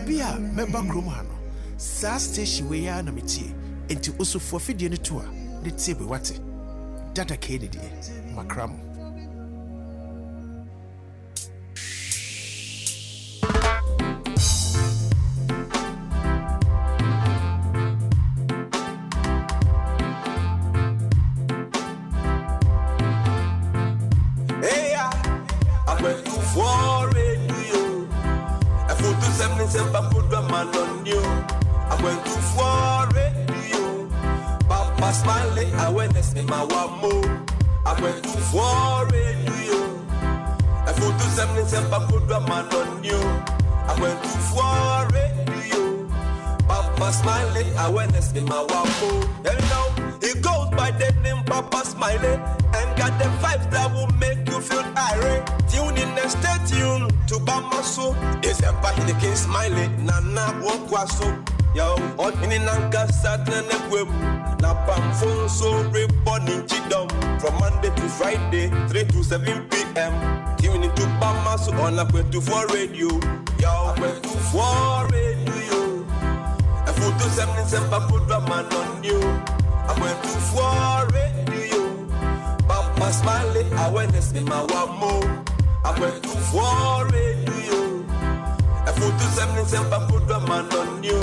Bia member Kromano, Sa station where I am it, and to also for feeding the tour, the table what Data Kennedy, Macram. Hey, I went to for radio. I put to 77 put the man on you. I went to for radio. Papa Smiley, I went to say my one more. I went to for radio. I put to 77 put the man on you. I went to for radio. Papa Smiley, I went to say my one more. There you go. He goes by the name Papa Smiley and got the vibes that will make you feel irate. Tune in and stay tuned to Bamaso. It's a party the King Smiley. Nana Wokwaso. Yo, on in Nanka Saturn and Web. Napam phone so reborn Chidom. From Monday to Friday, 3 to 7 p.m. Tune into Bamaso on a 24 radio. Yo, I went to 4 radio. I put to 77 put the man on you. I went to 4 radio. Papa Smiley, I went to see my one more. I went to 4 radio. I put to 77 put the man on you.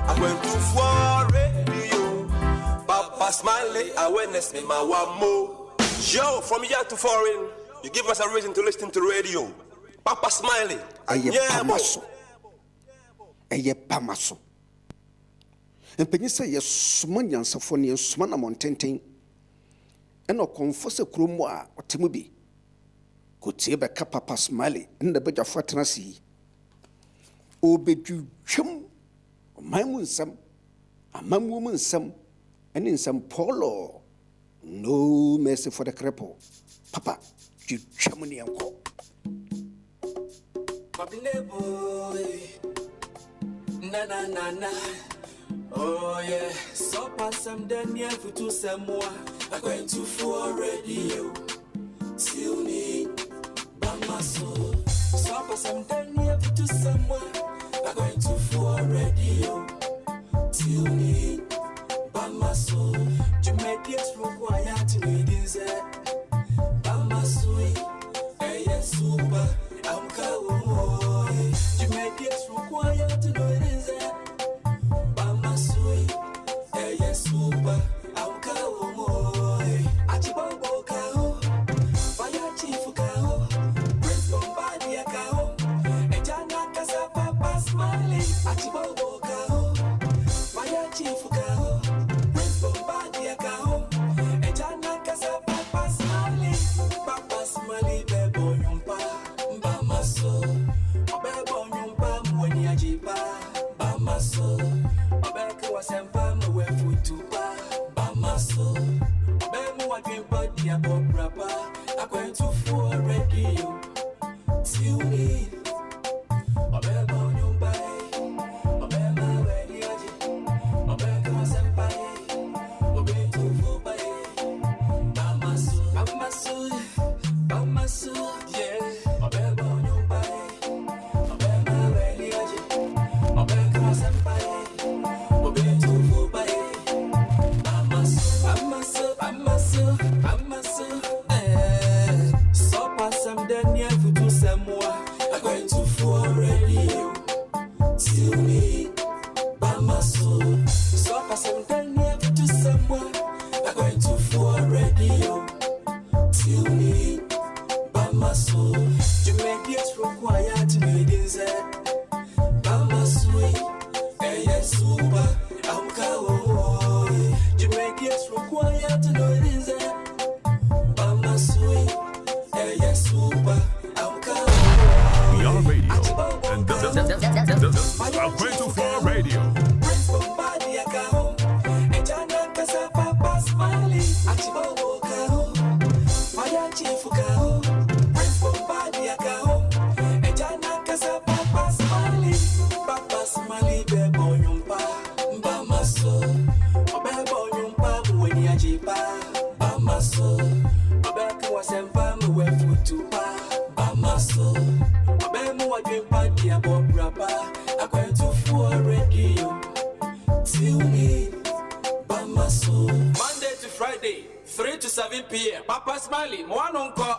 I went to 4 radio. Papa Smiley, I went to see my one more. Yo, from here to foreign, you give us a reason to listen to radio. Papa Smiley, Pamaso. Pamaso. And Penny say, yes, Sumanian Sophonia, Sumana Montaigne, and no confess a crumwa or Timubi. Could see a Papa Smiley in the bed of Fatanasi. Obey you, chum, my moon some, a man woman some, and in some polo. No mercy for the cripple. Papa, you chummy uncle. Na na na na. Oh yeah, so pass some Daniel for two some more. I'm going to for radio. Tune in, Bamaso. So pass some Daniel for two some more. I'm going to for radio. Tune in, Bamaso. Jamaica's required to need is Bamaso. Hey, yes, super. I'm going. Jamaica's required to know it is Super, I'm Kaomoy. Achibombo Kao, Fire Chief Kao, Prince Bombardier Kao, Ejana Casa Papa Smiley. Achibombo Kao, Fire Chief Kao, Prince Bombardier Kao, Ejana Casa Papa Smiley. Papa Smiley, Bebo Yumpa, Bamaso, Bebo Yumpa, Mwani Ajiba, Bamaso, Obeka Wasempa. Bamaso, Bemu Body about Rapper. I'm going to for radio. Tune in. Obeba on your bike. Obema where the edge. Obeka Senpai. Obe to for by Bamaso, Bamaso, Bamaso, yeah. Obeba on your bike. Obema where the edge. Obeka Senpai. Obe to for by I'm so pass some Daniel for two some more. Bamaso, Obeka was embalmed with food to Bamaso, Obemo was doing party about Braba. I'm going to for radio. Tune in, Bamaso. Monday to Friday, 3 to 7 p.m. Papa Smiley, one on call.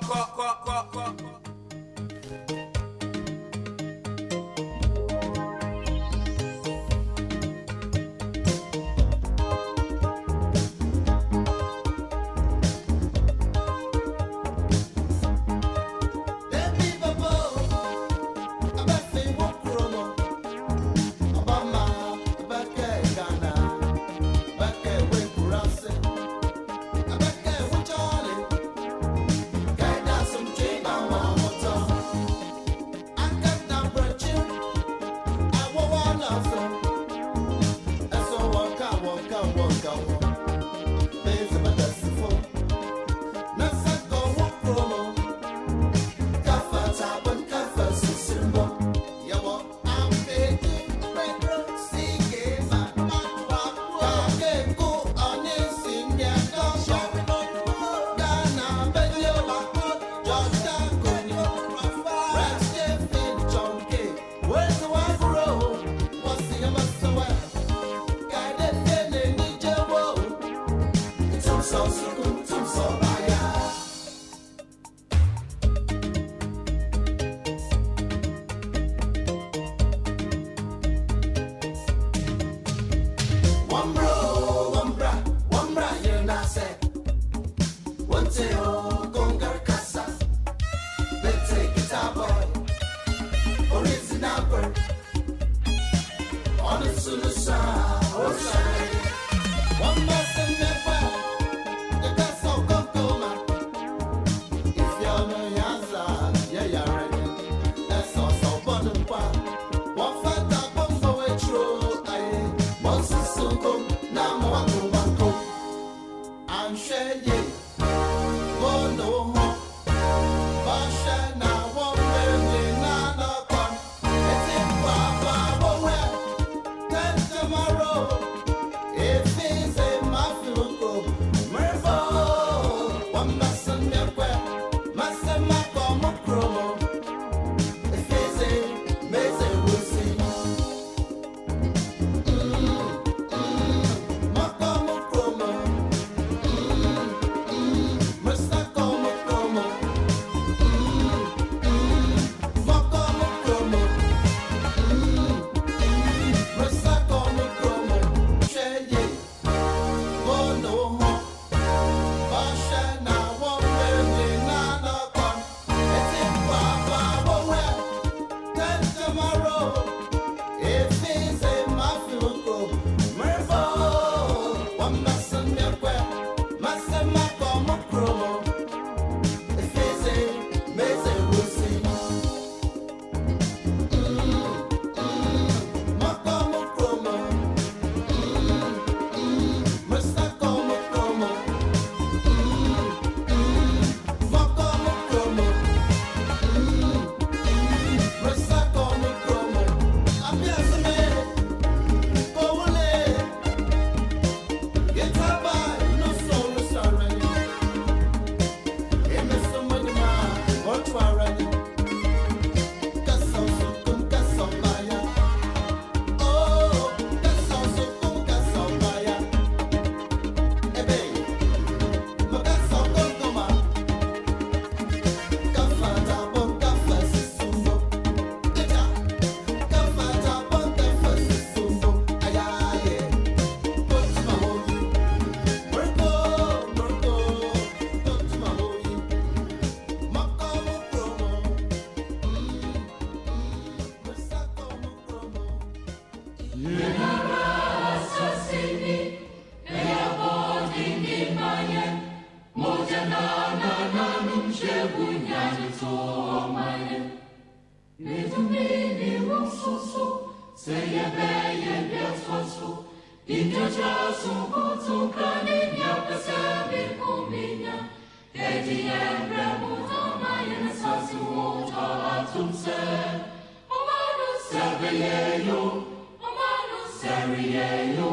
Seriye yo,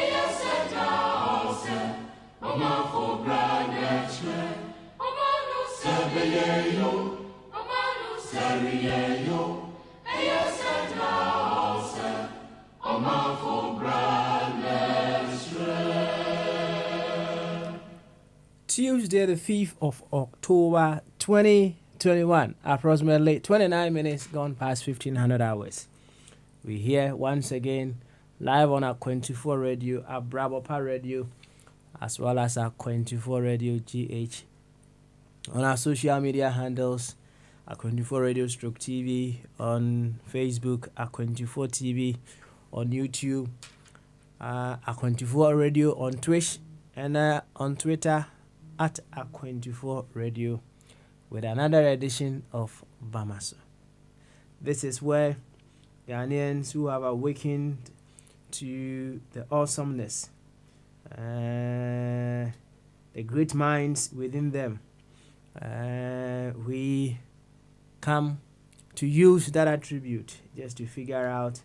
eya seta ose, oma for brother. Tuesday, the 5th of October 2021, approximately 29 minutes gone past 1500 hours. We're here once again, live on our 24 radio, our Brabopa radio, as well as our 24 radio GH. On our social media handles, our 24 radio stroke TV, on Facebook, our 24 TV, on YouTube, our 24 radio on Twitch, and on Twitter, at A24 Radio, with another edition of Bamaso. This is where Ghanaians who have awakened to the awesomeness, the great minds within them, we come to use that attribute just to figure out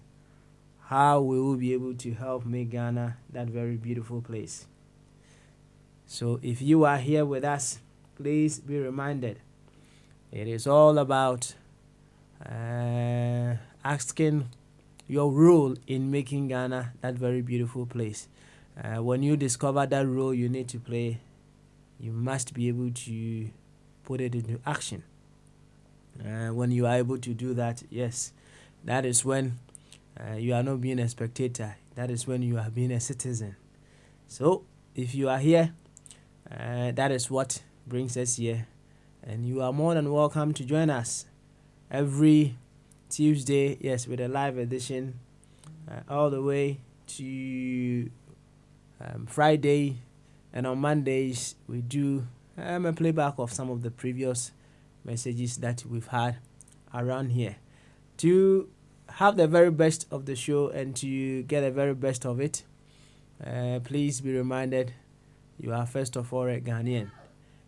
how we will be able to help make Ghana that very beautiful place. So if you are here with us, please be reminded, it is all about asking your role in making Ghana that very beautiful place. When you discover that role you need to play, you must be able to put it into action. When you are able to do that, yes, that is when you are not being a spectator. That is when you are being a citizen. So if you are here, that is what brings us here, and you are more than welcome to join us every Tuesday, yes, with a live edition, all the way to Friday, and on Mondays we do a playback of some of the previous messages that we've had around here. To have the very best of the show and to get the very best of it, please be reminded, you are first of all a Ghanaian.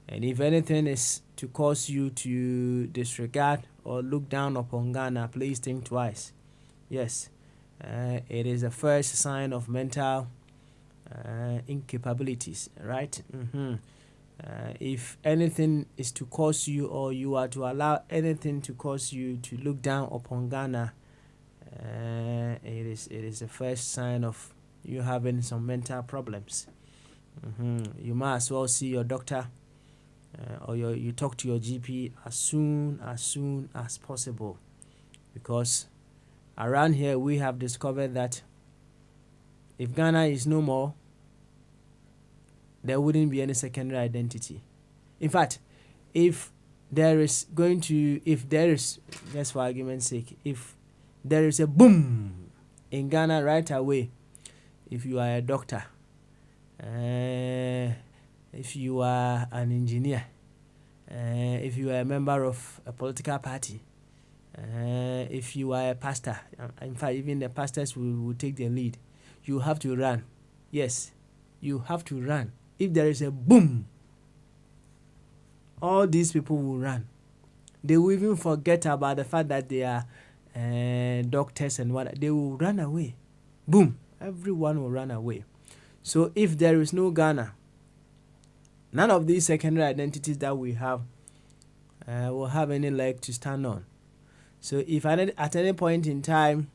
And if anything is to cause you to disregard or look down upon Ghana, please think twice. Yes, it is the first sign of mental incapabilities, right? If anything is to cause you, or you are to allow anything to cause you to look down upon Ghana, it is the first sign of you having some mental problems. You might as well see your doctor, or you talk to your GP as soon as possible, because around here we have discovered that if Ghana is no more, there wouldn't be any secondary identity. In fact, if there is, just for argument's sake, if there is a boom in Ghana right away, if you are a doctor, if you are an engineer, if you are a member of a political party, if you are a pastor, in fact, even the pastors will take the lead, you have to run. Yes, you have to run. If there is a boom, all these people will run. They will even forget about the fact that they are doctors and what. They will run away. Boom, everyone will run away. So if there is no Ghana, none of these secondary identities that we have will have any leg to stand on. So if at any point in time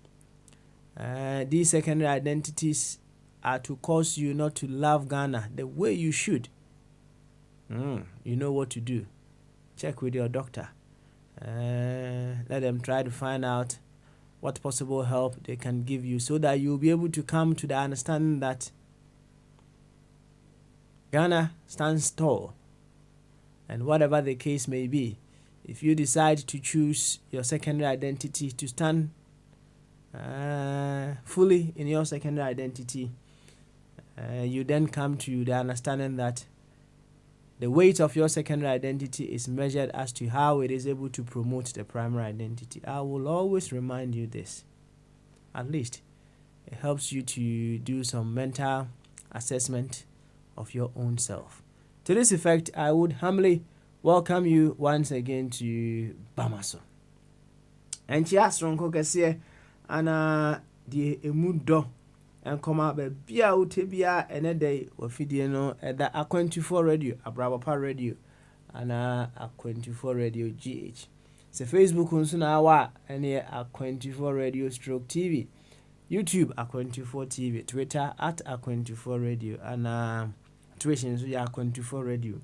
these secondary identities are to cause you not to love Ghana the way you should, you know what to do. Check with your doctor. Let them try to find out what possible help they can give you, so that you'll be able to come to the understanding that Ghana stands tall, and whatever the case may be, if you decide to choose your secondary identity to stand fully in your secondary identity, you then come to the understanding that the weight of your secondary identity is measured as to how it is able to promote the primary identity. I will always remind you this. At least it helps you to do some mental assessment of your own self. To this effect, I would humbly welcome you once again to Bamaso. And chiasronko kese ana die emudo and come out bia utebia ene day wafidie no eda A24 radio, Abrabapa radio, ana Akwantufoɔ radio GH. Se Facebook nso na awa ɛne Akwantufoɔ radio stroke TV. YouTube Akwantufoɔ TV, Twitter @Akwantufoɔ radio, ana Twitch nso yɛ Akwantufoɔ radio.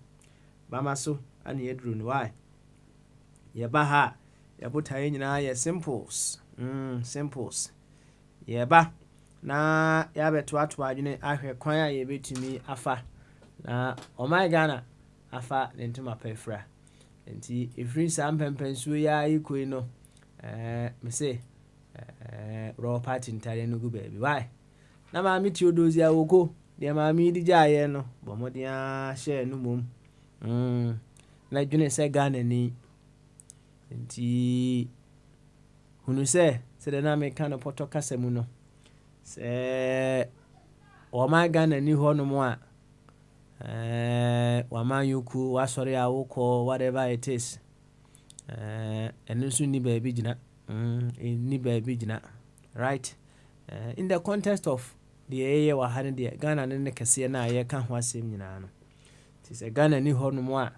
Mama so ana yɛduru no why? Yɛba ha yɛbotaeɛ nyinaa yɛ simples. Simples. Yɛba na yɛabɛtoatoa adwene ahwɛ kwan a yɛbɛtumi afa na ɔman Ghana afa ne ntoma pɛfra. Nti ɛfiri saa mpɛmpɛnsuo yi a yɛkɔi no me se raw party ntare no gu baabi. Why? Na maame Theodosi Awoko deɛ maame di gyaeɛ no bɔ mmɔden a hyɛ no mom. Na dwene sɛ Ghana ni. Nti hunu sɛ sɛdeɛ na meka no pɔtɔ kasa mu no sɛ ɔman Ghana ni hɔ no mu a waman yoku wasɔre a wokɔ whatever it is ɛno nso ni baabi gyina. Ni baabi gyina, right? In the context of the area wɔ ha no deɛ Ghana ne kɛseɛ no a yɛka ho asɛm nyinaa no nti sɛ Ghana ni hɔ no mu a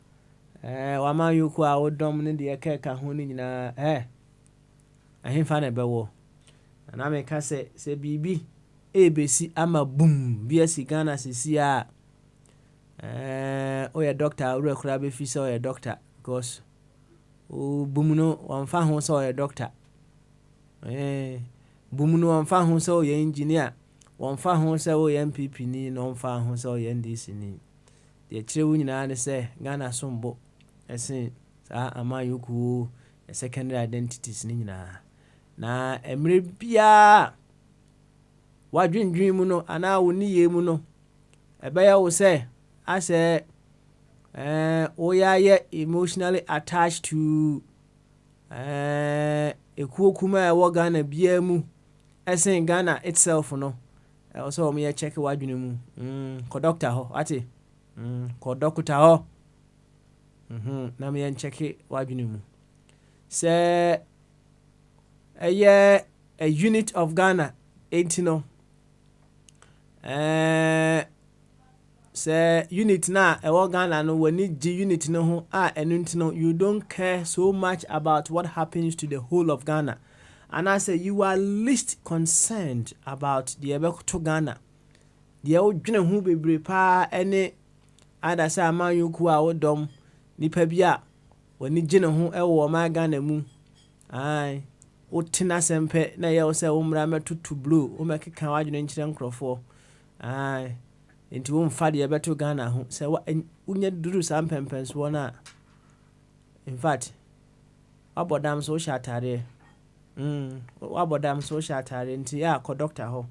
waman yoku a wodɔm ne deɛ ɛka ho no nyinaa ahemfa na ɛbɛwɔ. Na meka sɛ biribi ɛbɛsi ama boom bi asi Ghana sisi a oyɛ doctor wura koraa bɛfi sɛ oyɛ doctor because boom no wɔmfa ho sɛ oyɛ doctor. Boom no wɔmfa ho sɛ oyɛ engineer, wɔmfa ho sɛ oyɛ MPP ni, na wɔmfa ho sɛ oyɛ NDC ni. Deɛ kyerɛ wo nyinaa ne sɛ Ghana sombo ɛsen saa aman yoku secondary identities ni nyinaa. Na emre bia wadwendwen mu no ana wo niye mu no ɛbɛyɛ wo sɛ asɛ woyɛ emotionally attached to ekuo kuma ɛwɔ Ghana bia mu ɛsen Ghana itself no ɛwɔ sɛ wɔn yɛ check wadwene mu. Kɔ doctor hɔ ate kɔ doctor hɔ na me yɛ check wadwene mu sɛ ɛyɛ a unit of Ghana enti no sɛ unit na ɛwɔ Ghana no wani gye unit no ho a ɛno nti no you don't care so much about what happens to the whole of Ghana, and I say you are least concerned about the ɛbɛto Ghana deɛ wodwene ho bebree paa ɛne ada sɛ aman yoku a wodɔm nipa bi a wani gye ne ho ɛwɔ ɔman Ghana mu wotena sɛmpɛ na yɛwo sɛ wo mmra mɛtoto blow wo mɛkeka wadwene nkyerɛ nkurɔfoɔ nti wo mfa deɛ ɛbɛto Ghana ho sɛ wonya duru saa mpɛmpɛnsoɔ no a in fact wabɔ dam so wohyɛ atareɛ wabɔ dam so wohyɛ atareɛ nti kɔ doctor hɔ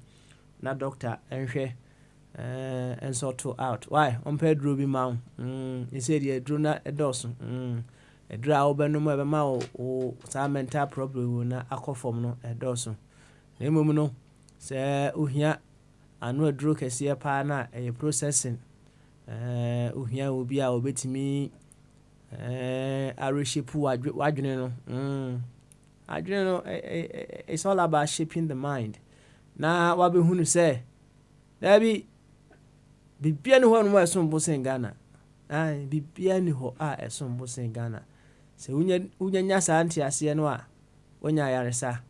na doctor ɛnhwɛ ɛnsɔto out. Why? Ɔmpɛ duro bi ma wo ɛsɛ deɛ duro na ɛdɔɔso ɛduro a wobɛnom ɛbɛma wo saa mental problem wo na akɔ fam no ɛdɔɔso. Na mmom no sɛ wohia ano aduro kɛseɛ paa na ɛyɛ processing wohia obi a obɛtumi areshape wadwene no adwene no it's all about shaping the mind. Na wabɛhunu sɛ dabi bibia ni hɔ no ɛsom bo sen Ghana bibia ni hɔ a ɛsom bo sen Ghana. Sɛ wonya saa nteaseɛ no a wonya ayaresa.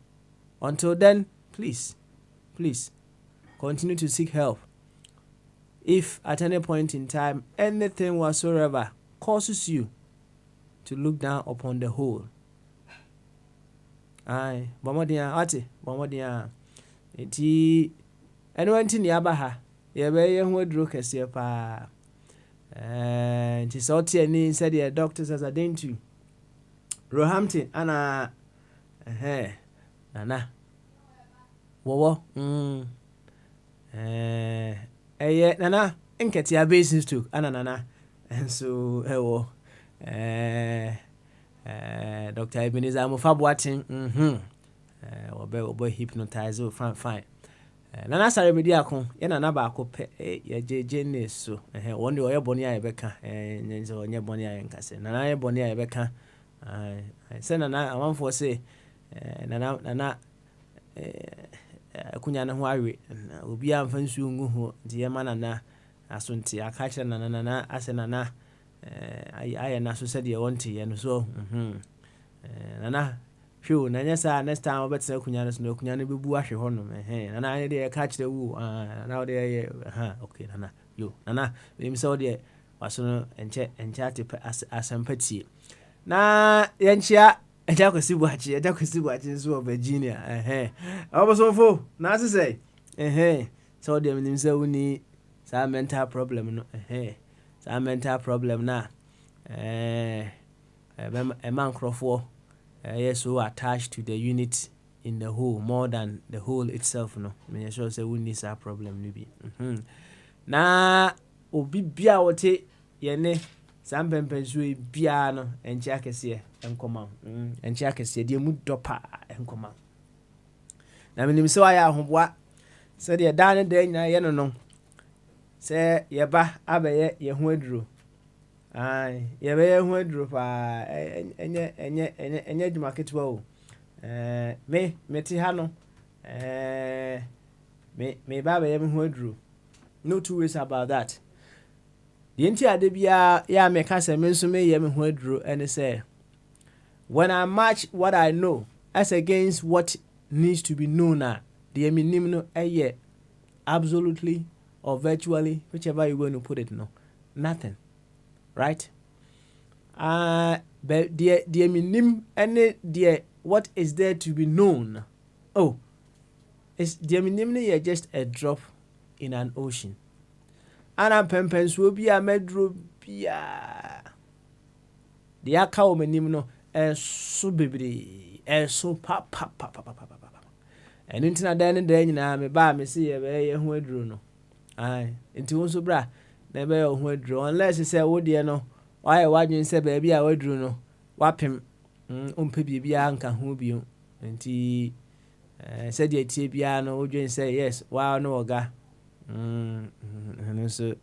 Until then, please continue to seek help. If at any point in time anything whatsoever causes you to look down upon the whole, bomodia eti anyone tin yaba ha yɛbɛyɛ ho aduro kɛseɛ paa nti sɛ ɔte ani sɛ deɛ doctors as adentu Roehampton ana nana wɔwɔ ɛyɛ nana nketea basin stoke ana nana nso ɛwɔ Dr. Ebenezer Amofa Boateng wɔbɛ hypnotize fine nana sare medi ako yɛ nana baako pɛ yɛ jeje ne so wɔn de ɔyɛ bɔne a yɛbɛka nso ɔnyɛ bɔne a yɛnka sɛ nana yɛ bɔne a yɛbɛka sɛ nana amanfoɔ sɛ nana akunya ne ho awe obi amfa nsuo ngu ho nti yɛma nana asonte aka kyerɛ nana asɛ nana ayɛ na so sɛ deɛ wɔnte yɛ no so nana hwɛ na nyɛ saa next time wɔbɛtena akunya no so na akunya no bɛbu ahwe hɔ nom nana ayɛ deɛ yɛka kyerɛ wo nana wode yɛ okay nana yo nana menim sɛ wodeɛ waso no ɛnkyɛ ate asɛmpa tie na yɛnkyea ɛgya kwasi buakye nso wɔ Virginia ɔbɔsɔmfo na ase sɛ sɛ wodeɛ menim sɛ woni saa mental problem no saa mental problem na ɛma nkurɔfoɔ so attached to the unit in the whole more than the whole itself no menyɛ sure sɛ wonni saa problem no bi na obi bia wɔte yɛne saa mpɛmpɛnsuo biara no ɛnkyɛ akɛseɛ nkɔma ɛnkyɛ akɛseɛ deɛ mu dɔ paa nkɔma na menim sɛ wayɛ ahoboa sɛdeɛ daa ne daa nyinaa yɛ no sɛ yɛba abɛyɛ yɛ ho aduro yɛbɛyɛ ho aduro paa ɛnyɛ adwuma ketewa o mete ha no meba abɛyɛ me ho aduro no two ways about that deɛ nti ade biara yɛ a meka sɛ me nso meyɛ me ho aduro ɛne sɛ when I match what I know as against what needs to be known deɛ menim no ɛyɛ absolutely or virtually, whichever you're going to put it, no, nothing, right? But the minim and the what is there to be known? Oh, it's the minim just a drop in an ocean. And a pempens will be a medro bia. The akao minim no so baby so pa. And into then na me ba me see a who drew no. Nti wo nso bra na ebe ho aduro unless say wo de no why wadwen say baabi a waduru no wapem ompe bibia nka ho bio nti say de tie bia no wodwen say yes wow no oga nso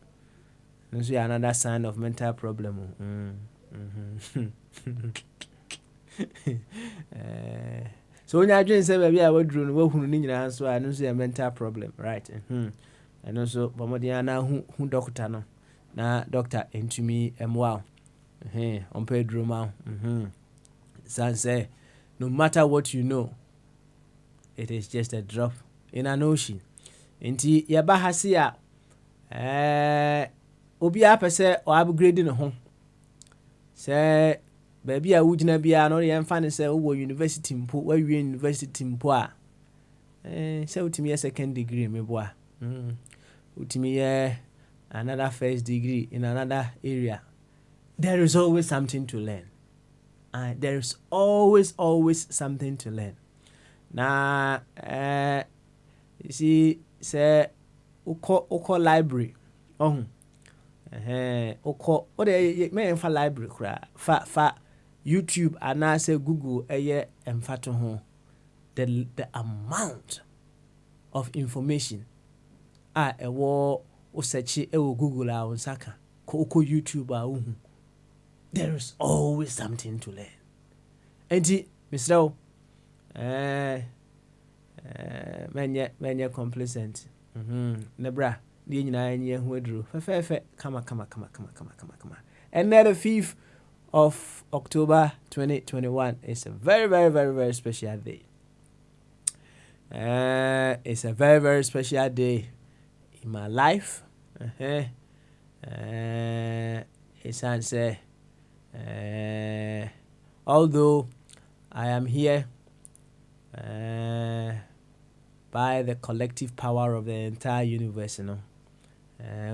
ya another sign of mental problem so when you adwen say baabi a waduru no wahunu ni nyina so a nso ya mental problem, right? And also bomodiana who doctor no na doctor entumi emwa on pedro ma san say no matter what you know, it is just a drop in an ocean. Nti yeba hase a obi apese o upgrade no ho say baby a wugina bia no ye mfa ne say wo university mpo wa wie university mpo a say utimi second degree me boa utimi another first degree in another area. There is always something to learn. There is always something to learn. Now, you see, say, uko library. Uko, what they may for library, fa YouTube and I say Google, and the amount of information. Ewo search Google on Saka, Koko YouTube there is always something to learn. Enti Mr. Many complacent. Nebra, the nyina ho adru. Fe kama. And then the 5th of October 2021 is a very special day. It's a very special day in my life. It's answer. Although I am here by the collective power of the entire universe, I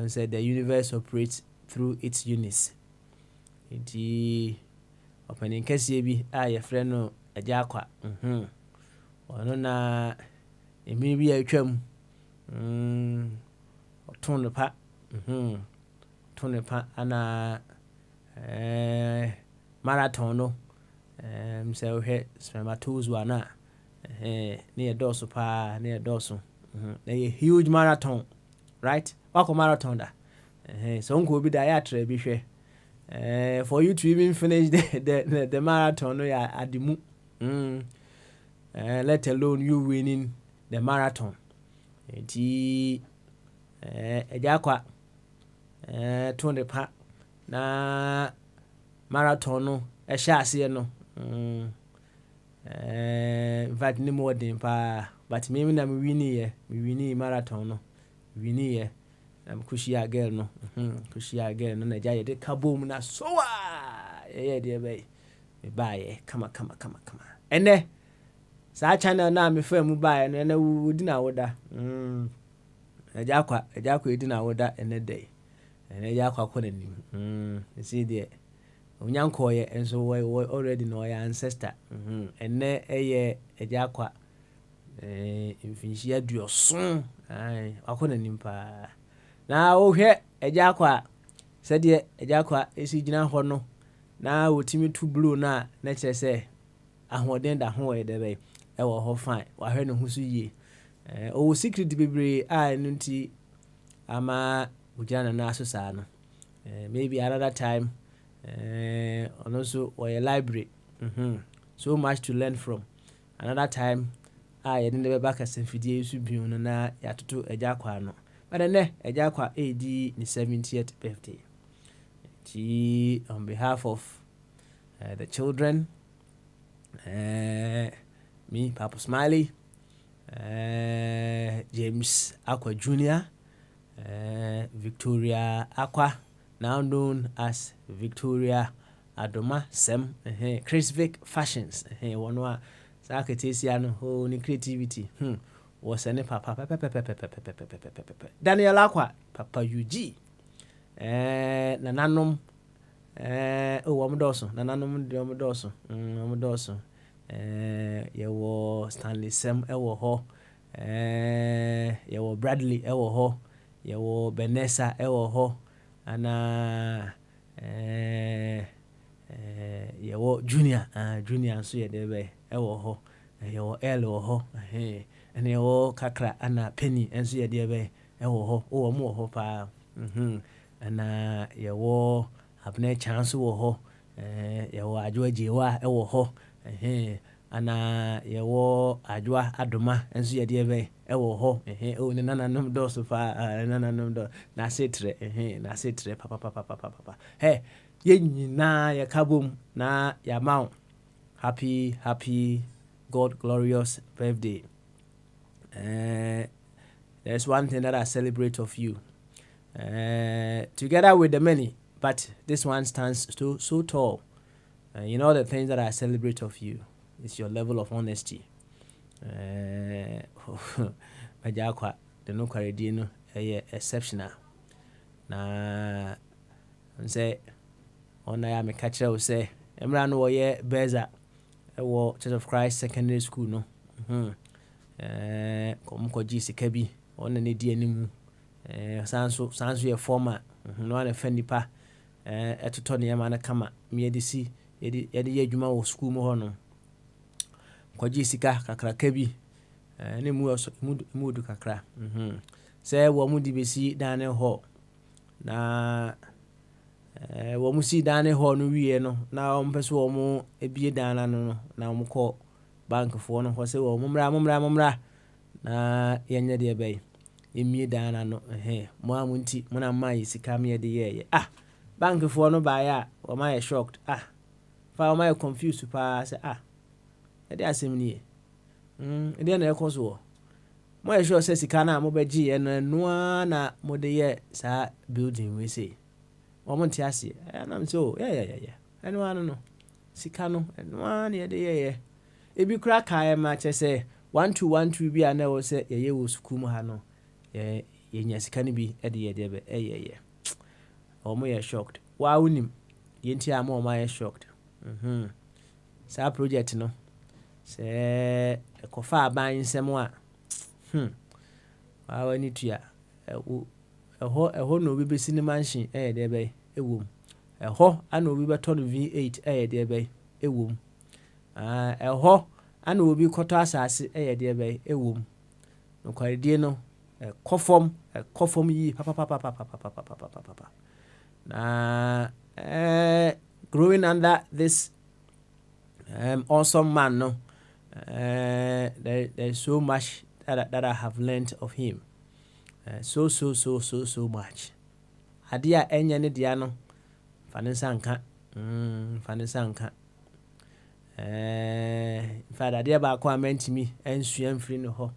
said the universe operates through its units. The opening case bi your friend no ajakwa. Ono na emi bi atwam. Ton pa ana marathon no say we spermatozoa na near dorsal pa near dorsal a huge marathon, right? Wako marathon da so unko bi da ya tra bi hwe for you to even finish the marathon no ya adimu let alone you winning the marathon. Enti ejakwa 200 pa na marathon no ɛhyɛ aseɛ no in fact ne mu ɔden paa but me na me winnie marathon no winnie na kushia girl no kushia girl no na gya yɛde ka bom na so yɛyɛ deɛ bɛyɛ me baayɛ kama ɛnɛ saa channel na me fa mu baayɛ no ɛnɛ wodi na woda agya kwa edi na woda ɛnɛ dɛ ɛnɛ agya kwa kɔ n'anim see deɛ onyankɔɔyɛ nso wɔ already na ɔyɛ ancestor ɛnɛ ɛyɛ agya kwa mfinhyia 70 wakɔ n'anim paa na wohwɛ agya kwa sɛdeɛ agya kwa esi gyina hɔ no na wotimi tu blue na kyerɛ sɛ ahoɔden da ho yɛ dɛ bɛyɛ ɛwɔ hɔ fine wahwɛ ne ho so yie ɔwɔ secret bebree a ɛno nti ama ogyina na aso saa no maybe another time ɔno nso ɔyɛ library so much to learn from another time a yɛde ne bɛba kasafidie yi so bio no na yɛatoto agya kwa no but ɛnɛ agya kwa ɛdi ne 70th birthday on behalf of the children, me, Papa Smiley, James Aqua Jr., Victoria Aqua, now known as Victoria Adoma Sem, Chris Vic Fashions, one wa Sakatesiano, who ni creativity, was any Papa Daniel Aqua, Papa UG. Nananom wɔmdɔso nananom de wɔmdɔso yɛwɔ Stanley Sem ɛwɔ hɔ yɛwɔ Bradley ɛwɔ hɔ yɛwɔ Vanessa ɛwɔ hɔ ana yɛwɔ Junior nso yɛde bɛ ɛwɔ hɔ yɛwɔ L wɔ hɔ ɛna yɛwɔ kakra ana Penny nso yɛde bɛ ɛwɔ hɔ wɔn wɔ hɔ paa ana yɛwɔ Abner Chance wɔ hɔ yɛwɔ Adwoa Jewa ɛwɔ hɔ ana yɛwɔ Adwoa Adoma nso yɛde bɛ ɛwɔ hɔ ne nananom dɔso paa nananom dɔ na asetrɛ papa yɛn nyinaa yɛka bom na yɛama happy God glorious birthday. There's one thing that I celebrate of you. Together with the many, but this one stands so tall. You know the things that I celebrate of you is your level of honesty. Majakwa the no kwaredino exceptional. Na say on I am a catcher say Emran wo ye Beza wo Church of Christ Secondary School no. Komko GC Kebi on ne di animu. Sanso yɛ former no ana fa nipa ɛtotɔ ne yɛma no kama meyɛde si yɛde yɛ adwuma wɔ school mu hɔ no kɔgye sika kakraka bi ne mu du kakra sɛ wɔ mu de bɛsi dan ne hɔ na wɔ mu si dan ne hɔ no wie no na ɔmpɛ so wɔ mu ebie dan no na ɔmo kɔ bankfoɔ no hɔ sɛ wɔ mu mmra na yɛnyɛ deɛ bɛyɛ emie dana no mo amunti mo na mai sika me de ye bank for no buy o my shocked fa o my confused pa say e dey asem ni e dey na ekoso mo e sure say sika na mo beji ye no na mo de ye sa building we say o mo nti ase na me so yeah eno anu no sika no eno anu ye de ye ebi kura ka ma che say 1212 bi ana wo say ye wo school mu ha no yɛnya sika no bi ɛde yɛde bɛ ɛyɛ ɔmo yɛ shocked waa wonim yɛnti ama ɔmo ayɛ shocked saa project no sɛ ɛkɔfa aban nsɛm a waa wani tua ɛhɔ na obi bɛsi ne mansion ɛyɛ deɛ bɛ ɛwom ɛhɔ ana obi bɛtɔ no V8 ɛyɛ deɛ bɛ ɛwom ɛhɔ ana obi kɔtɔ asase ɛyɛ deɛ bɛ ɛwom no kwaredie no kɔfɔm yi papa na growing under this awesome man no there's so much that I have learned of him so much adia enya ne dia no Fanensanka. Fanensanka. Father, dear back meant to me, and swim free no ho.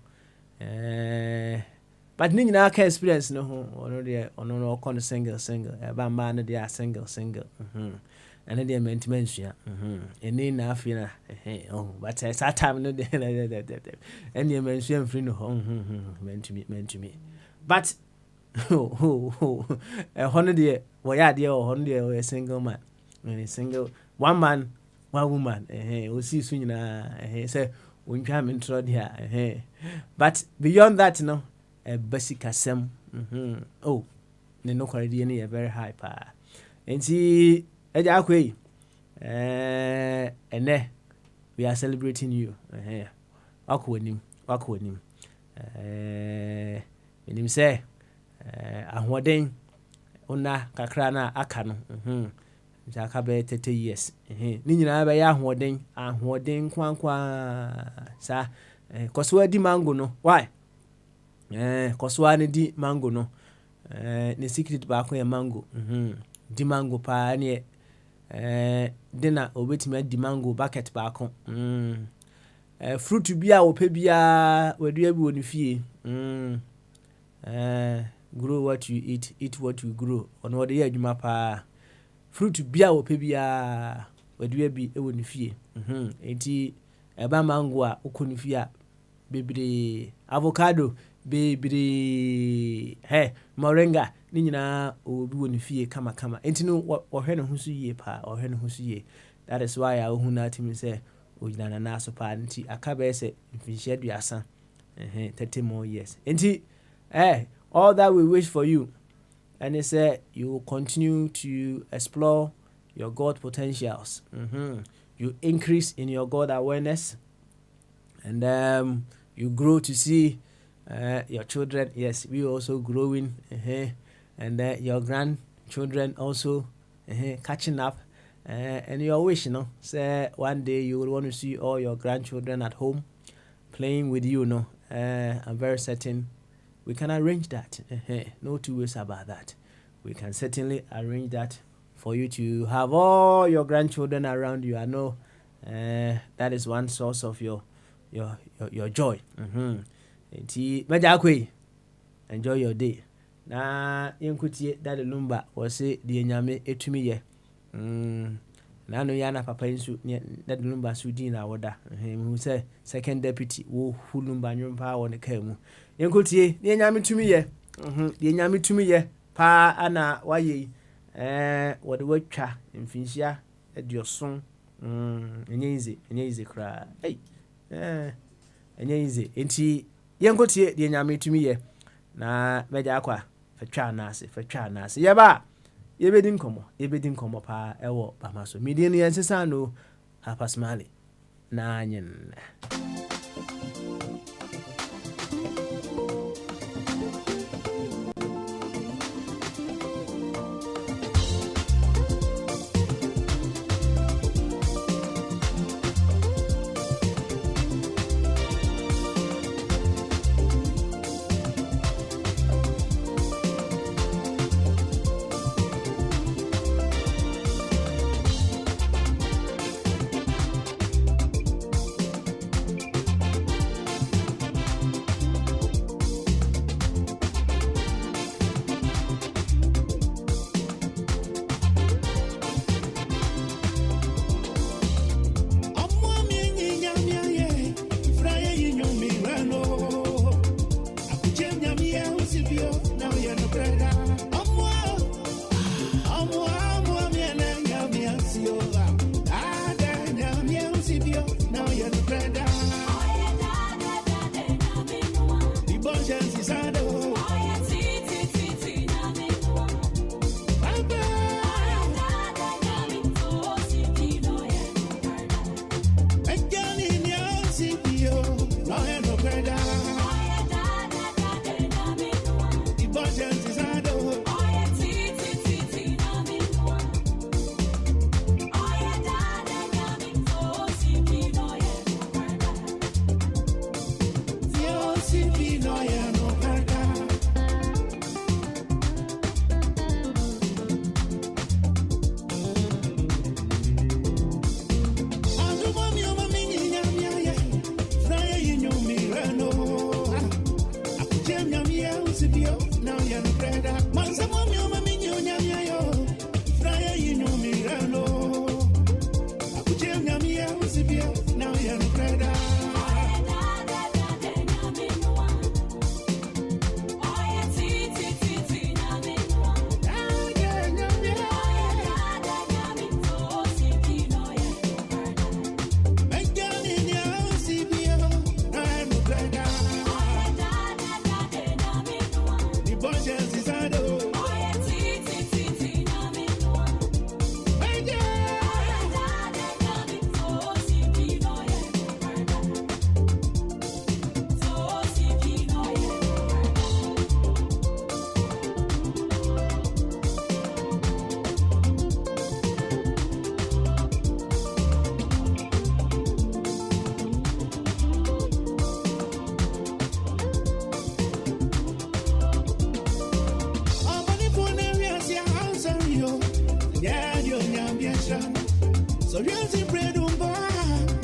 But Ning now can experience no ho, or no con single, about man, they are single. And then they meant to mention, and then enough, but I sat time no day, and you mention free no home, meant to me. But, a 100 year, why dear or 100 year or a single man, and a single one man, one woman, we'll see soon, say, when you come in trod here, but beyond that, no, a basic assem, oh, the no quality a very high power, and see. And we are celebrating you. Wakwenim. Menim say ahoden ona kakra na aka no. Jaka be 30 years. Ni nyina be ya ahoden kwankwa sa koswa di mango no. Why? Koswa ne di mango no. Ne secret ba ko e mango. Di mango pa ne dinner obetime di mango bucket baako fruit bia ope bia wadua bi woni fie grow what you eat what you grow ono wode ya adwuma pa fruit bia ope bia wadua bi e woni fie enti eba mango a okoni fie a bebre avocado bebre moringa ni nyina obi woni fie kama enti no ohwe ne husu yie pa that is why I hu na timi say ojina na so pa nti akabe se mfinhia duasa 30 more years enti all that we wish for you and it say you will continue to explore your God potentials. You increase in your God awareness and you grow to see your children, yes, we also growing, and your grandchildren also catching up, and your wish, say one day you will want to see all your grandchildren at home playing with you, I'm very certain we can arrange that. No two ways about that. We can certainly arrange that for you to have all your grandchildren around you. I know that is one source of your joy. Enjoy your day. Na yenkutie Daddy Lumba wose de nyame etumi ye. Na no yana papa nsu Daddy Lumba su din na woda. Hu say second deputy wo hulumba nyumpa won ka mu. Yenkutie de nyame tumi ye. De nyame tumi ye pa ana waye wode watwa mfinhia adioson. Enye ize kra. Enye ize. Enti yenkutie de nyame tumi ye. Na meja akwa fatwa na ase yeba yebedi nkomo pa ewo bamaso midi no yensesa no hapasmale na anyen. So yes, in bread on bar,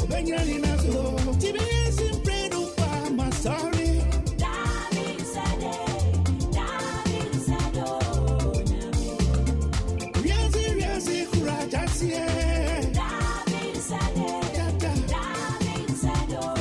when you're in a zoo. TBS in bread on bar, my sorry. David said it. David said oh. Yes, Kurajas, yeah. David said it. David said oh.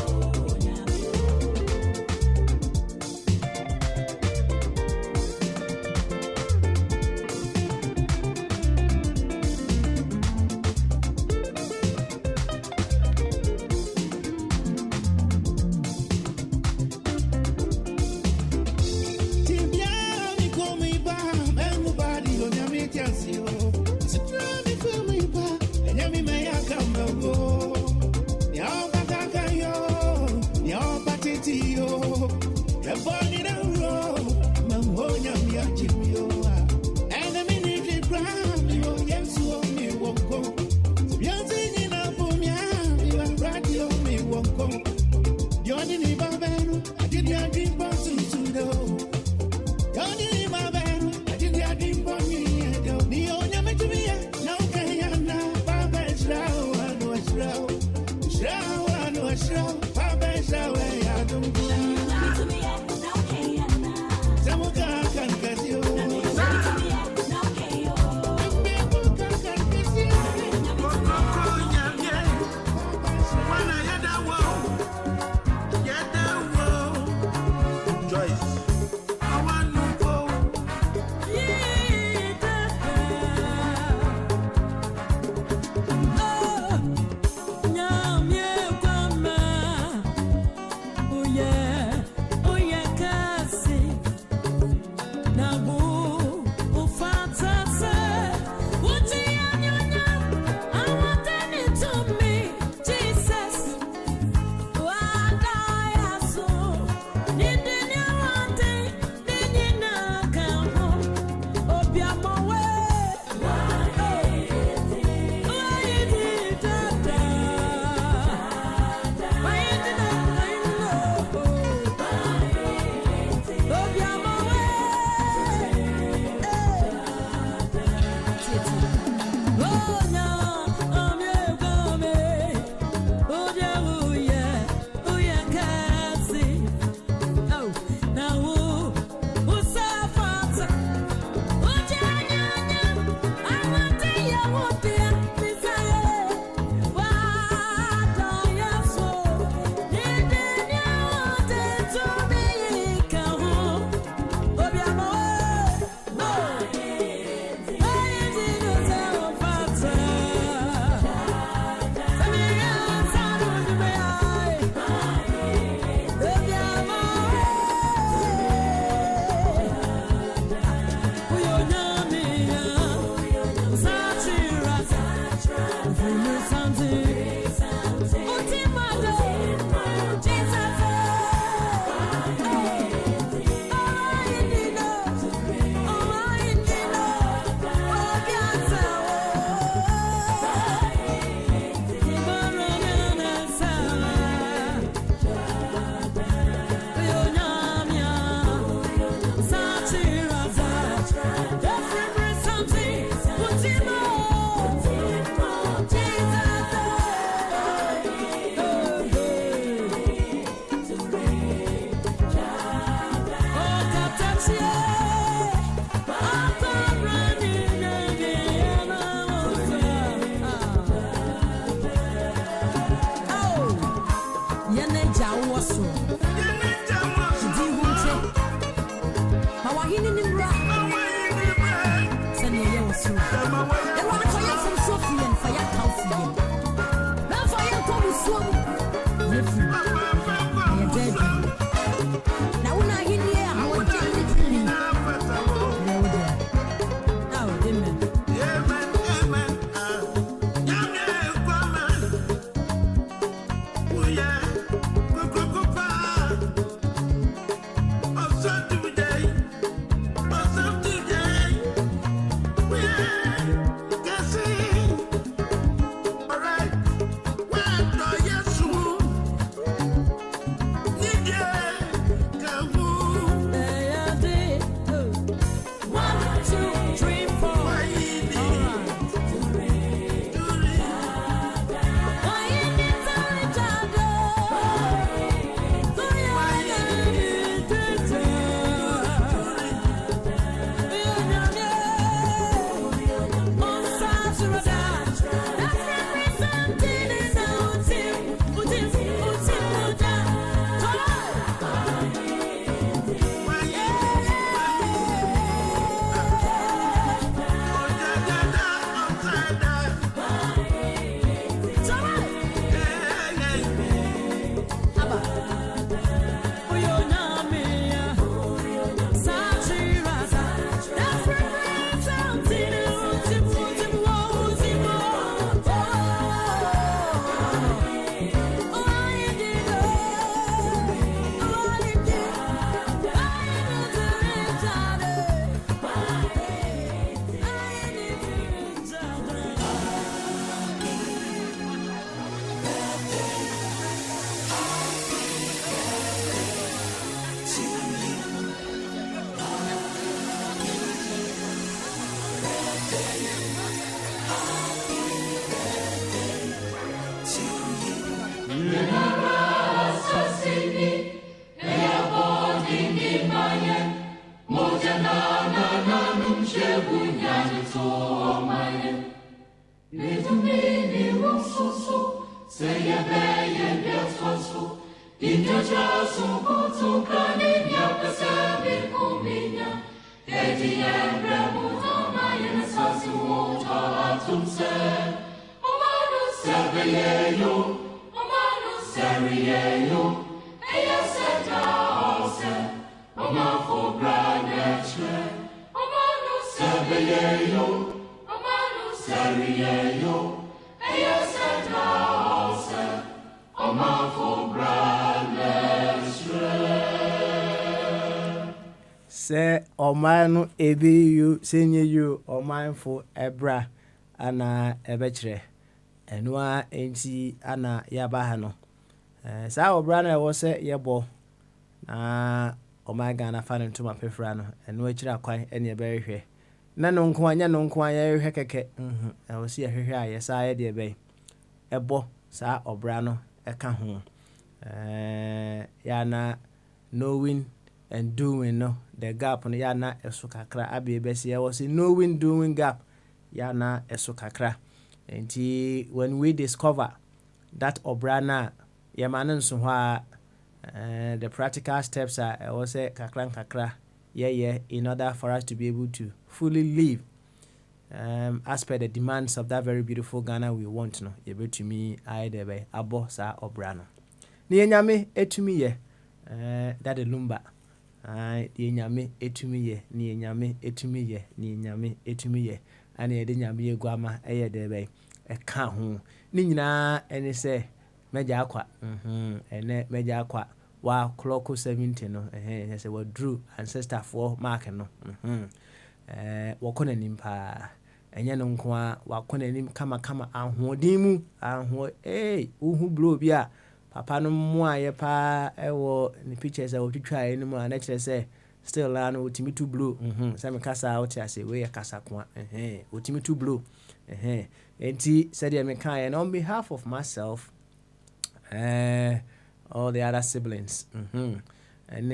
Say ɔman no ebi yu senye yu ɔmanfo ɛbra ana ɛbɛkyerɛ ɛnoa enti ana yaba ha no saa ɔbra no ɛwɔ sɛ yɛbɔ na ɔman Ghana fa no ntoma pefra no ɛno akyiri akwan ɛne ɛbɛhwehwɛ na no nko anya no nko anya yɛhwehwɛ kɛkɛ ɛwɔ sɛ yɛhwehwɛ a yɛsaa yɛde ɛbɛn ɛbɔ saa ɔbra no ɛka ho yana knowing and doing no the gap no yana eso kakra abi besi e was knowing doing gap yana eso kakra enti when we discover that obrana yamane nso ho a the practical steps are I was say kakra in order for us to be able to fully live as per the demands of that very beautiful Ghana we want no ye be to me either by abo sa obrano ni enyame etumi ye that the lumba the nyame etumi ye ni nyame etumi ye ni nyame etumi ye ane de nyame ye guama eye de be e ka ho ni nyina ene se meja akwa ene meja akwa wa clock 70 no se wa drew ancestor for mark no wo kona nimpa enye no nko a wa kona nim kama ahoden mu uhu blow bi a papa no mu aye pa ewo ni pictures a wotwitwa ene mu a na kire se still la no otimi to blow se me kasa oti ase we ya kasa ko otimi to blow enti said me kan and on behalf of myself all the other siblings and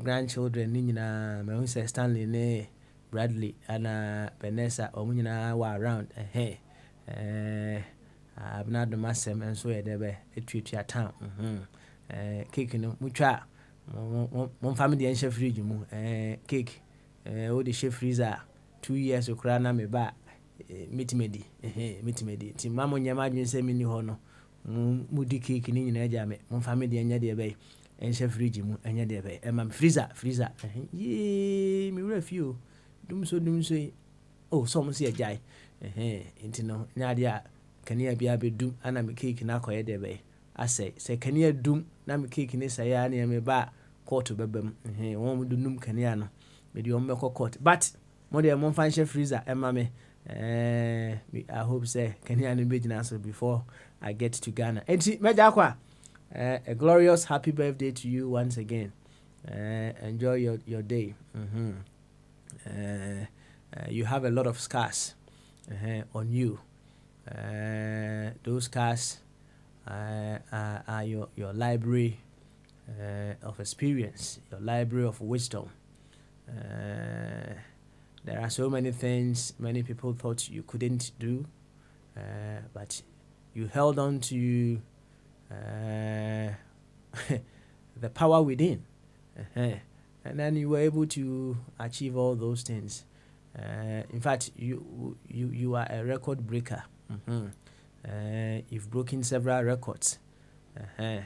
grandchildren ni nyina me say Stanley ne Bradley and Vanessa o nyina wa around abna do masem enso ye debe etwetwa town cake no mutwa mon family en chef fridge mu cake o de chef freezer 2 years okra na me ba metimedi ti mamo nyama dwen se mini ho no mudi cake ni nyina agya me mon family en nya de be en chef fridge mu enya de be e mam freezer ye mi refio dum so oh some say agya enti no nya de a kania bia be dum ana me cake na koye de be asay se kania dum na me cake ni say ya na me ba court bebam won mu dum kania no me de ombe court but mo de mo fan chef freezer e ma me I hope say kania no be gina so before I get to Ghana enti meja akwa a glorious happy birthday to you once again enjoy your day you have a lot of scars on you. Those scars are your library of experience, your library of wisdom. There are so many things many people thought you couldn't do, but you held on to the power within, and then you were able to achieve all those things. In fact, you are a record breaker. You've broken several records. Me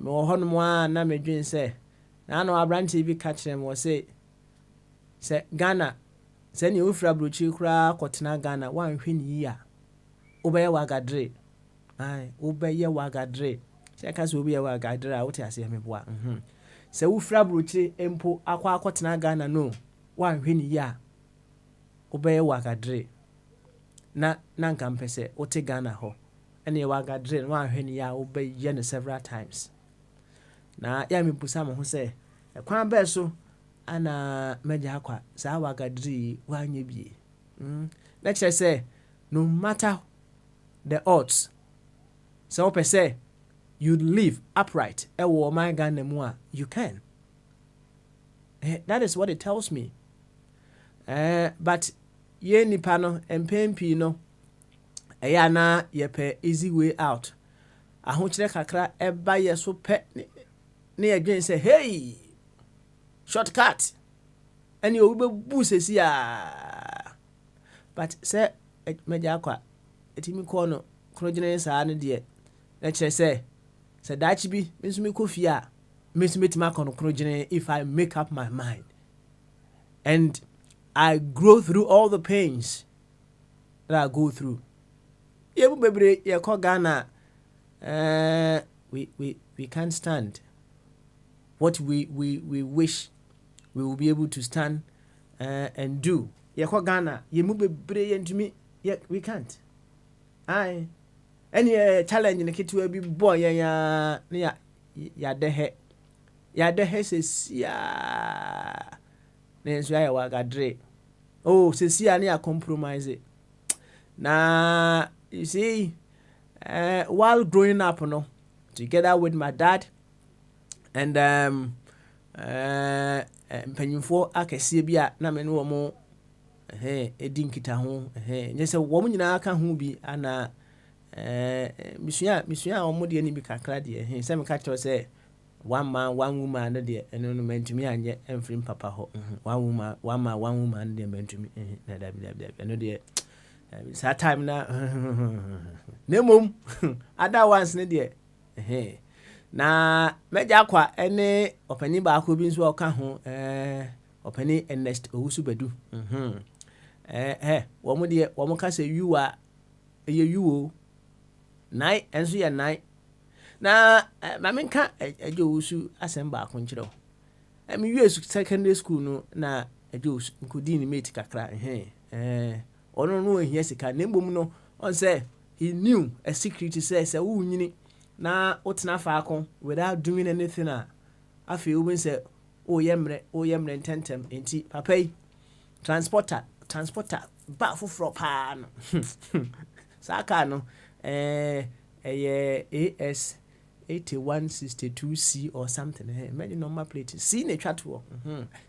hon mo na me dwen say na no abrante bi catch them was say Ghana say ni ofra brochi kura kotena Ghana wan hwe ni ya obeye wagadre obeye wagadre say ka say obeye wagadre a wote ase me boa say ofra brochi empo akwa kotena Ghana no wan hwe ni ya obeye wagadre na nka mpese wote Ghana ho ene wagadre wan hwe ni ya obeye no several times na ya me busa mo ho say kwan be so ana meja akwa sa wagadre wanye bie na kire say no matter the odds so per se you live upright ewo my Ghana mu a you can that is what it tells me but ye nipa no empempi no ɛyɛ na yɛpɛ easy way out ahokyerɛ kakra ɛba yɛ so pɛ ne yɛdwen sɛ hey shortcut ɛne obi bɛbu sɛsi a but sɛ mɛgya akɔ a ɛtumi kɔɔ no kono gyina saa no deɛ na kyerɛ sɛ daakye bi me nso mekɔ fie a me nso mɛtumi akɔ no kono gyina if I make up my mind and I grow through all the pains that I go through. Yebu bebre yɛkɔ Ghana we can't stand what we wish we will be able to stand and do. Yɛkɔ Ghana yɛmu bebre yɛntumi we can't. Aye. Any challenge ne ketewa bi bɔ yɛn ya ne yɛadɛ hɛ sesia ne nso ayɛ wagadre sesia ne yɛ compromise na you see while growing up no together with my dad and mpanyinfoɔ akɛseɛ bi a na me ne wɔn edi nkita ho nyɛ sɛ wɔn nyinaa ka ho bi ana misua a wɔn deɛ ne bi kakra deɛ sɛ meka kyerɛ sɛ one man one woman no deɛ ɛno no mantumi anyɛ ɛmfiri papa hɔ one man one woman no deɛ mantumi na dabi ɛno deɛ saa time na na mmom ada once ne deɛ na mɛgya akɔ a ɛne ɔpanin baako bi nso a ɔka ho ɔpanin Ernest Owusu Badu wɔn deɛ wɔn ka sɛ you a ɛyɛ you o nan ɛnso yɛ nan na maame nka Agye Owusu asɛm baako nkyerɛ o me wie secondary school no na Agye Owusu nkodi ne mate kakra ɔno no ohia sika na mbom no on say he knew a secret sɛ wo nyini na wotena faako without doing anything a afei wo sɛ oyɛ mmerɛ ntɛntɛm enti papa yi transporter ba foforɔ paa no saa car no ɛyɛ AS 8162C or something imagine number plate C na twa to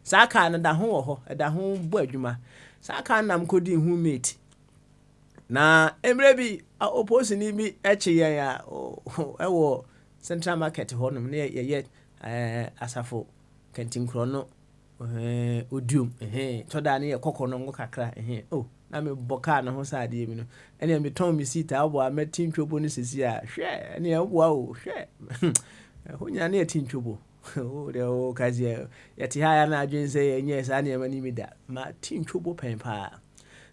saa car no da ho wɔ hɔ ɛda ho bɔ adwuma saa car nam kodi hu mate na emre bi opposing ni bi eche ya ɛwɔ central market hɔ nom ne yɛ asafo kantin kro no odium toda ne yɛ kokɔ no ngo kakra na me boka na ho saade mi no ene me ton mi sita abo a metin twobo no sesi a hwɛ ene abo a o hwɛ ho nya ne tin twobo o de o kazi yɛte ha ya na adwen sɛ yɛnyɛ saa ne ma ni mi da ma tin twobo pɛn pa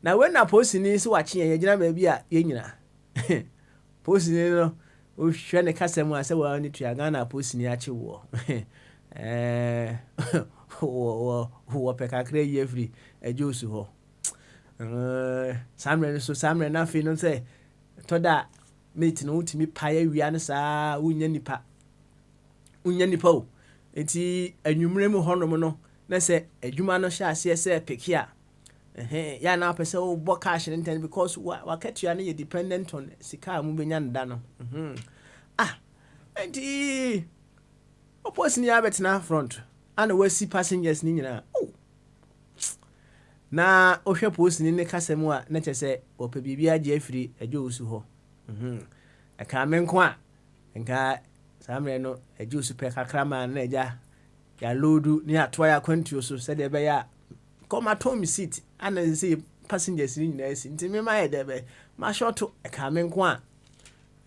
na when na posini so wache yɛ gyina ba bi a yɛ nyina posini no o hwɛ ne kasɛm a sɛ wa ne tua Ghana posini ache wo wo pekakra yi afiri Agye Owusu hɔ samre na fe no sɛ toda mate no utimi pae wia ne saa unya nipa o enti anwumre mu honom no na sɛ adwuma no hye ase sɛ pekia ya na pese o bo cash in because waketua na you dependent on sika mu benya nda no enti opposite ni abetena front and we see passengers ni nyina na ohwe post ni ne kasemu a na kyese opa bibia age afiri Agye Owusu ho aka menko a nka samre no Agye Owusu pe kakra ma na agya ya loadu ni atoa ya kwantuo so se de be ya come at home seat and say passengers ni nyina si nti me ma ye de be ma short aka menko a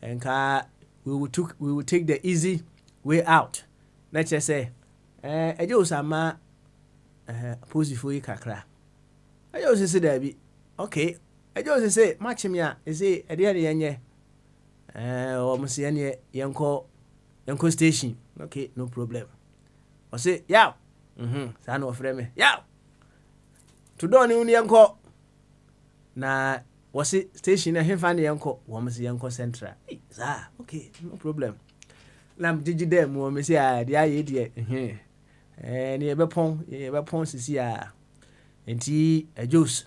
nka we will take the easy way out na kyese Agye Owusu ama posifo yi kakra Agye Owusu se da bi okay Agye Owusu se match me a say e de yenye o mo se ne yenko station okay no problem o say yaw sa na ofre me yaw to do ni uni yenko na wo se station na hefa ne yenko wo mo se yenko central za okay no problem lam digi dem wo me se a de aye de ne ye be pon sisi a enti Agye Owusu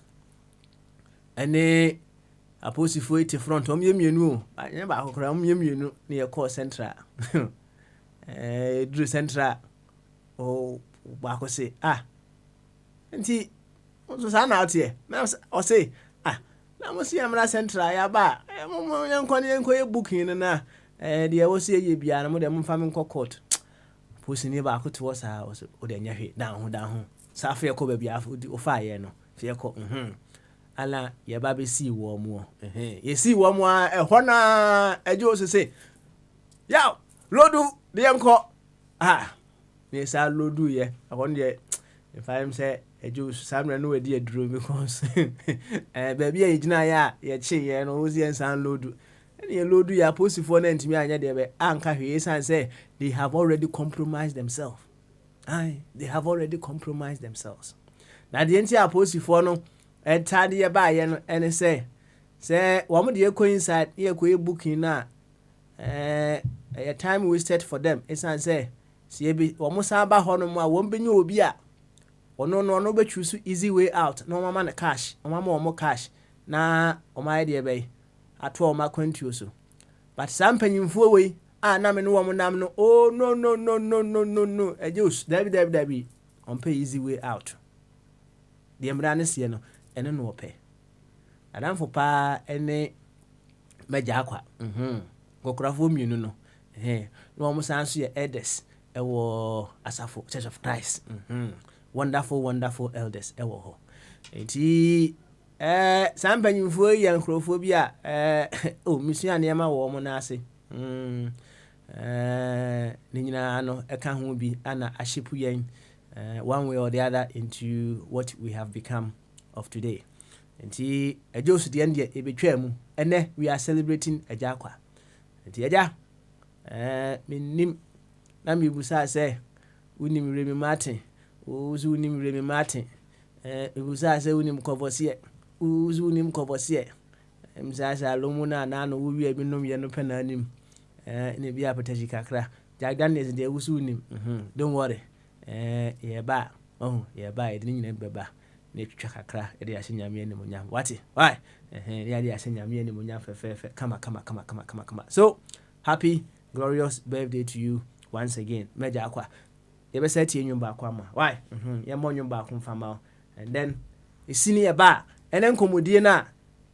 ene aposifo ite front om yemienu o anya ba akokora om yemienu ne ye call central dru central o ba ko se enti so sa na atie na o se mo si amra central ya ba mo yankɔ booking na de wo se ye bia na mo de mo fa me nkɔ court posi ni ba ko to sa o de nya hwe dan ho sa fa yakɔ ba bia o fa ye no fa yakɔ ala ye ba be si wo mo ye si wo mo a ɛhɔ na ɛgye o se ya lodu de yankɔ me sa lodu ye akɔ de if I am say ejo samra no wedi aduro because baby e gina ya ye che ye no ozi ensan lodu e lodu ya posifo na ntimi anya de be anka hwe san say they have already compromised themselves. They have already compromised themselves. Na de enti aposifo no entade ye ba ye no ene say wo mo de coincide ye ko booking na a time wasted for them. Esan say se be wo mo sa ba ho no mo a wo benye obi a no be choose easy way out. No mama na cash. Mama cash. Na idea be ato ma kwantuo so. But some penyimfo we na me no wo nam no. Oh no. Ejus David. On pay easy way out. The embrane sie no ene no ope. Adam for pa ene meja akwa. Gokrafo mienu no. No mo sanso ye elders ewo Asafo Church of Christ. Wonderful elders ewo ho. Enti sampanyimfo yan krofo bi a misua ne ma wo mo na ase. Ni nyina no eka ho bi ana ahyepu yan one way or the other into what we have become of today. Enti ejosu de ende e betwa mu. Ene we are celebrating Ajakwa. Enti Aja minim na mibusa se unim Remi Martin. Uzu unim Remi Martin. Mibusa se unim Kovosie. Uzu unim Kovosie. Mzasa lomuna na no wi ebinom ye no pena anim. Ne bia pataji kakra. Jagdan is de uzu unim. Don't worry. Ye ba. Ye ba e nyina beba. Ne twitwa kakra e de asenyame anim onyam. Wati? Why? Ya de asenyame anim onyam fefe. Kama. So, happy glorious birthday to you once again. Meja akwa. Yebe set ye nyumba akwa ma. Why? Ye mo nyumba akwa mfama. And then isini ye ba. Enen komodie na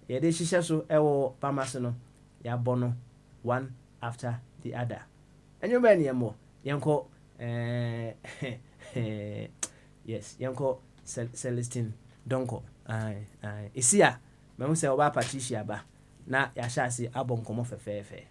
ye de hihye so ewo pamase no. Ya bono one after the other. Enyumba ni ye mo. Yenko yes, yanko Celestine Donko. Isia, me say oba Patricia ba na ya sha se abon komo fefefe.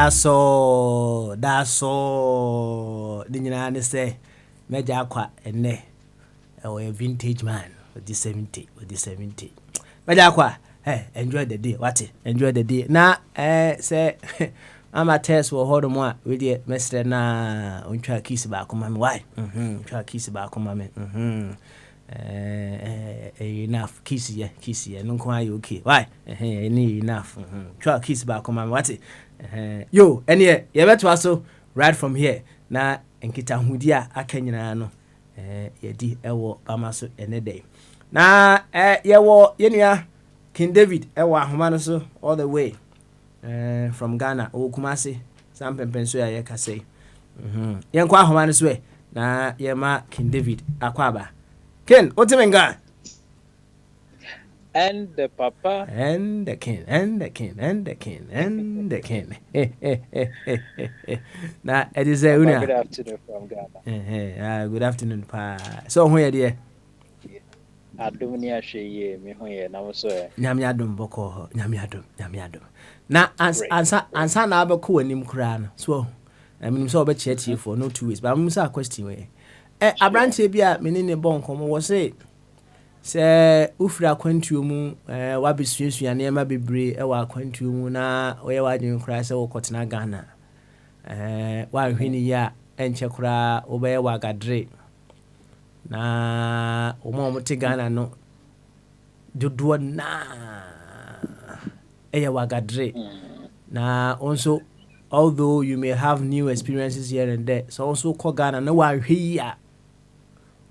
That's all. That's all. The nyina say meja akwa ene. A vintage man with the 70 Meja akwa. Hey, enjoy the day. What? Enjoy the day. Na say I'm a test will hold more with the Mr. Na untwa kiss back on why? Try kiss back on enough kiss ye no kwa you okay. Why? Enough. Try kiss back on what? Yo, any ye beto aso right from here. Na enkita hudia aka nyina no yedi ewo bamaso ene day. Na ye wo yenua King David ewo ahoma no so all the way from Ghana o Kumasi sam pempenso ya ye kase. Yen kwa ahoma no so na ye ma King David akwaba. Ken otimenga And the papa and the king. Na it is a good afternoon from Ghana. Good afternoon pa. So who ye there? Adumni ahwe me ho ye na so e. Nyame adom boko, nyame adom. Na ansa na abeko anim kura no. So I mean so obe chetie for no 2 weeks. But I'm say a question we. Abranche bia me ne bon komo wo say ufri akwantuo mu wabesuasua na ema bebre e wa akwantuo mu na oye wadwen kura se wo kotena Ghana. Wa hwini ya enche kura obe wa gadre. Na omo te Ghana no dodo na wa gadre. Na also although you may have new experiences here and there, so also ko Ghana na wa hwi ya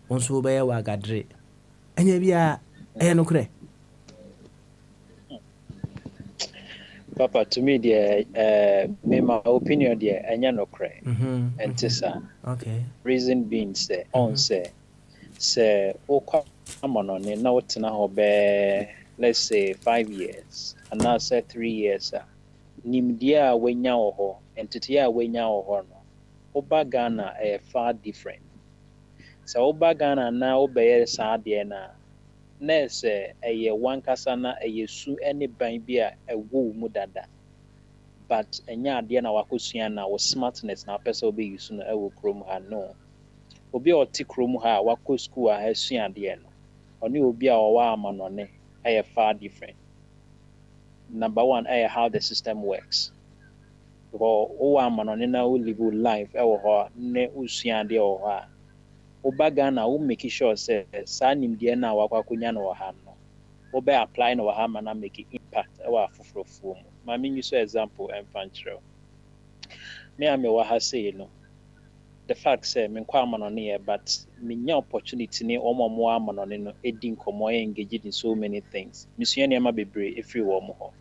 onso obe wa gadre. Anya bia no kure. Papa, to me me my opinion there anya no kure. And tisa. Okay. Reason being say on say okwa amonone na wotena ho be let's say 5 years and now say 3 years nimdia wenya wo ho entity a wenya wo ho no oba Ghana far different. So oba Ghana na obeye saa de na se eye wankasa na eye su ene ban bi a ewo mu dada, but enya ade na wakosua na wo smartness na pesa obe yusu no ewo krom ha no. Obi oti krom ha wako school a esua ade no oni obi a owa amanone far different. Number one, how the system works. Because owa amanone na we live life ewo ho ne usua ade o ho Oba Ghana will make sure say san nimdeɛ na wakwakonya no ha no obe apply no ha ma na make impact ewa afofrofo mu. Ma me use example emfantrel me am wa ha say no the fact say me kwa amanone ye but me nya opportunity ne omomo amanone no edi nkomo engaged in so many things misua ne ma bebre efri wo mo ho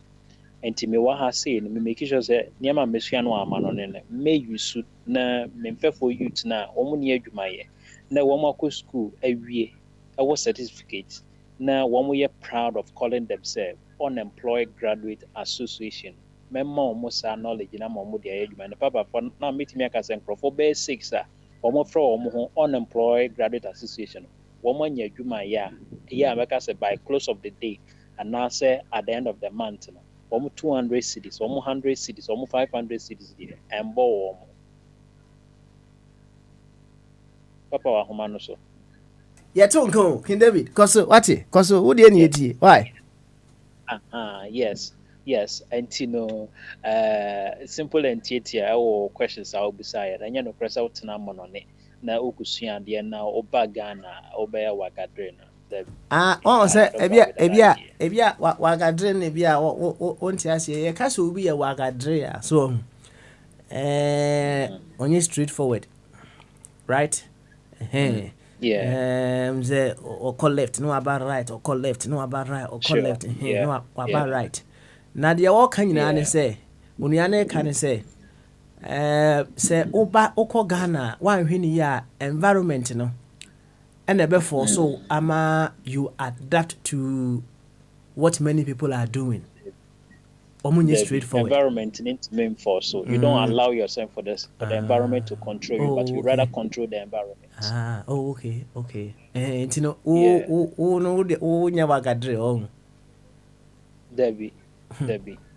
enti me wa ha say no me make sure say ne ma mesua no amanone no me use na me mfefo youth na omo ne adwuma ye na wamako school awie awo certificate na wamo ye proud of calling themselves unemployed graduate association memma omo sa knowledge na mo de ayedwuma na papa for na metimi aka se nkrofo be 6 a omo fra omo ho unemployed graduate association wamo anya adwuma ya beka se by close of the day and now say at the end of the month no omo 200 cedis omo 100 cedis omo 500 cedis there embo omo Papa wa homa no so. Ye tonko King David. Koso wo de na yeti. Why? Yes. And simple and tietia or questions I will be saying. And you know press out na monone na okusua de na oba Ghana obeya wagadre na. Say ebia wagadre na bia wonti ase ye ka so obi ye wagadre a so only straightforward. Right? Yeah. Or call left, no about right, or call left, no about right, or call left, no about right. Now the all can you say, Muniane can say Oba Oko Ghana, one ya environment, no, and before so you adapt to what many people are doing. Straightforward. Environment needs main force, so you don't allow yourself for the environment to control you, but you rather control the environment. Okay. You know, no, never got Debbie.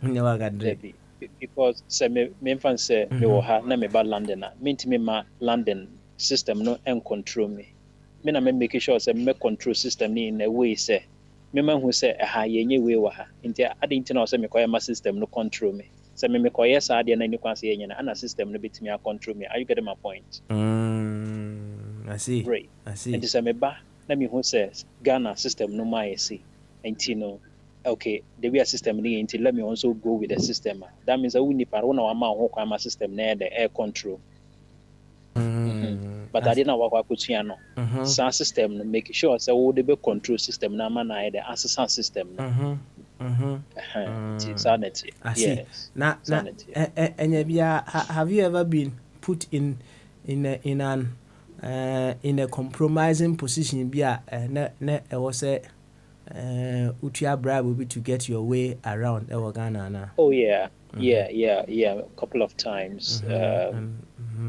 Never got Debbie. because say me fan say me wo ha na me ba London na me ntimi ma London system no and control me na me make sure say me control system ni in a way say me ma hu say ha yenye way wa ha nti ade nti na say me koye ma system no control me say me koye sa ade na ni kwan say yenye na ana system no betimi a control me. Are you getting my point? I see. Great. I see. And say me ba na me hu say Ghana system no ma see nti no okay, the way a system ni nti let me also go with the system. That means that we need para na wa ma ho kwa ma system na the air control. But I didn't work with no. Sound system no make sure say we the control system na man na the assistant system. Sanity. I see. Yes. Na bia have you ever been put in a compromising position bia na e was a utia bribe will be to get your way around Ghana na? Oh yeah. A couple of times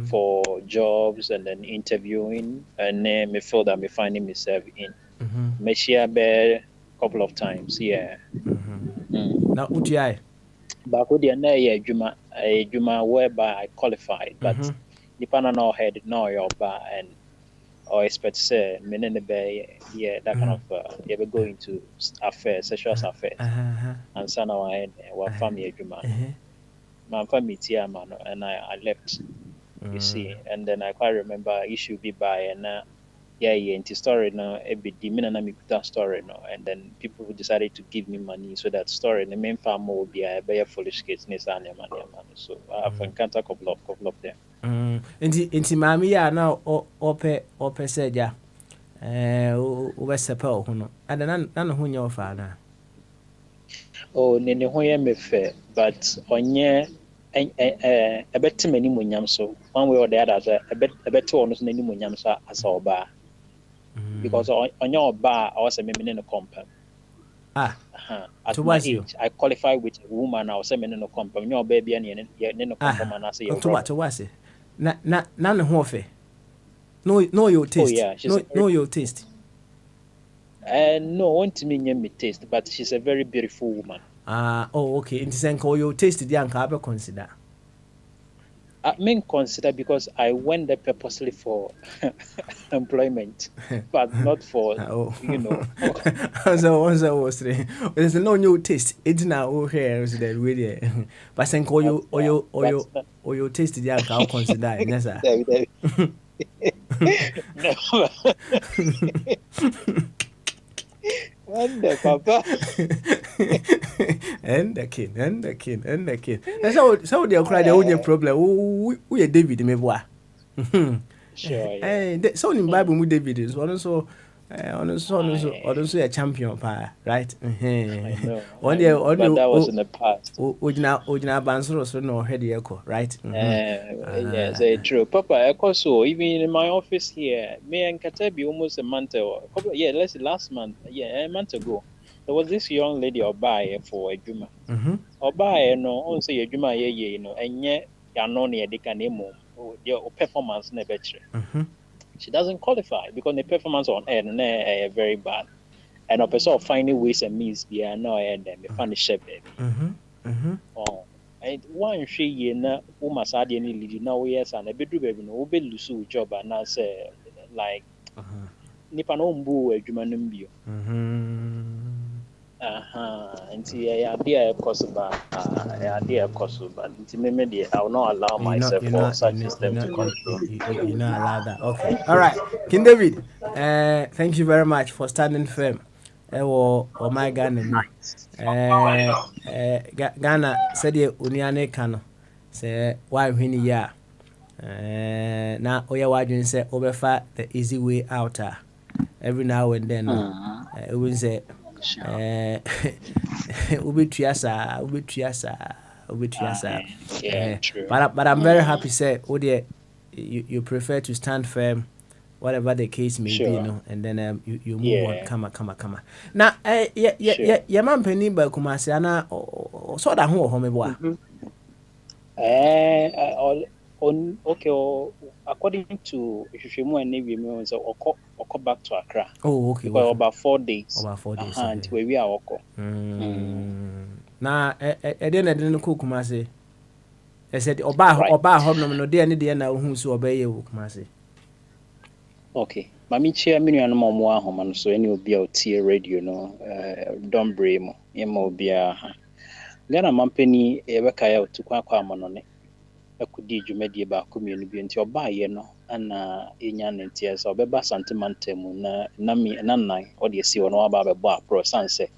for jobs and then interviewing, and then me feel that me finding myself in. Me share a couple of times, yeah. Now utia back with the na juma whereby I qualified, but depending on our head no your bar and or expect to say men that kind of you ever go into affairs, sexual affairs, and so now I had family juma. My family tia man, and I left. You see, and then I quite remember issue be by and into story now a bit the story now, and then people decided to give me money so that story the main farm will be a very foolish case money. So I've encountered a couple of them. Inti mami ya na ope seja uwesepe ohuno ada na hunye ofa na oh nene hoye me fe but onye ebeti mani munyam so one way or the other ebeti ono so nani munyam so asa oba because onye oba I was a me no compound at my age I qualify with a woman I was a me no compound onye oba bia ne no compound na say to wase na ne ho ofe no your taste. Oh, yeah, no your taste. No, want me taste, but she's a very beautiful woman. Okay. In the call your taste, the uncle consider. I mean consider because I went there purposely for employment, but not for you know. So was there's no new taste. It's now here is the way but then call you or your taste the uncle consider. Yes, sir. And the papa and the king. That's how they cry the only problem. We are David Meboa. Sure. Hey, so in Bible with David is also a champion right? I know. But that was in the past. Ojina Bansoro so no head echo, right? Yes, true. Papa, echo so even in my office here, me and Katebi almost a month ago. Let's say last month. Yeah, a month ago. There was this young lady Obaye for a Juma. Obaye no also a Juma you know, and yet you know near the kanemo your performance never she doesn't qualify because the performance on air is very bad. And a person finding ways and means be no and then find shape baby. Oh, and one she na almost had any lead now yes and a bit baby no be lose job and I say like nipa no mbu adwuma bio. And see I idea possible but maybe I will not allow myself for such system to control. You not allow that. Okay. All right. King David, thank you very much for standing firm. Or my Ghana. Ghana said the Uniane Kano. Say why when ya now Oya Wadrin say overfat the easy way out every now and then it will say Yeah, true. But I'm very happy say you prefer to stand firm whatever the case may be, you know, and then you move on. Come. Now, yeah, man, penny by Kumasi, ana so that home boy. Okay, according to Shishimu and Navy, we will come back to Accra. Oh, okay. For about 4 days. About 4 days. Until we are okay. Now, I didn't cook Kumasi. I said oba Right. hodnom no de ne de na ohu so obeye wo Kumasi. Okay. Mami chia minu anu mo ahoma no so eni obi a otie radio no don bremo yema obi a ha. Ghana mampani ebeka ya otukwa kwa amonone. Akudi dwumadie ba komienu bi nti oba ye no ana enya ntia so obeba santimantemu na nan odi esi wono aba bebo apro sanse.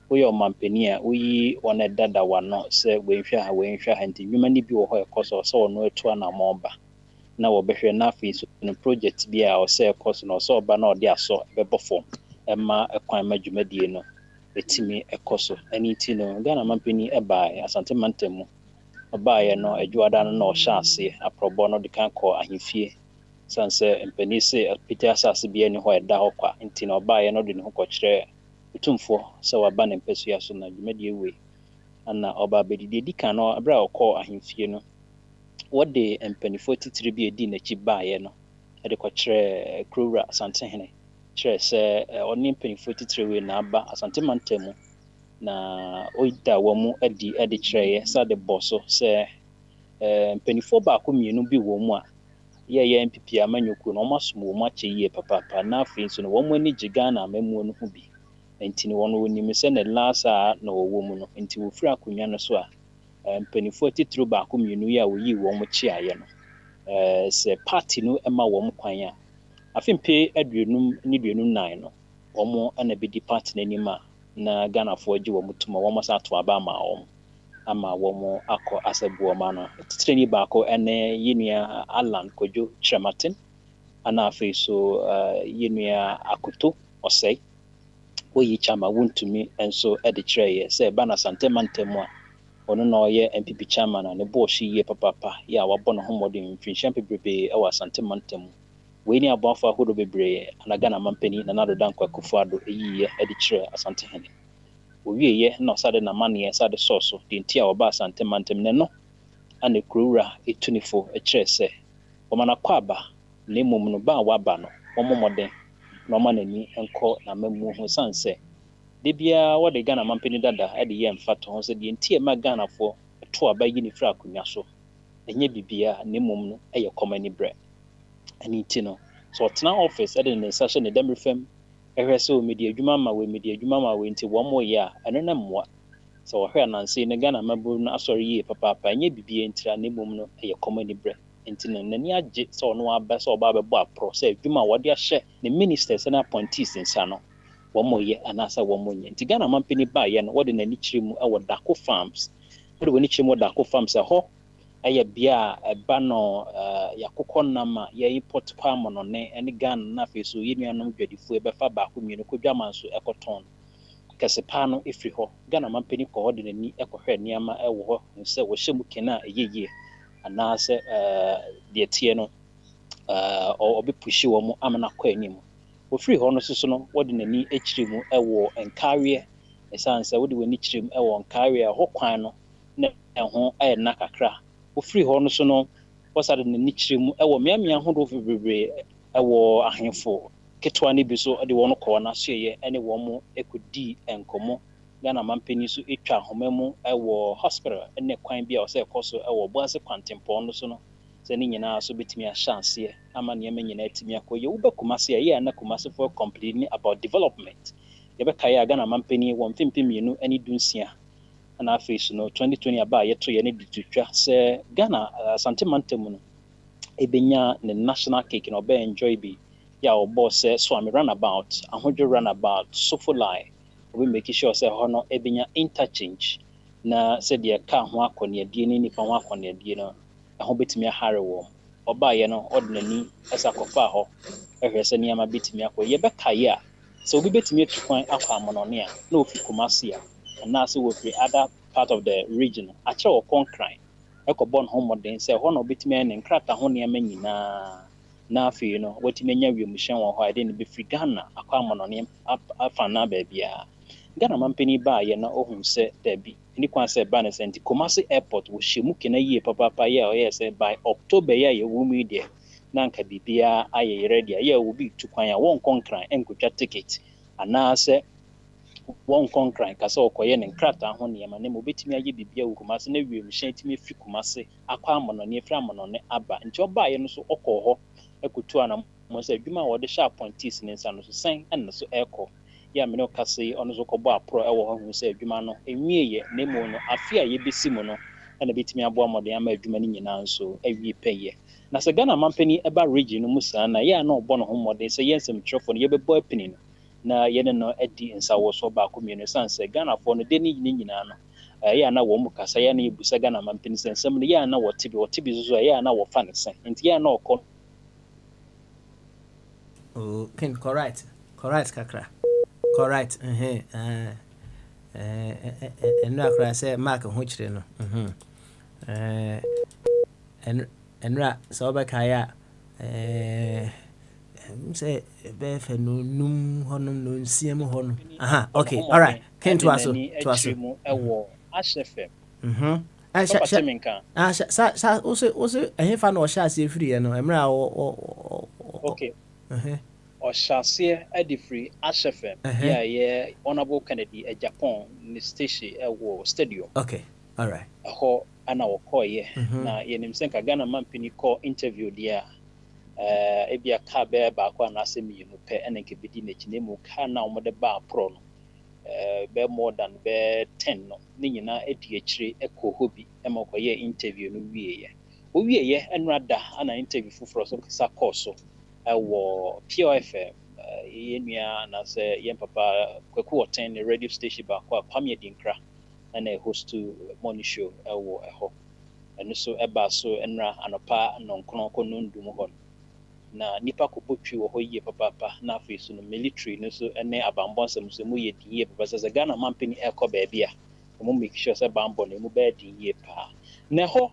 Woyɛ ɔmampani a woyi wɔn dada wano sɛ wɔnhwɛ ha nti nnwuma no bi wɔ hɔ ɛkɔ so sɛ ɔno atu anamɔba na wɔbɛhwɛ na afei so no project bi a ɔsɛ ɛkɔ so na ɔsɛ ɔba na ɔde asɔ ɛbɛbɔ fam ɛma ɛkwan ma dwumadie no ɛtumi ɛkɔ so ɛne nti no Ghana mampani ɛbaa Asante Mantam mu ɔbaeɛ no adwuada no na ɔhyɛ ase aprɔbɔ no de kan kɔ ahemfie san sɛ mpani sɛ apiti asase bi ani hɔ ɛda hɔ kwa nti na ɔbaeɛ no de ne ho kɔkyerɛ utumfo sɛ waba ne mpɛsua so na dwumadie we ana ɔba bedidi di kan no abra ɔkɔ ahemfie no wɔde mpanifo titiri bi edi n'akyi baeɛ no ɛde kɔkyerɛ Kurowura Asantehene kyerɛ sɛ ɔne mpanifo titiri we na aba Asante Mantam mu na ɔda wɔn mu adi ɛde kyerɛɛ sɛ de bɔ so sɛ mpanifo baako mmienu bi wɔ mu a yɛyɛ MPP amanyɔkuo na wɔn asom wɔn akyɛ yie papaapa na afei nso no wɔn ani gye Ghana amamuo no ho bi nti no wɔn onim sɛ ne lasa na wɔwɔ mu no nti wɔfiri akonnwa no so a mpanifo titiri baako mmienu yi a wɔyi wɔn kyiaeɛ no sɛ party no ɛma wɔn kwan a afempe 29 no wɔn ana bɛdi party n'anim a na Ghanafoɔ gye wɔn tuma wɔn sa ato aba ama wɔn akɔ asɛboɔ ma no titiri ni baako ɛne yɛnua Alan Kojo Trematin ana afei so yɛnua Akoto Ɔsɛe oyi chama wuntumi enso ede kyerɛɛ sɛ ba na Asante Mantam a ɔno na ɔyɛ MPP chairman na ne bɔɔhye yie papapa ya wabɔ no homɔden mfinhyia bebrebe ɛwɔ Asante Mantam wei ni abɔafo ahodo bebree ana Ghana mampani na Nana Addo Dankwa Akufo-Addo eyiye ede kyerɛ Asantehene owieye na ɔsade na maneɛ sade sɔɔso de nti a ɔba Asante Mantam ne no ana Kurowura etunifo kyerɛ sɛ ɔmana kɔ aba na mmom no ba a waba no ɔmɔmɔden na ɔma n'ani nkɔ na mamu ho sanse de bia wɔde Ghana mampani dada ɛde yɛ mfato ho sɛ de ntie ma Ghanafoɔ to aba yi ne fira akonnwa so ɛnyɛ bibia na mmom no ɛyɛ kɔmani brɛ ɛne nti no so ɔtena office ɛde ne nsa hyɛ ne dɛm refam ɛhwɛ sɛ ɔmedi adwuma ma we nti wɔn mo yɛ a ɛno na mmoa sɛ ɔhwɛ ananse ne Ghana mabu no asɔre yie papaapa ɛnyɛ bibia ntira na mmom no ɛyɛ kɔmani brɛ nti no n'ani agye sɛ ɔno aba sɛ ɔba bɛbɔ aprɔ sɛ adwuma a wɔde ahyɛ ne ministers ne appointees nsa no wɔn mo yɛ anaasɛ wɔn mo nyɛ nti Ghana mampani baayɛ no wɔde n'ani kyerɛ mu ɛwɔ Dako Farms wɔde wɔn ani kyerɛ mu wɔ Dako Farms ɛhɔ ɛyɛ bea a ɛba no yakokɔ nam a yɛyi pot palm no ne ɛne Ghana na afei so yɛ nuanom dwadifoɔ ɛbɛfa baako mmienu kɔdwama nso ɛkɔtɔn kɛse paa no efiri hɔ Ghana mampani kɔ hɔ de n'ani ɛkɔhwɛ nneɛma ɛwɔ hɔ sɛ wɔhyɛ mu kena a ɛyɛ yie anaasɛ deɛ tie no ɔbɛpushi wɔn mu ama na kɔ anim ofiri hɔ no soso no wɔde n'ani akyiri mu ɛwɔ nkareɛ ɛsan sɛ wɔde wɔn ani kyiri mu ɛwɔ nkareɛ a hɔ kwan no na ɛho ɛyɛ na kakra ofiri hɔ no so no wɔsade n'ani kyiri mu ɛwɔ mmeammea ahodoɔ bebree ɛwɔ ahemfo ketewa no bi so ɛde wɔn kɔ wɔn asoɛyɛ ɛne wɔn mo ɛkɔdi nkɔmɔ Ghana mampani so etwa ahoma mu ɛwɔ hospital ɛne kwan bi a ɔsɛ ɛkɔ so ɛwɔ Boase Kwantempɔn no so no sɛ ne nyinaa so betumi ahyɛ aseɛ ama nneɛma nyinaa etumi akɔ yɛ wobɛ Kumasi a yɛ ana Kumasi for complaining about development yɛbɛka yɛ Ghana mampani wɔn mpempem mmienu ɛne dunsia ana afei so no 2020 aba a yɛto yɛ ne de tutwa sɛ Ghana Asante Mantam no ebenya ne national cake na ɔbɛ enjoy bi yɛ a ɔbɔ sɛ Swami Runabout ahodwo Runabout Sofolai we make sure say hono ebenya interchange na sɛ deɛ ka ho akɔneadie ne nipa ho akɔneadie no ɛho betumi ahare wɔ ɔbaayɛ no ɔdenani ɛsa kɔfa hɔ ɛhwɛ sɛ nneɛma betumi akɔ yɛbɛka yɛ a sɛ obi betumi atu kwan akɔ amonɔne a na ofi Kumasi a anaasɛ wɔfiri other part of the region akyerɛ wɔ kɔnkran ɛkɔbɔ no ho mmɔden sɛ hɔ na obetumi ayɛ ne nkrata ho nneɛma nyinaa na afei no wɔtumi anya wiemhyɛn wɔ hɔ a ɛde ne bɛfiri Ghana akɔ amonɔne afa na baabiara Ghana mampani baayɛ na ohun sɛ dabi ni kwan sɛ ba ne sɛ nti Kumasi airport wo hyemu kena yie papapa yɛ a ɔyɛ sɛ by October yɛ a yɛwɔ mu yi deɛ na nka bibia ayɛ ready a yɛ wo bi tu kwan a wɔn kɔnkran nkotwa ticket anaasɛ one concrete kasa okoye ne nkrata ho ne yema ne mo betimi aye bibia wu Kumase na wiem hyen timi fi Kumase akwa amonone efra amonone aba nti oba ye no so okọ ho ekutu ana mo se adwuma wo de sha appointees ne nsa no so sen en so ekọ ya me no kase ono so kọbọ apro ewo ho hu se adwuma no enwie ye ne mo no afia ye besi mo no na betimi abo amode ama adwuma ni nyina nso awie peye na se Ghana mampani eba region no musa na ye na obo no ho mode se yensem trofo no ye bebo apini no na yene no edi nsawo so ba ko mienu sanse Ghana fo no de ni nyina no ya na wo mu kasa ya na ebusa Ghana mampani sensem no ya na wo tibi zo ya na wo fa ne sen enti ya na okọ Ken correct kakra correct enu akra say mark ho kire no enra so ba kaya say be fe no num honum no nsiem ho no okay all right Ken to aso ewo ashefem sa also ehefa na o sha ase free no emra okay Oshase Edifree Ashefem yeah Honorable Kennedy Japan ni station ewo stadium. Okay, all right. Ho ana wokoye na yenim senka Ghana mampini call interview dia ebia ka be ba kwa na asemi no pe ene ke bedi na chinemu ka na omode ba pro no be more than be 10 no ni nyina edi akire ekohobi emokoye interview no wieye enrada ana interview fufuro so sa course ewo POFM yenua na se yen papa Kwaku Oten the radio station ba kwa Pamye Dinkra na host to morning show ewo eho eno so eba so enra anopa nonkron ko nondum ho na nipa ko botwi wo ho yie papa na afi no military no so ene abambonsem so mu ye dinye papa se Ghana mampani ekọ ba bia mo make sure se bambo na mu ba dinye pa na ho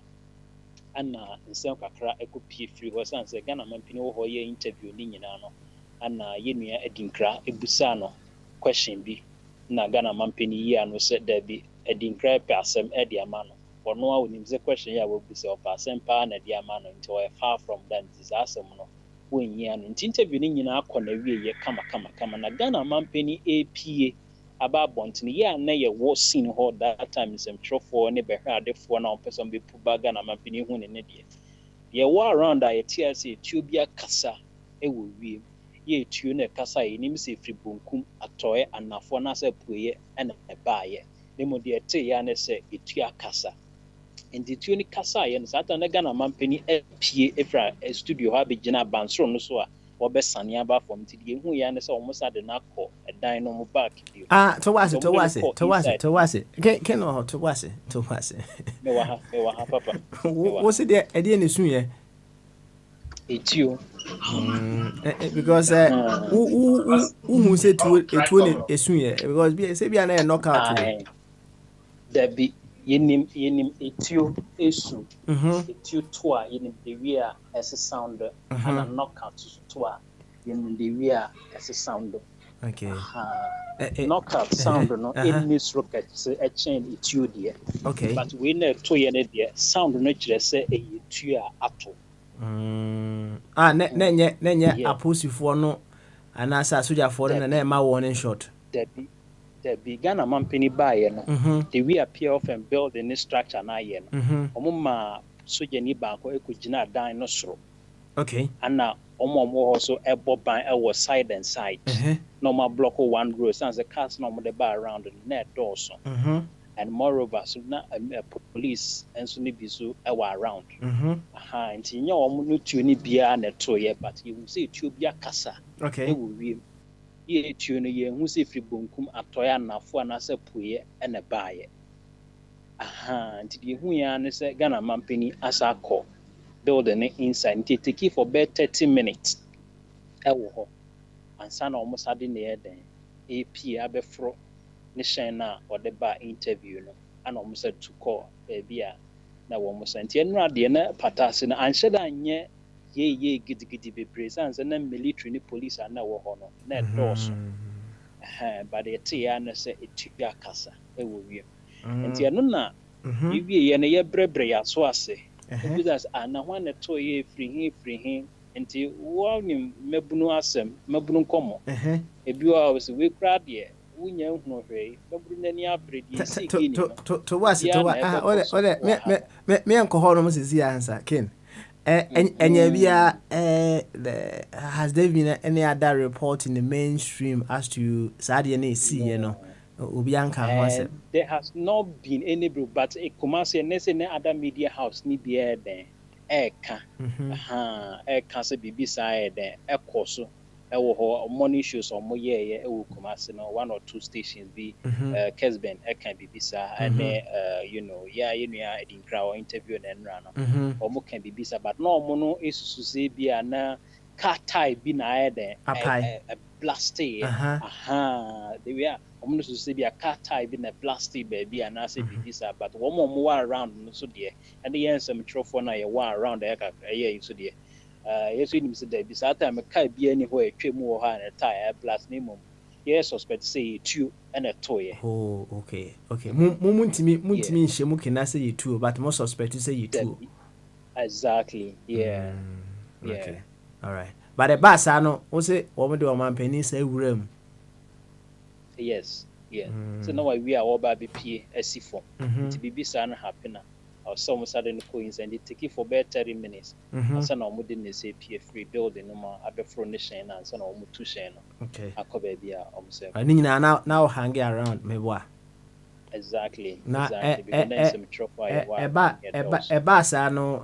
ana nsem kakra ekopie free ho sanse Ghana mampini wo ho ye interview ni nyina no ana yenua Edinkra ebusa no question bi na Ghana mampini yi ano se da bi Edinkra pe asem e dia ma no ono a onim se question ya wo busa o asem pa na dia ma no nti o far from that asem no wonyi ano nti interview ni nyina akọ na wie ye kama na Ghana mampini APA aba bontini ya na ye wo scene ho that time sem trofo ne be hwa adefo na on person be puba Ghana mampini hu ne de ye wo around a TLC Ethiopia kasa e wo wie ye tuo ne kasa ye nim se firi bonkum atoye anafo na se puye ene baaye ne mo de te ya ne se etua kasa enti tuo ni kasa ye no sata na Ghana mampini apie efra studio ha be gina bansoro no so a wobesane aba from ti de hu ya ne se omosa de na kọ edan no mo back bio to wase ken no to wase me wa ha papa wo se de ede ne sun ye etio because who say to esun ye because be say be na knockout there be yenim etio esu etio to a yenim the we a as a sound and a knockout to a yenim the we a as a sound okay knockout sound no in this rocket say a chain etio there okay but we na to ye na there sound no kire say etio a ato nenye aposifo no anasa sojafo no na ma warning shot the Ghana mampini baye no the we appear of and build in this structure na ye no omo ma soja ni ba ko ekugina dan no soro okay ana omo also ebo ban e side and side normal block one row sans the cars no mo de ba around the net doors and moreover so na police and so ni biso e wa around nti nya omo no tuo ni bia na to ye but you say tuo bia kasa okay e wo wiem ye tuo no ye hu say firi bonkum atoya nafo na se puye e na baaye nti de hu ya ne se Ghana mampani asa call building inside nti take for about 30 minutes e wo ho ansa na omo sade na ye den AP abefro ne shen na ode ba interview no ana omo said to call bia na wo mo santi enra de na patase na anhye da anye ye gidigidi bebre sanse na military ni police ana wo ho no na doors but the tia na se etua kasa e wo wie enti eno na wie ye na ye brebre ya so ase because ana ho na to ye free hin enti wo ni mabunu asem mabunu komo ebi wa we kra de wonya hunu hwee bɛburu n'ani abere deɛ ɛsi to gini to no to to was biribiara to na what ɛbɛkɔ so ode wɔ ha. me enko no sisi answer Ken enya bia has there been any other report in the mainstream as to Sadia na esi ye no obi anka ho asem There has not been any brew, but a Kumasi and Nese other media house ni be there. Eka, eka se bibi side there. Ekoso, ewo morning shows or more yeah, ewo Kumasi no 1 or 2 stations be Kesben, eka bibi sa, and you know, in crowd interview and run or more can bibi sa, but no mono is to say be na car tie be na there. A blasty, they were. I'm not to say be a car tie in a plastic baby and I say be this, but one more around so dear, and the answer microphone I one around the year so dear. Yes, we need to say beside time a car be anywhere, trim more high and a tire, plus minimum. Yes, suspect say 2 and a toy. Oh, okay. Muntimi nshemu kena say you 2, but most suspect to say you 2. Exactly. Yeah. Okay. All right. But the boss I know, we say woman do a man penny say room. Yes. So now we are all baby P as if to be son happen or some sudden coins and it take it for about 30 minutes. Son or wouldn't say P free building no more a befronation and son or two shane. Okay. I could be almost. I mean now hanging around me what? Exactly. Na eba sa no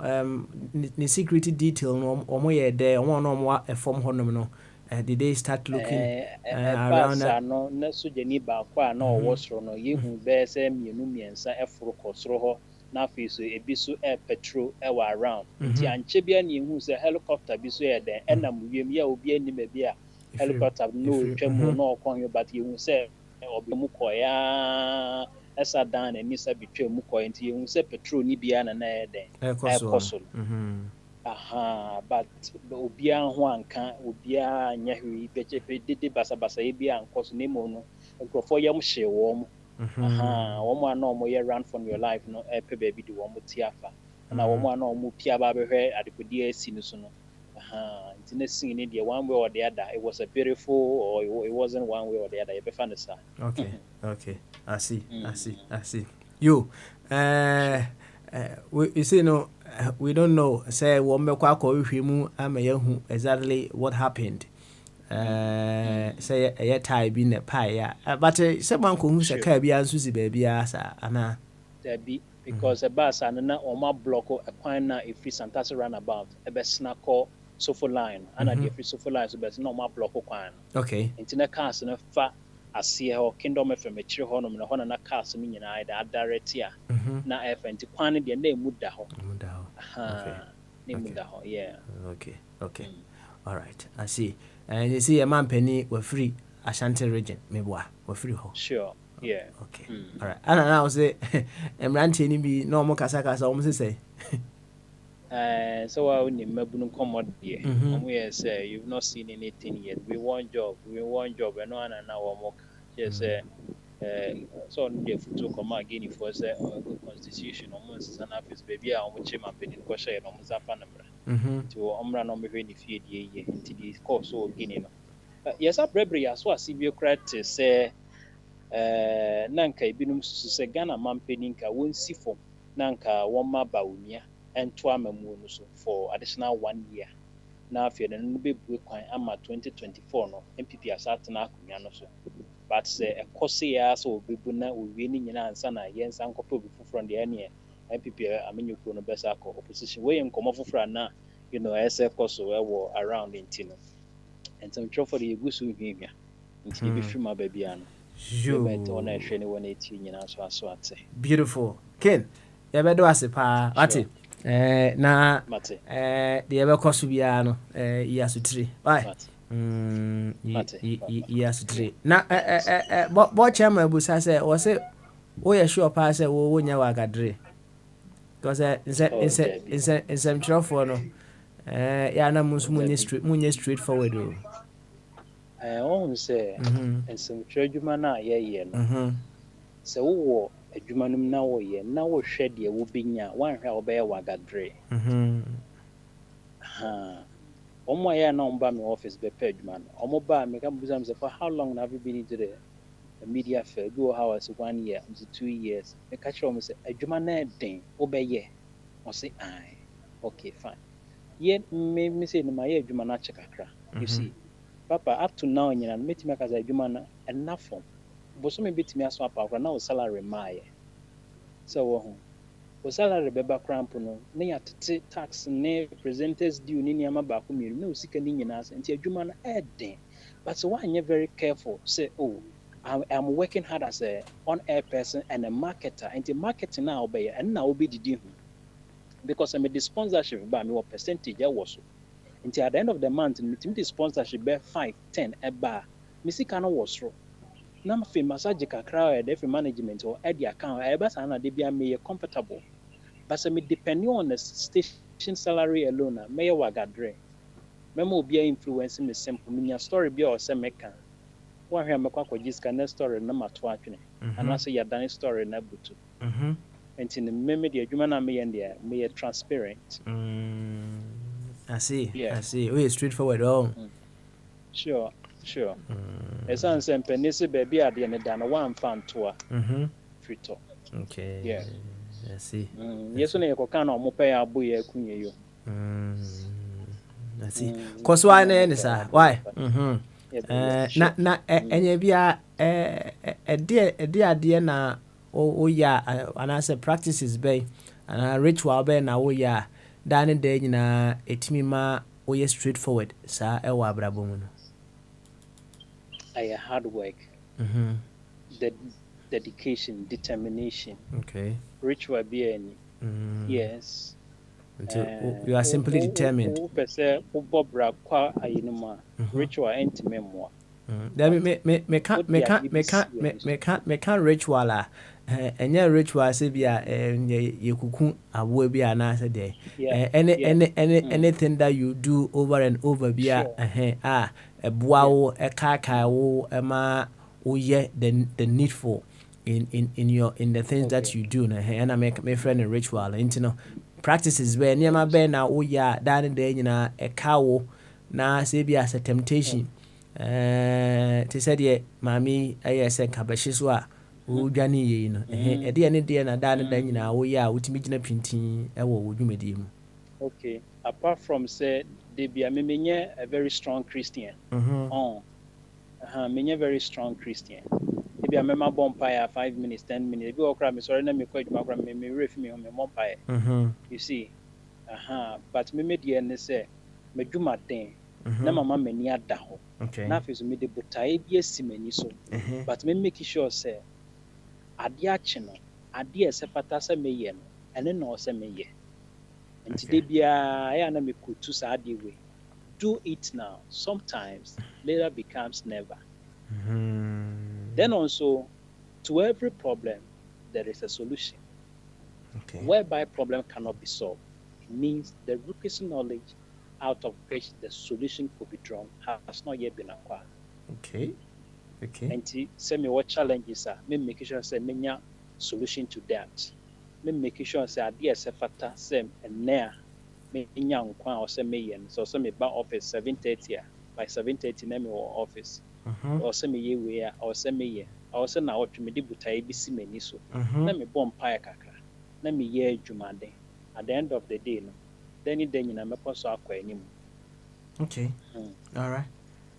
the security detail no omo ye there omo no omo e form honom no did they start looking around no na sojani ba kwa na owo soro no yehu be se mienu miensa eforo kosoro ho na afi so ebi so petrol e wa around nti anche bia na yehu se helicopter bi so ye den enam wiem ya obi anim bi a helicopter no twam no okon yo but yehu se obi mu koya esa dan na misa bitwa mu koya nti yehu se petrol ni bia na e den e koso but obia ho anka obia nya hwi bechepe dede basabasa e bia ankoso nemo no nkrofo yam hye wo mo wo ana omo ye run from your life no e pe baby di wo mo tiafa na wo ana omo pia ba behwe adekodi asi no so no nti na sin ni de one way or the other it was a beautiful or it wasn't one way or the other you be fan sa okay I see you you see no we don't know say wo mekwa hwehwemu amayahu exactly what happened say a tie bi na pie ya but say man ko hu say car bi anso si ba bia sa ana there be because a bus and na o ma block a kwan na if Santa runabout e be snako sofo line and the free sofo line so be no ma block kwan okay internet cars na fa asie ho kingdom fm chire ho no na ho na cars no nyina da direct ya na fnt kwan de na emu da ho okay da ho yeah okay all right I see and you see a man penny we free Ashanti region meboa we free ho sure yeah okay all right and now say emrante ni bi no mo kasa o mo say so I only mabunu commodity we say you've not seen anything yet we want job and no and now work just so the future come again for say constitution almost an office baby a omo chema pedin ko share no mzafa namra to omra no mehwe ni fie die ye nti di course so gini no yes abrebre ya so asibiocrat say nanka ibinum susu se Ghana man pedin ka won sifo nanka won ma bawumia ento amamu no so for additional 1 year na afia no be bue kwan ama 2024 no MPP asatena akonya no so but say ekose ya so obebu na owie ni nyina ansa na yensa nkopɔ bi foforo de ane MPP amenyuko no besa akɔ opposition we nkomo foforo na you know SF koso we were around intino and some tro for the egusu hwehwia nti be frima ba bia no you bet on a hwe ne wona eti nyina so aso ate beautiful Ken ya bedo asepa ate na de ebe koso bia no ya sutire bye yes three na bo chama busa say o say o ye sure pa say wo nya wa gadre because in trofo no ya na munye straight forward o on say en some adwuma na ye no say wo adwuma num na wo ye na wo hwe de wo benya wan hwe wo be wa gadre omo ya na omba me office be page man omo ba me can busa me say for how long have you been into the a media fair go hours 1 year to 2 years me catch them say adwuma na den obeye o say ai okay fine ye me say no my adwuma na check akra you see papa up to now nyina no metimi aka say adwuma na enough form boso me betimi aso apa na o salary my so wo o salary beba cramp no na ya tete tax ne presenters due ni niama ba ko miru na o sika ni nyina ase nti adwuma na den but so why very careful say oh I'm working hard as a on-air person and a marketer. And the marketing now obey and now be the because I'm a sponsorship by me what percentage I was. Until at the end of the month, the sponsorship be 5, 10 a bar. Missy cano was through. Now my massage crowd every management or at the account. I best and they be me comfortable. But I mean depending on the station salary alone, may wagadre. Memo be influencing the simple meaning story be or some mekan. One here make kwa jiska na story na mato atwene ana so ya dan story na butu enti ne meme de adwuma na me yende me transparent I see. Yeah. I see. We straightforward all. Sure esan se mpenisi baby ade ne da na wan fan to a frito Okay. Yeah. I see. yeso na yekoka na omope ya abo ya kunye yo I see. Cause why na sir? Why? Enya bia ade na o ya anase practices be ana ritual be na o ya dan de nyina etimi ma o ye straightforward sa e wa abrabo mu no. I hard work the dedication determination Okay. ritual be any yes Until you are simply determined. Pese ubobra kwa ayinuma ritual entimemwa. Then me can't ritual enya ritual say bia ye kuku abo bia na say there. Anything that you do over and over bia eboa wo ekaka wo ema wo ye the needful in the things that you do na and I make my friend a ritual into no practices be niam be na wo ya dan de nyina ekawo na say be as a temptation te said ye mami ayese kabashi so a wo dwane ye no e de ne de na dan de nyina wo ya wotimi gina pintin e wo dwumedi mu. Okay, apart from say they be menye a very strong Christian menye very strong Christian maybe a member bonfire 5 minutes 10 minutes be okra me sorry na me kwa dwuma kra me ref me on me bonfire you see but me de ne say me dwuma den na mama mani ada ho na feso me de botae bi asimani so but me make sure say ade a che no ade esepata say me ye no ene no say me ye nti de bia ya na me kutu sa ade we do it now sometimes later becomes never. Then also, to every problem, there is a solution. Okay. Whereby problem cannot be solved. It means the requisite knowledge out of which the solution could be drawn has not yet been acquired. Okay. And say me what challenges are, me make sure say me solution to that. Me make sure say idea say factor say and there me nya nkwa or say me yen so say me ba office 7:30 by 7:30 na me office. Or say me ye we or say me ye or say na what me di butai bi si mani so na me bom pie kakra na me ye adwumade at the end of the day no then ni den na me koso akwa anim. Okay. All right.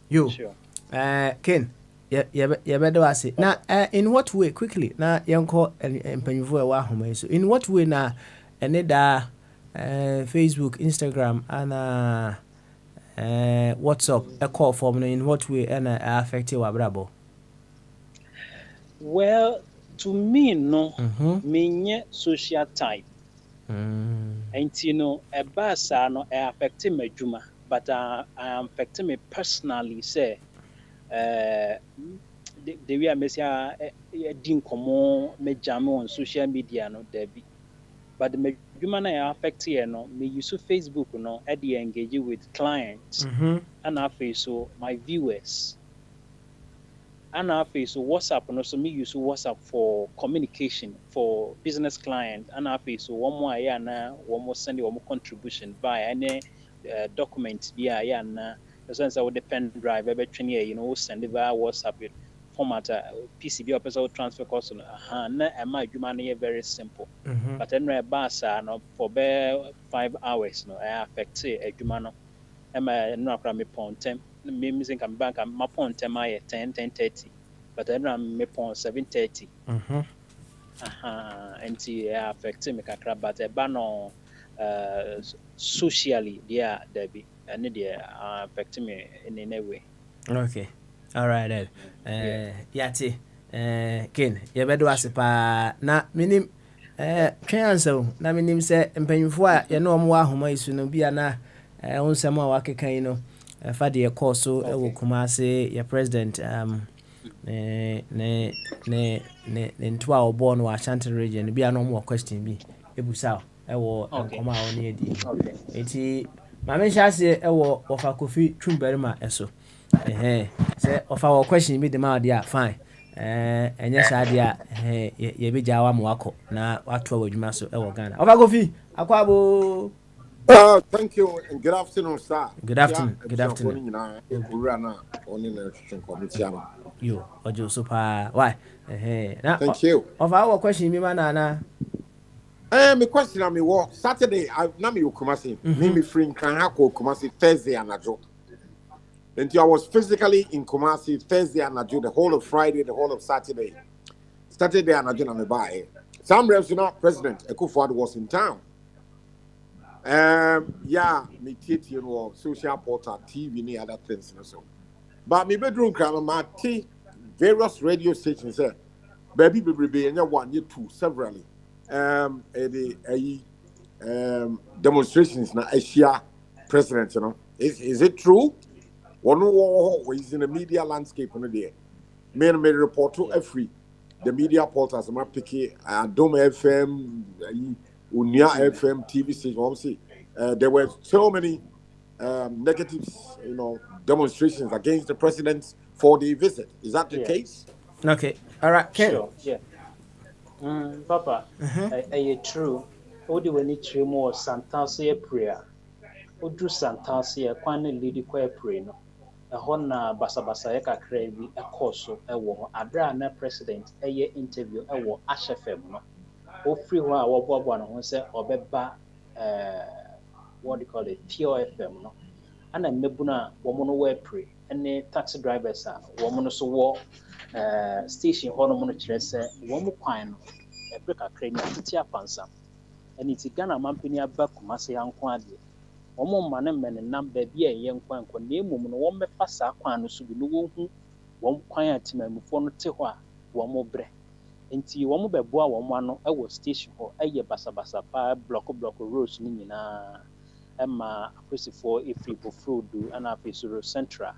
You. Sure. Ken, you better was it. Now, in what way, quickly, now, young call and Pennyvo a wahome. So, in what way now, and Facebook, Instagram, and WhatsApp, a call form, in what way, and affect your brabo? Well, to me, no, me social type. And you know, a basa no affect me juma, but I am affecting me personally, say. The way I say didn't come me jam on social media no debi but the human I affect here no me use Facebook no at the engage with clients and I face so my viewers and I face so WhatsApp no so me use WhatsApp for communication for business client and I face so one more ya na one more send one more contribution by any documents yeah na the sense I would pen drive every 20 send it via WhatsApp format PCB or person transfer cost na am adwuma no very simple. But then basa no for 5 hours no affect adwuma no no akra me pontem me missing come back my pontem ay 10:30 but then me pon 7:30 and affect me kakra but no socially there be and they affect me in any way. Okay. All right then. Yati. Ken, you bedo ase pa na minim twan so na minim se mpanyimfo a ye no mo ahoma isu no bia na onsem a wakekan no fa de course so e wo Kumasi your president ne ntwa obo no Ashanti region bia no mo question bi ebusa e wo nkoma a oni edi enti ma me hase e wo ofa Kofi Twumbarima eso say ofa wo question bi de ma dia fine enye sa dia ye be jawa mo wako na watu adwuma so e wo Ghana ofa Kofi akwabo. Thank you and good afternoon, sir. Good afternoon. Good afternoon. You ojo super why thank you. Ofa our question me na me question na me work Saturday na me Kumasi me free kan ha ko Kumasi Thursday anajo. Until I was physically in Kumasi Thursday anajo, the whole of Friday, the whole of Saturday anajo na me buy. Sam Revenue President Akufo-Addo was in town. Yeah, me TV, you know, social portal, TV, and other things, and so. But me bedroom crowd, my various radio stations, baby, and you one, you two, severally. Demonstrations na Asia president, you know. Is it true? One is in the media landscape on the day. Me report to every the media portals, my picky, Dome FM. Unia FM TV station, there were so many negatives, you know, demonstrations against the president for the visit. Is that the case? Okay. All right. Ken. Sure. Yeah. Papa, true. Odi wani true more Santasia prayer. Odru Santasia kwane lady kwa prayer no. Ɛhɔ na basabasa yɛ kakra bi ɛkɔ so ɛwɔ hɔ. Abra na president ɛyɛ interview ɛwɔ Ashefem no. Free one our bob one say or beba what do you call it Pure FM no and then mebuna woman wear pre and taxi drivers are woman so war station hormone chess one kwan no a break a crane tia pansa and it's Ghana mampini aba Kumasi anko ade woman man men number be a young kwan ko name woman one me fasa kwan no so bi no wo hu one kwan atimamfo no te hɔ a wo mo bre nti wo mo beboa wo mo ano e wo station ho eye basabasa pa block roads ni nyina ema aposifo efripo frodu ana afisuro central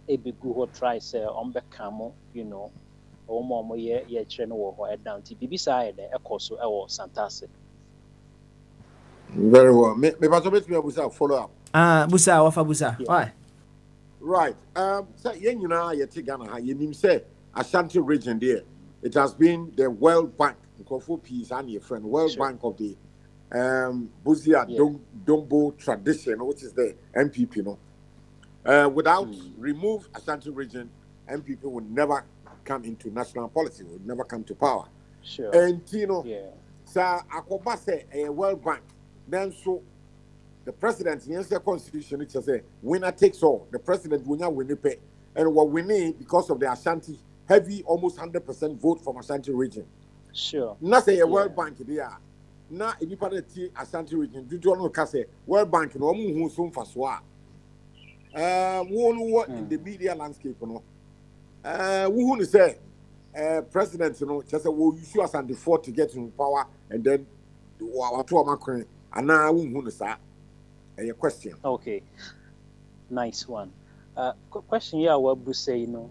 e begu ho try say on be kamo you know wo mo ye kire no wo ho e down ti bibisa e de e koso e wo Santase. Very well. Me paso bet me abusa follow up. Busa wafa busa. Why? Right. Say yen nyina ye ti Ghana ha ye nim say Ashanti region there. It has been the World Bank, Peace and your friend, World Bank of the Buzia Dombo tradition, which is the MPP. No, without remove Ashanti region, MPP would never come into national policy, would never come to power. Sure. And so Akoba say a World Bank. Then so the president in the constitution it says winner takes all. The president will not win the pay, and what we need because of the Ashanti. Heavy, almost 100% vote from Ashanti region. Sure. Not say a World Bank there. Now, if you put it Ashanti region, do you know say World Bank no who soon faswa. Who in the media landscape no. Who say president you know just say we use us and the fort to get in power and then what to Macron and now who say a question. Okay. Nice one. Question here what you say you know.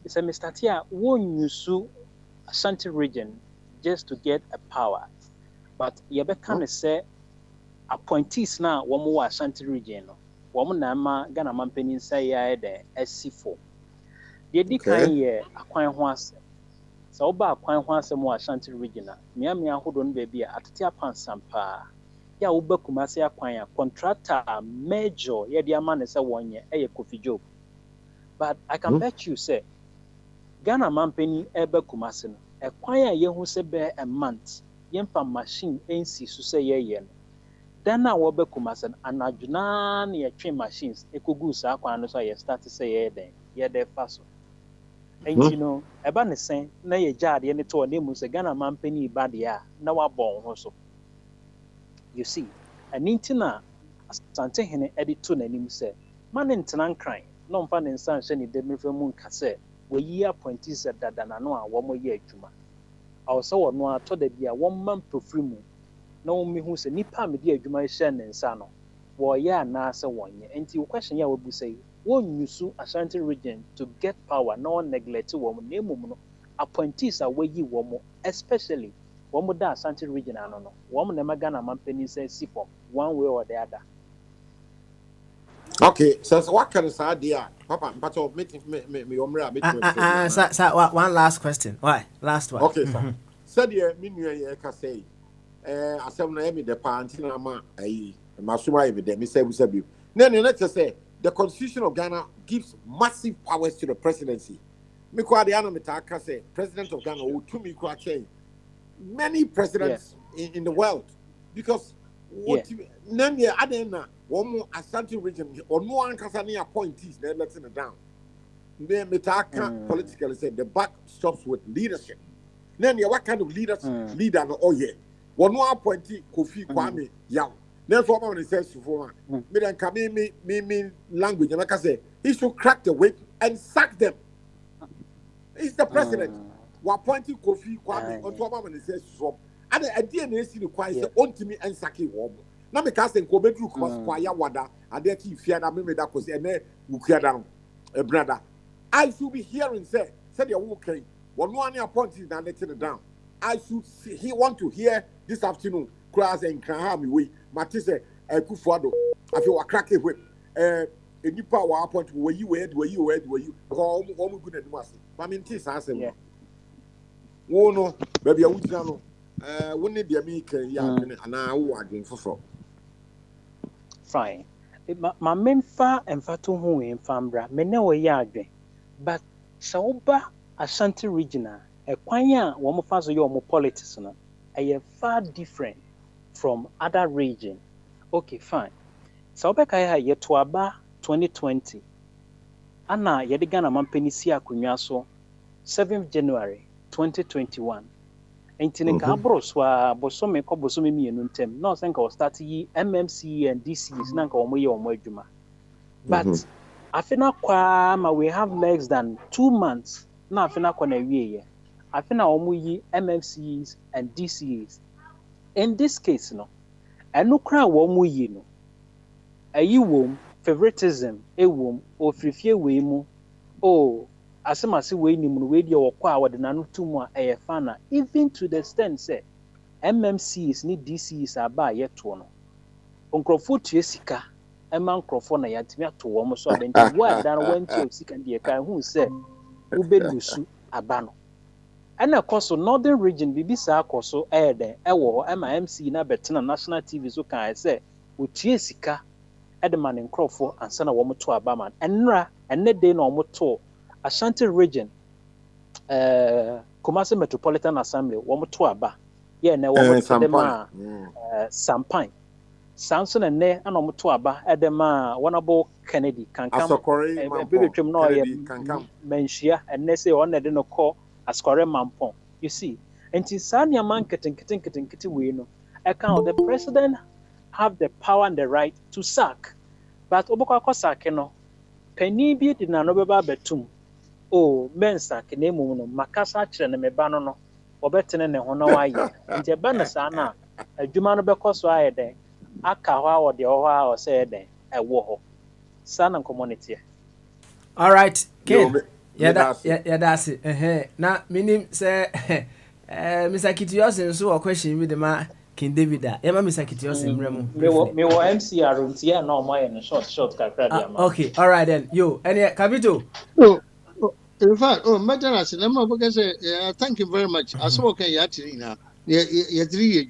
It's a Mr. Tia won't use Ashanti region just to get a power, but you can say appointees now one more Ashanti region. Woman nama Ghana mampeni say ya de SC4. The decline here acquire once. So about acquire once more Ashanti region. Miami hold on baby at Tiapan Sampa. Ya Uber Kumasi acquire contractor major. Ya the man is a 1 year a Kofi Job. But I can bet you say Ghana Mampeni ebe Kumasi no. A kwanya yehu se be a month. Yemfa machine ensi so say ye no. Then na wo be Kumasi anadwuna na ye train machines ekogu sa akwan no so ye start say ye den. Ye de fa so. And you know, eba ne sen na ye jade ye ne to na mu se Ghana Mampeni ba de a na wa bon ho so. You see, and intina asante hene edit to nanim say man ntena nkran no mfa ne nsan hye ne demrefa mu nka say we yi appointees dada na no a wo mo ye adwuma awso wo no ato da bia wo man profiri mu na wo mehu say nipa me de adwuma hye ne nsa no wo ye ana say wonye enti wo question ya wo bu say wo nyusu Ashanti region to get power no neglect wo mo na emum no appointees a we yi wo mo especially wo mo da Ashanti region ano no wo mo na Ghana Mampeni say sifom one way or the other. Okay, so what can I say there? Papa, but one last question. Why? Last one. Okay, sir. Said ye minue ka say asem na emi de panti na ma ayi masuma e de me say we sabi. Then let's just say the constitution of Ghana gives massive powers to the presidency. Me kwa de ana metaka say president of Ghana will to me kwa change many presidents in the world because what name ye adena one Ashanti region or no one can any appointees they're letting it down. Then metaka politically said the buck stops with leadership. Then what kind of leader no oh yeah. One more appointee Kofi Kwame Yaw. Then for one says for me then come me language and like I say he should crack the whip and sack them. He's the president. We appointing Kofi Kwame on top of says so. And the idea is to require the ultimate and saki warm. Now because then go bedroom cause kwaya wada and there ki fear that me that cause and then we clear down a brother. I should be hearing say you okay. One one appointees now letting it down. I should see, he want to hear this afternoon class and can have me we Matisse Kufuado. I feel a crack whip. A new power appoint where you because all good at once. I mean this answer. Oh no, baby I would know. Wouldn't be a make and I would for fine. My men far and fatu who in Fambra, me know a yard, but Sauba Ashanti regional, a quanya, one of us your more politics, a far different from other region. Okay, fine. Sauba Kaya yet to Aba 2020. Anna Yadigana Mampenisia Kunyaso, 7th January 2021. Enti nka abros wa bosome ko bosome mienu ntem no senka o start yi MMC and DCs na nka omo ye omo adwuma but afina kwa ma we have less than 2 months na afina kwa na wie ye afina omo yi MMCs and DCs in this case no enu kra wo omo yi no ayi wom favoritism ewom ofrifie we mu oh asemase we ni mu we dia wokwa wode nanu tumu a fana even to the extent say MMCs ni DCs aba yeto no onkrofo tue sika ema nkrofo na yatimi ato wo mo so abenti wa dan wanti sika de ka hu say ubedusu aba no ana koso northern region bibisa akoso den ewo ema MC na betena national TV so kan say otue sika edema ne nkrofo ansa na wo mo to aba man enra enne de na wo mo to Ashanti region, Kumasi Metropolitan Assembly, Womoto Aba, yeah, na Womoto Sampine, Samson and Ne, and Omoto Aba, Edema, Wanabo Kennedy, can come, a baby trim no, Menshia, and Nesse on the call Ascore Mampon. You see, and Tisania man getting wino. Account the president have the power and the right to sack, but Oboka Sakeno, Penny be did not know about Betum. Oh, mensa kinemu no makasa kire ne meba no no obetene ne ho na waye nje ba na sana adwuma no bekoso aye den aka ho a de ho a o se den ewo ho sana community. All right, Ken. That's it. Na minim say Mr. Kitiosin so question with the ma King David. Ema Mr. Kitiosin mremu. Me wo MCR untia na o moye no short kakra dia ma. Okay, all right then. Yo, any Capito. In fact, Madam, thank you very much. I saw okay, Yeah, 3 years.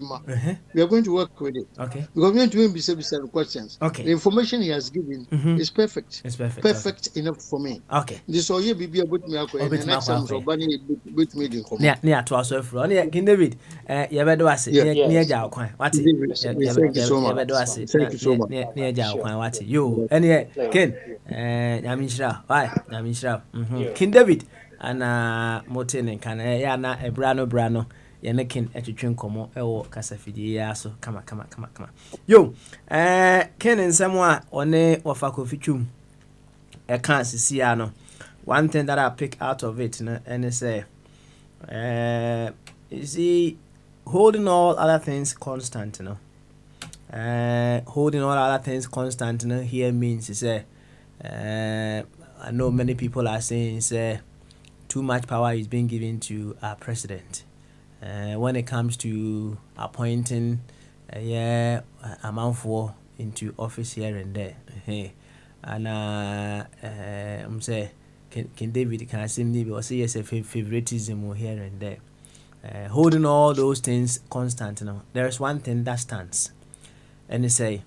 We are going to work with it. Okay. Because we're going to be some questions. Okay. The information he has given is perfect. It's perfect. Perfect enough for me. Okay. This all year be about me. The next time, so Bunny with me. Near to us, so King David, you better was it near Jow Quine. What Thank you so much. Thank you so much. Near Jow Quine, what you, and Ken, Yamishra, why, Yamishra, King David, and Motin and Can, Yana, a Brano. Yene ken etwetwe nkomo ewo kasafidi ya so kama yo ken nsamwa one wafako fitwum e kan sisia no one thing that I pick out of it and say you see holding all other things constant holding all other things constant here means say I know many people are saying say too much power is being given to our president. When it comes to appointing a man for into office here and there, and say King David can simply be say yes a favoritism here and there, holding all those things constant. There is one thing that stands, and they say,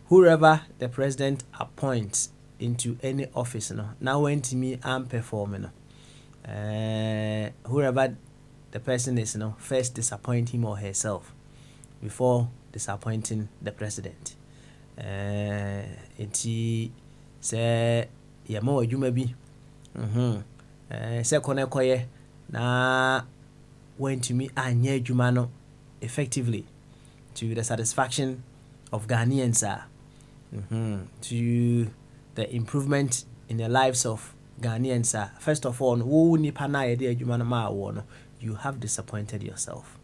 whoever the president appoints into any office, now when to me I'm performing, whoever the person is, first disappoint him or herself before disappointing the president. Enti say yamo adwuma bi. Say kone koye na went to me anye adwuma no effectively to the satisfaction of Ghanaians, to the improvement in the lives of Ghanaians. First of all, wo nipa na yede adwuma no ma wo no, you have disappointed yourself.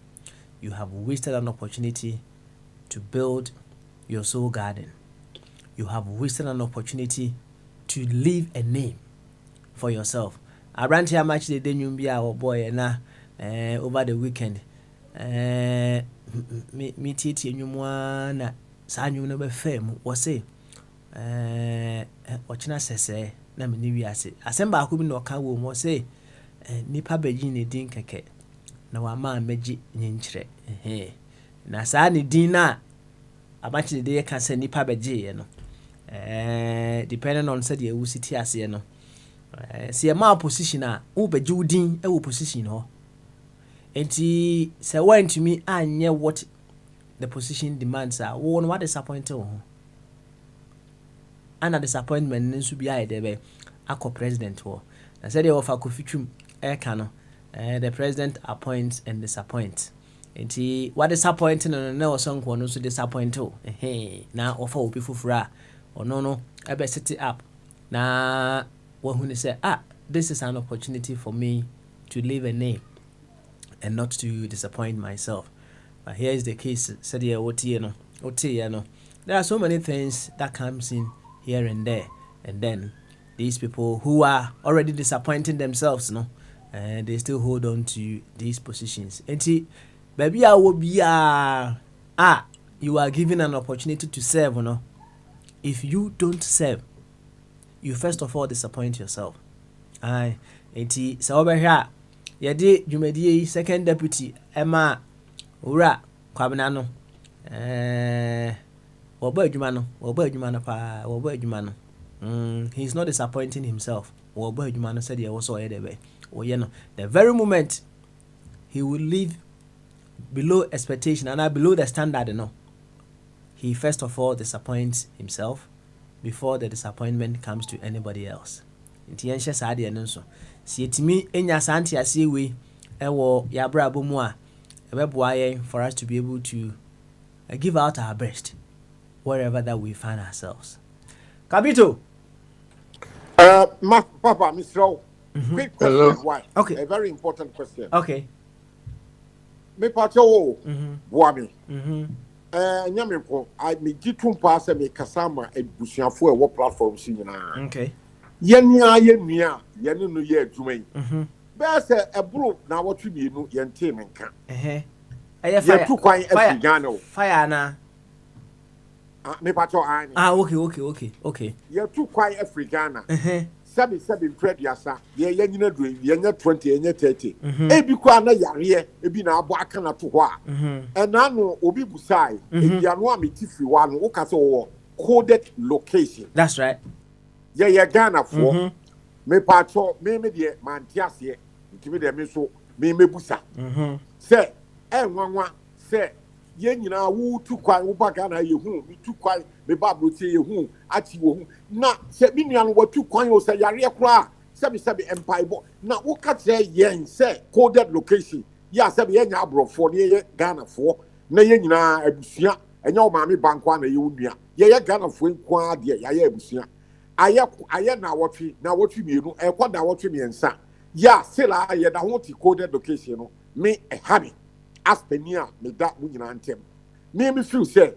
You have wasted an opportunity to build your soul garden. You have wasted an opportunity to leave a name for yourself. I ran here much the day you be our boy and over the weekend. Me titi and you na san you never fame was say watching us say na me ni wiase. Asemba aku bi no ka wo mo say nipa beji ne din keke na wa ma meji nyinkyere na saa ne din na abachi de ka say nipa beji ye no depending on say the city ase no see ma position a wo beji udin e wo position ho enti say when to me anye what the position demands are wo no what disappointed ho ana disappointment nso bi aye de be akọ president ho na say the offer kofitwum the president appoints and disappoints. And what disappointing and no song one also disappoint too. Now offer will be fufra or no, I better set it up. Now one who say, this is an opportunity for me to leave a name and not to disappoint myself. But here is the case, said no. There are so many things that comes in here and there, and then these people who are already disappointing themselves, and they still hold on to these positions. And baby, I will be you are given an opportunity to serve, If you don't serve, you first of all disappoint yourself. And so over here, you made the second deputy, Emma Ura Kwabinano. He's not disappointing himself. Said he also the very moment he will live below expectation and below the standard, he first of all disappoints himself before the disappointment comes to anybody else. For us to be able to give out our best wherever that we find ourselves. Kabito. Papa, Mr. Quick question. Hello. Why? Okay. A very important question. Okay. Me pacho boami. Mm-hmm. I me jitum pass me kasama ebusuafo e wo platform si nyina. Okay. Yenia no ye adwuma. Mhm. Be say ebro na wotwe bienu ye nte me nka. Fire. Tu kwan Ghana. Fire na. Me pacho ani. Okay. Ye tu kwan Ghana. sebi prediasa ye nyina do ye nya 20 ye nya 30 ebi kwa na yare ebi na abo aka na to ho a na no obi busai ebi anu ametifi wa no wo ka se wo coded location. That's right. Ye Ghana for me patcho me de mantiase ntimi de me so me mebusa se enwanwa se ye nyina wo tu kwan wo ba Ghana ye hu me tu kwan me ba brotie ye hu ati wo hu na se bi nua no wo tu kwan o se yare kra sebi empire na wo ka tire yen se coded location ya sebi ye nya abrofo ne ye Ghana for na ye nyina abusua enya o maame banko na ye wunua ye Ghana for nkwa de ya ye abusua aye na wotwe mienu ekwa da wotwe miensa ya sela aye da ho ti coded location no me ehame aspenia me da mu nyina ntem me feel say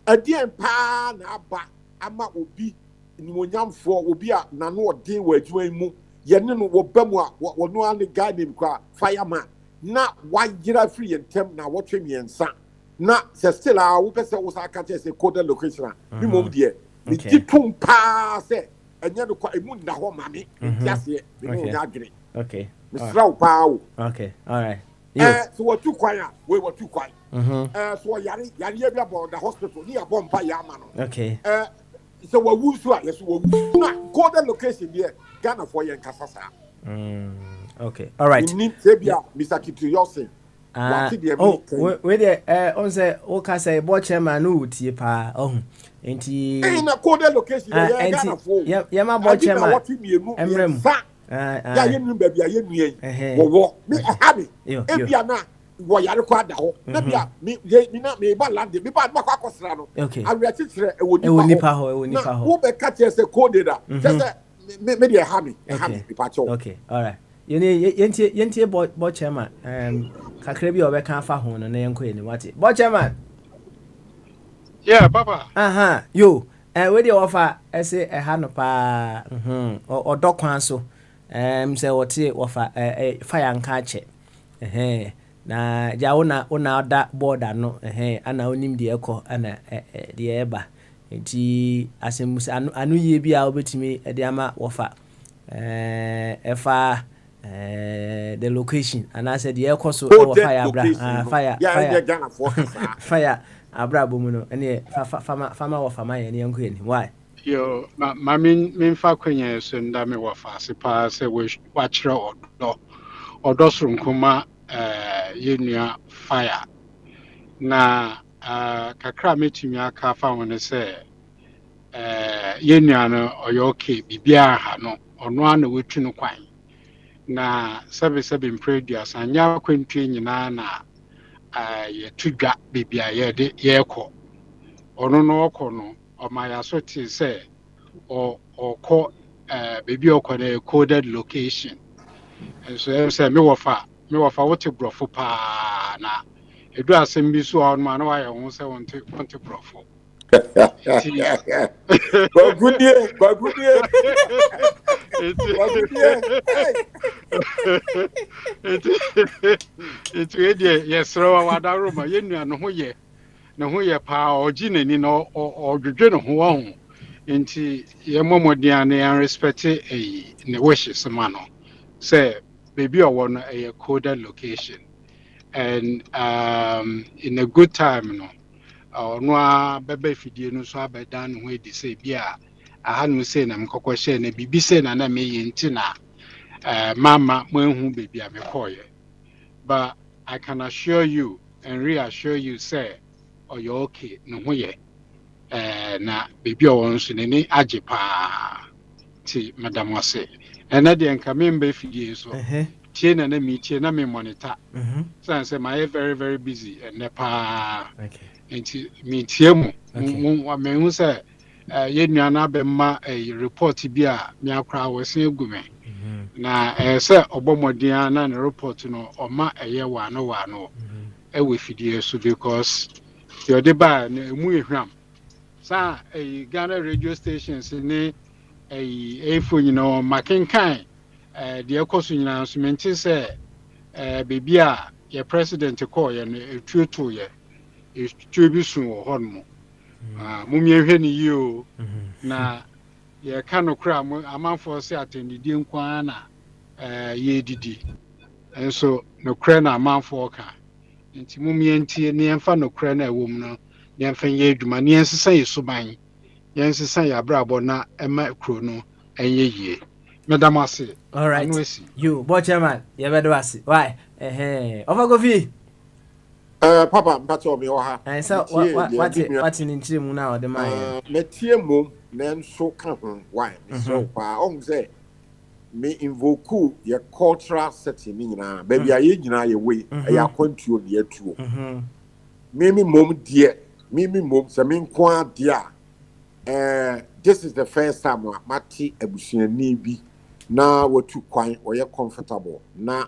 adien pa na aba ama obi nimonyamfo obi a na no odin wa adwuma mu ye ne no wo bamu a wo no an guy name kwa fireman na wajira free ntem na wotwe miensa na se still a wo pese wo sa ka say coded location bi mom de me titum pa se enya no kwa emu na ho mame ntiase me no nya adwene misraw pa wo okay all right so what you kwaya we what you kwaya so yare bi about the hospital ni abom pa ya ma no okay so we wu so yes we na coded location there Ghana for yen kasasa okay all right ni sebia Mr. Kituyose we there on say o ka say board chairman no tie pa enti na coded location there Ghana for ya ma board chairman emrem ya yenu baby ya yenu wo me habi ebia na wo yare kwa da ho na bia me ba land me ba kwa akosra no awia titire ewo nipa ho wo be ka tie se coded da se me dey habi pipa cho okay all right yentie board chairman kakra bi obeka afa ho no na yenko eni wate board chairman yeah papa yo we dey offer ese ha no pa odokwan so say wote offer fire nka che na ja una da border no ana onim de ekọ ana de eba enti asemus anu ye bi a obetimi de ama wofa efa the location and I said the ekọ so fire abra bomu no ene fama wofa ma ye ne enko eni why yo ma min fa kwenye so nda me wofa se pa se wa kire odo srunkuma yenua fire na kakra metumi aka fa won se yenua no oyoke bibia ha no ono ana wetu no kwan na sebe impredius anya kwentwe nyina na ye tudwa bibia ye de ye kọ ono no okọ no o ma ya so ti se okọ baby okọ na coded location so say me wofa wote brofo pa na edu asem bi so on ma na wa ye ho se wonte brofo Bagudie it's really yes rawa wada roma yenua no ho ye pa oji nani no odwedwe no ho ho enti ye momodia na yan respect ne wishes ma no say baby owo no a coded location and in a good time no no a bebe fidie no so abedan ho edi say bia ahanu say na mkokọ share na bibi say na me yenti na mama mo ehu baby a me koye but I can assure you and reassure you say you're okay no ho ye na baby o won so ni age pa ti madam wase na de nka member fidie so tie na me tie na me monitor say my very very busy and nepa okay enti me tie mu me hu say yenua na be ma report bi a me akra wosen egume na say obomodian na report no o ma eye wa no we fidie so because your deba na emu ehwam sa Ghana radio stations ni efo nyina makenkan de ekoso nyina so menti say baby a your president call ye no etuoto ye etuo bi so ho no mumie hwe ni yi o na ye ka no kra amanfo se atendidi nkwa na ye didi enso no kra na amanfo ka nti mumyentie ne yemfa no kra na ewom no ne yemfa ye adwuma ne yensesa yesuban yensesa ya brabo na ema kro no enye yie madam ase all right you boy chairman ye bedo ase why over go fi Papa mpacho me wo ha so what in nchire mu na o de man metie mom na nso ka ho why so pa on say me invoke your cultural setting ni nyina ba bia ye nyina ye we ya kwantuo ne atuo mimi mom die mimi mom se me nko ade a this is the first time mati abusuani bi na watu kwan oye comfortable na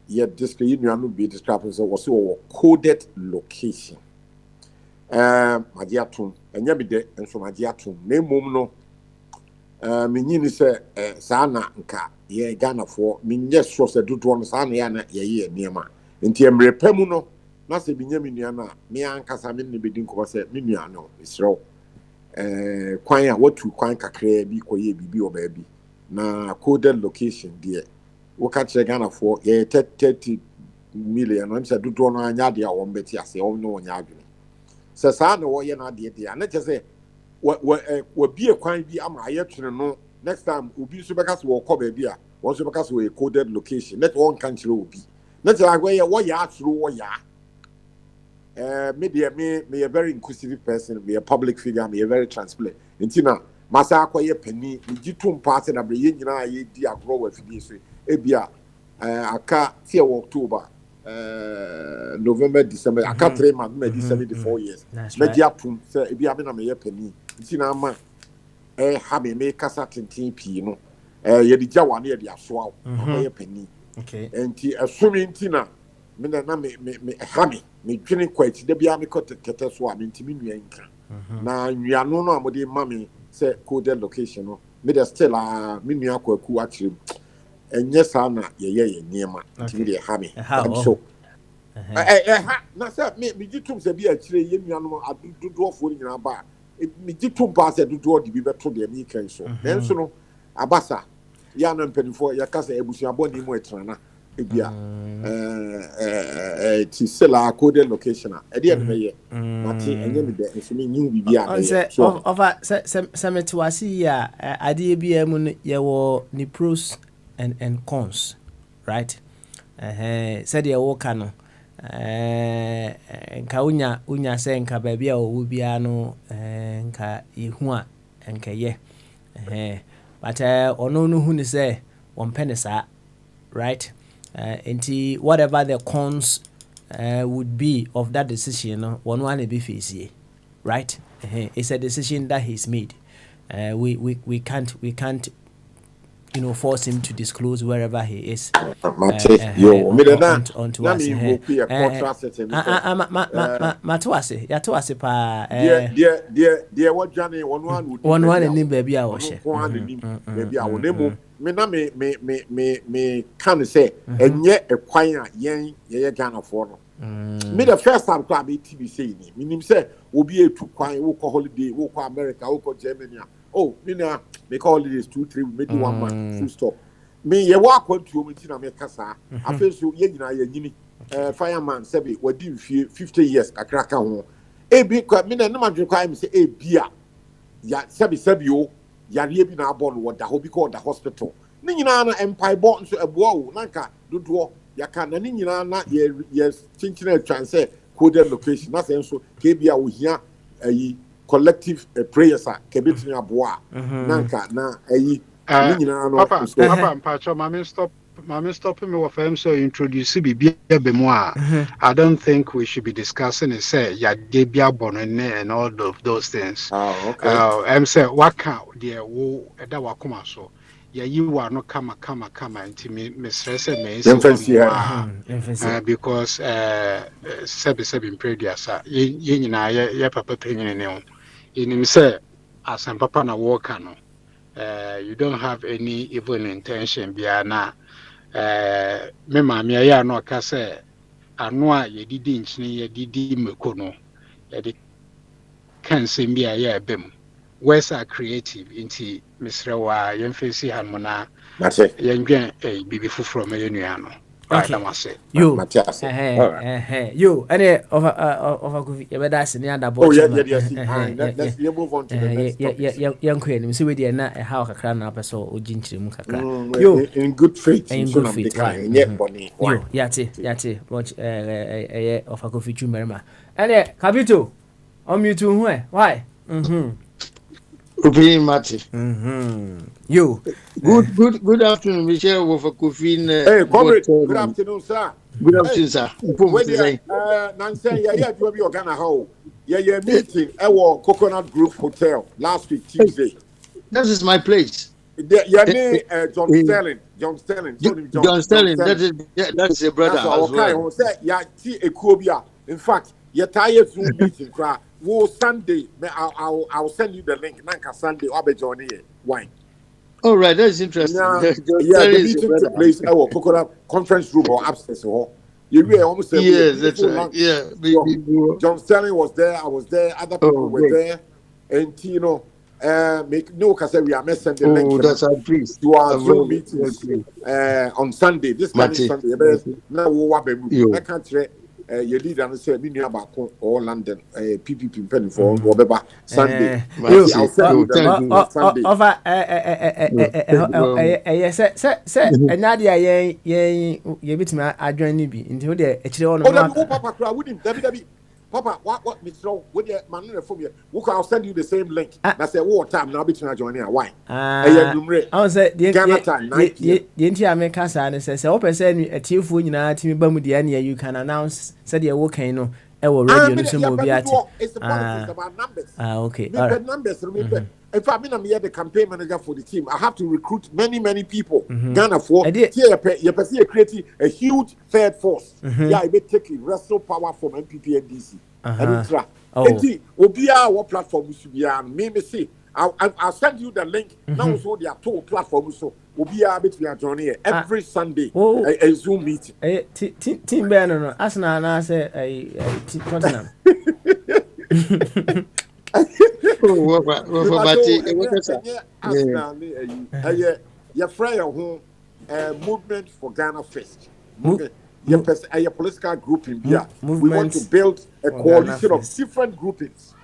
ye display you no be described so was coded location magiatum enya bi de enso magiatum na mom no menyini se sana nka ye Ghana for menye so se dodo no sana ya na ye niema nti emrepam no na se binya menua na me ankasa me ne bedin ko se menua no isro kwan a watu kwan kakra bi koye bibi oba bi na coded location there we catch Ghana for 30 million and said do no anya de a won beti ase o no nya adwene se sa na wo ye na de de na che se we bi e kwan bi ama aye twene no next time obi so beka so wo ko ba bi a wo so beka so a coded location net one country obi na che agwe ye wo ya atru wo ya me a very inquisitive person, me a public figure, me a very transparent. Intina, masa akoye penny, me jitum party na bre nyina ye di agro we fidie so. Ebia aka tie October, November, December, aka 3 months, me di 74 years. Me di apum say ebia me na me ye penny. Intina ma ha me kasa tintin pi no. Ye di jawa na ye di aso awo, ye penny. Okay. Enti asumi intina me na me ha me dwine kwati da bia me kete so a me ntimi nua nka na nua no amode ma me se coded location no me dey still me nua kwaku akyerem enye sa na ye niema ntimi dey ha me so ha na se me gitum se bia akyire ye nua no adudo fo nyina ba me gitum pa se adudo de bi beto de me kan so nenso no abasa ya no mpanifo ya kasa ebusuabo ni mu etrana ebia ti sela coded location e dey me ye mati enye me de nso me nyu bibia so over semetwasi ya ade bia mu ye wo ni pros and cons, right? Said ye wo ka no nka unya se nka ba bia wo bia no nka yehu a nka ye but ono no hu ni se won pene sa, right? Whatever the cons would be of that decision, one be face, right? It's a decision that he's made. We can't force him to disclose wherever he is. Onto us. Matwase pa. Dear, what Johnny one in baby I was. Baby I will me na me can say and yet a quiet yen ye Ghana for no. Me the first time to be TV saying meaning say will be a 2 quiet walk holiday, walk America, walk Germany. Oh, me na make holidays 2-3 maybe 1 month full stop. Me ye walk on to me na me kasa. I feel so ye na ye nyini fireman sebi we di 50 years akraka ho. E bi kwa me na ma dwe kwa me say e bia ya sebi o yare bi na abon wo da ho bi ko da hospital ni nyina na empire bo nso eboa wo nanka dodo yaka na ni nyina na ye chinchina transfer coded location na senso ke bia wo hia ayi collective prayers a ke betini aboa nanka na ayi ni nyina no papa mpacho mama stop me with him so introduce bibia be mo a I don't think we should be discussing it say ya de bia bono and all of those things. Okay. Say waka de wo eda wakoma so ya you are no kama nti me stress me because sebi predia ye nyina ye papa penyin ne ho inim say asem papa na work no you don't have any evil intention bia na me maame ya no aka say ano a ye didi nchine ye didi meko no ye de kan sem bia ye abem words are creative into Mr. Wa Yemfisi Harmona Mate. Yengen a bibi from a union. Right, I must say. You, Matias. you, any of a coffee, that's in the other Oh, boat. yeah. Let's move on to the next topic. Young queen, see with the na how a crown up so or ginger mukaka. You in good faith. In good faith, right? Yeah, Bonnie. You, yati, watch a of a coffee to Merma. And Capito, on you too, why? Opinion Mati. You. Good afternoon, Michelle with a coffee. Hey, comrade. Good afternoon, sir. Good afternoon, sir. Nancy, yeah, you be Ghana how? Yeah, meeting at Coconut Grove Hotel last week, Tuesday. That is my place. Your name, John Sterling. John Sterling. That's a brother. Okay, yeah, a Kobia. In fact, your tired Zoom meeting, cry. Wo Sunday, I'll send you the link. Nanka Sunday, I'll be joining you. Why? All right, that's interesting. The meeting took place at our Coconut conference room or upstairs. You really almost said, yes, that's right. Yeah, John Sterling was there. I was there. Other people were there, and you know, make no because we are messing the link. That's our please. To our Zoom meetings on Sunday. This coming Sunday. Now I can't say. Your leader and say, "Me about all London, PPP penny for whatever Sunday." I'll send you the Sunday. Over, and Nadia, ye bit me, I join Nibi into the Papa, wouldn't Papa, what, Mr. With your man from you, I'll send you the same link. That's a war time now between joining a wine. I was at the Ghana time, the entire American and says, open send a teal food in our team, Bamudiania, you can announce, said you're working on our radio. It's the politics about numbers. Okay. Numbers, remember. If I'm the campaign manager for the team, I have to recruit many people. Ghana for you're creating a huge third force. Yeah, I may take wrestle power from MPP and DC. And Obia, what platform we should be on? Maybe see. I'll send you the link. Now, so there are 2 platforms. So Obia between joining every Sunday a Zoom meeting. Team Banner, Asna, and I say a Tottenham. Your friend who movement for Ghana first. Your political group in Bia. We want to build a coalition of different groupings.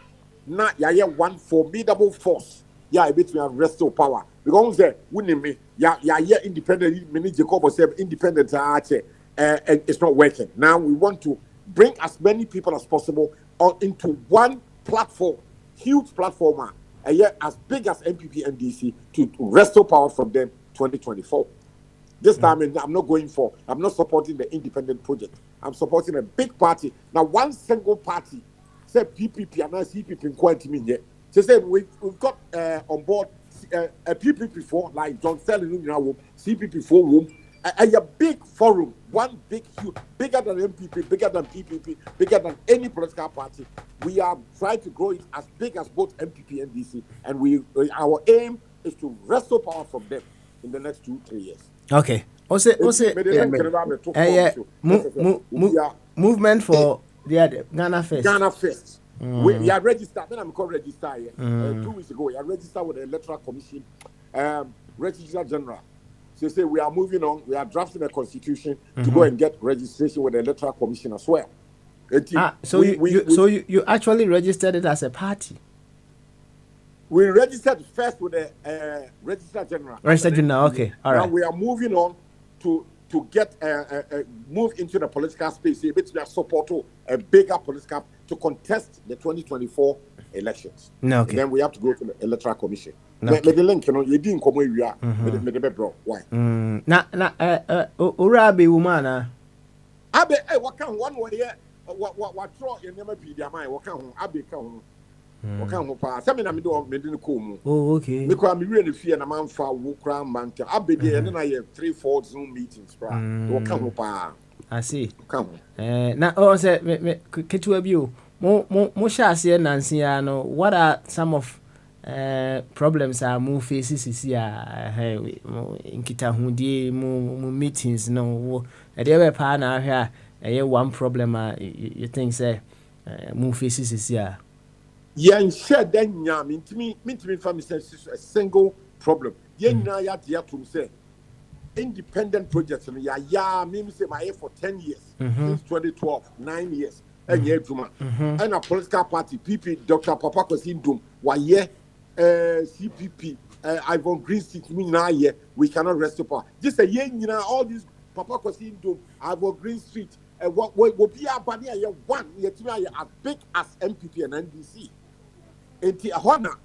Now, yeah, one formidable force. Yeah, between wrestle power. Because winning me, yeah, independent. Many Jacob said independent. And it's not working. Now we want to bring as many people as possible into one platform, huge platform, as big as MPP and DC to restore power from them 2024. This time I'm not supporting the independent project. I'm supporting a big party. Now one single party, say PPP and CPP in quantity yet. So say we've got on board a PPP for like John Sterling, CPP for whom a big forum, one big, huge, bigger than MPP, bigger than PPP, bigger than any political party. We are trying to grow it as big as both MPP and DC, and our aim is to wrestle power from them in the next 2-3 years. Okay. Movement for the Ghana First. Ghana First. We are registered. Then I'm called register here. 2 weeks ago, we are registered with the Electoral Commission, Registrar General. So say we are moving on. We are drafting a constitution to go and get registration with the Electoral Commission as well. So you actually registered it as a party? We registered first with the Registrar General. Registrar General, okay, all right. Now we are moving on to get move into the political space. We are supporting a bigger political to contest the 2024 elections. No, okay. And then we have to go to the Electoral Commission. Okay. The link, you didn't come where you are. Why? Urabi woman. Abe, what can one way? What throw you never be their mind? What can Abe come? What can pass? I mean, I'm doing come. Oh, okay. Because I'm really fear a man for Wukram Manta. Abe, and then I have 3-4 Zoom meetings. What can pass? I see. Come. Now, oh, say, Ketu Abu, more shall Nancy, no. What are some of problems are more faces here in Kitahudi, more meetings, no. At the other partner here, one problem you think, say, more faces here. Yeah, and share then yam into me from a single problem. Yena ya dia to say independent projects and ya me say my for 10 years since 2012, 9 years. And and a political party, PP, Dr. Papa Kwesindum, why CPP, Ivan Green Street, we cannot rest power. Just a year, all these Papa Kwesindum, Ivan Green Street, what will be a banner one, yet as big as MPP and NDC. And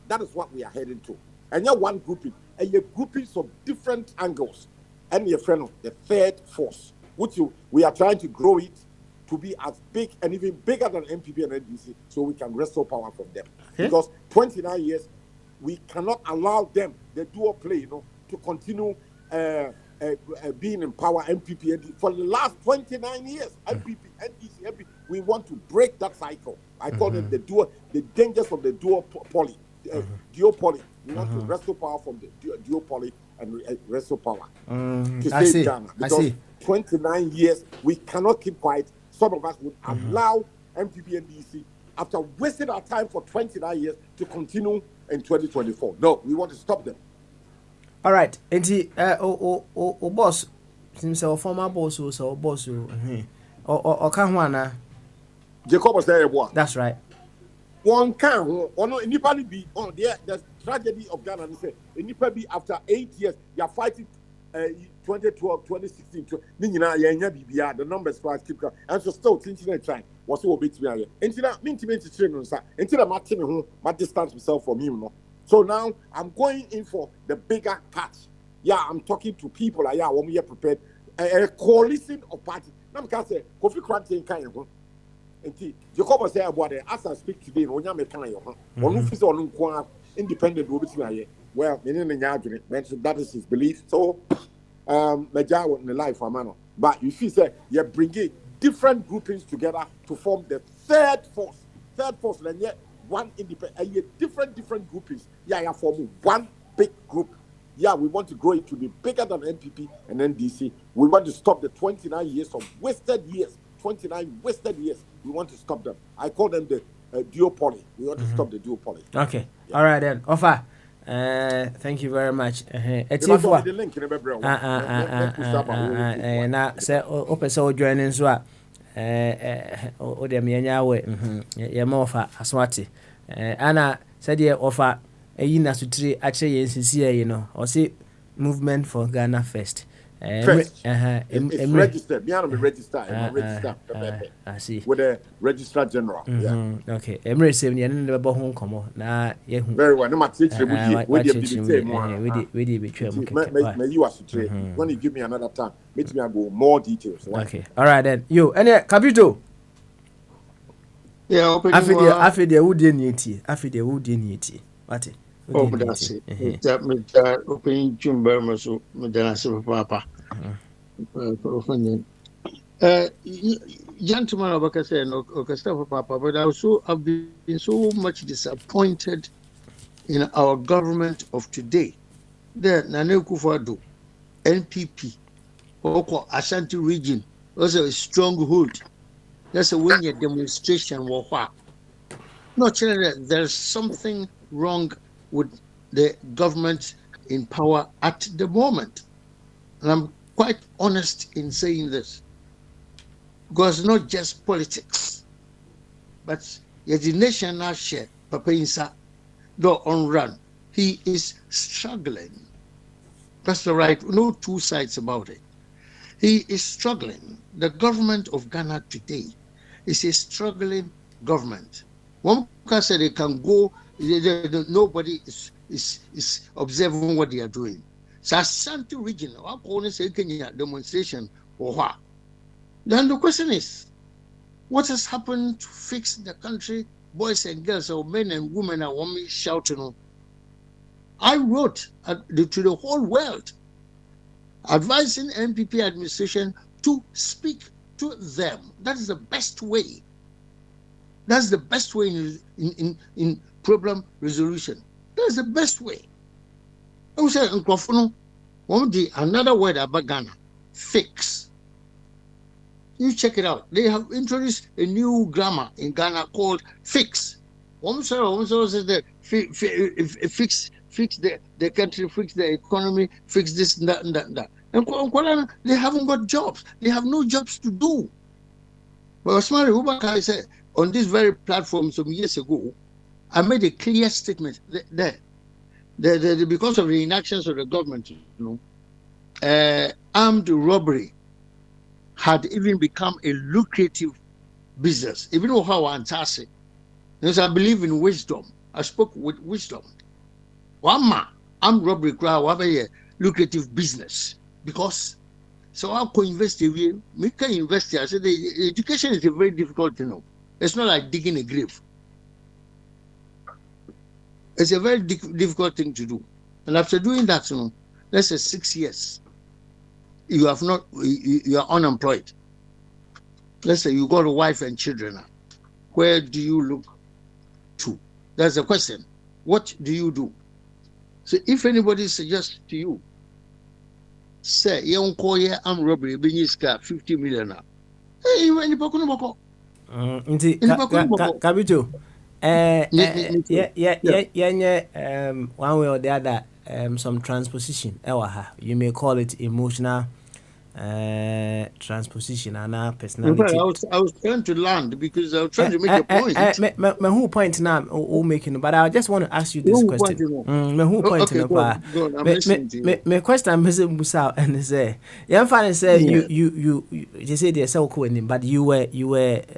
that is what we are heading to. And you're one grouping, and you're groupings of different angles. And your friend of the third force, which we are trying to grow it to be as big and even bigger than MPP and NDC, so we can wrestle power from them. Okay. Because 29 years, we cannot allow them, the dual play, to continue being in power, MPP, NDC. For the last 29 years, MPP, NDC, MPP, we want to break that cycle. I call it the dangers of the duopoly. Duopoly. We want to wrestle power from the duopoly and wrestle power. To save Ghana. Because 29 years, we cannot keep quiet. Some of us would allow MPP and DC, after wasting our time for 29 years, to continue in 2024. No, we want to stop them. All right. And boss, since our former boss was our boss, or can one? Jacob was there. That's right. One can, or no, anybody be on the tragedy of Ghana. Say, anybody be after 8 years, you are fighting. 2012, 2016, the numbers keep going. And so still thinking at time was so bit me. Until I mean to until I'm at him, I distance myself from him. So now I'm going in for the bigger catch. Yeah, I'm talking to people. When we are prepared, a coalition of parties. Now, I say, Kofi Kranti kind of. And Jacob was there about it. As I speak today, when you're making your independent will be well, that is his belief. So, in the life of man. But you see, sir, you're bringing different groupings together to form the third force. Third force, and yet one independent, and yet different groupings. Yeah, you're forming one big group. Yeah, we want to grow it to be bigger than NPP and NDC. We want to stop the 29 years of wasted years. 29 wasted years. We want to stop them. I call them the duopoly. We want to stop the duopoly. Okay. Yeah. All right then. Offer. Thank you very much. The link na say open so joining so a o dem yanya we ye ma offer aswati ana said ye offer eyi na sutire a che ye nsisi ye no o say movement for Ghana first. It's registered. Me and me register. I'm registered. I see. With the Registrar General. Yeah. Okay. Emre say you need to home komo na ye hu. Very well. No matter we did betray. May you as to when you give me another time, make me go more details. Okay. All right then. Yo, any Capito. Yeah, open. After the wood nieti. What? Oh, that's it. That opening chamber, so Madana Papa. Gentlemen of Ocasta Papa, but also I've been so much disappointed in our government of today. The Nane Kufado, NPP, Oko Ashanti region, also a stronghold. That's a winning demonstration. Not that there's something wrong with the government in power at the moment. And I'm quite honest in saying this. Because not just politics, but the nation now share, Papa Insa, though on run, he is struggling. That's the right, no two sides about it. He is struggling. The government of Ghana today is a struggling government. One can say they can go, nobody is observing what they are doing. So Ashanti region, I'm going to say demonstration or what? Then the question is, what has happened to fix the country? Boys and girls, or men and women are women shouting. I wrote to the whole world, advising NPP administration to speak to them. That is the best way. That's the best way in problem resolution. That's the best way. I would say another word about Ghana, fix. You check it out. They have introduced a new grammar in Ghana called fix. Fix fix the country, fix the economy, fix this and that and that and that. And Kuala, they haven't got jobs. They have no jobs to do. But Osman Abubakar said on this very platform some years ago, I made a clear statement there. Because of the inactions of the government, armed robbery had even become a lucrative business. Even though how fantastic. Because I believe in wisdom. I spoke with wisdom. Armed robbery crowd a lucrative business. Because so I'll co-invest away. We can invest here. I said the education is a very difficult thing. It's not like digging a grave. It's a very difficult thing to do. And after doing that, let's say 6 years, you are unemployed. Let's say you got a wife and children now. Where do you look to? That's the question. What do you do? So if anybody suggests to you, say, you call your armed robbery, business car, 50 million now. Hey, you any boko? Kabito. One way or the other, some transposition. You may call it emotional transposition and personality. I was trying to land because I was trying to make a point. My whole point now, making, but I just want to ask you this question. My whole point, go on, I'm listening to you. My question is Musa and say, young fan say you say they're so cool, but you were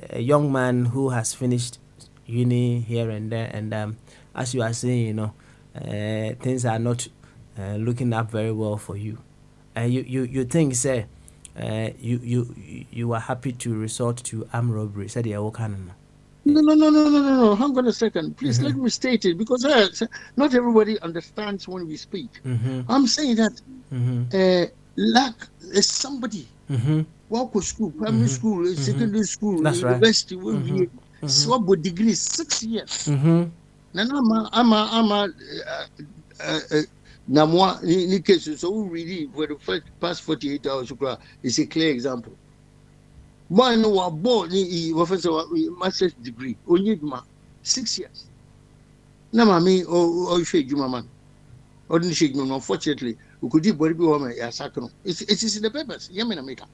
a young man who has finished uni here and there, and as you are saying, things are not looking up very well for you. You think, say, you are happy to resort to armed robbery? Said you are No. Hang on a second, please. Let me state it because not everybody understands when we speak. I'm saying that lack is somebody. Walk to school, primary school, secondary school, that's university. Right. Swab with degree 6 years. Now I'm Namwa in case so really for the past 48 hours is a clear example. One who are born professor master's degree, only 6 years. Namami or shake you man. Or didn't shake me, unfortunately, who could do body woman as sacro. It is in the papers, Yemenameka.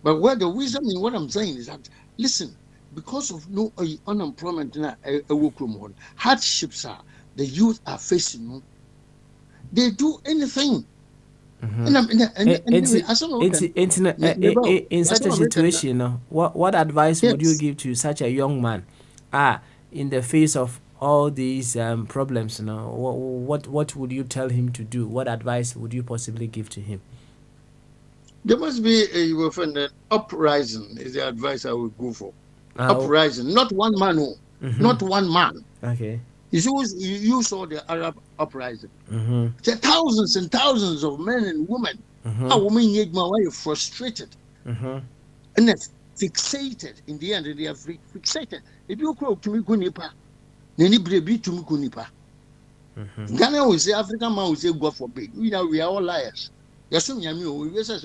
But what the wisdom in what I'm saying is that listen, because of no unemployment in a workroom, hardships are the youth are facing. They do anything. In such a situation, what advice would you give to such a young man? In the face of all these problems, what would you tell him to do? What advice would you possibly give to him? There must be an uprising is the advice I would go for. Uprising, not one man, not one man. Okay. You saw the Arab uprising. There are thousands and thousands of men and women. Women are frustrated and they're fixated. In the end, they are fixated. If you go to Mikunipa, Ghana will say, African man will say, God forbid. We are all liars. We say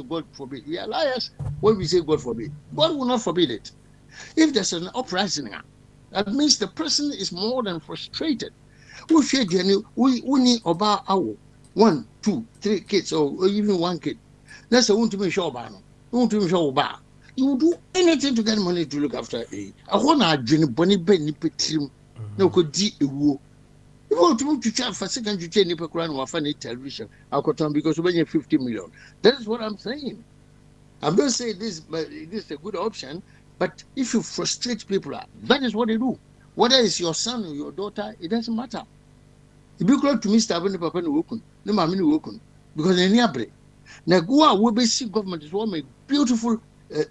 God forbid. We are liars when we say God forbid. God will not forbid it. If there's an uprising, that means the person is more than frustrated. We need about our 1, 2, 3 kids or even one kid. That's a want to be sure about. You will do anything to get money to look after a. I want to drink bonny penny petrim. No could do a woo. You want to charge for second to change the crown or funny television. I'll cut because when you're 50 million. That is what I'm saying. I'm not saying this, but this is a good option. But if you frustrate people, that is what they do. Whether it's your son or your daughter, it doesn't matter. If you go to Mr. Abani Papa Wokun, no Mamini Wokun, because they're near break. Now, go basic government is one make beautiful,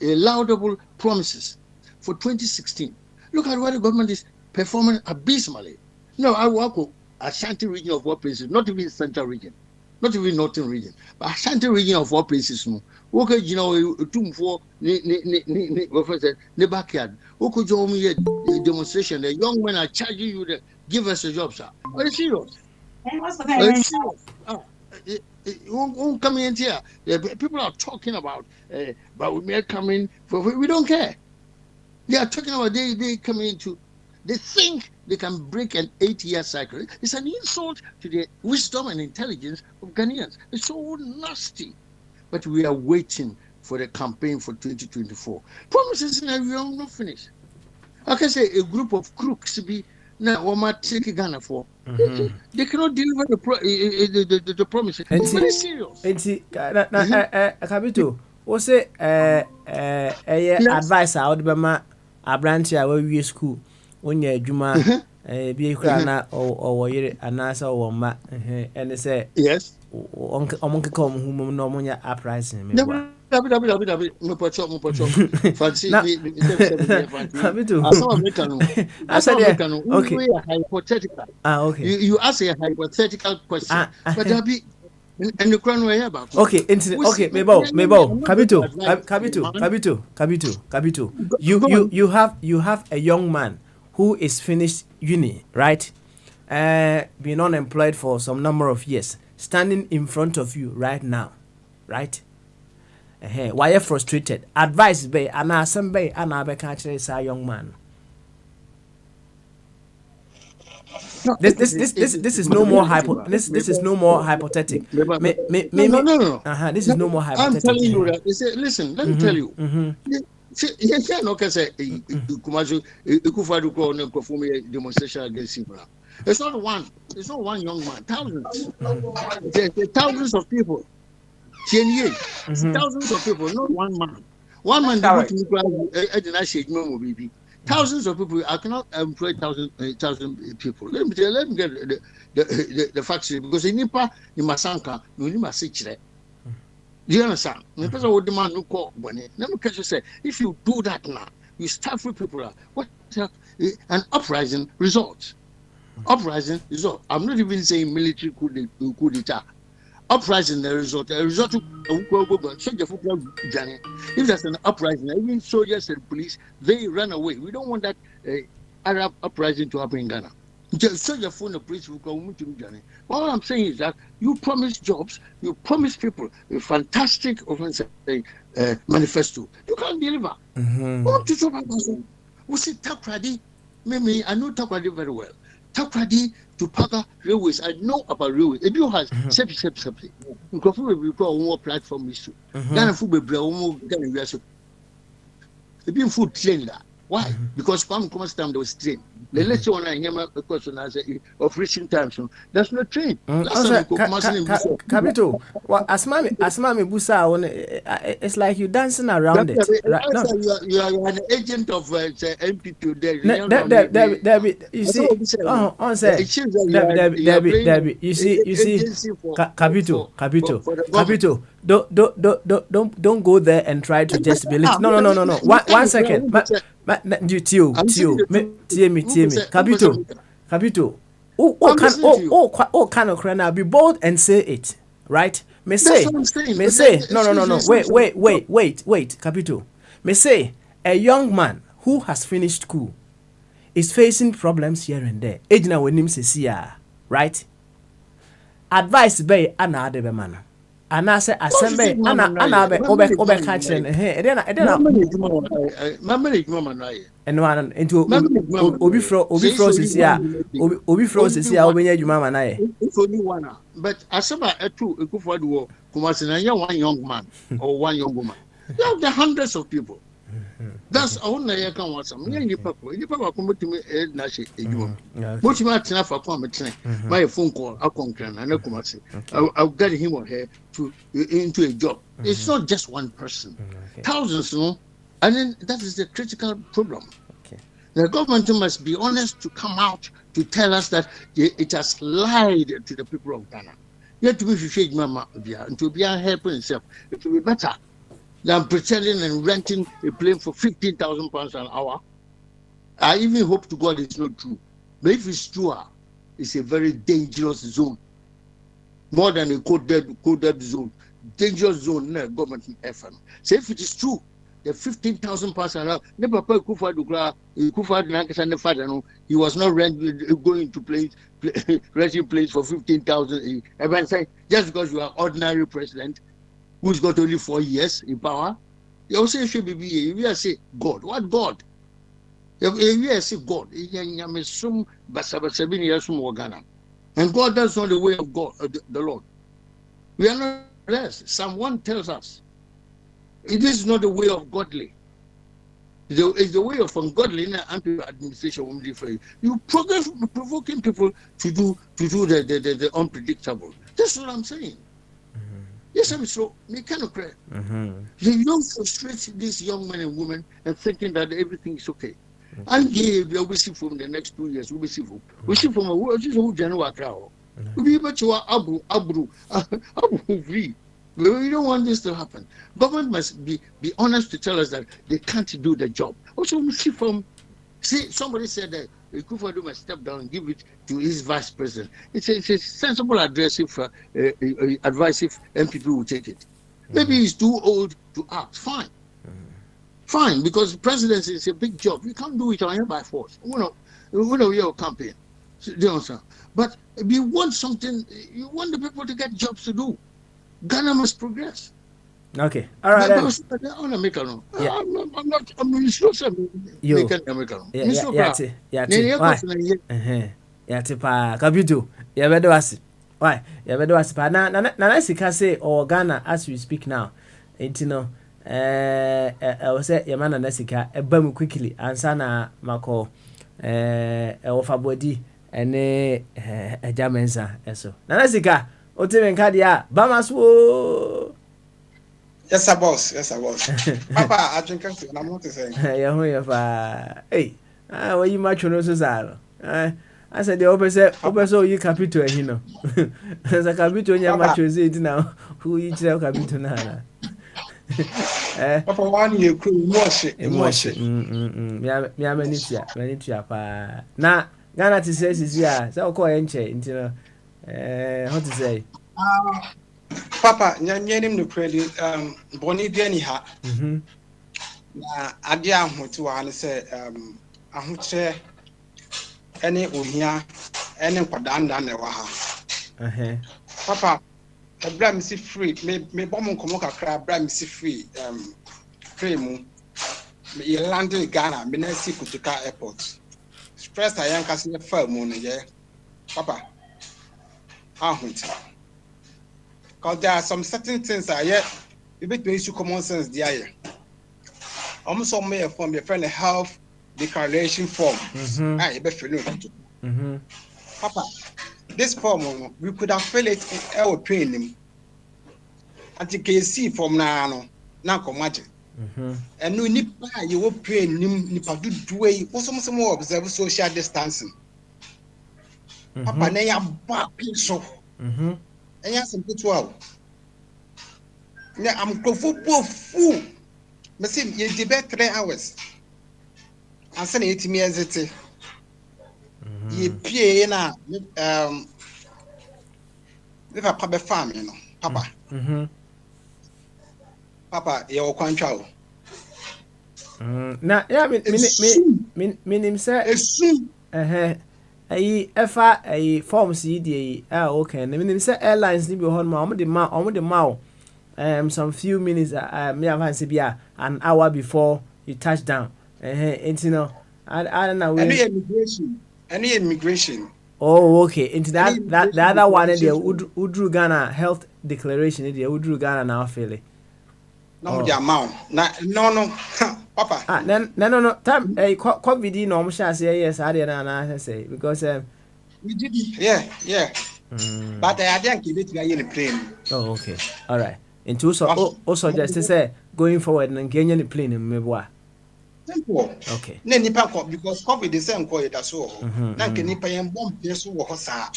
laudable promises for 2016. Look at what the government is performing abysmally. No, I work with Ashanti region of what places, not even Central region, not even Northern region, but Ashanti region of what places. Okay, you know, 2 4 the backyard. Okay, join me a demonstration. The young men are charging you to give us a job, sir. Are you serious? Are you serious? Come in here. People are talking about, but we may come in for. We don't care. They are talking about they come into. They think they can break an 8-year cycle. It's an insult to the wisdom and intelligence of Ghanaians. It's so nasty. But we are waiting for the campaign for 2024. Promises now we are not finished. I can say a group of crooks be now what might take Ghana for. They cannot deliver the promises. It's very serious. Kabito, what's it? Advice out of a branch I will school when you're Juma, be a crana or an answer or mat, and they say, yes, Uncle come whom no money uprising. Fancy hypothetical. Okay. You ask a hypothetical question, but that be and the crown way about. Okay, okay, Mebo, Kabito. You have a young man who is finished uni, right? Been unemployed for some number of years, standing in front of you right now, right? Why you frustrated? Advice be and some be and I be catch this young man. No, this is no more this is no more hypothetical. No. This is no more hypothetical. I'm telling you that. Listen, let me tell you. You can't say Kumasu Ikufadu ko ne perform demonstration against him. It's not one young man. Thousands. Thousands of people. Thousands of people, not one man. One man thousands of people. I cannot employ thousand people. Let me get the facts because in Nipa, in Masanka, no Nima Sichre. Do you understand? The person would demand no call money. Let me catch you say, if you do that now, you start with people. What an uprising result. Uprising result. I'm not even saying military coup d'etat. Uprising the result. A result to if there's an uprising, even soldiers and police, they run away. We don't want that Arab uprising to happen in Ghana. Soldier phone the police will come to Ghana. All I'm saying is that you promise jobs, you promise people a fantastic offensive manifesto. You can't deliver. What to talk about? We see Takradi. Maybe I know Takradi very well. Takradi to Paga railways. I know about railways. If you have separate. You can call one platform issue. Ghana food be brown. Ghana we are so. The being food train that. Why? Because Kwame Nkrumah's time there was train. The lecture on I hear my question as of recent times. So that's not train. Kabito, well, Asmami Busa, it's like you dancing around it. Right? No. You are an agent of MPP there. You see, you see, Kabito, don't go there and try to just belittle. No. 1 second. You Tio, me. Kabito. Oh, kind of crana. Be bold and say it, right? Me say. No. Wait, Kabito. Me say a young man who has finished school is facing problems here and there. Ejina wenim sesia, right? Advice be ana de be man. Ana say assemble ana be obe catch and and one into obi fro sesia obenya djuma manaye. It's only one. But asaba etu Ekufuado Kumasi na one young man or one young woman. You have the hundreds of people. That's all I can want some. You people come to me na she ejuma. What you want for come my phone call I concern and Kumasi. I'll get him or her to into a job. It's not just one person. Thousands, no. And then that is the critical problem. The government must be honest to come out to tell us that it has lied to the people of Ghana. Yet to be shade mama and to be helping himself, it will be better than pretending and renting a plane for £15,000 an hour. I even hope to God it's not true. But if it's true, it's a very dangerous zone. More than a coded zone. Dangerous zone in the government FM. So if it is true, the £15,000 an hour, never Kufuado, he was not going to renting place for 15,000. Everyone say just because you are ordinary president who's got only 4 years in power, you also should be. We are say God. What God? Yes, God. Yanyamesum basabasabini yasum wagana. And God, that's not the way of God, the Lord. We are not blessed. Psalm 1 tells us it is not the way of godly. It's the way of ungodliness and people administration will differ. You provoking people to do the unpredictable. That's what I'm saying. Yes, I'm so mechanical. You don't frustrate these young men and women and thinking that everything is okay. And we'll see from the next 2 years. We'll see from a world. This is who January crowd. We'll be able to abu free. We don't want this to happen. Government must be honest to tell us that they can't do the job. Also, we see somebody said that Kufuor must step down and give it to his vice president. It's a sensible advice if MPP will take it. Maybe he's too old to act. Fine, because presidency is a big job. You can't do it on here by force. We know your campaign. Do you understand? But we want something. You want the people to get jobs to do. Ghana must progress. Okay. All right. I'm not. I'm slow. Kabuto. Why? Na sika say or Ghana as we speak now. Intino. I was say Yamana Nasika. Ebam quickly. Answer na mako. Ofa body. Ene Jamensa. Eso. Na sika. Otemen kadia Bamaswo. Yes, sir, boss. Papa, I drink coffee and I'm not saying. Hey, what you much on so I said the opposite you capital, you know. As a capital, you much is it now. Who eats your capital now? Papa, 1 year could wash it. Manity, now, Ghana to say is here, so call enche into how to say. Papa, nyanim no credit boni dia ni ha. Na ade ahoto a ne se ahoche ene ohia ene nkwadanda na wa ha. Papa, abra mi si free me bom nkomo kakra abra mi si free free mu me land in Ghana me na si Kutuka airport. Stress ayan kase fa mu no ye. Papa, ahoto. Because there are some certain things that you bet to issue common sense there. Almost some may form your friend a health declaration form. I bet for you. Papa, this form we could have filled it in our training. And you can see from now come imagine. And no nipa you will pray nipa do way also more observe social distancing. Papa, na ya back so. And yes, I'm good well. Now I'm going for fool. I say you debate 3 hours. I'm saying 8 years it. You pay na if I papa farm, you know, Papa. Papa, you're control. Now, yeah, me say efa forms yi okay na menim say airlines ni be hon ma omo de ma some few minutes me have say bia an hour before you touch down you know I don't know any immigration oh okay into that the other one there Udru Ghana health declaration there Udru Ghana now feel no the amount no Papa. No. Time COVID no sha say yes I dey na say because we did it. Yeah. But I didn't give it to you in the plane. Oh okay. All right. Into also just say going forward and getting the plane in meboa. Simple. Okay. Na nipa because COVID the same call it so. Na ke nipa yen bomb so wo ho sa.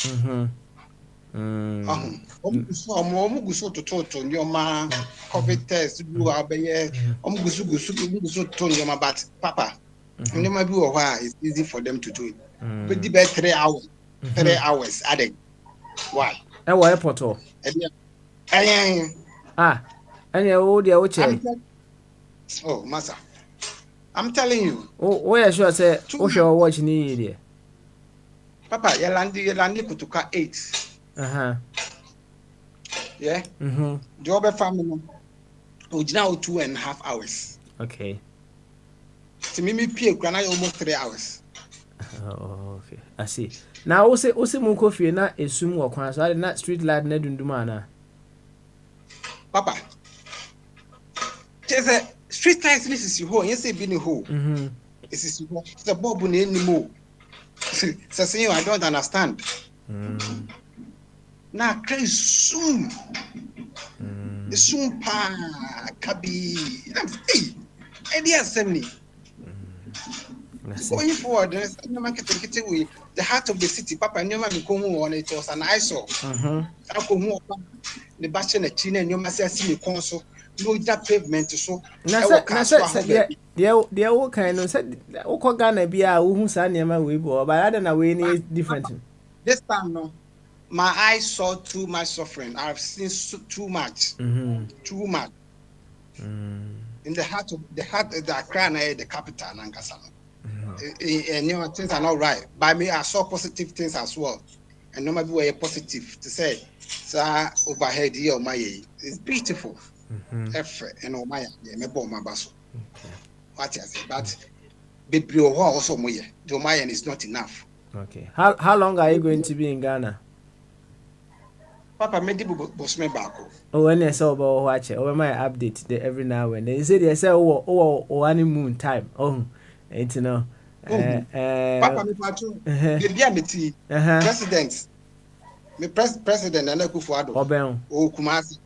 Omuguso to nyoma COVID test do abeye omuguso to nyoma but Papa nyoma bi wo ha is easy for them to do it but the best 3 hours 3 hours adding why e wo airport o and wo dey wo che oh massa I'm telling you we are sure say wo sure watch ni there Papa you land Kutuka 8 yeah. The other family, we now 2.5 hours. Okay. To me pay grana almost 3 hours. Oh, okay. I see. Now also munko fie na esum wo kwan so na street light na dunduma na. Papa. There's a street light this is your hole. You say be in hole. This is your the bob in any more. So say I don't understand. Now crazy soon. The soon pa kabi. Hey, idea assembly. Going forward, the heart of the city, Papa, and your man come on it was an eyesore. I come home, the bastion of China, and you must see me console. No, that pavement so. Dear, what kind of said, Oko Ghana be a woman, son, Yama, we bore, but I don't know any different. This time, no, my eyes saw too much suffering. I've seen too much. Too much. In the heart of the Accra, the capital, Nankasano. And you know, things are not right. By me, I saw positive things as well. And no matter where positive to say, sir, overhead here, my it's beautiful. Effort and oh my, me bomb my basso. What I say, but baby, also my, the Mayan is not enough. Okay. How long are you going to be in Ghana? Papa, me boss me back. Oh, when I saw about watch it, my update the every now and then. They say they say oh honeymoon time. Oh, it's no. Papa, me patrol. The BMT president. Me president and Akufo-Addo. Oben. Oh, Kumasi.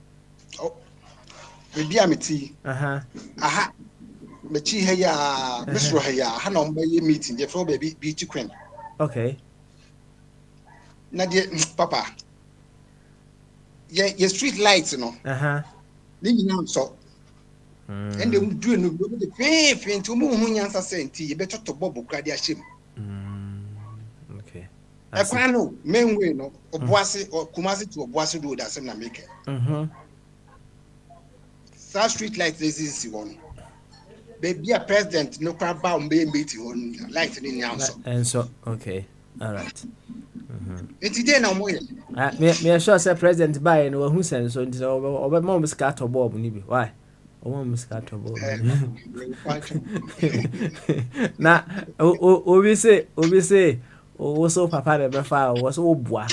Oh, the BMT. Me chi heya, Mr. Heya. Hana umbe meeting. The floor baby beauty queen. Okay. Nadia, Papa. Yeah, street lights, you know. Leaving out so. And they will do the pay to move Munyans saying, you better to Bobo Cradia Shim. Okay. I can't know, men way, no, or Boise or Kumasi to a Boise road as I'm making. South street lights, this is one. Baby, a president, no crab bound bay meeting on lighting in the house. And so, okay. All right. It's today no more. Me sure say president buy no who sense so obe mom scatter bob ni bi why mom scatter bob na obi say o so papa de be fa o so obua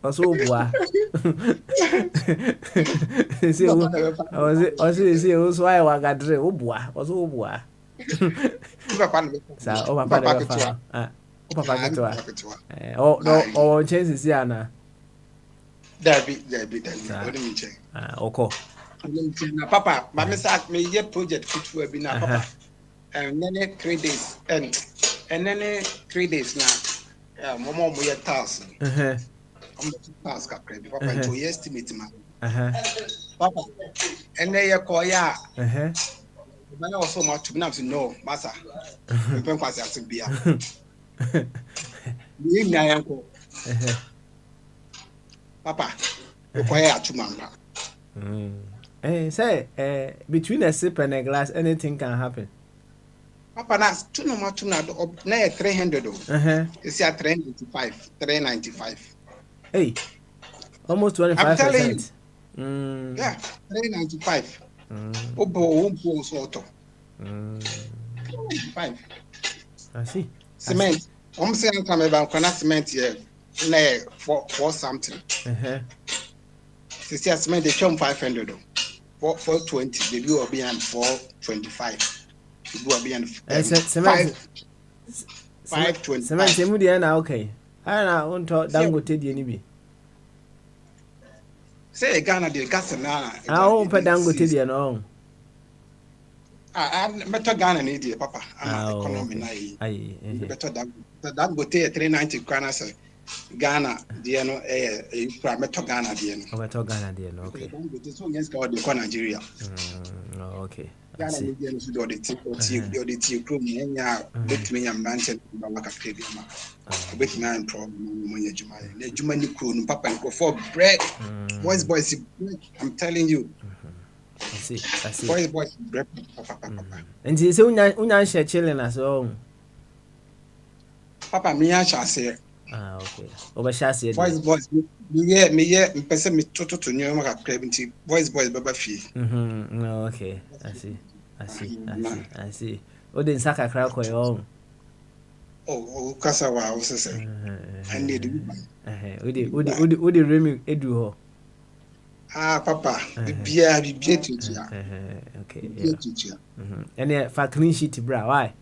Oso obua say o so ai wa gadre obua oso obua sa o papa de fa o papa getwa no chances here na there be what do you check oko na papa ma me say me ye project futu bi na papa and then 3 days and then 3 days na momo mo ye task I'm the task credit papa to estimate man papa and then you call ya but I also much to no massa we pen kwase asibia ni na yanko papa we call ya chumanga say between a sip and a glass anything can happen. Papa, that's too much na 300 it's at 395. Hey, almost 25%. I'm telling you. Yeah, 395. Obo sort of. 395. I see. Cement. I'm saying come about cement here. For something. See cement they come 500 for 420. They do be on 425. Cement 520. Cement emu dey na okay. Ana unto Dangote dey ni bi. Say Ghana dey gas na. O pe Dangote dey no. Better Ghana ni dey papa. Economy na yi. Better Dangote 390 Ghana say. Ghana dey no better Ghana dey no. Better Ghana dey no okay. Dangote so against God dey Nigeria. Okay. Ghana dey no so dey the chrome nya betumi am manche ba waka krebi ma. Betumi am problem mo nya juma. Na juma ni kro no papa go for bread. Boys I'm telling you. I see. Boys bread papa. And you say unya share chilling as well. Papa me ya share Ah, okay. Obashasi. Boys, me mpese me toto nyoma kakra binti. Boys baba fie. No, okay. I see. Odin saka kra ko yo. Oh, kasa wa wo sese. I need you. Odi remi edu ho. Ah, papa, bibia tutia. Okay. And for clean sheet bra, why?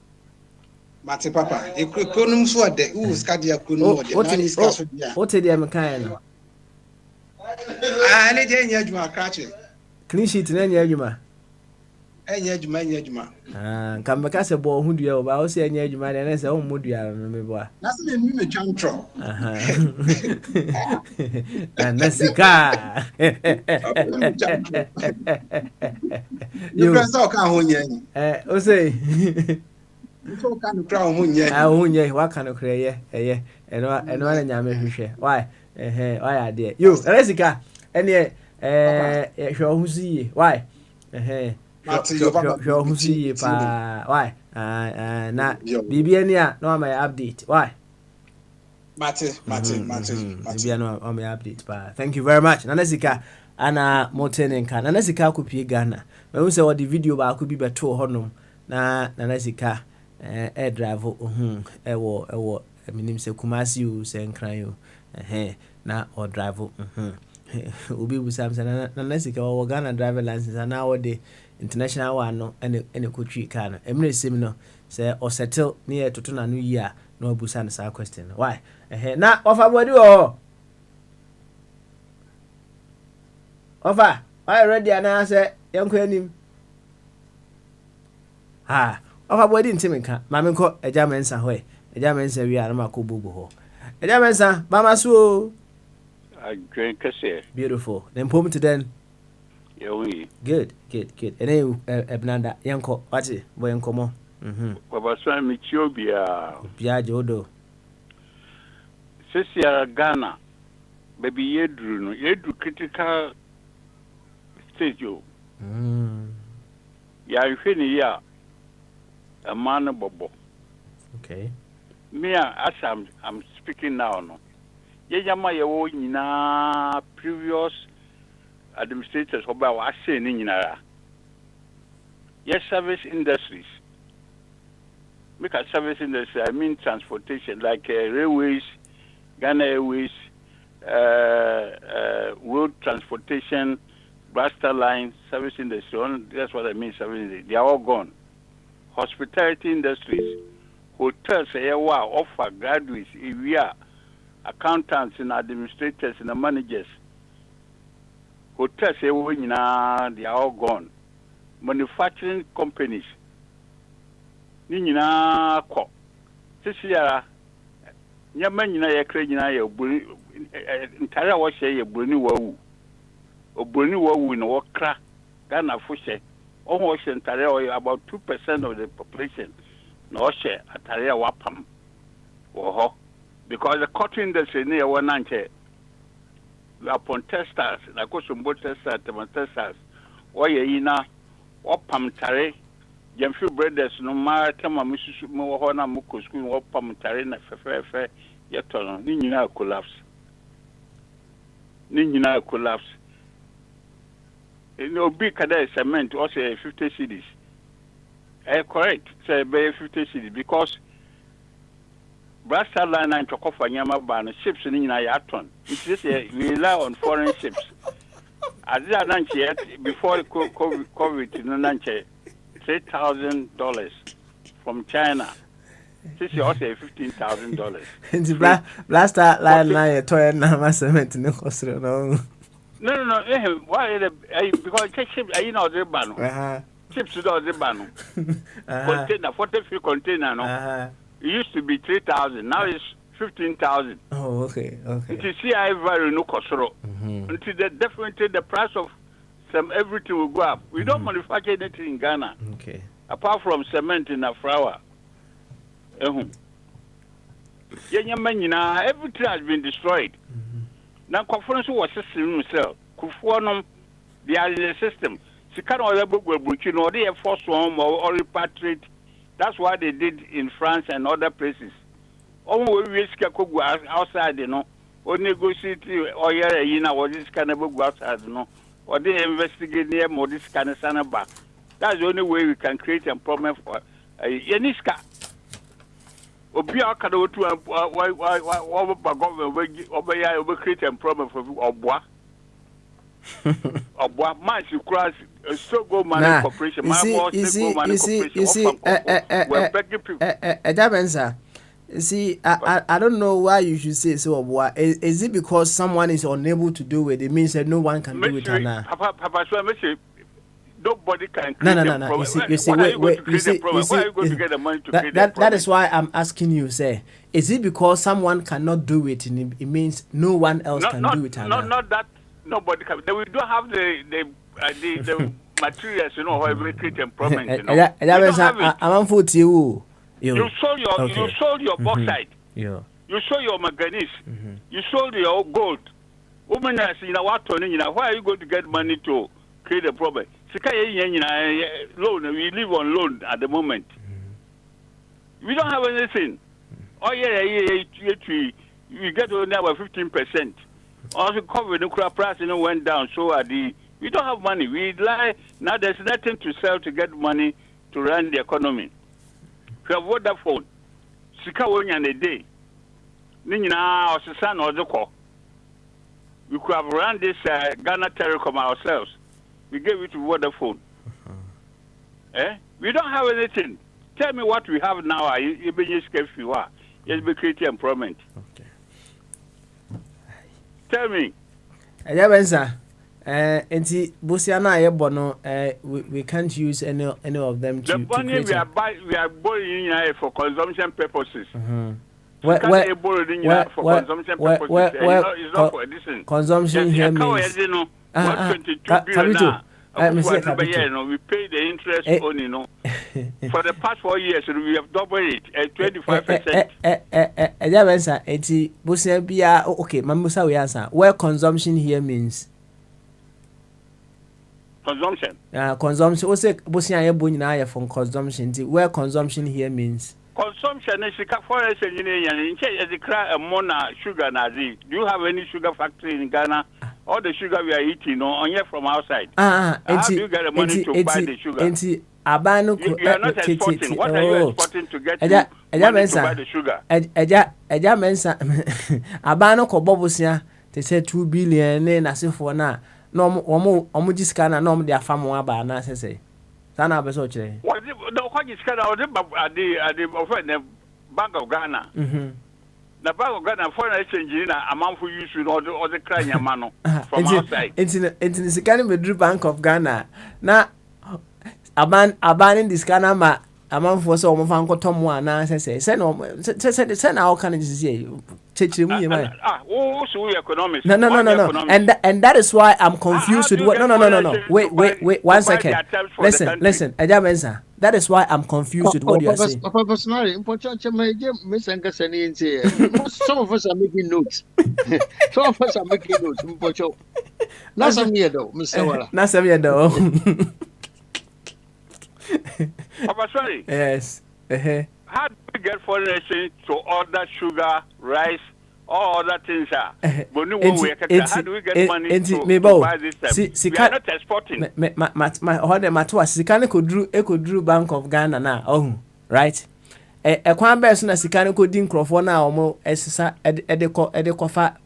Mate papa, ekronum so ade, u skadia kronum ode, na ni ska so dia. What dey am kan no? Ah, ne je nya adwuma krache. Clean sheet na nya adwuma. Enya adwuma. Ah, kan beka se bo hu dua oba o se nya adwuma de na se o mu dua no me bo a. Na se me me twantro. Aha. Na sika. You press o kan ho nya ni. O say so kan kra ho nya. Ah ho nya wa kan kra ye eno na nya me hwehwe. Why? Why ade. Yo, sika. Ene hwe ho si. Why? Hwe ho si pa. Why? Na bibia ni a no my update. Why? Mate. Bibia no my update pa. Thank you very much. Na sika ana motenenka. Na sika akopie Ghana. Me say what the video ba akobi beto honom na sika drive ewo minim se Kumasi o se nkran yo na o drive obi busam se na sika o Ghana driver license na o de international one no ene kotwi car no emre sim no se o settle near toto na no yi a na o busa na sa question why na ofa body o ofa why ready ana se yanko anim ofa body ntimenka ma me nko eja mensa ho eja mensa wi a na makobubu ho eja mensa ba maso Great kase. Beautiful. Then pom to then. Yeah, we. Good. And Ebnanda yanko wati boy yanko mo. Baba so mi chiobia. Bia jodo. Sisi ya Ghana. Baby yedru critical stage yo. Ya yhweni ya a man bobo. Okay. Me as I'm speaking now no. Yama yewo nyina previous administrators oba wa say ni nyinara. Yes, service industries. Make a service industry, I mean transportation, like railways, Ghana Airways, road transportation, Blaster Line, service industry. That's what I mean, service industry. They are all gone. Hospitality industries, hotels, offer graduates, accountants and administrators and the managers. Hotels, they are all gone. Manufacturing companies, nina ko. Sisiya, nyamanyina ya krejina ya ntara wa she ya broni wawu. Obroni wawu na wakra Ghana fushe. Oho she ntara wa about 2% of the population. No she atare wapam. Oho. Because the cotton industry near one anche, upon testers, like Osumbo testers, testers, or Yena, or Pamtare, Jamfu Brothers, no maritime, Mrs. Mohona Mukus, or Pamtare, and Fefe, Yaton, Nina collapse. In no big cadet cement, also 50 cities. Correct, say 50 cities, because Blaster Line and Chocofa Yama ban ships in Yaton. We rely on foreign ships. As that Nanchi before COVID in Nanchi, $3,000 from China. This is also $15,000. Blaster Line na toy na cement no cost no. No. Why? Because ships are the ban. Ships do the ban. Container, 40 container no. It used to be 3,000. Now it's 15,000. Oh, okay. It is CI value no kosoro. Until definitely the price of some everything will go up. We don't manufacture anything in Ghana. Okay. Apart from cement and a flour. Everything has been destroyed. Now conference was system himself. Kufuanum, they are in the system. Sikano or they force home or repatriate. That's what they did in France and other places. Omo we sika kogu outside no. O negotiate o yere yi na wo sika na bogu outside no. Or they investigate near more this kind of sanaba. That's the only way we can create a problem for Yeniska. Obia can go to why government over create a problem for Obwa. Obwa, man, you cross so go money corporation. You see, I don't know why you should say so. Is it because someone is unable to do it? It means that no one can do it now. Papa, so I nobody can create a problem. You see, why are you going to get the money to create that? That is why I'm asking you, say, is it because someone cannot do it? And it means no one else can do it now? Not that nobody can. We don't have the materials, you know, how we create employment. You know, I'm for you. You sold your bauxite. Yeah. You sold your manganese. You sold your gold. Women are saying, why are you going to get money to create a problem? Loan. We live on loan at the moment. We don't have anything. Oh yeah, we get only about 15%. Also, cover the crop price went down. So we don't have money. We lie now. There's nothing to sell to get money to run the economy. We have Vodafone. Sika wonya a day. Nina Osasan Ozoko. We could have run this Ghana Telecom ourselves. We gave it to Vodafone. We don't have anything. Tell me what we have now. You be just if you are. Just be creating employment. Okay. Tell me. Enti Busiana Ebono, we can't use any of them to. The money we are borrowing for consumption purposes. Where consumption purposes. It's not for addition. Consumption here means. 122 billion. We pay the interest on, you know. For the past 4 years, we have doubled it at 25%. Okay, Mamusa, we answer. Where consumption here means. Consumption. Consumption. Also, from consumption. Where consumption here means. Consumption is for us engineering. Sugar. Do you have any sugar factory in Ghana? All the sugar we are eating, from outside. How do you get the money to buy the sugar? You are not exporting. What are you exporting to get money to buy the sugar? Abano ko bobusia te say 2 billion na sefo na omo jiskana na omo dia famo aba na sese sana abeso kire what jiskana o the of Bank of Ghana the Bank of Ghana foreign exchange na amanfo use no the cry nyama no from outside into sikani medru Bank of Ghana na aban this Ghana ma amanfo so omo fa nkoto mo ana sese se na o kan say chechirimu yema so economics no and that is why I'm confused with what no wait 1 second listen Ejamensa, that is why I'm confused with what you are saying. Personally, some of us are making notes. Not some year though, Mr. Wala. Not some year though. Papa, sorry. Yes. How do we get foreign exchange to order sugar, rice, all other things? How do we get money to buy this stuff? We are not exporting. My Sikane could drew Bank of Ghana now. Right? A quan bears na Sikane could Dinkrofona or Essa Edecofa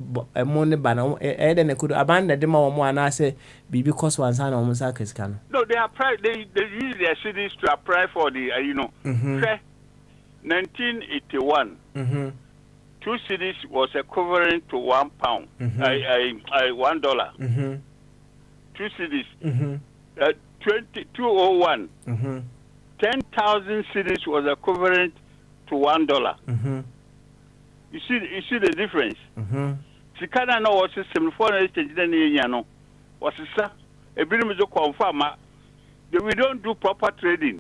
money banner, Eden could abandon the more and I say, because one son almost can. No, they use their cities to apply for the, 1981, 2 cities was equivalent to £1. $1. 2 cities. 2001, 10,000 cities was equivalent to $1. You see the difference. Sikana no was system for exchange no was a bit of confirm. We don't do proper trading.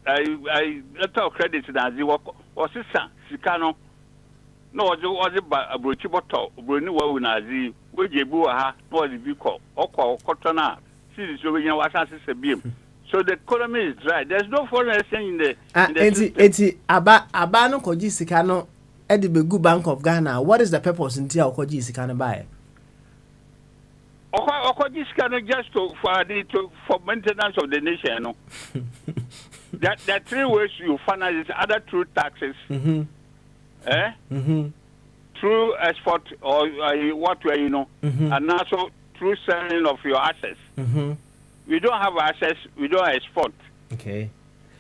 I letter of credit na zi was Sikano no was a brochi bottle broni wa na zi we jebu ha no the vehicle okwa kotona see so we was so the economy is dry. There's no foreign exchange in the eti aba no koji Sikano the Begu Bank of Ghana, what is the purpose in Tia Okoji is kind of buy? Okoji is just for maintenance of the nation. No? There are 3 ways you finance it, either through taxes, through export or what way, and also through selling of your assets. We don't have assets, we don't export. Okay.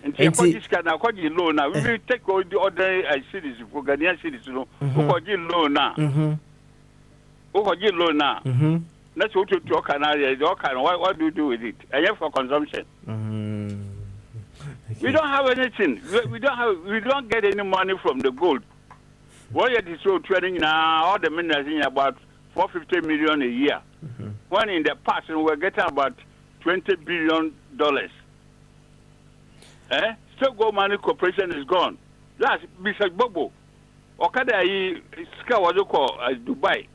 And this kind of loan now. We will take all the ordinary cities for Ghanaian cities, loan now. Loan now. That's what you talk about. What do you do with it? I have for consumption. Okay. We don't have anything. We don't get any money from the gold. What is so trading now? All the minerals in about 450 million a year. When in the past we were getting about $20 billion. Still Gold Money Corporation is gone. That's Bishop Bobo. Okada Ska was called Dubai.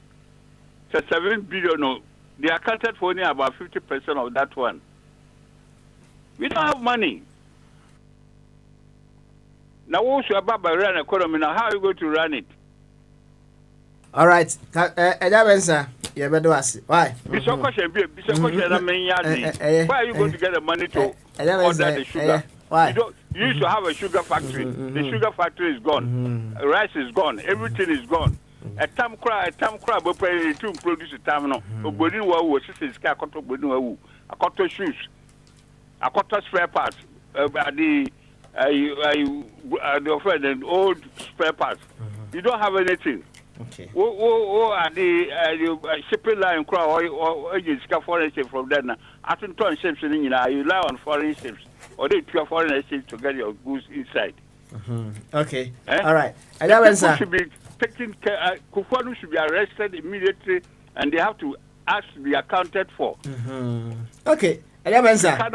So 7 billion. They accounted for only about 50% of that one. We don't have money. Now, what's your Baba run economy? Now, how are you going to run it? All right. Yeah, but why? Why are you going to get the money to order the sugar? Why? You used to have a sugar factory. The sugar factory is gone. Rice is gone. Everything is gone. A time cry, but pay to produce a time no. Obodin wa sisters car cotton bodin wa a cotton shoes, a cotton spare parts, the old spare parts. You don't have anything. Okay. Are the shipping line crowd or agents got foreign ships from there now? I think turn ships in you rely on foreign ships or they tour foreign ships to get your goods inside. Okay. All right. And that should be taken care. Kufanu should be arrested immediately, and they have to ask to be accounted for. Okay. And that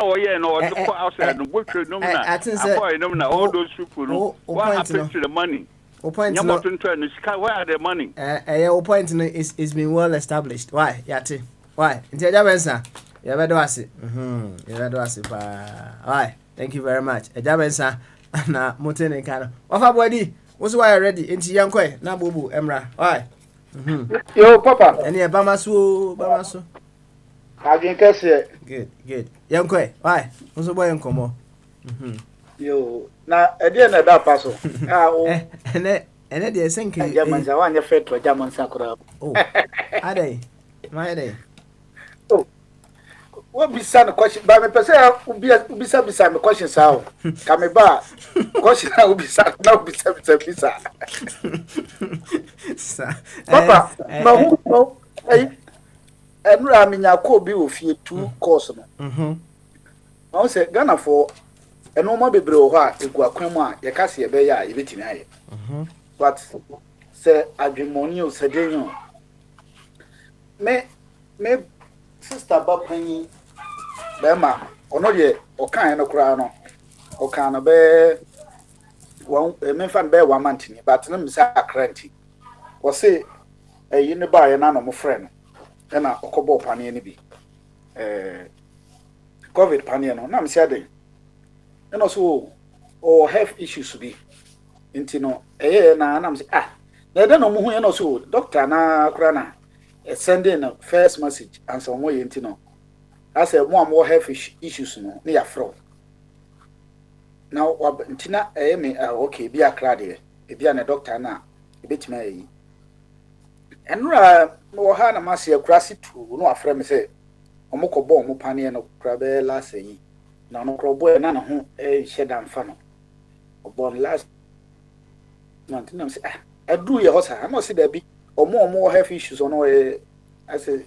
all those people. What happened to the money? Where are the money? Your point is been well established. Why? Yati. Why? Until that answer. You ever do it? You ever do it? Why? Thank you very much. Ejabensa na mutene kana. Wafa body. What's why ready? Into yankwe na bubu emra. Why? Yo papa. Any bamasu. Agin kese. Good. Yankwe. Why? What's boy enkomo? Yo na ede na da paso. Ene de senke. Jamanza wanya fetwa jamansa kura. Oh. Ade. My day. Oh. What be some question? But me person ubi sa me question sao. Kame ba question na ubi sa na ubi sa. Papa, no. Enra minya ko bi ofie 2 course no. I say Ghana for enoma bebre o ho a egu akwan mu a ye ka se ye be ya ye betimi aye. But say adwemoni o sedenyo. Me sister ba panyi bema ono de okan no kura no okan no be won me fan be 1 month ni but no me say akranti wo say eyi ne ba ye na no mo friend na okobo pane ni bi covid pane no na me say den no so o health issues bi intino na me say na de no mo hu ye no so doctor na kura na sending a first message and some way intino I said more health issues no na ya fraud now ntina me okay be a crowd e be na doctor na e betima yi enra no ha na masse akurasi tu no afra me say omokobo omo pane no kra be last yi na no krobo na ho sheda mfa no obon last month na me say adu ye hosa na say da bi omo health issues ono I say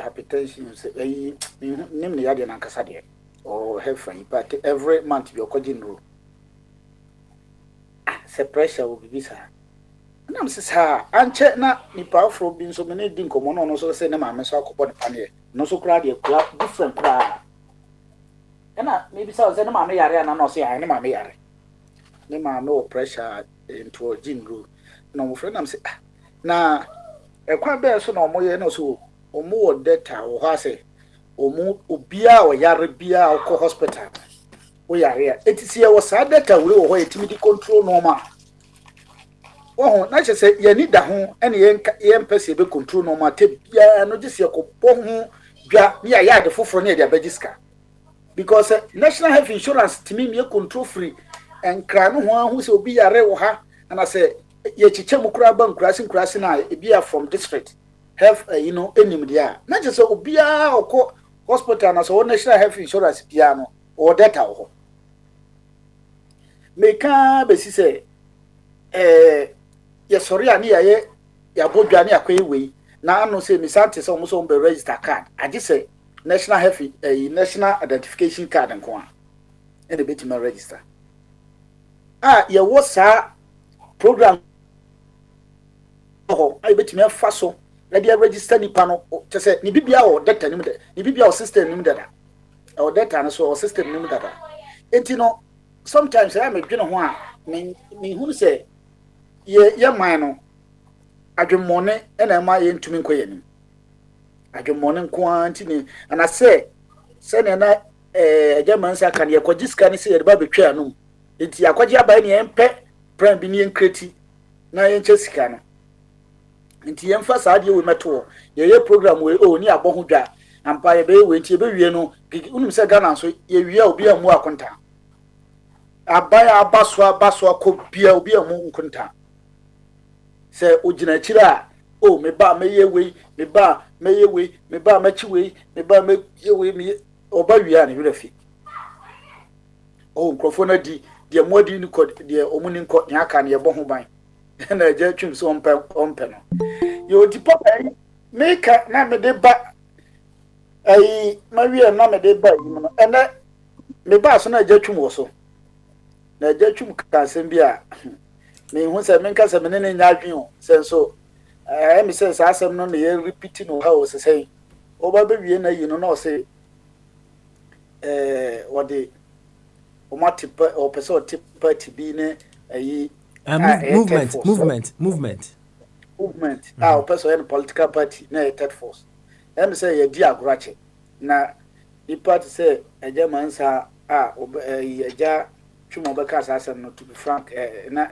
hypertension say nim ne yade na nkasa de or health but every month you okojin ro say pressure will be sa na me say anche na nipa afro bi so me ne di nkomo no so say na ma me so akobọ de pane no so kra de kra different kra na maybe say na ma me yare na no say na ma me yare ne ma no pressure into gym ro no mo friend am say na ekwa be so na omoye no so omo data o ha say omo obia o yare bia o ko hospital o yare etisi e wo sa data we o ho etimi di control no ma oh na che say ye ni da ho ene ye mpese be control no ma te bia no gise ko bo ho bia me ya de foforo na dia bagiska because national health insurance timi me control free and kra no ho ahu se obi yare wo ha na say ye chiche mu kura ban kurasi na e bia from district health enim dia na che say obi a okọ hospital na so national health insurance bia no o data ho meka be si say ye sorry ani ya bodwa ni akwa ewe na anu say mi sante say omo so be register card agi say national health national identification card nko a e de beti ma register ye wo sa program oh ai beti me fa so na dia register ni pa no che say ni bibia o data ni de ni bibia o system ni dada o data na so o system ni dada enti no sometimes I me dwene ho a me hu say ye man no adwemmone na ma ye ntumi nkoye nim adwemmone nko antini ana se ne na German sa kan ye kwajiska ni se ye ba betwa anum enti akwaji abai ne empe brand bi ne enkreti na ye nche sika no enti ye mfa saa de we meto ye program we ni abɔ ho dwa ampa ye be we enti ye be wie no unum se Ghana so ye wie obi amu akonta abai abaso akobia obi amu nkonta se ojina chira me ba me ye we me ba me ye we me ba ma chi we me ba me ye we me oba wia ne hwerefi nkrofo na di de modi ni ko de omuni nko ne aka ne ye bo ho ban na je twim so ompe no yo di papa me ka na me de ba ma wia na me de ba yi no ene me ba so na je twim wo so na je twim ka sem bia me hu se me nka se me ne nya adwen o se so me se sa asem no na ye repeat no ha o se sei o ba be wie na yi no na o se what the o ma tip o person tip party bi ne ayi movement o person any political party na third force me say ye di agorache na the party say eja mansa eja twuma beka asasem no to be frank na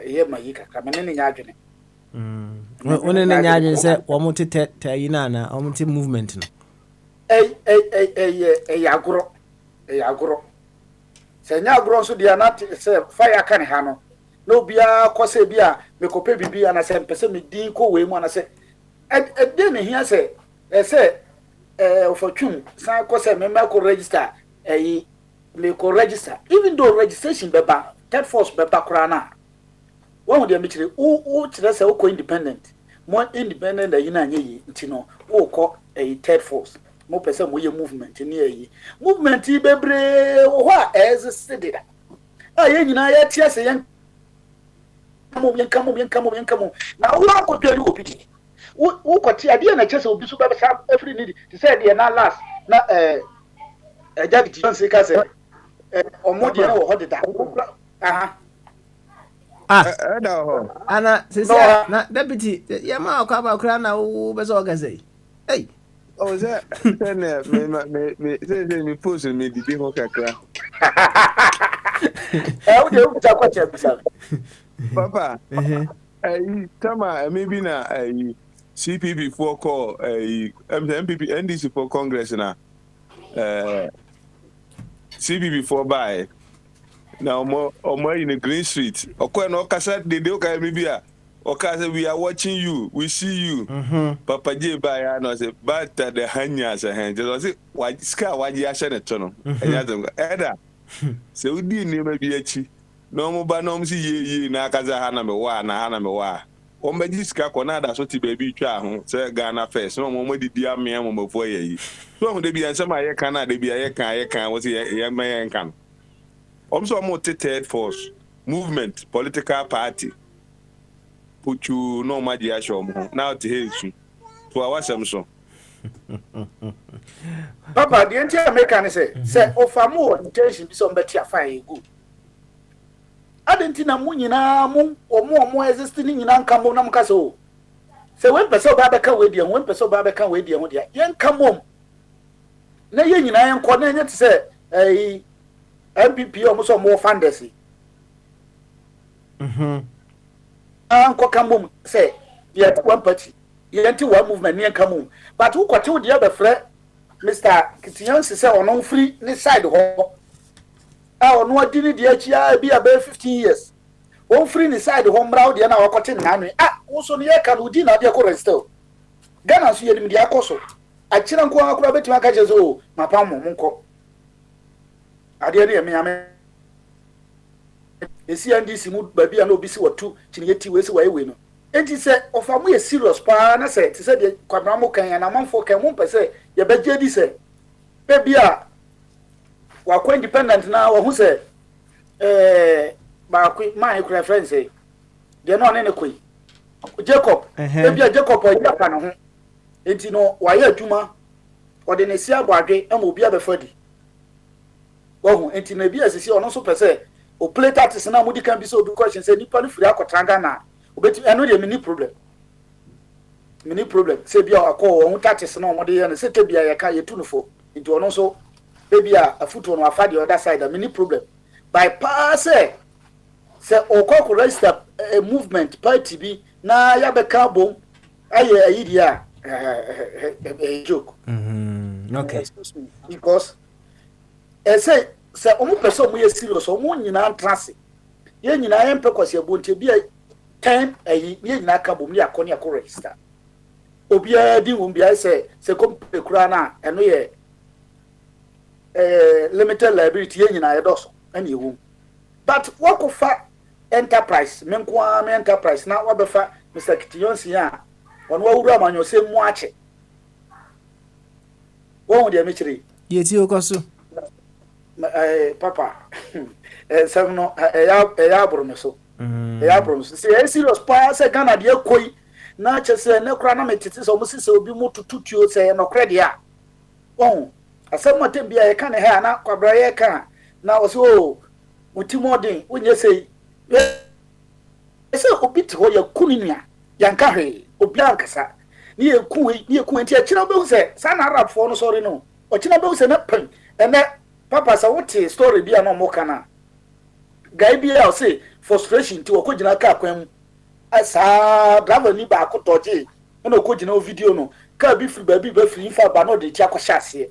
ye mayika ka me ne nya adwene one ne nya adwene say wo mo tete yi na wo mo ti movement no agoro se nya agoro so dia na say fire kan ha no no bia kwose bia me kope bibia na say mpese me din ko we mu na say de ne hia say ofotwum san kwose me ma ko register me ko register even though registration beba third force beba krana one dey me kire o kire say o ko independent more independent than you na nye ntino o ko third force mo pese mo ye movement ni ayi movement bebre ho a exist da ye nyina ya tie se yen kamo na wo akotwa ni opidi wo kwati ade na chese obi so beba sha every need to say dey na last na Jackie Johnson ka say omodi na wo hodida ana sisi na deputy ya ma kwa ba kra na wo be so ga say hey that me post me di ho kakra o de o ta kwache bisa papa tama maybe na CPP for call MPP NDC for Congress na CPP for buy now more in a Green Street okay no kasa de okay maybe okay we are watching you we see you Papa J buy no say but the hanya say hand just say why ska why ya share to no eda say we di ni ma bi achi no mo ba no mo si ye na akaza ha na me wa o ma ji ska ko na da so ti baby twa ho say Ghana first no mo di amia mo mafo ye so mo de bi ansem aye kan na de bi aye kan wo say ye men kan so mo third force movement political party put you no maji asho mo now to hear you to our samson papa the entire American say ofamu intention bi so mbeti afan go adentina mu nyina mu omo exist ni nyina nka mo na mka so se wen pese oba beka we die ho dia yen ka mom na ye nyina yen ko na nya te se MPP omo so mo funders anko kamum say yet one party yet one movement near kamum but who got to the other friend Mr. Kitian say on free this side ho ah no adini the HIA be about 15 years on free this side home brow the na wakote nanu ah also near can udi na dia ko register Ghana so yedim dia koso akira nko akura betima aka jezo mapam mo nko ade ne me ame esi ndc mu baby na obi si watu chiniyeti we si wa ewe no enti se ofa mu ye serious pa na se ti se de kwabra mo kan na manfo kan mu pese ye beje di se baby a wa ko independent na wo hu se ba ko my friend say de no ne koi Jacob baby a Jacob o ya pa no ho enti no wa ye adwuma o de ne si abodwe am obi abefadi wo hu enti na bi asisi ono so pese o play that na mudi kan bi so obi question say nipa no firi akotanga na obeti eno de mini problem say bia akọ ohun taxes na omode ye na say tebia ye ka ye tunufo nti ono so bia afuto no afa the other side mini problem bypass say okọ register a movement party bi na ya be ka bom aye ayidia a joke okay because say omu person mu ye serious omu nyina antrase ye nyina ye mpekwase abonte bia 10 ayi ye nyina ka bom ni akoni akọ register obia di wo bia say kompe kura na eno ye limited liability ye nyina ye doso ani ewu but wakofa enterprise menkwa me enterprise na wabefa Mr. Kitiyonsi ya wonu wawuru amanyo se mu ache won de mechiri ye ti okoso papa some no ya bromeso ya bromeso se serious pa se Ghana de koi na chese ne kura na metiti so musise obi mutututuo se no credit a won asem matem bia ye ka ne ha na kwabra ye ka na o so mutimodin wonye sei ese obi te ho ya kuninua yanka hwe obi ankasa ni ye ku enti a kira be hu se sa na arab fo no sorry no o kira be hu se na pen ene papa sa wote story bia no mo kana guy bia o say frustration ti okojina ka kwan asa driver ni ba ko toje ena okojina video no ka bi free ba bi ba free fa ba no de ti akọ hyase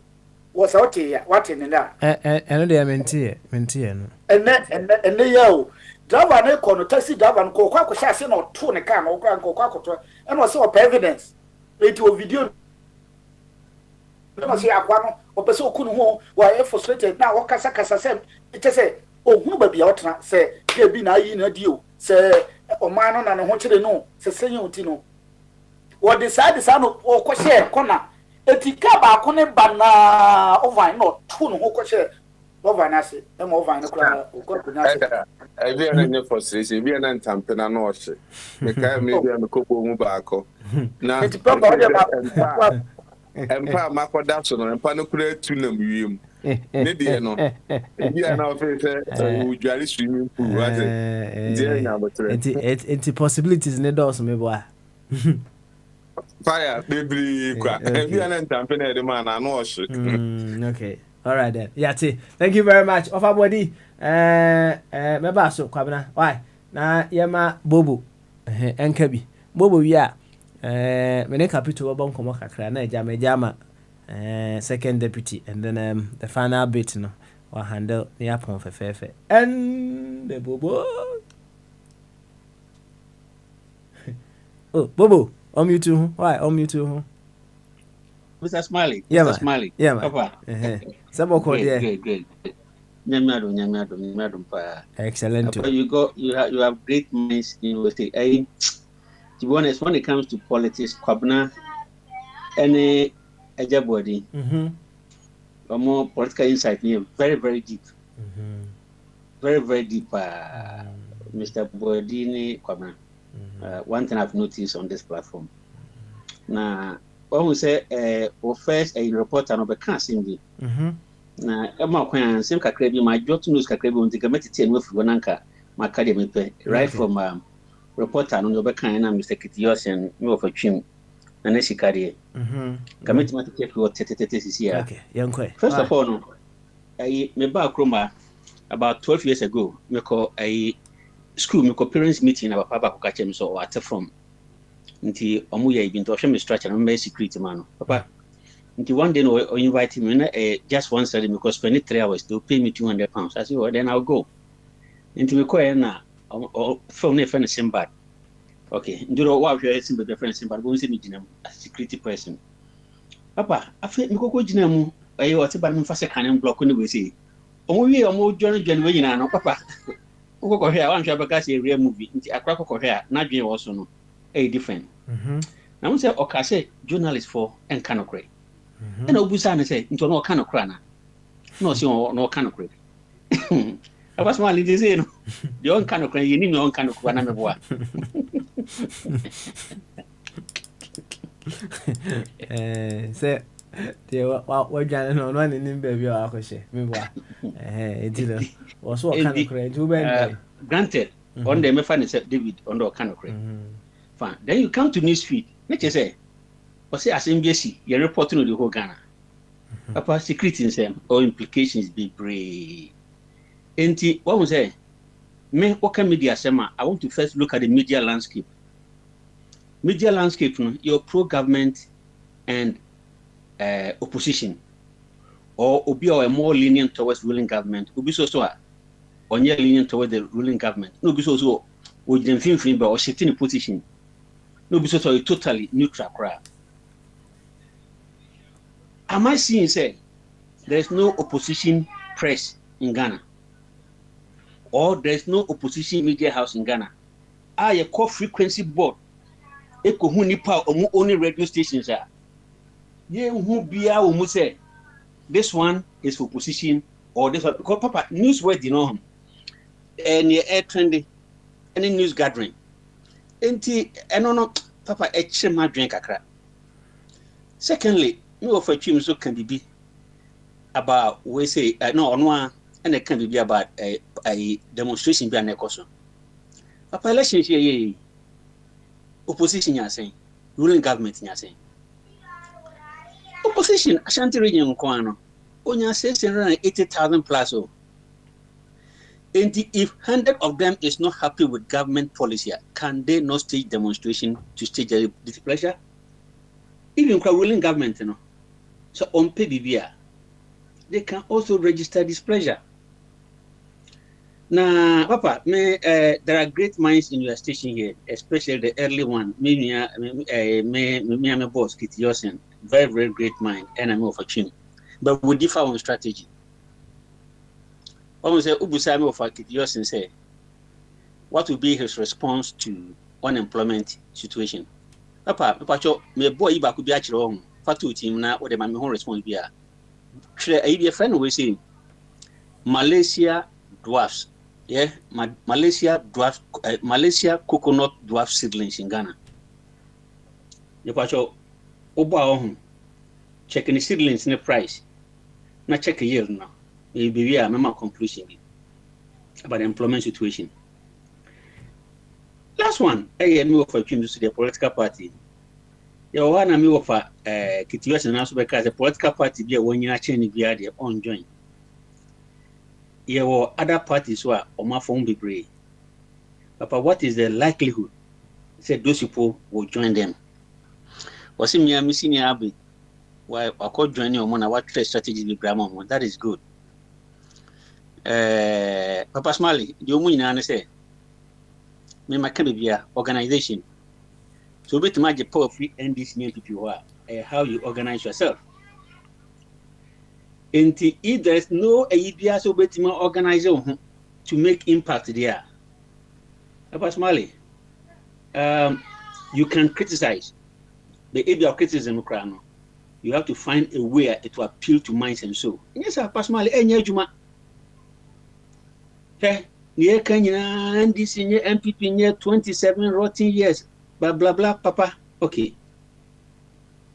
wo sa wote ya wate ne na eno de mentie no ene ya o driver na ko no taxi driver no ko akọ hyase na oto ne ka na ko akọ to ena o say o evidence eti o video no say akwa no o pese okunu ho wa frustrated na wakasa kasa se ite se ohunu ba bia otena se ke bi na yi na dio se o man no na ne ho kire no se senye oti no wo decide sa no o ko share kona etika ba ko ne ba na over no tu no ho ko share over na se e mo over na kura o ko na se e bi na nye frustration bi na ntampena na o hye me ka me bi na ko bo mu ba ko na eti papa o de ba empa makoda so no empa no kura tu na wiem ne de no bia na ofe se udware swimming pool wa de na botre enti possibilities ne dos me boa fire baby kwa bia na ntampe na de man na no oshe okay all right then yati thank you very much of body me ba so kwabena why na yema bobo enkabi bobo wi a mene capital wabon komo kakra na jama second deputy and then the final bit no wa handle the upon fefe and the bobo oh bobo you too why you too Mr. Smiley yeah, Mr. Smiley yeah papa sabo ko there good nyamiado pa excellent papa, you have great minds in university. To be honest, when it comes to politics, Kwabena, any body, or more political insight, very, very deep. Very, very deep, Mr. Bodini Kwabena. One thing I've noticed on this platform. Now, when we say, first, a reporter on the can't now, Emma Kwan, same Kakrebi, my job to news Kakrebi, on the committee and with Wananka, my academy, right from reporter no be kan na Mr. Kitiyonsi and me of a chim na ne sikare commitment take what sisi ya okay yankwe first of all no me ba kroma about 12 years ago me call school me parents meeting na papa ko catch me so what from nti omo ya ibi nto hwe me structure no me security man no papa nti one day no invite me na just one study because spend 3 hours they pay me £200. I say well then I'll go nti me ko na from ne friend Simbad okay nduro wa hwe Simbad friend Simbad go nse me gina security person papa afi me ko gina mu ayo ati ba me fa se kan block ni we say omo wi omo join we nyina no papa ko ko hwe a wan hwe ba ka se real movie nti akra ko hwe a na dwen wo so no different na mo say o ka say journalist for enkanokre na obusa na say nto no kanokra na no say no kanokre abas ma lidi say no de on kanokra yini no on kanokra na meboa say de wa jana no no ni baby a akose meboa edilo wo so kanokra nti be granted on the me find say David on the kanokra fine. Then you come to newsfeed. Let's just say, or say as MBC, you're reporting on the whole Ghana. About security in them or implications be brave. And what was say? Me, what can media say? I want to first look at the media landscape. Media landscape, you're pro-government and opposition, or be more lenient towards ruling government. Ubi so or near lenient towards the ruling government. No, be so with them film or sitting in position. No, be so totally neutral crowd. Am I seeing say there's no opposition press in Ghana? Or there's no opposition media house in Ghana? I call frequency board. Eko hu nipa omu only radio stations are. Ye hu bia omu say this one is for opposition or this one because papa news word you know any air trendy any news gathering. Enti no papa eche ma dwen kakra. Secondly, no for chim so can be about we say no ono and it can be about a demonstration be an ekoso. Papa election here opposition ya saying ruling government ya saying opposition Ashanti region ko ano onya 680,000 plus o. And if 100 of them is not happy with government policy, can they not stage demonstration to stage their displeasure? Even ruling government, you know. So on PBBR, they can also register displeasure. Now, Papa, there are great minds in your station here, especially the early one. Me boss, Kitty Yosen, very, very great mind, and I'm of a chin. But we differ on strategy. Say Ubusame of Akitios and say, what will be his response to unemployment situation? Papa, me boy Iba could be actually wrong. Fatu team now, what the my whole response be a friend will say Malaysia dwarfs, yeah, Malaysia dwarfs, Malaysia coconut dwarf seedlings in Ghana. The pacho Oba checking the seedlings in the price, not check a year now. Maybe a member conclusion about the employment situation. Last one, I am for changes to the political party. You want to move for Kitty and also because the political party be a 1 year change be their own joint. You were other parties who are on my phone be brave. But what is the likelihood? Said those people will join them. Was him near missing Abbey? Why I could join you on what strategy with grandma? That is good. Papa Smalley, you mean I say, me my Caribbean organization. So bit much the power free and this new people are how you organize yourself. And if there is no idea so bit more organization to make impact there. Papa Smalley, you can criticize the area of criticism. You have to find a way to appeal to minds and soul. Yes, Papa Smalley, any juma. Hey, near Kenya and this in your MPP near 27 rotten years, blah blah blah, Papa. Okay.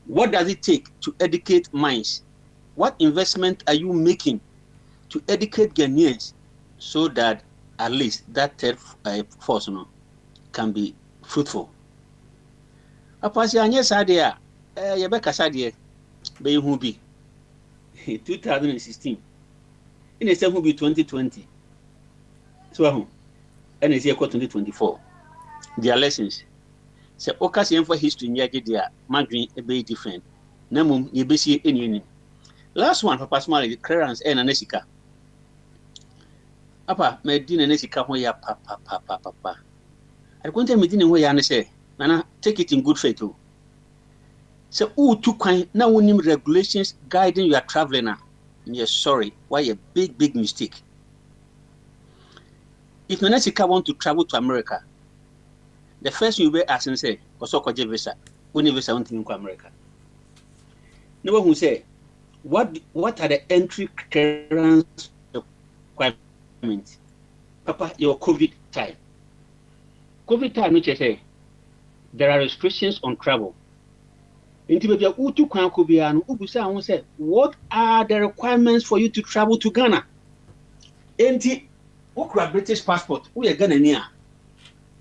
What does it take to educate minds? What investment are you making to educate Ghanaians so that at least that third force can be fruitful? Papa, yes, idea. Yabeka Sadia, Bay Hubi 2016. In a 7 be 2020. So and it's here 2024. Their lessons. So, occasion for history in Yagidia, Madrid a bit different. Namum, you be see any. Last one, Papa Smiley, the clearance and Anesika. Papa, my dinner Anesika, where ya papa. I can't tell me dinner where you say, Nana, take it in good faith too. So, who took kind now when regulations guiding your traveling now? You're sorry, why a big mistake. If Nanesika want to travel to America, the first you will ask and say, Osoko visa, only visa want to America. No one will say, what are the entry clearance requirements? Papa, your COVID time. COVID time, which I say, there are restrictions on travel. What are the requirements for you to travel to Ghana? Enti, ukra British passport, we are Ghanaian.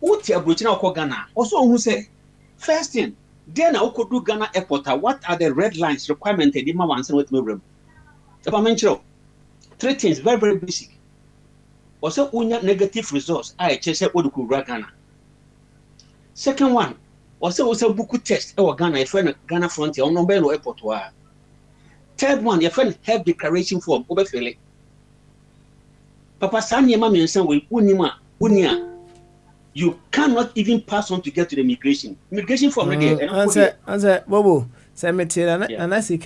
Uti abuchina uko Ghana. Also, who say, first thing, then I could do Ghana airport. What are the red lines requirements? They demand answer with me. If I mention three things, very basic. Also, unya negative results. I chase Oduku Ghana. Second one. Also buku test Ghana, your friend Ghana frontier on number airport. Third one, your friend have declaration form obefele. Papa Sanya mama and son will unia. You cannot even pass on to get to the immigration form. Answer Bobo cemetery and I say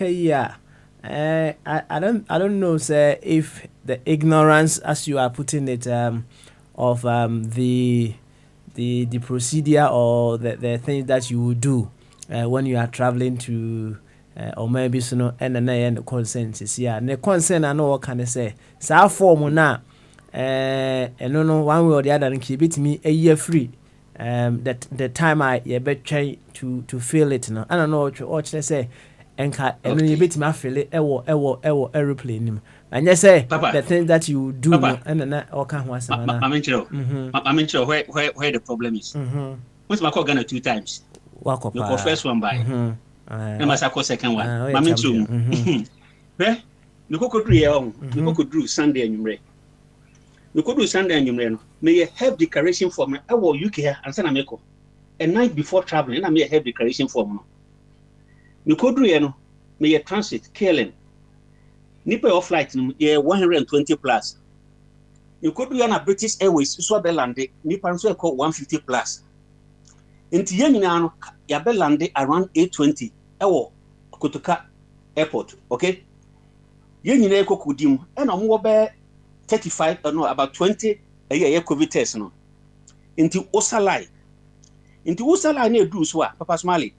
I don't know sir if the ignorance as you are putting it of the procedure or the things that you will do when you are traveling to or maybe and the consent is here. The consent I know what can I say. So form na and no one way or the other and keep it me a year free. That the time I try to feel it now. I don't know what you say and you bit my feel it aeroplane. And you say the thing that you do and then all can once. I'm sure where the problem is. What's my call Ghana 2 times? Walk up. First one by. And my second one. I'm sure. Where the cocoa drew Sunday and you the cocoa Sunday and you may have declaration form. I will UK and San America. A night before traveling, I may have declaration form. You could do may transit KLM. Nipa your flight, 120 plus. You could be on a British Airways, so Belande, Nipa so called 150 plus. In Tianina, Yabelande around 820, Kotoka Airport, okay? Yenine Kokudim, and I'm over 35, about 20 a year COVID test. No. Into Osalai. Into Osalai, near Duswa, Papa Smiley.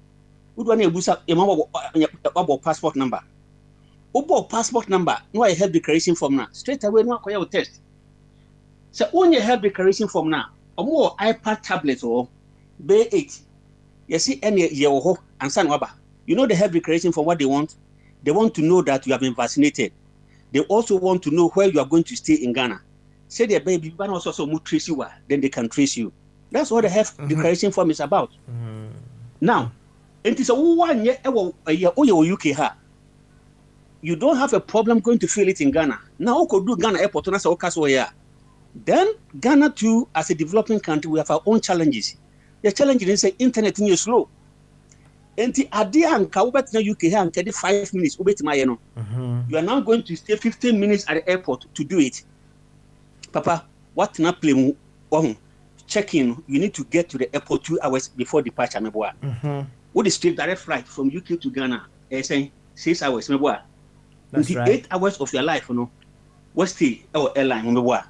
Would one busa a passport number? Obo passport number, no I have declaration form now. Straight away, no I test. So when you have declaration form now, or more iPad tablet or Bay 8. You see any yeho and san waba. You know they have declaration for what they want. They want to know that you have been vaccinated. They also want to know where you are going to stay in Ghana. Say their baby, but also trace you, then they can trace you. That's what the have declaration form is about. Now, it is a 1 year UK ha. You don't have a problem going to fill it in Ghana. Now, could do Ghana airport on us. Then Ghana too, as a developing country, we have our own challenges. The challenge is the internet is slow. Enti adia anka ubet na UK here and 35 minutes ubet mayeno. You are now going to stay 15 minutes at the airport to do it. Papa, what na play check in, you need to get to the airport 2 hours before departure meboa. What is straight direct flight from UK to Ghana? Saying 6 hours meboa. That's right. 8 hours of your life, you know. What's the airline meboa?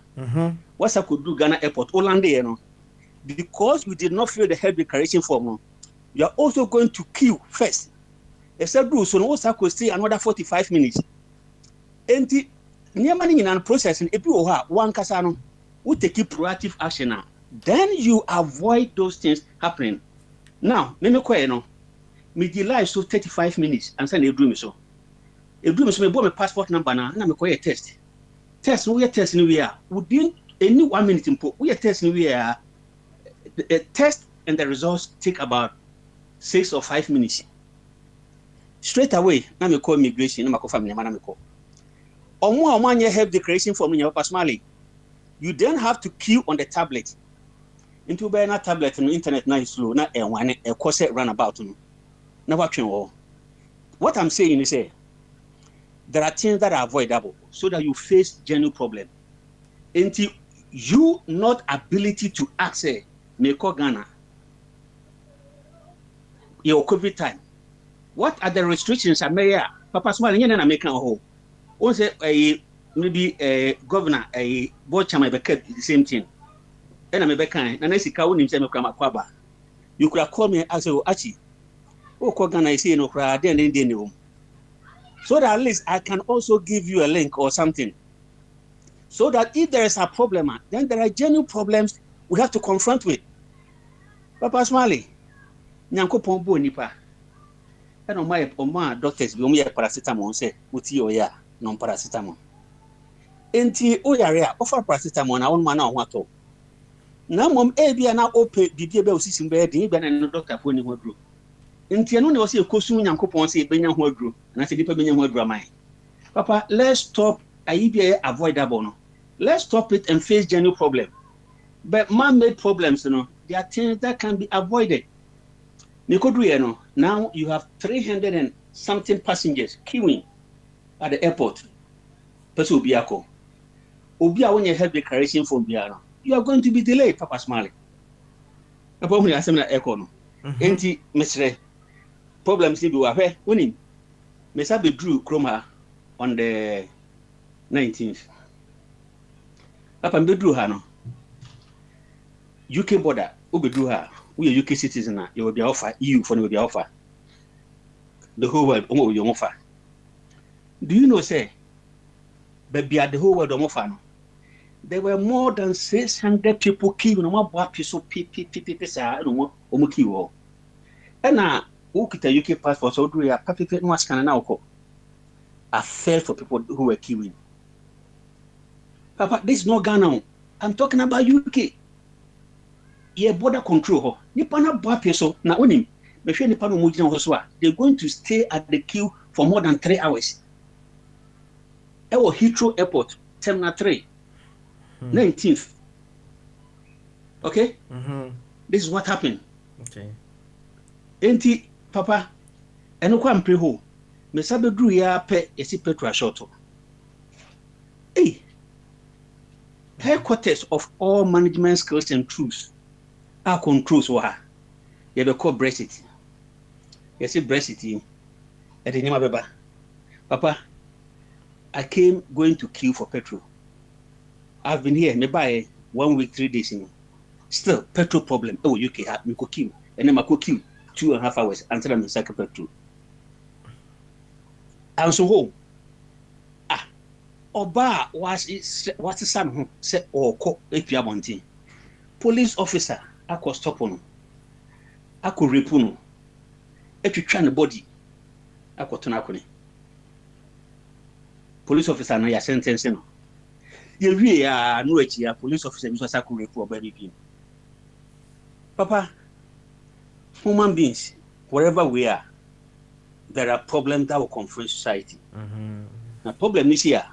What I could do Ghana airport Olande, you know. Because we did not fill the health declaration form, you are also going to queue first. Except do so no could stay another 45 minutes. And the near money in processing, if you have one casano, we take proactive action now. Then you avoid those things happening. Now, let me quite me delay so 35 minutes and send a dream so. A dream so me my passport number now, and I'm a test. Test, we are testing we are. Within any 1 minute input, we are testing we are. The test and the results take about 6 or 5 minutes. Straight away, now me call immigration, now me family, now me call. Or more 1 year help declaration from your Pasmali. You then have to queue on the tablet. into be na tablet no internet na is slow na enwane e kose runabout no na watwen wo. What I'm saying is there are things that are avoidable so that you face genuine problem. Until you not ability to access make Ghana your COVID time. What are the restrictions? Papa Small in American home. Once maybe a governor, a board chairman, the same thing. And I'm a kind, and I see Kawun himself from Akwaba. You could have called me as a Achi. Oh, Ghana is saying, no, then in the room. So that at least I can also give you a link or something. So that if there is a problem, then there are genuine problems we have to confront with. Papa Smalley, Nyanko Pombo Nipa. I don't mind my doctors, we only have paracetamol, say, Muti or ya, non paracetamol. Enti Oyarea, offer paracetamol, I want man on what. Now, Mom, Abia now open BBA system bed, even a doctor for any more group. Enti no was a costume Nyanko Pon say, Benyan Hodru, and I said, Benyan Hodru, Papa, let's stop IBA avoidable. No. Let's stop it and face genuine problem. But man-made problems, there are things that can be avoided. Nikodru, now you have 300 and something passengers queuing at the airport. Pesu Biako. Obia when you have declaration from Biano, you are going to be delayed, Papa Smalley. Upon me, I say echo. Enti, Mr. Problems if you are here, winning. Mesabe drew Chroma on the 19th. Papa Bedru Hano. UK border, Ubedru her. We are UK citizen, you will be offer, EU for will be offer. The whole world, you offer. Do you know, say, baby, at the whole world, offer. There were more than 600 people killed no more piece of people, no more. And now, who get a UK passport, so do a paper no scan now. I felt for people who were queuing. Papa, this is not Ghana. I'm talking about UK. Yeah, border control. Nipana Bapeso, na unim. Meshe Nipano Mujina Hoswa. They're going to stay at the queue for more than 3 hours. Ewo Heathrow Airport, Terminal 3, 19th. Okay? This is what happened. Okay. Enti, Papa, enokwa mpreho. Mesabe dru ya pe esi petrol short. Hey, headquarters of all management skills and truths are controls wa. You be called Brexit. You see Brexit. Papa, I came going to queue for petrol. I've been here, me buy 1 week, 3 days. Still, petrol problem. Oh, UK have me go queue. And then I go queue 2.5 hours until I'm in second petrol. I was home. Oba was the son who said, or call Epiamonti. Police officer, I could stop on. I could repuno. If you try the body, I could turn up on it. Police officer, no, your sentence. You really are no police officer, because I could report by the Papa, human beings, wherever we are, there are problems that will confront society. The problem is here.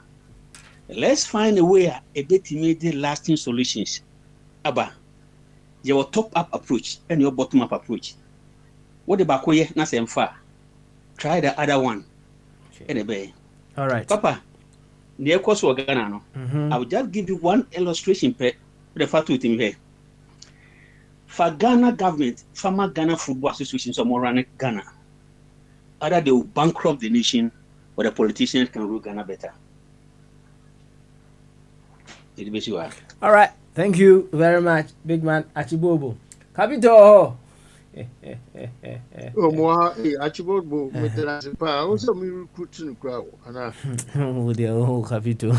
Let's find a way a bit immediate lasting solutions. Abba, your top-up approach and your bottom-up approach. What about Koye Nasem Fa? Try the other one. Okay. All right. Papa, near course of Ghana. I will just give you one illustration with the fact with him here. For Ghana government, former Ghana Football Association, some more running Ghana. Either they will bankrupt the nation or the politicians can rule Ghana better. All right. Thank you very much, big man Achibobo. Capito. Omoa Achibobo with the Nazipa. Also, me recruiting the crowd. Oh, the whole Capito.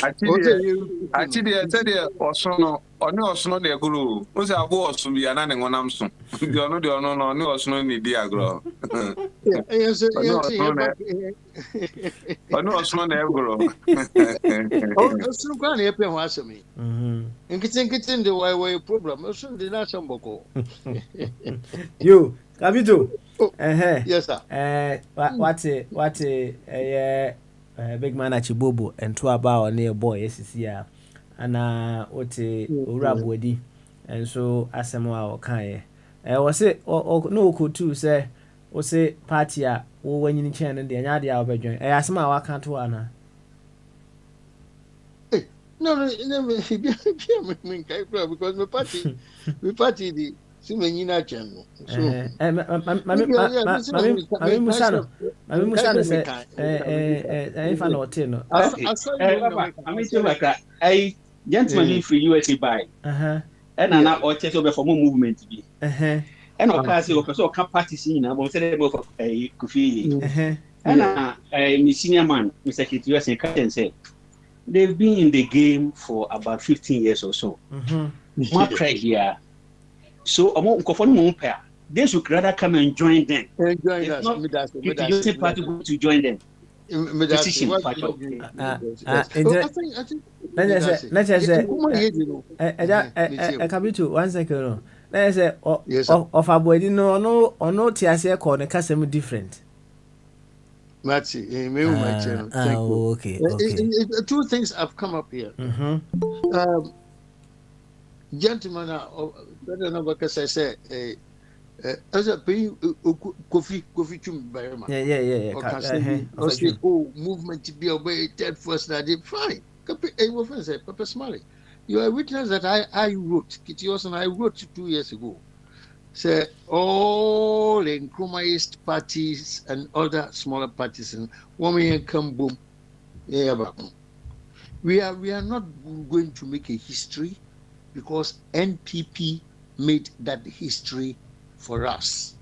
Actually, I said, Osono, or no Osono de Guru. Who's a boss to be an animal Namson? You know, the honor, no Osono in the Diagro. Yes, I know Osono de Guru. Oh, so can't help him answer me. And getting the way problem. Also, the last Boko. You, Capito. Yes, sir. What's a big man Achibobo and 2 about near boy SCR and what a Urabwadi nso asɛm a ɔkaeɛ wɔ se na ɔkɔ tu sɛ wo se party a wo wanyini kyɛn no deɛ ɛnyɛ adeɛ a wobɛdwen ɛyɛ asɛm a waka to anaa No, because my party, the Simenina channel. Musano said, if I know Tino. I gentleman free USA buy. And I'm not or chess over for more movement to be. And of course, you also can't party scene. I will say about a coffee. And a senior man, Mr. Kitty, and say. They've been in the game for about 15 years or so. More here. So, they should rather come and join them. Join us. The party to join them. Decision. I Kabitu, 1 second. Let's say, of a boy, no, Tiasia called the customer different. Matty, my channel. Thank you. Okay. Two things have come up here. Gentlemen, better know because I say, as a coffee chum by yeah. Movement to be obeyed, third first, that did fine. Papa Smiley, you are a witness that I wrote, Kitty and I wrote 2 years ago. Say all the Nkrumahist parties and other smaller parties and women come boom. We are not going to make a history because NPP made that history for us.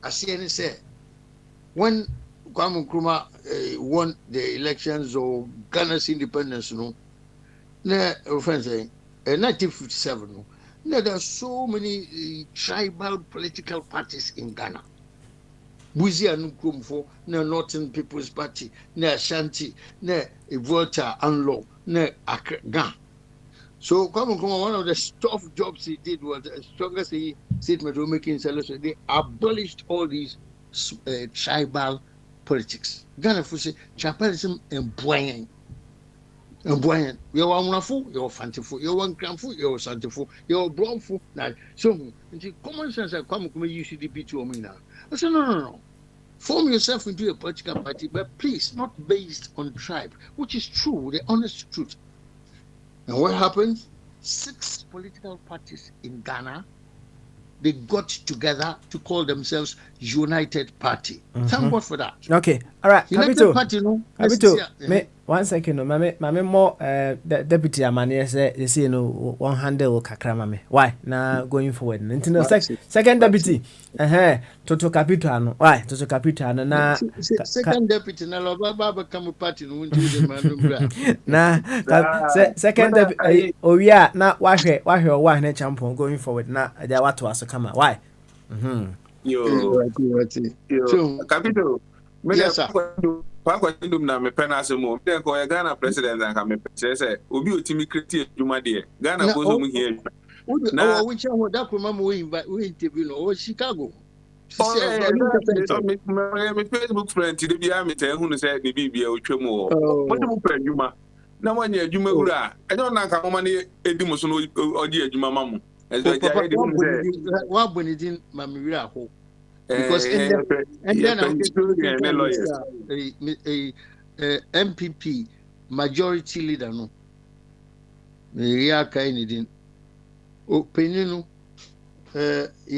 As Siene said, when Kwame Nkrumah won the elections or Ghana's independence, in 1957, there are so many tribal political parties in Ghana. Buzi and Nkrumah, no Northern People's Party, no Ashanti, no Volta Anlo, no Accra. So, Kwame Nkrumah, one of the tough jobs he did was the strongest statement of making selection. They abolished all these tribal politics. Ghana for say tribalism and Boyan. And Boyan, you're wonderful, you're fantiful, you're one cramful, you're santiful, you're brownful. Now, so, common sense, I come to you UCDP to me now. I said, no. Form yourself into a political party, but please, not based on tribe, which is true, the honest truth. And what happens? 6 political parties in Ghana, they got together to call themselves United Party. Thank God for that. Okay, all right. United Party, no? Me 1 second, no. Mame more deputy amani say they say no one handle kakra mame. Why? Now going forward. No, second deputy. Toto Capito no. Why? Toto Capito no na second deputy na Baba come party no won't do na second deputy Oya na wahwe wa na champion going forward na dia wato aso kama. Why? Yo, Capito. Yes, sir. Kwa ndum na mepena asemo me ko ya Ghana president and me say obi otimi create adwuma de Ghana go so mu here na which one that mama we interview no Chicago me Facebook friend de bia me tell hu say de bibia otwam o what do pe adwuma na wanya adwuma hura enyo na nka mama ne edimu so no odi adwuma mamu wa bonidin mamiri aho because MPP majority leader no he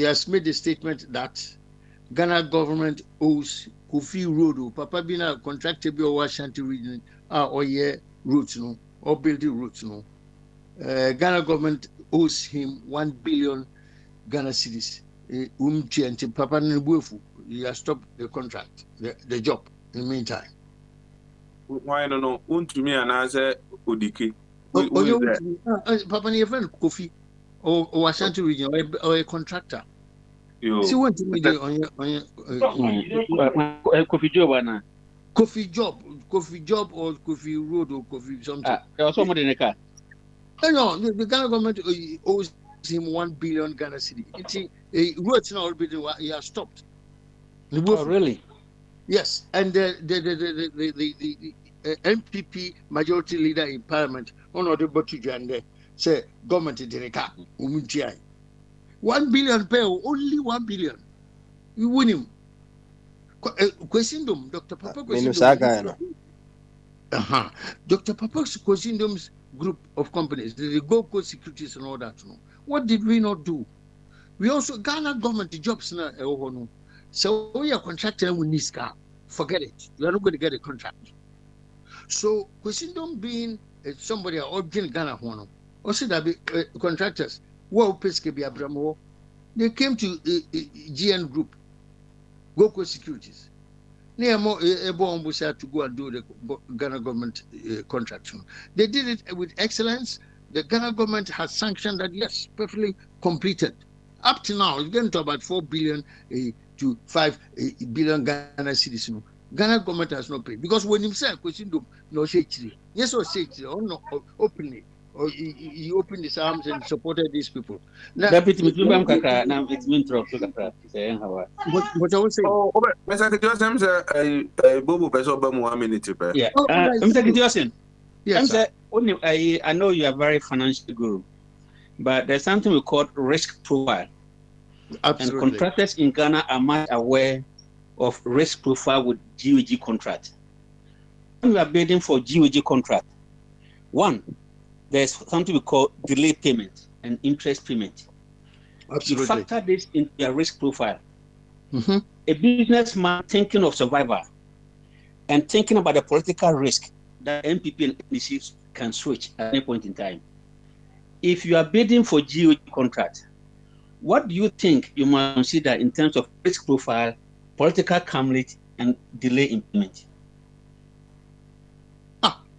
has made a statement that Ghana government owes Kofi Road Papa Bina contracted by Ashanti region or routes no or building routes no Ghana government owes him 1 billion Ghana cedis. Papa Nbuefu, he has stopped the contract, the job in the meantime. Why no? To me, and I say Odike. Papa, your friend Kofi or Ashanti region or a contractor. See what to me on Kofi Job, Kofi Job or Kofi Road or Kofi something. Somebody in the car. No, the Ghana government owes him 1 billion Ghana cedi. Roads now he has stopped. Oh, really? Yes, and the MPP majority leader in Parliament, Honorable Botujande, say government direka umuntia 1 billion pay only 1 billion you win him Kwesindom Dr. Papa Kwesindom Dr. Papa Kwesindom's group of companies the Gold Coast Securities and all that what did we not do? We also Ghana government jobs na no so we are contracting with Niska forget it you are not going to get a contract so Kwesindom being somebody or Ghana hono also that be contractors they came to GN Group, Gold Securities. Near more able to go and do the Ghana government contract. They did it with excellence. The Ghana government has sanctioned that, yes, perfectly completed. Up to now, it's getting to about 4 billion to 5 billion Ghana cedis. Ghana government has not paid because when himself no shake, yes or shake or no openly. Or he opened his arms and supported these people. Now, Deputy Mitubam Kaka, now it's been through Kaka. What I was saying. Oh, Mr. Kitiosen, Bobo Pesoba Muhammad. Yeah, Mr. Kitiosen. Yes, I know you are very financial guru, but there's something we call risk profile. Absolutely. And contractors in Ghana are much aware of risk profile with GOG contract. When we are bidding for GOG contract, one, there's something we call delay payment and interest payment. Absolutely. You factor this into your risk profile. A businessman thinking of survival and thinking about the political risk that NPP and NDC can switch at any point in time. If you are bidding for GOG contract, what do you think you must consider in terms of risk profile, political calmness, and delay in payment?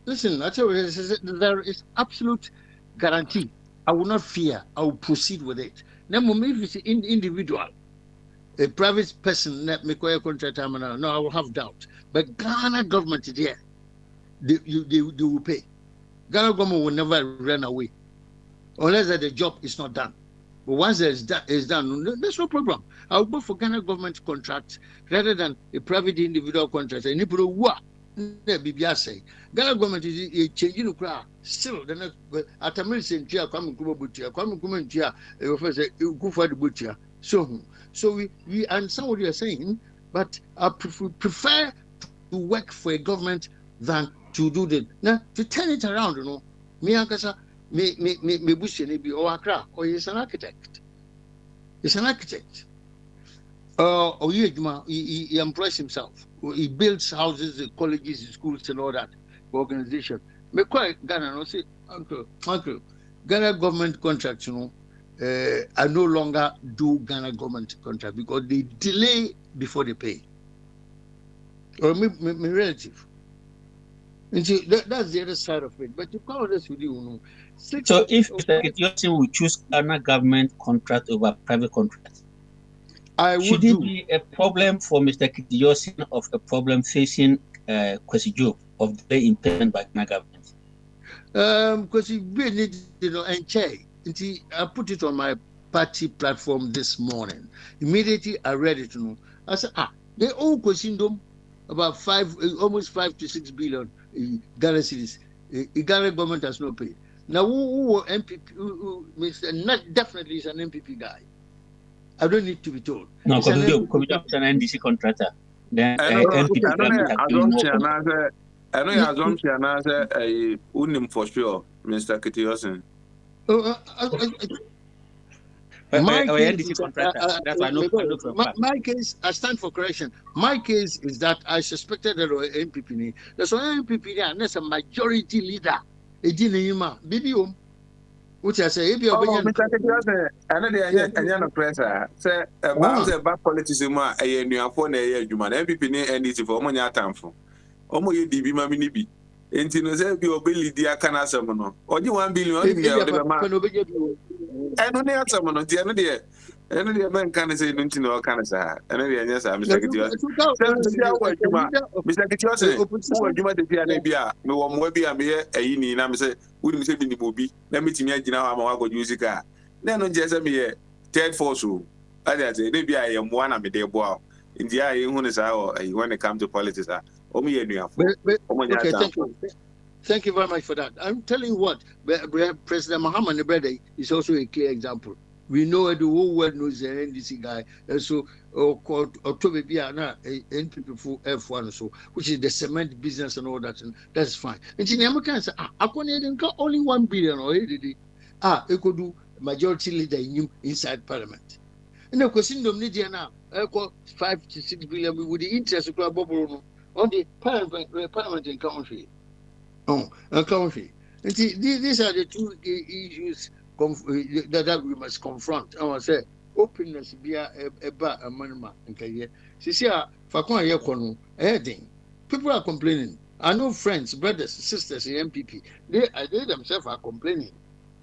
Listen, I tell you, there is absolute guarantee. I will not fear. I will proceed with it. Now, if it's individual, a private person that make a contract, no, I will have doubt. But Ghana government there, they will pay. Ghana government will never run away unless the job is not done. But once it's done, there's no problem. I will go for Ghana government contract rather than a private individual contract. And people who Ghana government is changing the crowd. Still, the next at American Chia, Kwame Nkrumah Chia, Kufuor the Butcher. So we understand what you are saying, but I prefer to work for a government than to do that. Now to turn it around, me Ankasa, me Bushi or Accra, or he's an architect. He's an architect. Or he employs himself. He builds houses, colleges, schools, and all that for organization. But quite Ghana, no say, Uncle, Ghana government contracts, I no longer do Ghana government contract because they delay before they pay. Or my relative. And see, that's the other side of it. But to call this with you, so if Mr. Kitiosin will choose Ghana government contract over private contract, should it be a problem for Mr. Kitiosin of a problem facing Kwesi Job of delay in payment by Ghana government? Because you really need, and chair. I put it on my party platform this morning. Immediately I read it. I said, they owe Kwesindom about almost 5 to 6 billion Ghana cedis. Ghana government has not paid. Now, who MPP? Definitely is an MPP guy. I don't need to be told. No, because is an NDC contractor. Then MPP government has been more. I know your assumption as a unim for sure, Mr. Kitiosin. My case, I stand for correction. My case is that I suspected that MPP. That's why MPP, unless a majority leader, a Jinima, BBO, which I say, if you're Mr. Kitiosin, I know the young press, say, about the bad politics, a new phone, a human MPP, and it's for money at time for. Omo ye DB mami ni bi enti no say bi obeli dia kana asem no oji 1 billion oni me o de ma eno ne asem no ti eno de ben kana say no nti no kana sa eno de anya sa Mr. Kitiosin Mr. Kitiosin wo adwuma de bia na bia me wo mo bia me ye ayi ni na me say wudi me say bi ni bobi na me timi agina wa ma wa go musica na no je say me ye third force o ade ate de bia ye mo na me de bo India, when it comes to politics, okay, Thank you very much for that. I'm telling you what, President Muhammad Nebrede is also a clear example. We know the whole world knows the NDC guy, and so October NPP for F1 so, which is the cement business and all that, and that's fine. And in America, I can't only 1 billion already. It could do majority leader inside Parliament. And of course, in the now, 5 to 6 billion with the interest of Bobo on the Parliament in country. Country. And these are the two issues that we must confront. I want to say, openness be a manima and career. See, people are complaining. I know friends, brothers, sisters in MPP. They themselves are complaining.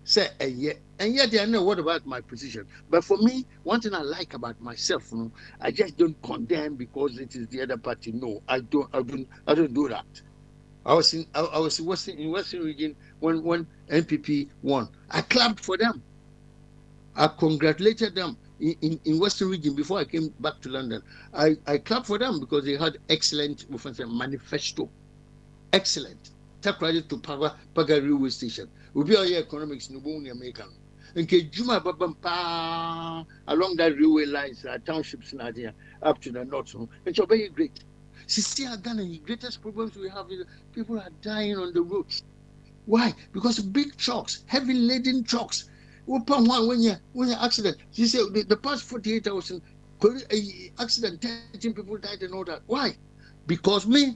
Say and yet they know what about my position. But for me, one thing I like about myself, I just don't condemn because it is the other party. No, I don't do that. I was in Western region when NPP won. I clapped for them. I congratulated them in Western region before I came back to London. I clapped for them because they had excellent manifesto. Excellent. Take credit to Paga Railway Station. We be all economics no bone American. And Juma Babampa along that railway lines, townships up to the north. It's very great. See, Ghana, the greatest problems we have is people are dying on the roads. Why? Because big trucks, heavy laden trucks. When you accident, you say the past 48 hours, accident, 13 people died and all that. Why? Because I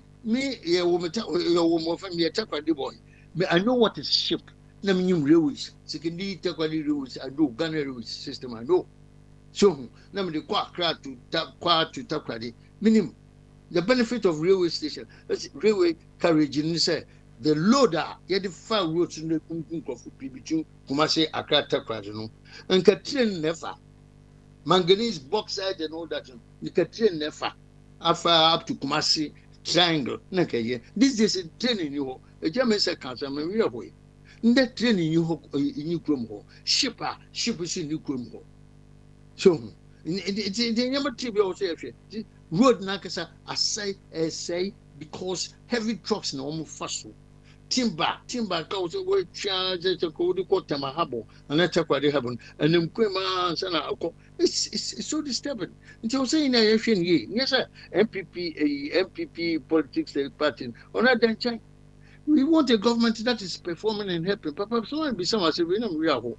know what is ship. I mean, railways. Secondly, railways. I know Ghana railways system. I know. So, now the crowd to Takradi minimum. The benefit of railway station, railway carriage, and say the loader, you the 5 roads in the between Kumasi, Accra, Takradi, and Katrin never. Manganese bauxite and all that. You Katrin never. After up to Kumasi triangle. This is a training you. A German second, I'm a real way. That training you in New ship is in New So, it's never trivial. Road Nakasa, I say because heavy trucks no more fast. Timber goes away, charges a code called Tamahabo, and that's what they happen. And then Quema and it's so disturbing. It's also in a yes, sir. MPP politics party or not then. We want a government that is performing and helping. Papa, someone be someone say we know we are home.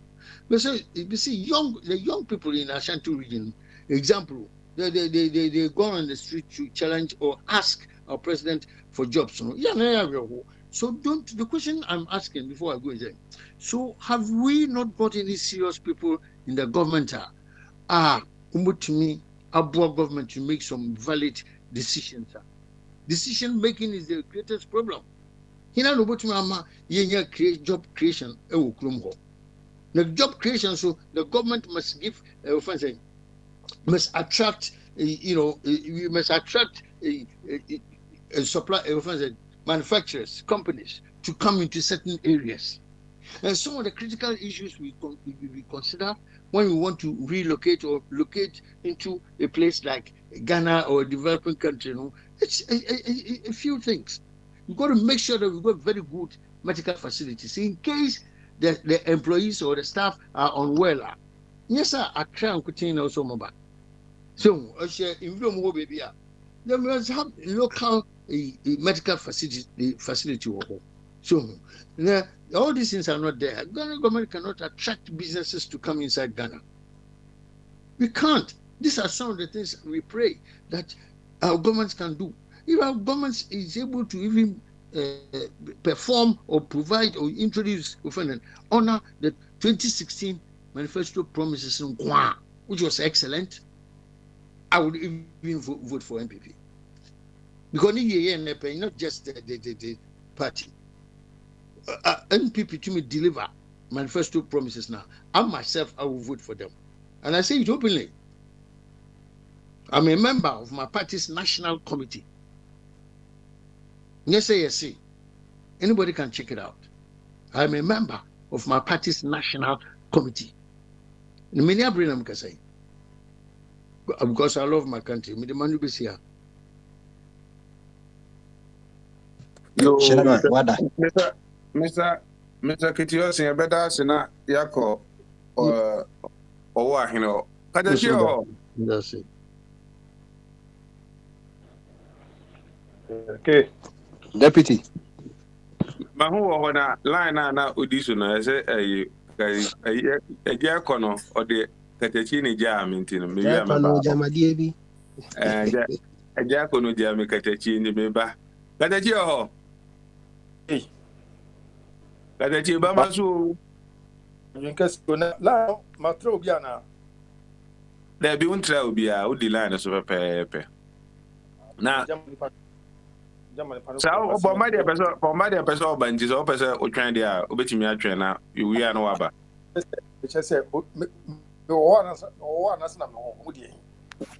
But so you see the young people in Ashanti region, example. They go on the street to challenge or ask our president for jobs. So the question I'm asking before I go there. So have we not got any serious people in the government? To me, Abua government to make some valid decisions. Decision making is the greatest problem. Create job creation. The job creation, so the government must give must attract, we must attract supply manufacturers, companies to come into certain areas. And some of the critical issues we consider when we want to relocate or locate into a place like Ghana or a developing country, it's a few things. We've got to make sure that we've got very good medical facilities in case the employees or the staff are unwell. Yes, sir, I try and continue also mobile. So, in Rome, baby, they must have local medical facility. So, all these things are not there. Ghana government cannot attract businesses to come inside Ghana. We can't. These are some of the things we pray that our governments can do. If our government is able to even perform or provide or introduce, honor the 2016 manifesto promises in Guam, which was excellent, I would even vote for MPP. Because not just the party. MPP to me deliver manifesto promises now. I myself, I will vote for them. And I say it openly. I'm a member of my party's national committee. Yes, anybody can check it out. I'm a member of my party's national committee. Many are bringing them say. Because I love my country. Yo, Shira wada. Mr. Kitios, you better sena yako or hino. Kadachio. That's it. Okay. Deputy. Mahu wana line na udisu na say a kono or the Katachini jam into me. Kono jamadie bi. A jacono jam Katachini beba. Kadachio. Kadachi bama so Yinkas na la matro bia na there be untra obia o di line so pepe na sa o bo ma de peso banji so pese o twan dia obetimi atwen na wi ya no waba e che se o na na mo di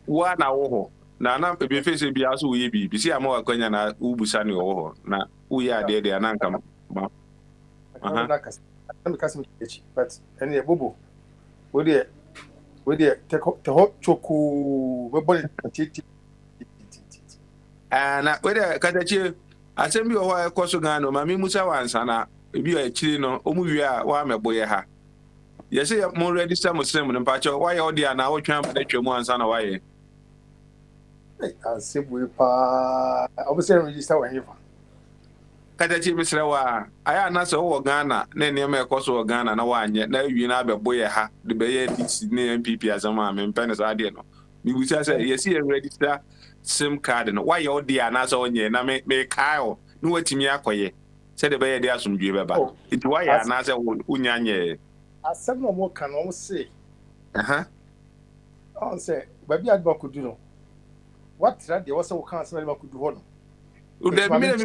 wa na wo ho na be face bia so we bi si ama wakwanya na ubusa ne wo ho na wo ya de na nka ma but any bobo we dey te ho choku we body titi na we dey katachi asem bi o ho ekoso gan no ma mi musa wansa na ebi o akiri no o mu wi a wa meboye ha yesi mo register muslim no pa cho wa ye odi na wo twan ba twemu ansa na wa ye asem we pa obviously register wa here Katachi misre wa aya na so wo Ghana na ne ma ekoso wo Ghana na wa anye na wi na abeboye ha de be ye DC ne MPP azama me mpene sa de no mi busa say yesi e register sim card no wa ye odi na so onye na me kaio no watimi akoye se de be ye de asumdwe beba it wa ya na se unya anye asem no mo kan no say on say baby adba kudu no what that dey was wo kan asem adba kudu ho no Ude mene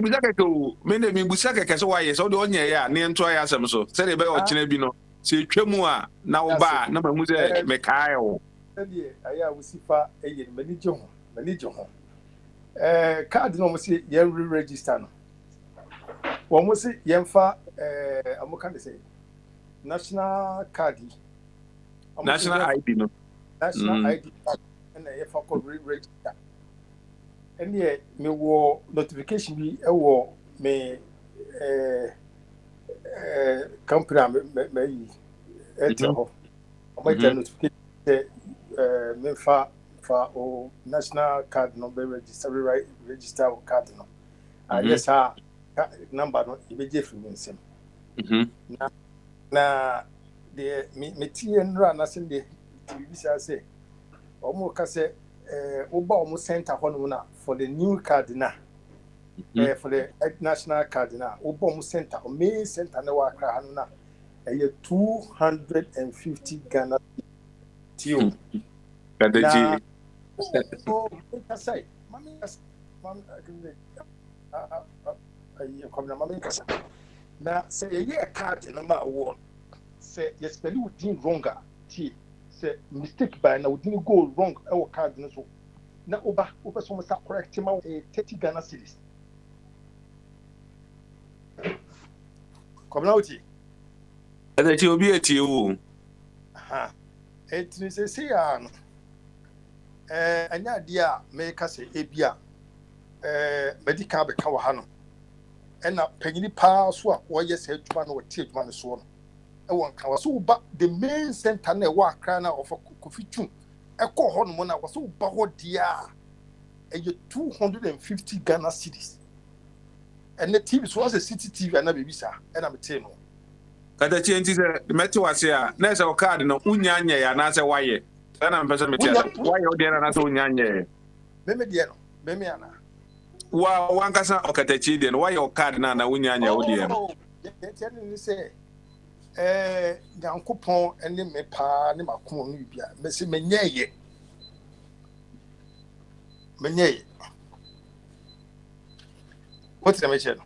mi busa keke so waye so de onye ya ne nto ya asem so se de be o kine bi no se twemu a na wo ba na mamu se me kai wo de aya wusifa eye mani je ho card no mo se ye register no wo mo se ye mfa amoka de say national card national ID no national ID and ye fa ko register and yeah, me wo notification bi e wo me company me ho o ma notification me fa o national card no be register o card no yes number no e be je free nsem na de me tie nra na sen de bi say o mo ka say Oba almost center for the new card na for the national card na Oba almost center o main center na wa kra hanu na 250 Ghana tio Kadaji so say mami na say ye card na ma wo say you spell within wronger t say mistake by na wouldn't go wrong our card so na oba so must correct ma 30 Ghana cedis come now ti ada ti obi eti wo etini se ya no anya dia me ka se ebia medical be ka wa ha no na panyini pa so a wo ye se adwuma no wo ti adwuma no so no won kan so ba the main center na wa kra na of kofitu eko ho no na so ba ho dia 250 Ghana cedis and the TV so as a city TV na baby sa na me te no kada chi enti se meti wase a na se o card no unya anya ya na se waye na mpese meti waye o de na se unya anya me de no me ana wa wankasa okatachi de no waye o card na unya anya o de no ni se Yankopon ene me pa ne makomo no bia me se menyeye what the mention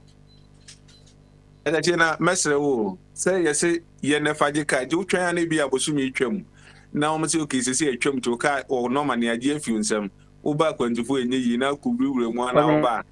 eta chena mesre wo say yesi ye ne faje ka ju twan na bia bosumi twam na o mse okisi se atwam to ka o normal ne age afi nsam wo ba kwantufo enye yi na kuwure mu ana wo ba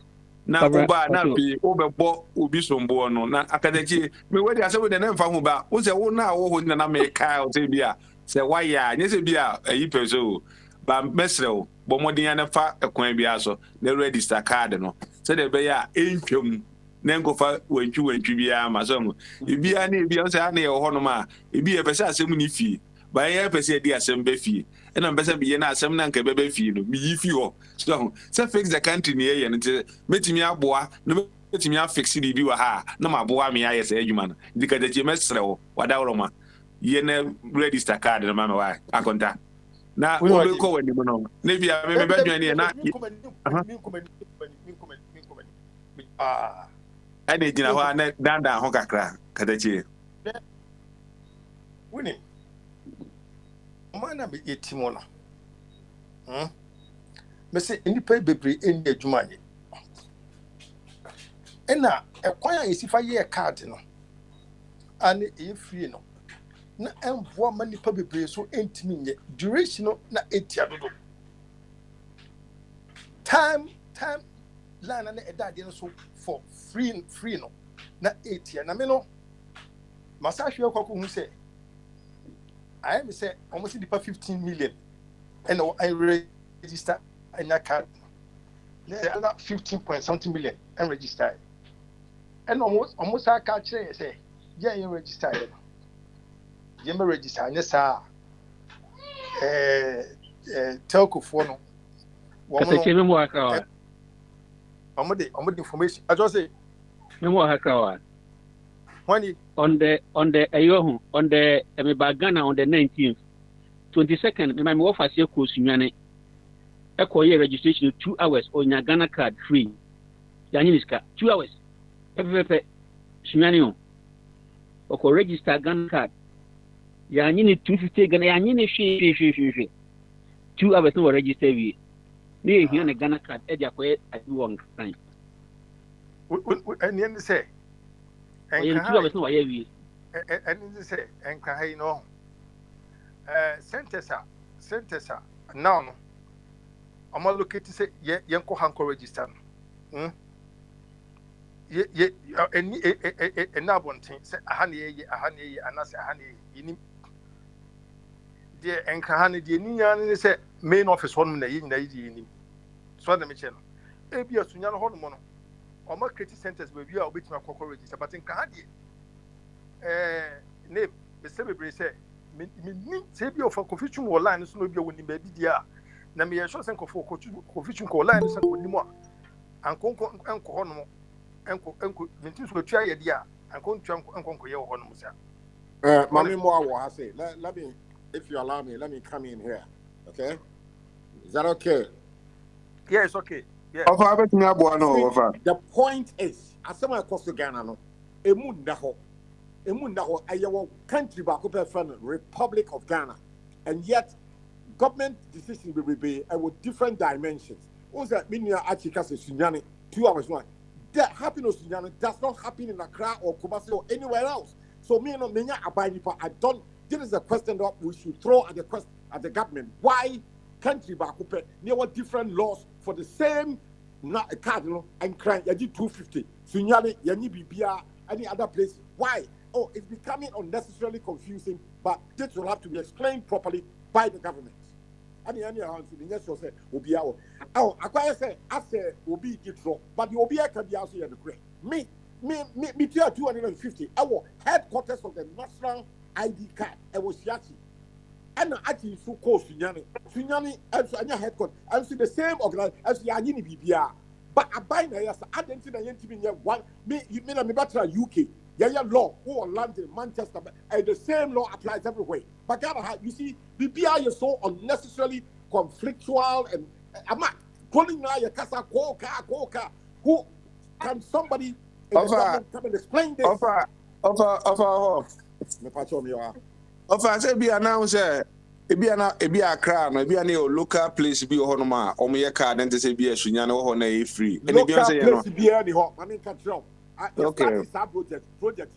na wo ba na bi wo bebo obi sombo no na akadachi me wedi asebe de na mfa hu ba wo se wo na wo ho na me ka o se bia se waya nye se bia ayi peso ba mesre wo bo modin ya na fa ekwan bia so na register card no se de be ya entwam na nkofa wantwi bia ma so mo ebia na ebia so na ye ho no ma ebia pese asem ni fie ba ye pese di asem ba fie na pese bi ye na asem na nka be fie no bi yi fie ho so fix the country ni ye no metimi aboa na metimi afix di bi wa ha na ma aboa me aye se adwuma no dika de mesre wo wada wo ma ye na register card na ma wa akonta na wo be ko wani mo no na bia me be dwan ni na ade gina ho na danda ho kakra kadachi winning mana be etimo no me say nipa bebre eni adwuma ye ena ekwan a esifa ye card no ane e free no na envo ma nipa bebre so entimi nye duration no na etia dodo time line na edade no so for free no na etia na me no masahwe kwako hu say I am say almost the 15 million and I register in that card. There are 15 point something million and register. And almost I catch say, yeah, you register. You may register. Yes, sir. Telco phone. I'm the information. I just say, no more hacker. On the Ghana on the 19th, 22nd, my offer here course Sunyane. Echo registration 2 hours on your Ghana card free. Yaniniska 2 hours. Pepe Sunyane. Oko register Ghana card. Yanini 250 Ghana Yanini she 2 hours no register we. Near here on the Ghana card, Edia Quay at 1 time. And then say. And you say, and can know Sentesa now. I'm looking to say, Yanko Hanko register. And now one thing, say a honey, and I say, honey, dear, and Kahani, the Nian say, main office one day in the evening. So the mission. Maybe a Sunyana Hormono. Or more creative centers where we are with my corporate register, but in Canada, name the celebrity say, say be of a confusion or line, so be winning baby dear. Namia shows and confusion call line, and more. Uncle Honmo, Uncle, Mintus will try a dear, and Uncle Yo Honmus. Mammy Moore, I say, let me, if you allow me, let me come in here. Okay? Is that okay? Yes, okay. Yeah. The point is, as someone across Ghana, no, Emundaho, our country back up Republic of Ghana, and yet government decisions will be with different dimensions. What's that mean? Achika says Sunyani 2 hours one. That happiness Sunyani does not happen in Accra or Kumasi or anywhere else. So me no menya abanipa. I don't. This is a question that we should throw at the government. Why? Country back up near what different laws for the same cardinal and crime. You did 250. Sunyani, Yani Bibia, any other place. Why? Oh, it's becoming unnecessarily confusing, but this will have to be explained properly by the government. And the answer, the next will say, Obiao. Oh, I say, Obi did wrong, but the Obia can be also in the grade. Me, 250. Our headquarters of the National ID card, I was Yachi. And actually, so called Sunyani, and your headquarters, and see the same organization as Yanini Bibia. But I buy na yes, I didn't see the one. Me better UK. Yeah, law or London, Manchester, and the same law applies everywhere. But Ghana, you see, Bibia is so unnecessarily conflictual, and I'm not calling now your casa koka. Who can somebody in the government come and explain this? Of I said, be announced, be a crown, be a local place, be a honoma, or me a card, and to say, be a Sunyano honor free. And if you say, be any home, I mean, control. Okay. Project.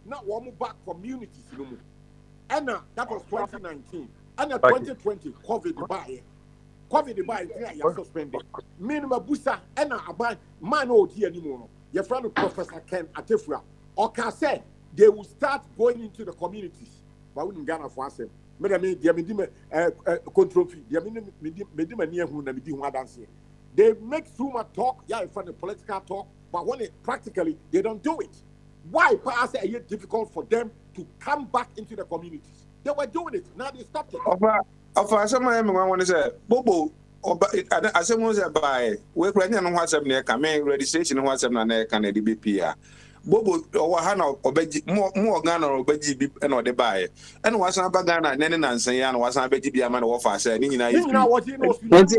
Not one back communities. And that was 2019. And 2020, COVID buy, you suspended. Minimum busa, and I buy man old here anymore. Your friend Professor Ken Atefra, or can say they will start going into the communities. But we in Ghana for us. Control fee. They make too much talk, yeah, from the political talk. but when it practically they don't do it. Why pass it difficult for them to come back into the communities? They were doing it. Now they stopped it. Of some I want to say, Bobo, as someone said by we're planning on what's up near coming registration what's up near Canada BPR. Bobo or Hana or more Ghana or Beji and or the buy. And was a Bagana, Nenan and Sayan was a Beji Biaman of us. And you know what you know. Let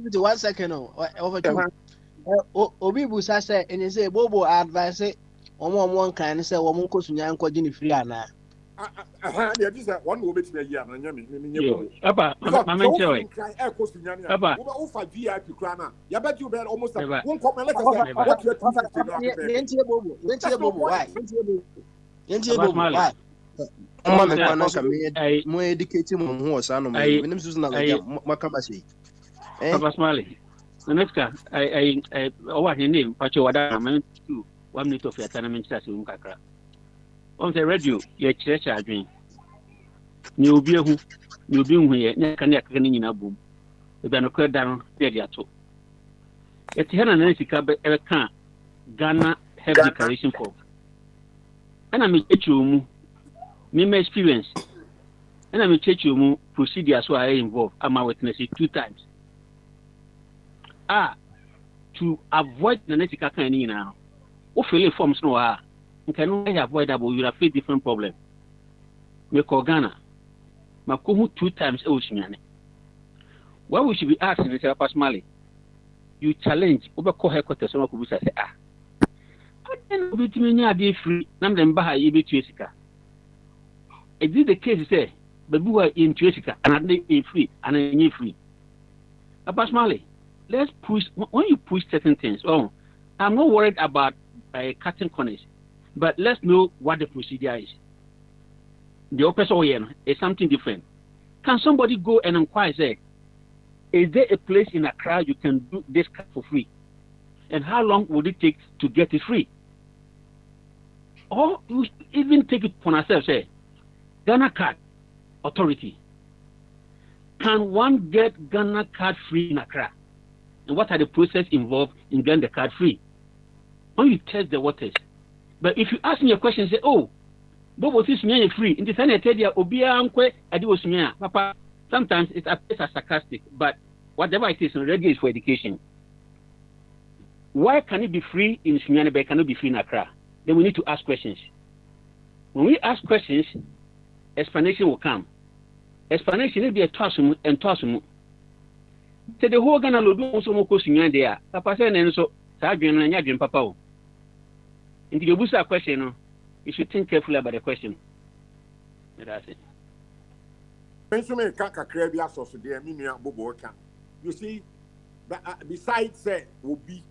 me 1 second. Over to Obi Busa said, and he said, Bobo advice it. One kind of say, woman goes to Yan Quadini Friana. This is one will be a year. Papa, I'm enjoying. Papa, over VIP Crana. You bet you bet almost one comment. What you're more educated who was on my Macabasi. Papa Smiley. The next guy, I what your name, Pacho, I meant to 1 minute of your tournament in Kakra. On the radio, your church are doing. You'll be who you'll be here, connect in a boom. The Banoka down, there you are. It's here and Nancy Cabot ever can't. Ghana have declaration for. And I'm a you, me experience. And I'm a you procedures who are involved. I'm a witness 2 times. To avoid the next kind now. What failure forms no are. You can only avoidable, you have a different problem. Me call Ghana. Makumu 2 times Ocean. What we should be asking is Pasmali. You challenge over call headquarters on Kubusa say, I don't know between be free, Namden Baha Ibi Tuesica. It did the case say, but we were in Tuesica and they free and I free. Pasmali, let's push when you push certain things. Oh, I'm not worried about cutting corners. But let's know what the procedure is. The OPSON is something different. Can somebody go and inquire, say, is there a place in Accra you can do this cut for free? And how long would it take to get it free? Or you even take it upon ourselves, say, Ghana Card Authority. Can one get Ghana Card free in Accra? And what are the processes involved in getting the card free? When you test the waters. But if you ask me a question, say, oh, Bobo is free. In the Senate, Papa, sometimes it appears as sarcastic, but whatever it is, radio is for education. Why can it be free in Sunyani, but cannot be free in Accra? Then we need to ask questions. When we ask questions, explanation will come. Explanation will be a tossum and tossum. So the whole Ghana will do also more Sunyani there. Papa said, and so, Sergeant and Yadrin Papa. If you ask a question, you should think carefully about the question. That's it. You see, besides say will be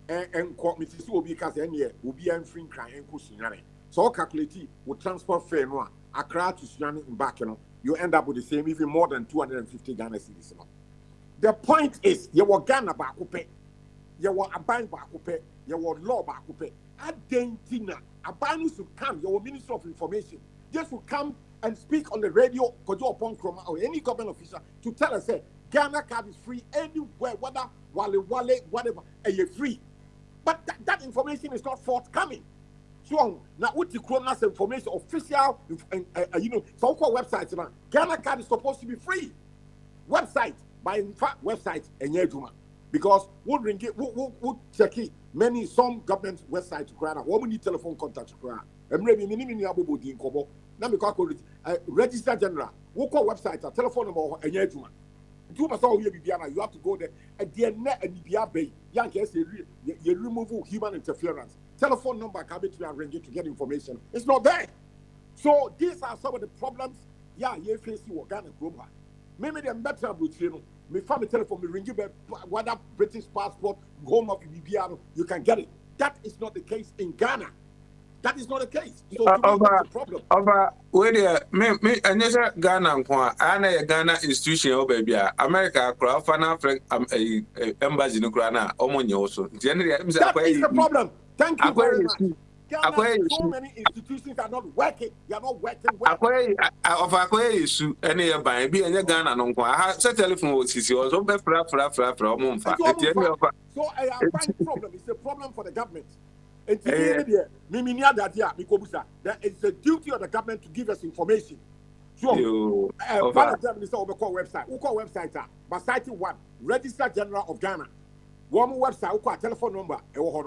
and Mrs. will be because any will be and free crime and Kusinari. So calculate will transfer fair no Accra to Sunyani in back, you end up with the same, even more than 250 Ghana cedis. The point is, you were Ghana Bakupe, you were a bank Bakupe, you were law Bakupe. Adentina, Abanu should come, your Minister of Information, just will come and speak on the radio, Kojo upon Chroma, or any government official to tell us, say, Ghana card is free anywhere, whether Wale, whatever, and you're free. But that information is not forthcoming. So, now what the Chroma's information, official, some websites, Ghana card is supposed to be free. Website, by in fact, website, and Yeduma. Because we'll ring it, we'll check it. Some government websites to cry. What we need telephone contact to cry. And maybe many abu di inkobo. Now we call it Register General. We'll call website, a telephone number, and yet you must all you have to go there. At the end, and bay. Young case, you remove human interference. Telephone number can be to ring it to get information. It's not there. So these are some of the problems. Yeah, you face you Ghana Groma. Maybe they're better with you. Me family telephone, me ring you back, whether British passport, home of BBR, you can get it. That is not the case in Ghana. That is not the case. So that's the problem. Where me and Ghana, I Ghana institution over baby. America, Crafana, embassy in Ukraine, Omonio also. Generally, that is the problem. Thank you very much. Ghana, so many institutions are not working. They are not working well. Akwai issue any by be any Ghana no kwa. Ha set telephone was sisi also be fra omumfa. So I find problem. It's a problem for the government. And today, there is a duty of the government to give us information. So, one of them is our website. We call website, but site one, Register General of Ghana. One website, we call telephone number.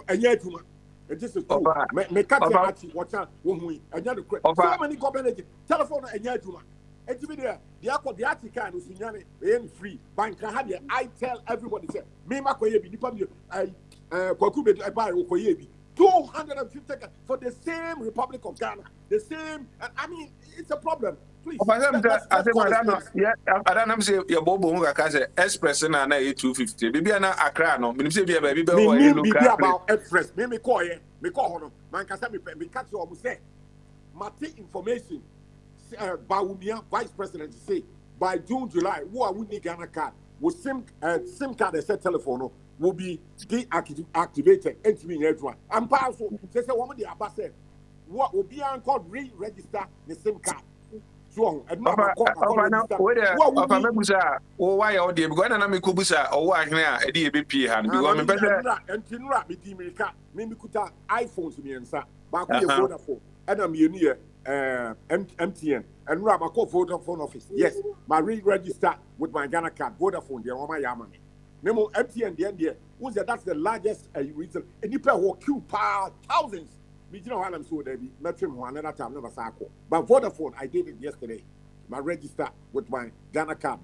And yet, it is true. So many government telephone and yet, and to be there, the article is free. Bank I tell everybody, say, me makoyebi, I buy 250 for the same Republic of Ghana, the same. I mean, it's a problem. Please. I don't know. Say your bobo who can express na 250. Maybe na Accra no. Me say be about express. Me call hono. Man can say me catch you almost say. Mate information. Baumia Vice President say by June, July, who are winning Ghana card with SIM card set telephone will be deactivated. And also, say woman the Abba said, what will be called re-register the SIM card. So, and why are they going to make Kubusa or why here a DBP hand? Because I'm better and Tinra Mimikuta iPhones me and sir, but Vodafone, and I'm near MTN and Rabako Vodafone office. Yes, my re-register with my Ghana card, Vodafone, the Roma Yamani. Nemo MTN the end who's that's the largest retail. And you pay queue power thousands. Me you know how I'm so there be metrim one another time never sako. But Vodafone I did it yesterday. My register with my Ghana card.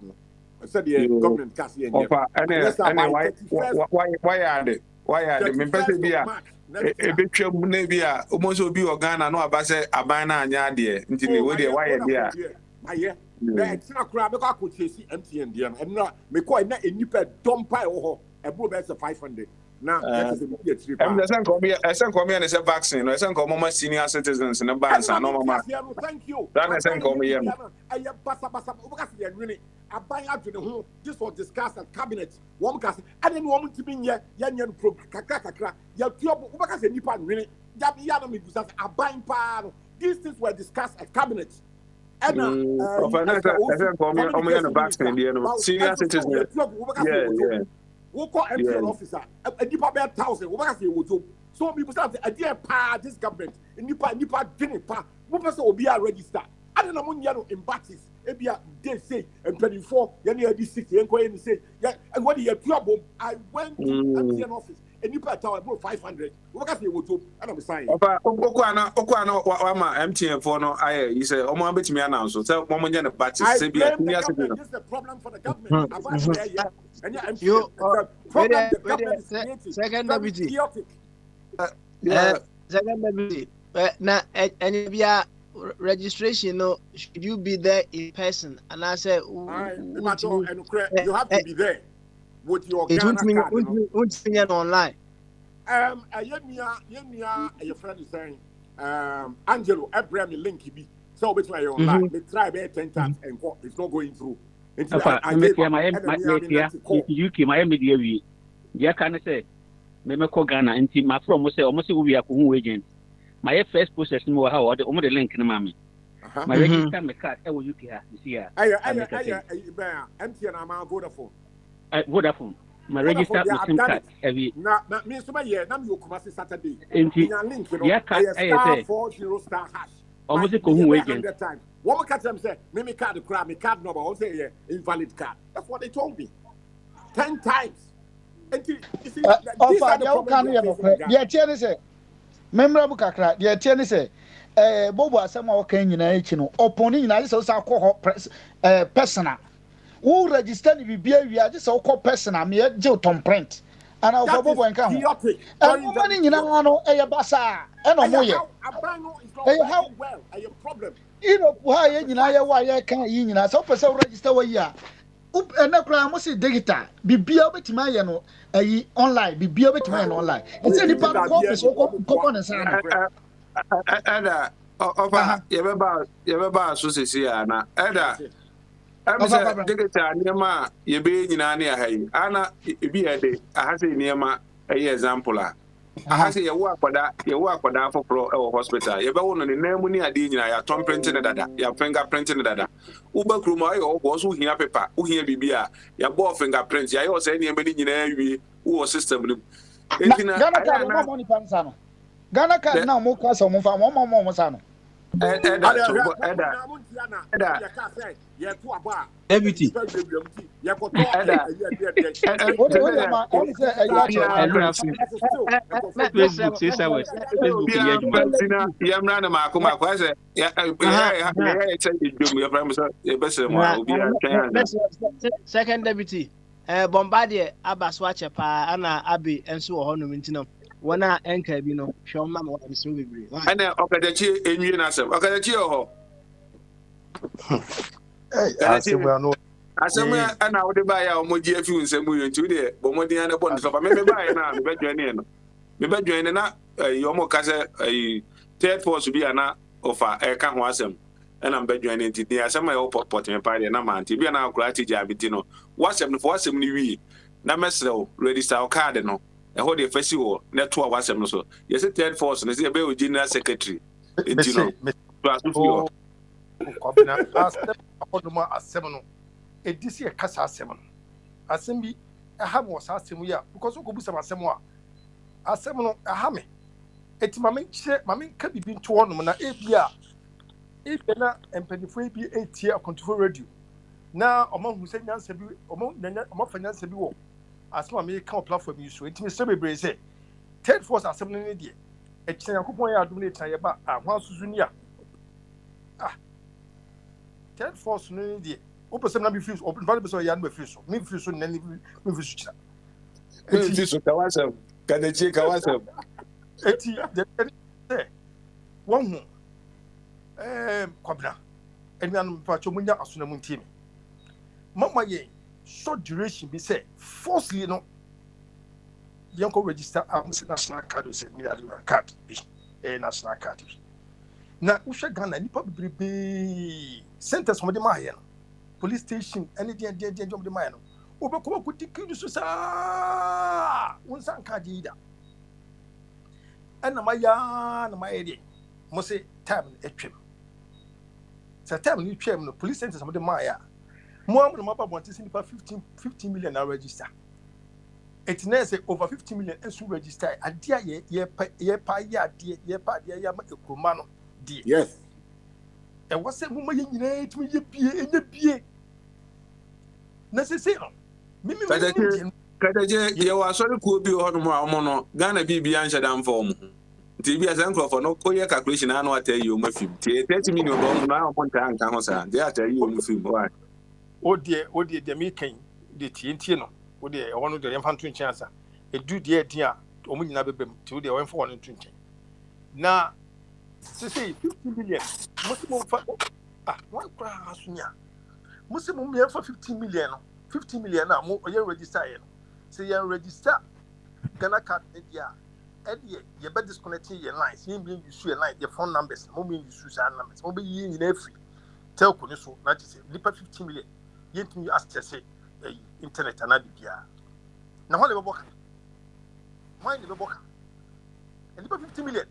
I said the government cash here. Why are they? Me person be a bit maybe almost will be Ghana no abase abana anya de ntini we dey why there. Yeah. It's not crab because I could see MTN and not me call na enipa dompa ho e bro be 500 now that is immediate I'm the same come here and say vaccine no say come more senior citizens no ban san no mama thank you that say come here I basa because they really aban adu ne ho this was discussed at cabinet one can say and then one to be here yan pro kakra ya tuobo because enipa really ya bi ya no me busa aban pa these things were discussed at cabinet. Senior citizen. We call MTN officer. A deeper 1,000. We say we job. So people say a dear pa this government. Nipa didn't pa. We person will be a register. I don't know when you in batches. Ebia they say and 24. You need this 60. You say yeah. And when you trouble, I went to MTN office. And you pay about 500. We say we job. I don't be saying. Okwana wama MTN for no. You say omo abeti me announce. So omo nyane batches. Say be a senior citizen. This is the problem for the government. And you second deputy. Second deputy. Now, and be registration, no, should you be there in person? And I said, you have to be there with your Ghana card. Online. Your friend is saying, Angelo, Abraham link be so between your online. They try 10 times and it's not going through. I media we. Ya can say, me call Ghana and my from say almost we are who agent. My first process no how the link na mama. My register me card e wo UK you see here. MTN am Vodafone. Vodafone. My register with SIM card every na me so ye na me Kumasi Saturday. Link ya card say 40 star hash. Almost ko who agent. One catch them say, me card crab, me card number, I'll say yeah, invalid card. That's what they told me. 10 times. And you see, these are the problems. Yeah, Tierney say, memorable kakra, yeah, Tierney say, Bobo Asama Kenya Chino, opponent in Alice also personal. Who register the BBA, we are just so called personal, me a Tom print. And our Bobo and come. And woman in Ano, a basa, and a moya. How well, a problem. You know why I can't in us up as a register where ya. Up and a crime was digital. Be able to my online, be able to my online. It's any part of office or and Yabba, Susia, I'm digital near you be in Anna, Anna, be a day. I have a near my example. aha se yewo akwada foforo e hospital ye be wo no ne namu ni ade nyina ya tom print ne dada ya fingerprint ne dada uba kroma ayo wo so hia paper wo hia bibia ya bo fingerprint ya yo se ne be ni nyina awie wo system ni Ghana card no money pansa no Ghana card na mo ka so mo fa mo sa no Deputy. Second deputy, Bombardier Abaswache pa ana abi enso ho no mintinam. Wana enka bi no hwe ma ma wadam so bebre. Ana okadachi enwie na asem. Okadachi ho. Asem ana wo de ba ya omoji afi nsem yo nti de bomodi ana bon so pa me ba ya na me bedwane no. Me bedwane na yomo ka se third force bi ana ofa e ka ho asem. Ana me bedwane nti de asem ya pot me pa de na ma nti bi na akura ti ja biti no. Wasem no for wasem ni wi na mesrew register card no. E ho de fasi wo na to wasem no so. Yes third force no se be o general secretary. Nti no. To asu yo. Kwabena asem asem no edisi e kasa asem no asem bi aha mo sa asem ya because ko bu asem a asem no aha me eti mame nka bibi nto no na ebia na empanifo bi etie akontifo radio na omahu se nyansa bi omafa nyansa bi wo asem ame ka platform yi so eti me se bebre se third force asem no ne de e kyen yakopon ya adum ne tan ye ba ahwa suzu ni a third force no dey o person na be free o person be ya no be free so me free so nani me free so chira eti so kawasem kadachi kawasem eti de won kwabna eni anu pa cho munya asuna mu ntimi mama ye short duration be say falsely no yanko register national card say me card national card na usha Ghana nipa bibrebe centers mo de maye no police station any dia job de maye no obekoma ku tikidu so sa unsan card ida ana maya de mo say time etwem sa time ni twem no police centers mo de maye mo am no mapa bonte sin nipa 15 million na register it na say over 50 million ensu register adia ye pa ya ma ekroma no. Yes. And what's that woman you need to be necessary? Kadaje ye wa so ko bi ho no mo no Ghana bibia nhyɛ dan form nti bia san crofo no ko ye calculation anu atayi o mafim ti 30 million do na o monta anka ho sa dey atayi o mafim why o de me kan de tie no o de e wono de yemfa nto nkyɛn asa edu de edi a o mu nyina bebem ti o de wemfa wono nto nkyɛn na say 50 million muslim fa one cry asunya muslim me for 50 million 50 million na mo ye register ye no say ye register Ghana card media ye be disconnect your lines ye be use your line your phone numbers mo be use your numbers mo be ye nyina free telco ni so na say lipa 50 million ye ntumi access internet na bibia na ho le be boka mine le be boka lipa 50 million.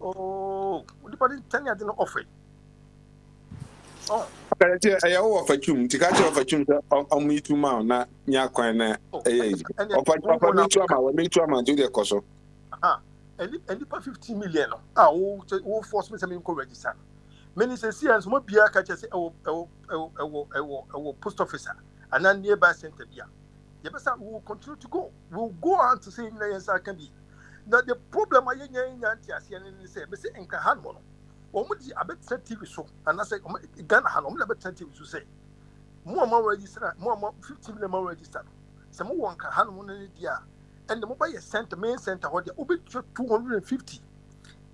Oh, what tell you didn't offer. Oh, kadaje aya wo fachum ti ka che fachum on me too ma na nya kwan na papa me too ma do the koso lipa 15 million wo force me say me go register many say see as mo bia ka che say post officer and then nearby center bia you better we will continue to go we'll go on to say na yes can be. Now the problem I say me say enka han mo no o mu di abetra TV so and I say Ghana han o mu abetra TV so say mo register mo 15 million register say mo won ka han mo no dia and the mobile center main center ho dia obi 250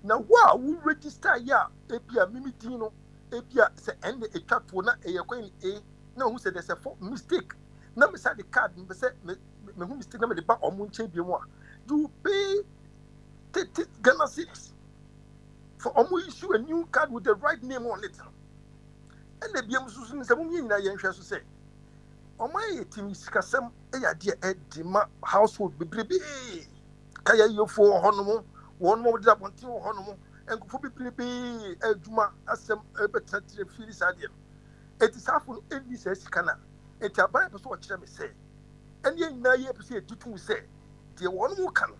now wow we register ya ebia mimi din no ebia say end e twato na e yakwan e na who say there's a mistake na me say the card me say me who mistake na me the back o mu nche bi mo you pay 30 Ghana cedis for almost issue a new card with the right name on it. And the BM Susan is a woman in a young say, ɔman yɛ team sikasɛm ɛyɛ adeɛ ɛdi ma household bebrebe kaya yɛfo hɔ no mo wɔn mo de abɔnten wɔ hɔ no mo nkufo bebrebe adwuma asɛm ɛbɛtɛtɛ firi saa deɛ no eti saafo no ɛni sɛ sika na eti aban pɛ so ɔkyerɛ me sɛ ɛne nyinaa yɛ pɛ sɛ ɛtutu sɛ deɛ wɔn mo ka no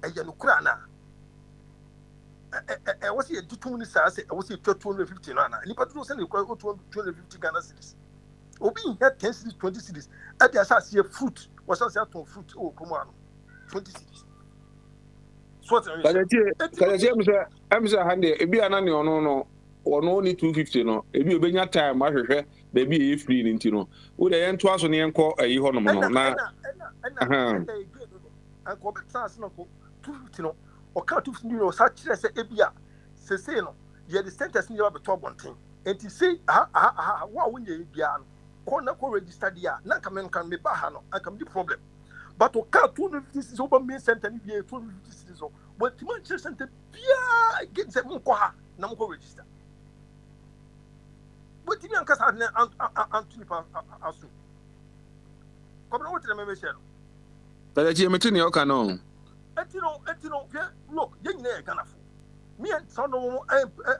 ɛyɛ no kura na ɛwɔ sɛ yɛtutu ne saa sɛ ɛwɔ sɛ yɛtwa 250 no ana nipa dodo sɛ ne kura 250 Ghana cedis obi nya 10 cedis 20 cedis ɛde asase yɛ fruit wɔsɛ sɛ atɔn fruit ɛwɔ kurom ano 20 cedis so what kaletie emse hande ebi anane ono ni 250 no ebi obenya time ahwehwe baby e free ni ntino wo de yento aso ne yenko ayi ho no na anko betras no ko 250 no o ka 250 no sa kire se ebia sese no ye the centers ni ba beto bonten enti say wa wo nye bia no ko na ko register dia na kamen kan me ba ha no akam di problem but o ka 250 so ba me center ni bia 250 so but ti man center bia get se mo ko ha na mo ko register but ti an kasa na Anthony pa asu ko na wo tire me share But you mean you can know. Etino, look, you know, I can afford. Me and some of them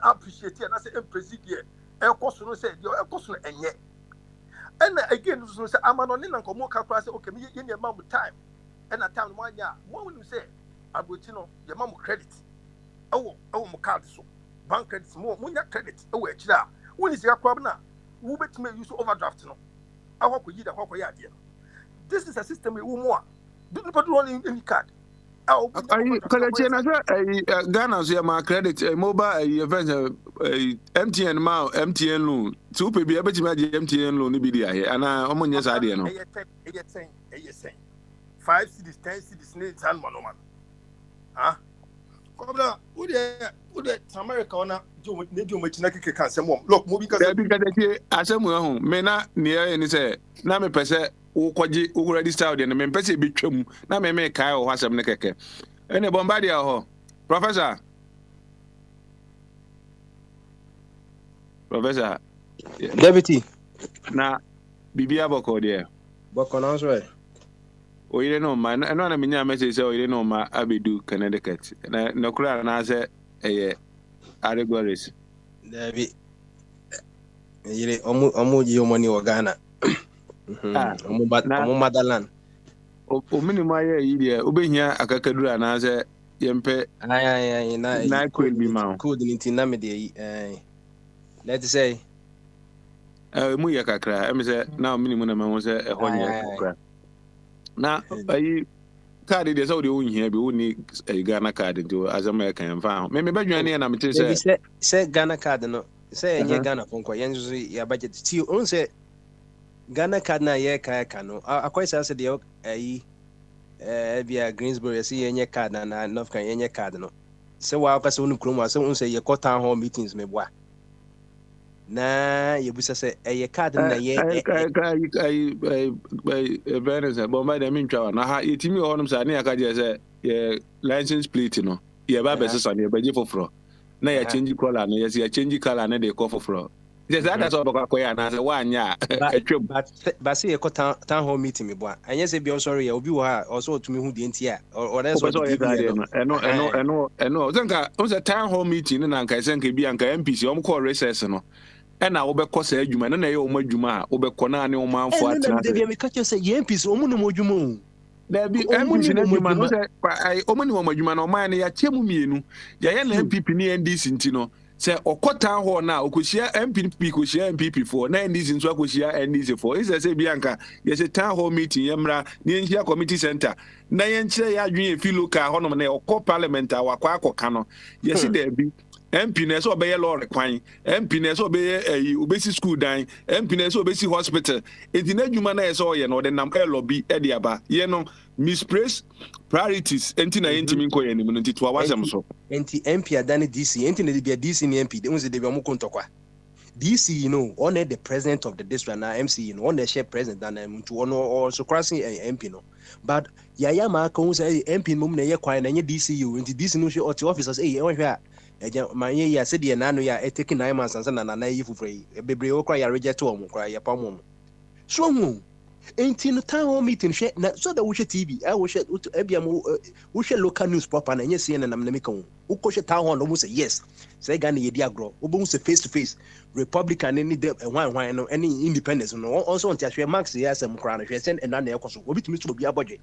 appreciate it, and I say, Presidio, El Costo said, your Costo, and yet. And again, I'm an only and come class, okay, me in your mom with time. And a time 1 year, what will you say? I will tell your mom credit. Oh, card so. Bank credits more, when your credit, oh, actually, when is your problem now? Who bet me use overdraft? No, I hope we did a hope idea. This is a system with more. Don't put on any card. Kaletie na say Ghana so my credit mobile event MTN ma MTN loan so pe bi ebeti ma MTN loan ni bi dia here ana omonye sa de no 5 cities 10 cities ne san man ah kobla wo de America ona ne jo machina keke kan sem look mo bi ka say bi Kaletie asem ho me na ne ni say na me pese wo kwaji wo register de me pese bi twam na me kai ho asem ne keke ene bombardia ho professor deputy na bibia boko de boko na so oyire no ma no na menya message say oyire no ma abedu Connecticut na kura na say eye allegories David yire omu ji omoni wo Ghana omu madaland o minimum aye yire obehia akakadura na say yempe ay na could be ma could ni na me de let's say mu ya kakra em say na minimum na me say e honya kakra na ayi card de say o de onhia bi woni Ghana card nti azama e kan fa me badwan ne na me say Ghana card no say enye Ghana fonko yenzo ya budget ti on say Ghana card na ye ka no akwai say say de ayi via Greensboro say enye card na North kan enye card no say wa ka say onu kromo say on say ye ko town hall meetings me boa na yebusa say eye card na ye Veneza bomba de mintwa na ha yetimi honum sa na yaka je say ye license plate no ye ba be so na ye baje foforo na ya change color no ye change color na de ko foforo yes that is all bakoya na say wanya atwem but say ye ko town hall meeting me boa anya say be sorry ya obi wo ha also otumi hu de ntia or that's what eno zenka on say town hall meeting na nka senka bi anka MPC om call recess no ena wo be ko sa adwuma na ye o madwuma a wo be ko na ne o manfo atena de bi me ka che say ye MPC omu no modwuma da bi MPC na adwuma no say ai omu ni o madwuma na o man ya chemu mienu ya ye na MPP ni NDC ntino say okota ho na okohia MPP kohia MPP for na NDC nso akohia NDC for is say bi anka ye say town hall meeting yemra ni nhia committee center na ye nkyere ya adwen e fi local ho no na okọ parliament awakwa akoka no ye say da bi MP na so obeye lorry kwan MP na so obeye obesi school dan MP na so obesi hospital enti na adwuma na so ye no de nam lobby e de aba ye no misplace priorities enti na yentimi nko ye ni no enti to awasem so enti MP adane DC enti na de bia DC ni MP de unse de bia mo kontokwa DC you know on the president of the district na MC you know on the share president na muntu ono also crossing MP no but yaya ma ka unse MP mum na ye kwan na nye DC you enti DC no she officers won hwe a eja manye ya se de na no ya eteki 9 months ansa na na yi fufure bebre o kwa ya reject o mo kwa ya pa mo so hu Ain't in the town hall meeting share so that we should TV. I wish it we should local news proper and yes, and I'm Namiko. Who coach a town hall almost say yes. Say Gani Diagro, almost face to face. Republican any one any independence. No, also on Tasha Max, yes, and crown. She sent another episode. What it means to be a budget.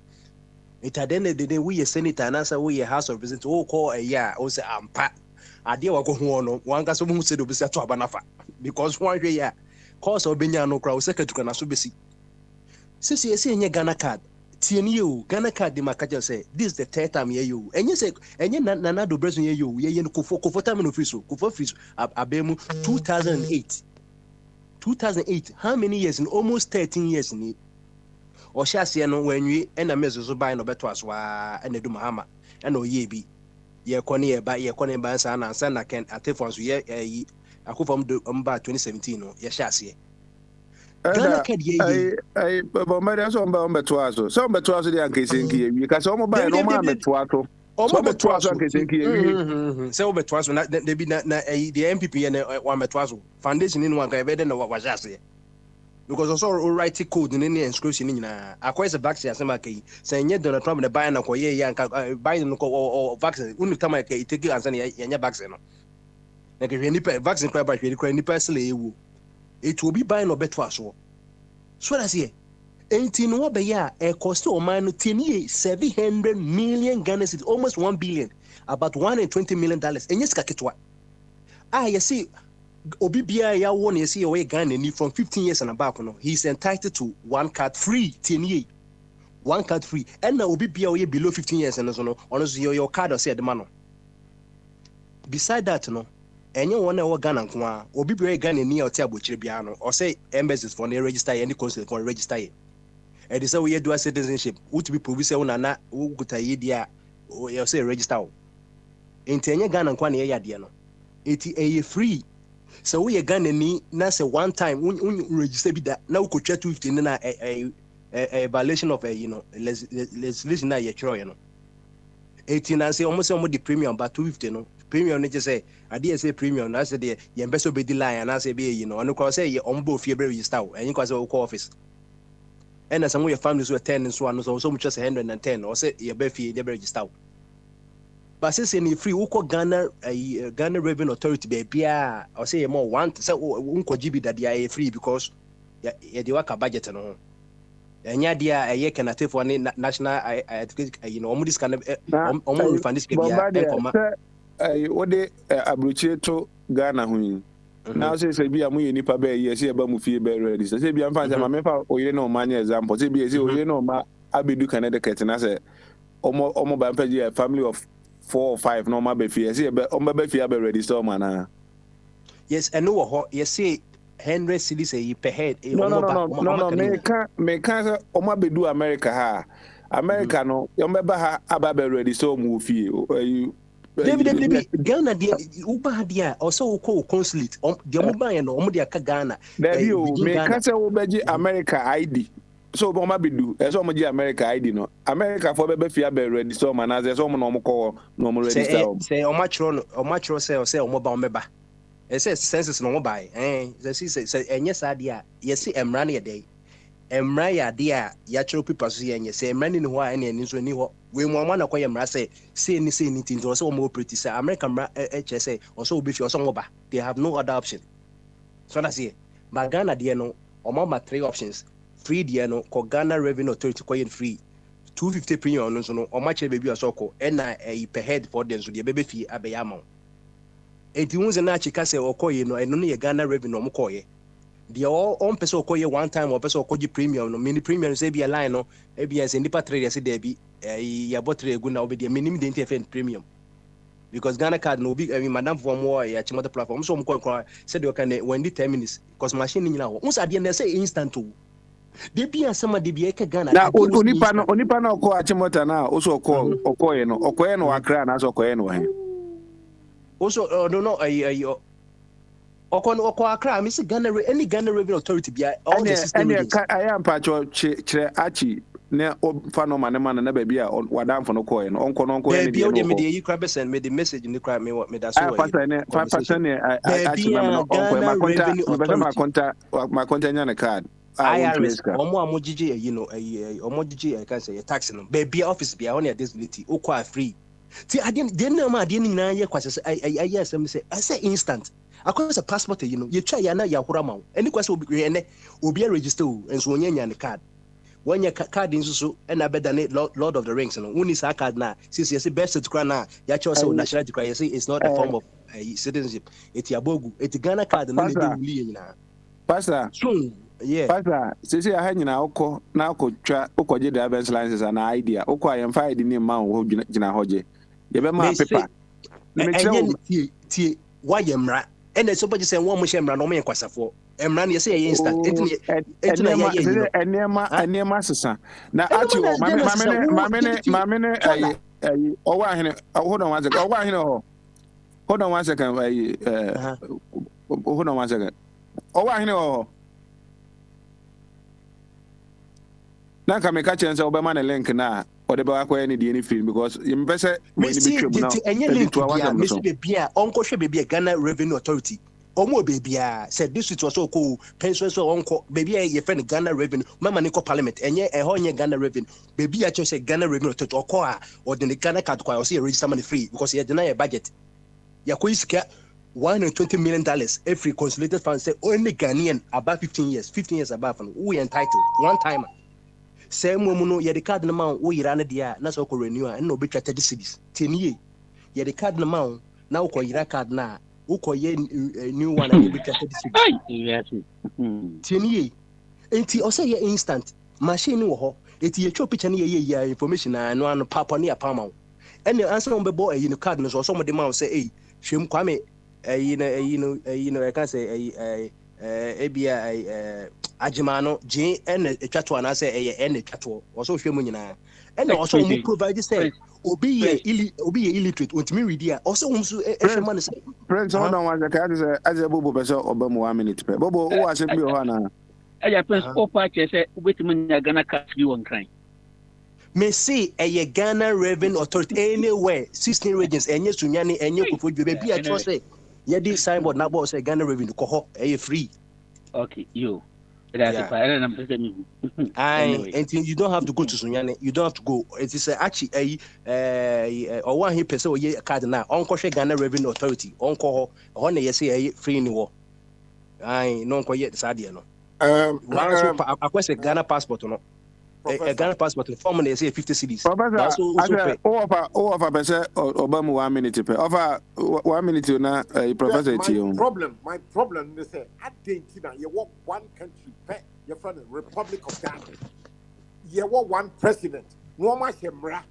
It had ended the day we a senator and answer we a house of representatives all call a year or say pat. I dear go on one gas of said to be set to Abanafa because one year cause of Benyano crowd second to Kanasubisi. Since you see in Ghana card, TNU, Ghana card, the Makaja say, this is the third time you. And you say, and you Nana do Brazil you, ye Kufo time of Fiso, Kufo Fiso, Abemu 2008. 2008, how many years? In almost 13 years in it. Or Shasiano when we and a measure by no better as and the Dumahama, and no ye be. Ye Konya by ye Konya Bansan and Sana can at Tefons, ye, I go from the 2017, ye Shasi. Ghana ked ye but my that's on Betwazo. Some Betwazo the Ankesinki, because all my no man Betwato. All my Betwazo Ankesinki. So Betwazo, not they be not the MPP and one Betwazo. Foundation in one guy better than what was just here. Because also write code in any inscription in a quite a vaccine as a market, saying yet Donald Trump the buying a Koye and buying or vaccine, only time I take it as any vaccine. Like if any vaccine crab by any personally. It will be buying a bet for us. So that's here. 18 what be ya a cost to man 10 years 700 million Ghana cedis, almost 1 billion, about $120 million. And yes, Kaketwa. You see, Obibia ya won you see away Ghana from 15 years and above. No, he's entitled to one card free 10 years. One card free. And now Obibia below 15 years and so no, honestly your card or say the man. Beside that, no. And you want to Ghana kwa obi be Ghana ni oti abochire bia no or say embassies for the register any consulate for register e say we do citizenship would be prove say una na guta ye dia o say register o enti enye Ghana kwa na ye yade no eti e free so we Ghana ni na say one time when register bi da na ukotwa 250 na a violation of legislation na ye chiro ye no eti na say almost the premium but 250 no premium just say I did say premium. I said the embassy be the line and I say be and of say you on both fear register and you cause office. And as some of your families were 10 and so on, so much as 110 or say your beefy they register. But since any free Uko Ghana Revenue Authority be or say more want say unko GB that they are free because they work a budget and and yeah, dear, a year can take for national this kind of refund this what they abrochate to Ghana who now says be a muy nipa bear, yes, about Mufi bear ready. Say be I'm or you know, money example, say be you know, ma Abidu Connecticut and I say, Omo Bampaji, a family of 4 or 5 no ma be fear, say, but on my bear ready, so man. Yes, and no, you see. Henry cedis a per head. No. Me can't. Oma be do America ha. America no. You remember ha ababe ready so move you. David, Ghana dia uba dia also ko consulate. Dia mo ban no. Omo dia ka Ghana. There you. Me can't say obeji America ID. So Oma be do. So omo ji America ID no. America for be fia be ready so man. As so omo no mo call no mo ready so. Say omo chro say omo ba omo ba. It says census no buy. Say and yes idea. Yes, emrani a day. Emra idea ya chiro people so yen say emrani ni ho and ni so ni ho. We mo na kwa emra say anything to so mo pretty say American HSA also obi fi also ba. They have no other option. So that's it. But Ghana there no omo 3 options. Free there no ko Ghana Revenue Authority ko free. 250 premium no so no omo chere baby asoko and na per head for them so the baby fee abeyama. Enti unze na chika se okoye no eno ne Ghana Revenue no koye the all on person okoye one time or person okoji premium no mini premium say be a line no e be say nipa trade say there be ya botre egu na obedi minimum dey defend premium because Ghana card no be madam for more ya chimoto platform so mko said you can when the 10 minutes because machine nyina ho unsa de na say instant to de bia sama de bia ka Ghana na onipa na okọ achimota na oso okoye no akra na so okoye no he also no oko akra me say Ghana any Ghana Revenue Authority bia all the system I am pacho chere achi na fa no man na ba bia wadam for no koye no onko any bia de me de yi kra be send me the message ni kra me da so wa pa ne achi ma onko ma contact nyane card IRS omo amogigi omo gigi I can say tax no be office be on your disability okwa free ti ade na ma ade nyina ye kwase I say instant akwa say passport you try ya na ya hora ma any kwase obi register enso onyanya ne card when your card in so and Lord of the Rings when is a card now since you say birth certificate now ya chose nationality card you say it's not a form of citizenship it's yabogu it's Ghana card no dey wuli nyina pastor yeah pastor say aha nyina ukọ na akotwa ukọje driver's license na idea ukọ ayemfa ID ni ma wo gina hoje ye be ma paper na me kire tie why emra and so but say one mo shemra no me kwasafo emra na say instant enema sesa na ati o mamene owa ahene hold on one second owa ahene hold on one second hold on one second owa ahene na ka me ka chen say obema na link na ode be akwa any dey any film because you pese me ni betwem na enye link bia me se bia onko hwe bia Ghana Revenue Authority omo bebia said this was so cool pension so onko bebia ye friend Ghana Revenue mama ni ko parliament enye eho nye Ghana Revenue bebia cho say Ghana Revenue Authority oko a ode the Ghana card kwa o say register money free because ye deny your budget ya ko isika $120 million every consolidated fund say only Ghanaian above 15 years above who entitled one timer say mo no ye the card na ma wo yira na dia na so ko renew a na obetwa 30 cedis tenie ye the card na ma na wo ko yira card na ukoye new one and be treated tenie enti o say ye instant machine wo ho eti ye chop picture na ye information na no an papa na pama ene answer on be boy you card no so some de man say eh hwem kwame I can say ebia agimano je ene etwato na say ene etwato o so hwem nyina ene o so mo provide say obi ye illiterate ontimi read here also wumsu man say friends hold on one second say as bobo be say obamu 1 minute pe bobo o wa se bi o na aya prince opa che say obetimi nya Ghana card free one crime me say a Ghana Revenue Authority anywhere 16 regions enye sunyane enye kofodwe be bia cho say ye di signboard na bo say Ghana Revenue ko ho free okay you that's fine and you don't have to go to Sunyane you don't have to go it is actually or one he person ye card na onko hwe Ghana Revenue Authority onko ho na ye say free ni wo no nko ye sade no akwese Ghana passport no a Ghana passport form na say 50 cedis that's so offer person obamu 1 minute pe offer 1 minute na professor Tio my problem is say I think na you work one country pe your friend Republic of Ghana you work one president no ma shemra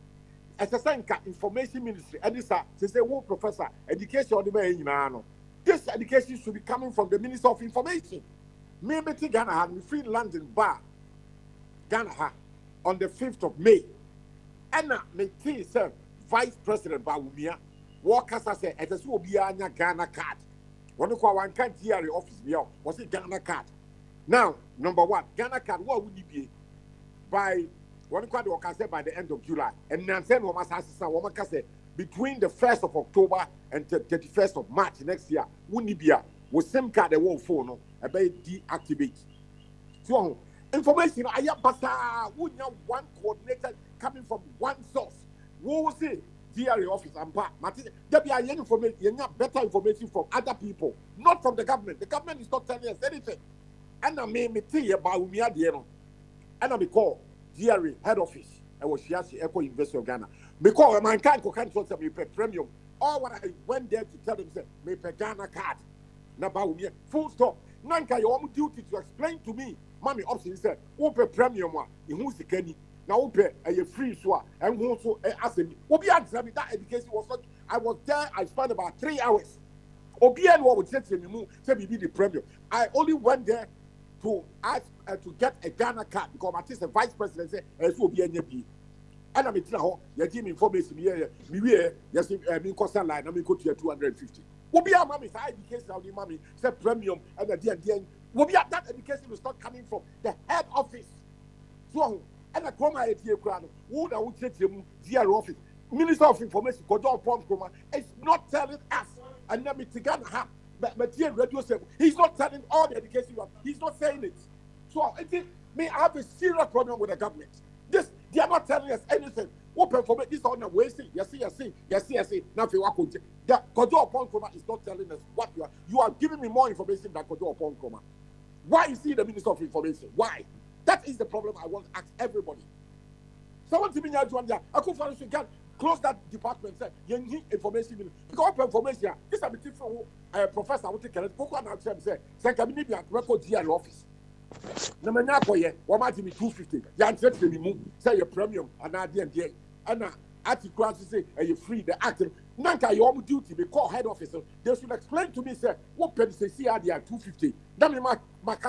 as a sanka information ministry and this say wo professor education the man nyina no this education should be coming from the Minister of Information me Ghana had me free London bar Ghana on the 5th of May. And me sir, Vice President Bawumia, Walker say, it is will be a Ghana card. One can't hear the office was it Ghana card. Now, number one, Ghana card, what would it be? By by the end of July. And then say between the 1st of October and the 31st of March next year, wouldn't be a SIM card the won't phone about deactivate. So information I am basa we have one coordinator coming from one source. Who will say DRA office and there be information, you have better information from other people, not from the government. The government is not telling us anything. And I may tell you about me at the end. And I be called DRA head office. I was here Eco University of Ghana. Because my can't me pay premium. All what I went there to tell them say me pay Ghana card. Now full stop. Nanka your own duty to explain to me. Mommy option said, "Open premium one. Who's the Kenny? Now open a free swap and also ask me. Obi answer me that education was not. I was there. I spent about 3 hours. Obi and what would say to me, say me be the premium. I only went there to ask to get a Ghana card because my the vice president said, "It's Obi and Yabi." And I'm in now. You give me information here. Me yes, me cost a line. I mean go to 250. Obi and mommy say education. Only mommy say premium and the that education will start coming from the head office. So, and I come at here, who would say to him, DRA office, Minister of Information, is not telling us, and then it's Ghana, but here radio say he's not telling all the education, he's not saying it. So I think I have a serious problem with the government. They are not telling us anything. Open for this on the way. Yes. Now if you are going to Kojo upon Coma is not telling us what you are giving me more information than Kojo upon Coma. Why is he the Minister of Information? Why? That is the problem I want to ask everybody. Someone to me now to I could find can close that department. Say you need information because open information. This is a different professor. I want to go and say can be a record here office. Na me na koye wo ma ti me 250 ya ntre me mu say your premium and na article say you free the act nanka your duty be call head office they should explain to me say what pen say see are 250 that me ma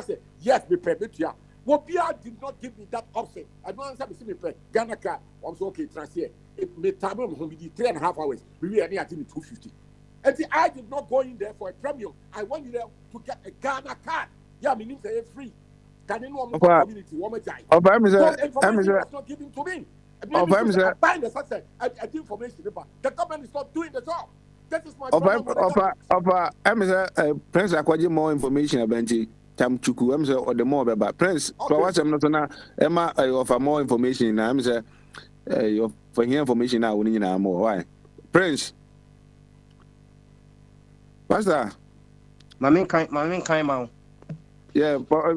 say yes me pay betua wo bia did not give me that option I don't answer me pay Ghana card I'm so okay transfer it me table me be 3.5 hours we any at me 250 and I did not go in there for a premium I want you there to get a Ghana card yeah me need say free. Can you know my community? One more time. Information is not given to me. I'm buying the success. I information. The government is not doing the job. That is my problem. Prince Akwaji more information about Tam Chuku. Or the more about Prince. So what's not Emma offer more information. I'm say for here information now. We need more. Why, Prince? What's that? My kind out. Yeah, of a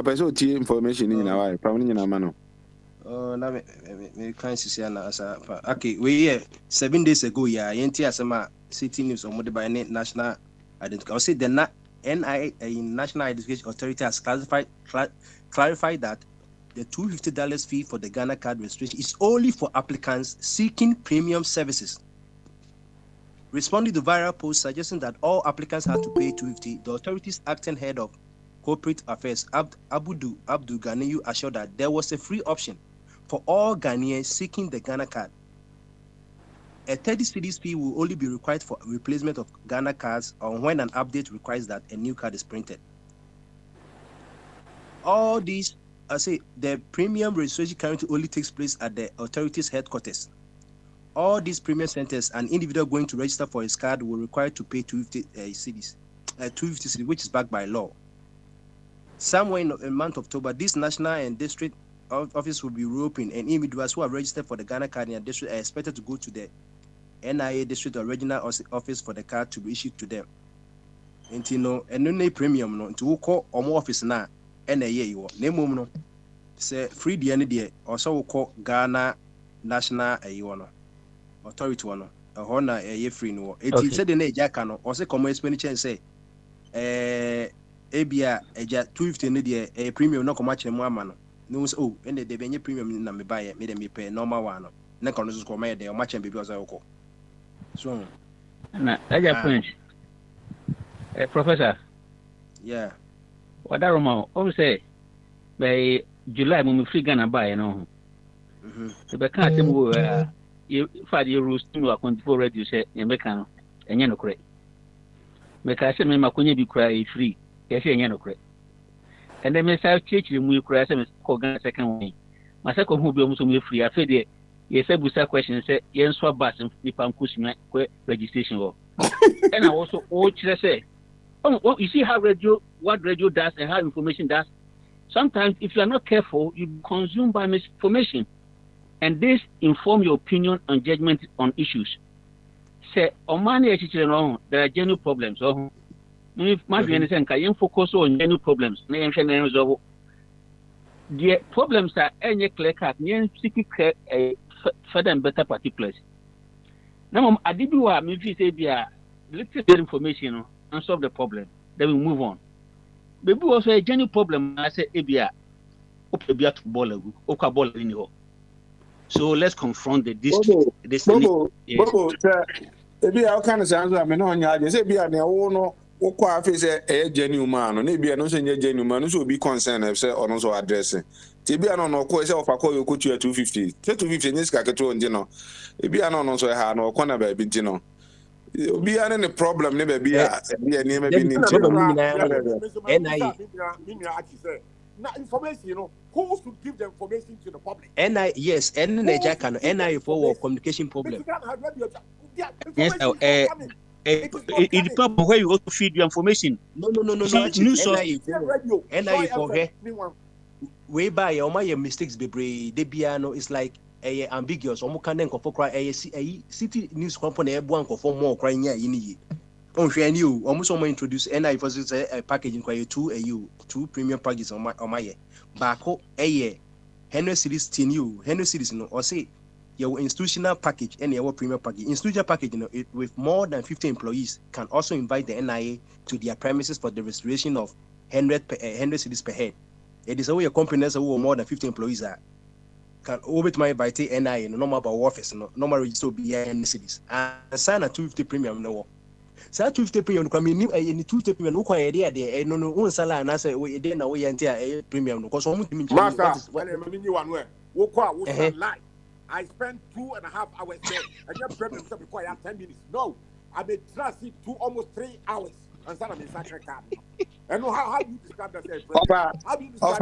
person information in our probably in a manner. Na me kan sisi na asa okay we here 7 days ago ya yenti asema city news on the by national identity I say the NIA National Identification Authority has clarified that the $250 fee for the Ghana card registration is only for applicants seeking premium services. Responding to viral posts suggesting that all applicants had to pay $250, the authorities acting head of corporate affairs, Abdul Ganiyu, assured that there was a free option for all Ghanaians seeking the Ghana card. A 30 cedis fee will only be required for replacement of Ghana cards or when an update requires that a new card is printed. All these, the premium registration currently only takes place at the authorities' headquarters. All these premium centers, an individual going to register for his card will require to pay 250 cedis, which is backed by law. Somewhere in the month of October, this national and district office will be reopened, and individuals who are registered for the Ghana card in a district are expected to go to the NIA district or regional office for the card to be issued to them. And you know, and no premium no to call or office na NIA you name no say free the NIA also call Ghana National Authority one na free no it said the name Jackano or say common expenditure and say ebia eja 250 ne de a premium no come actually more man no so and the benye premium na me buy me dem pay normal one no na kono so come dey o match am baby ozo so na eja point professor yeah what that romo o say by July mo free Ghana buy no so be kan say mo you for the rules to account for radio say e make no enye no kure me ka say me makonya bi kura e free yes enye no kure and then me say church mu kura say me ko Ghana second one ma say ko hu bi o so me free afa de ye say busa question say yen so bus ni pam kusuma ko registration wo and I also say you see how what radio does and how information does. Sometimes if you are not careful, you consume by misinformation, and this inform your opinion and judgment on issues. Say, there are genuine problems. If you focus on genuine problems, the problems are any clear cut, further and better particulars. Now, I did what maybe say little information and solve the problem. Then we move on. Maybe also a genuine problem. I say, so let's confront the district. Bobo, maybe I can say, I'm not just be a no. Okwa face a genuine man, no be no say genuine man, so be concerned if say or no so addressing. Tibi ano no ko say of akọ you coach 250. 250 ni ska keto nje no. Ebi ano no so ha no kona ba bi nje no. Obi ane ne problem ne ba bi a bi ani ma bi ni nje. Now information, you know, who should give the information to the public? Yes, NIA for communication problem. Yes, It is It depends on where you also feed your information. No. News source. NIA for her. Way by your mistakes be de biano is like ambiguous. Omo kan den kofo kra city news company e bo ankofo mo kra nya yini. On hwe ani o omo so mo introduce NIA for say packaging kwa 2 premium packages on my ye. Baako Henry series tin Henry series no or say your institutional package and your premium package. Institutional package, with more than 50 employees, can also invite the NIA to their premises for the restoration of 100 cities per head. It is a way a company has more than 50 employees can over to my invite NIA, no normal about office, no normal register behind cities. And sign a 250 premium no. So 250 premium come in 250 premium no quite idea there. No one salary and I say we didn't know we enter premium because almost Master, what you want I spent 2.5 hours there. And your premium to require 10 minutes. No, I made transit to almost 3 hours. And then I'm in sacred card. And how do you describe that? How do you describe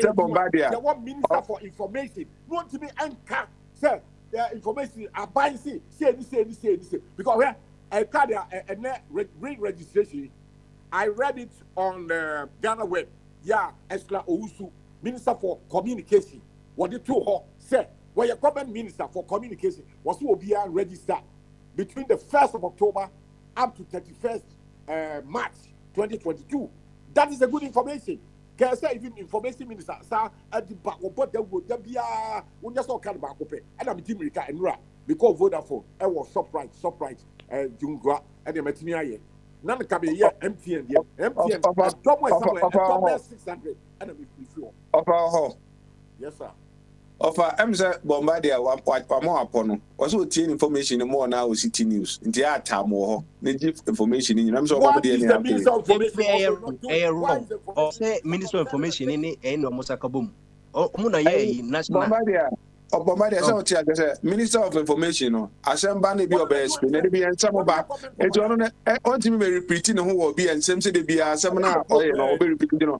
that? Bombardier. The one minister for information. You want to be anchor, sir. The information are buying, say this. Because I card a re-registration. I read it on the Ghana web. Yeah, Esla Ousu. Minister for Communication, what the two said, where your government minister for communication was to be registered between the 1st of October up to 31st March 2022. That is a good information. Can I say even information minister, sir, at the back of what there would be when you saw kind of back and I'm team and Ra because Vodafone, I was surprised, Jungwa, and the Matinia. None can be here, MTN, MTN, 600, and I'm yes, sir. Offer Emsa Bombardier, one more upon also obtain information more now with City News. In the art time or native information in terms of the Minister of Information in the end of Mosakabum. Oh, Muna, national Bombardier. Bombardier, Minister of Information, Assembly be obeyed, maybe and some about it. On me repeating who will be and some say they be a seminar or be repeating.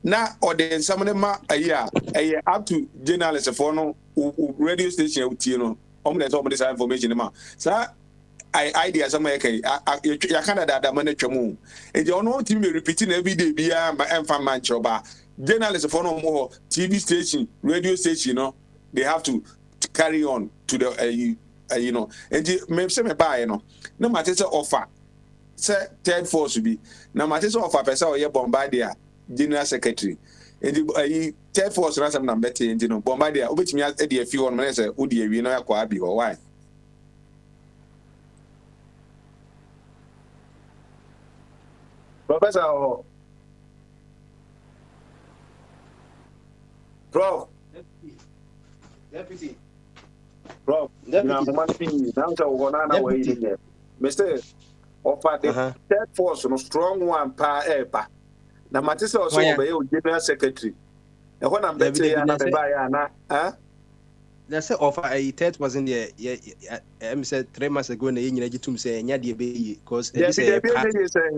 Now, or then some of them a year up to journalists for no radio station, you know, almost all this information. So, idea somewhere, you Canada that manage your moon. And you know, team repeating every day, be a fan man job. Journalists for no more TV station, radio station, you know, they have to carry on to the, you know, and maybe some buy, you know, no matter offer, say, third force will be, no matter offer, person or your Bombardier. General Secretary. And the third force ransom number 10, you know, Bombardier, which me as a few on Manessa, would you know, Quabi or why? Professor, Prof. Deputy. Prof. Now, Mr. Offer the third force, no strong one, pa epa. Na matisa also obey general secretary. And when I'm better they say offer a third was in the said 3 months ago in the United to say nya de be because they say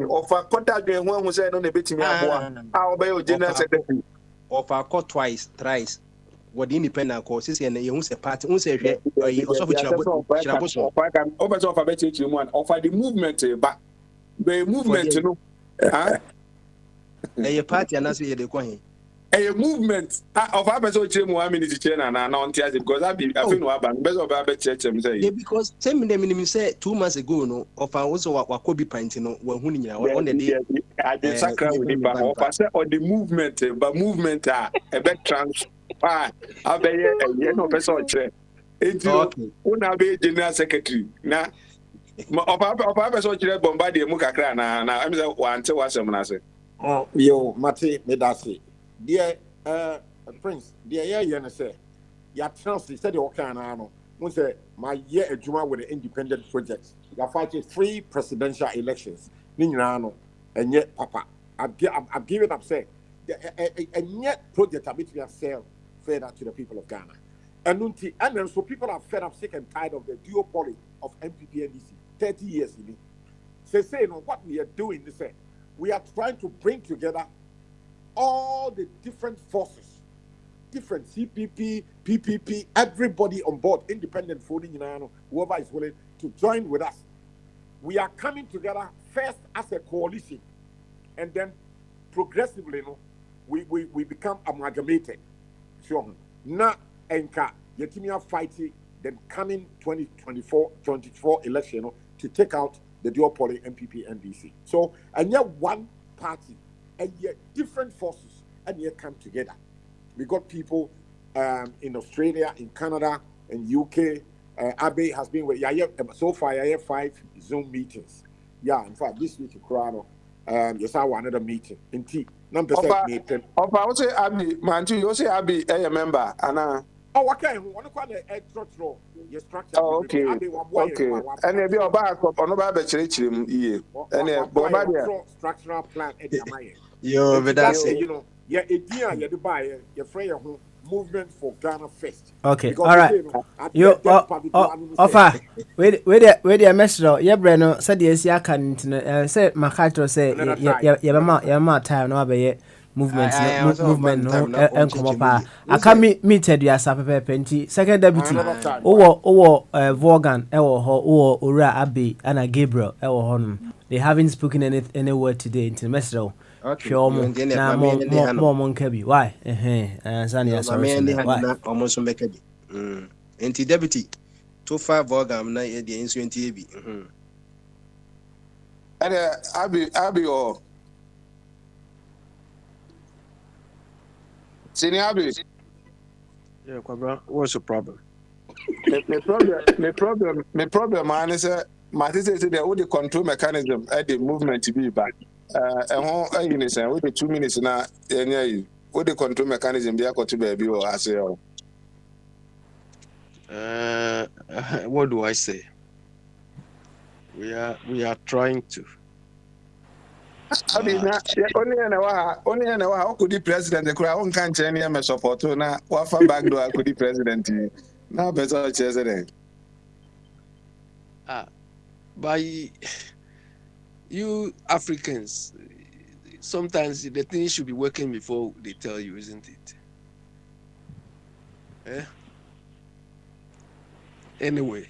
offer contact when who say no bit me how obey general secretary. Offer call thrice what the independent courses and you say party who say also offer the movement but the movement no a party and that's where they go. A movement of our person chain 1 minute chain and announce because I feel no about best of our church say because 10 minutes say 2 months ago no of also what could be pint no when who on the day I did sacra with the or the movement but movement a bit transfer I be no person chair it una be general secretary na of our person chair Bombardier mu kakra na I mean one tell what some na say oh yo Mate medase dear Prince dear you say ya transfer said the kind no one say my year adwuma with the independent projects you fighting 3 presidential elections ni nyina no enye papa I've given up say and yet project a bit sell further to the people of Ghana and then so people are fed up sick and tired of the duopoly of MPP and DC 30 years in it say no what we are doing they say we are trying to bring together all the different forces different CPP, PPP, everybody on board, independent folding, whoever is willing to join with us. We are coming together first as a coalition, and then progressively, we become amalgamated. Sure. Now, enka yetimia fighting then coming 2024 election to take out the duopoly MPP NDC. So, and yet one party, and yet different forces, and yet come together. We got people in Australia, in Canada, in UK. Abe has been with so far. I have 5 Zoom meetings. Yeah, in fact, this week in Corano, yes, I want another meeting. In T, number 7 meeting. I would say Abi, man, you say Abi, a member, and oh, okay. One of the extra your structure. Oh, okay. Okay. And if you're back up on about church, and structural plan. Yo, but that's it. You know, yeah, idea, you buy your friend movement for Ghana first. Okay, Because all right. You offer wait the message. Yeah, Breno said yes, ya can say Makato say yeah, time no be movement and come up. I can meet you as a penti second deputy. Vaughan or Ura Abbey and Gabriel they haven't spoken any word today into message. Sure, more monkey. Why? Why? Almost make it. Anti deputy. 25 Vaughan na the insurance TV. And Abi or Senior Abi. Yeah, Kwabra, what's the problem? My problem, man, is my sister said all the control mechanism at the movement to be back. And with the 2 minutes now, with the control mechanism, they are going to be or I say, what do I say? We are trying to. I mean, only an hour, how could the president, the crowd can't change him as support now? What for back door could the president now better president? By you Africans, sometimes the things should be working before they tell you, isn't it? Anyway,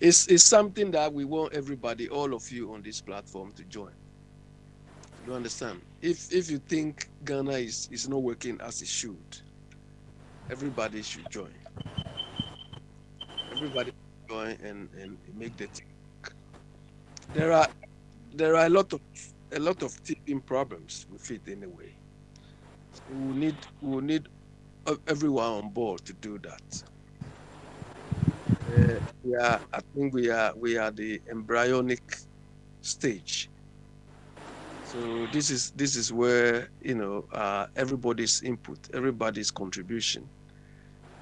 it's something that we want everybody, all of you on this platform to join. You understand? If you think Ghana is not working as it should, everybody should join. Everybody should join and make the thing. There are a lot of teething problems with it anyway. We need everyone on board to do that. I think we are the embryonic stage. So this is where everybody's input, everybody's contribution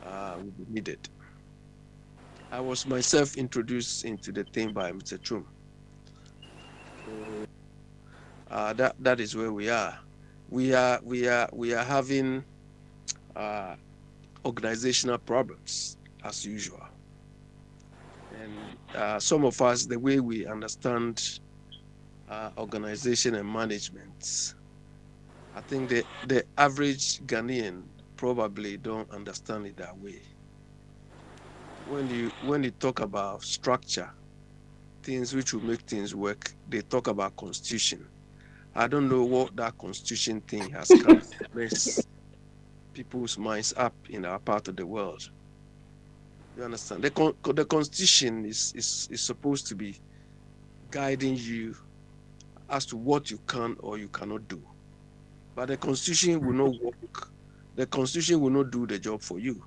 will be needed. I was myself introduced into the thing by Mr. Trum. That is where we are. We are having organizational problems as usual, and some of us, the way we understand organization and management, I think the average Ghanaian probably don't understand it that way. When you talk about structure, things which will make things work, they talk about constitution. I don't know what that constitution thing has come to mess people's minds up in our part of the world. You understand? The constitution is supposed to be guiding you as to what you can or you cannot do. But the constitution will not work. The constitution will not do the job for you.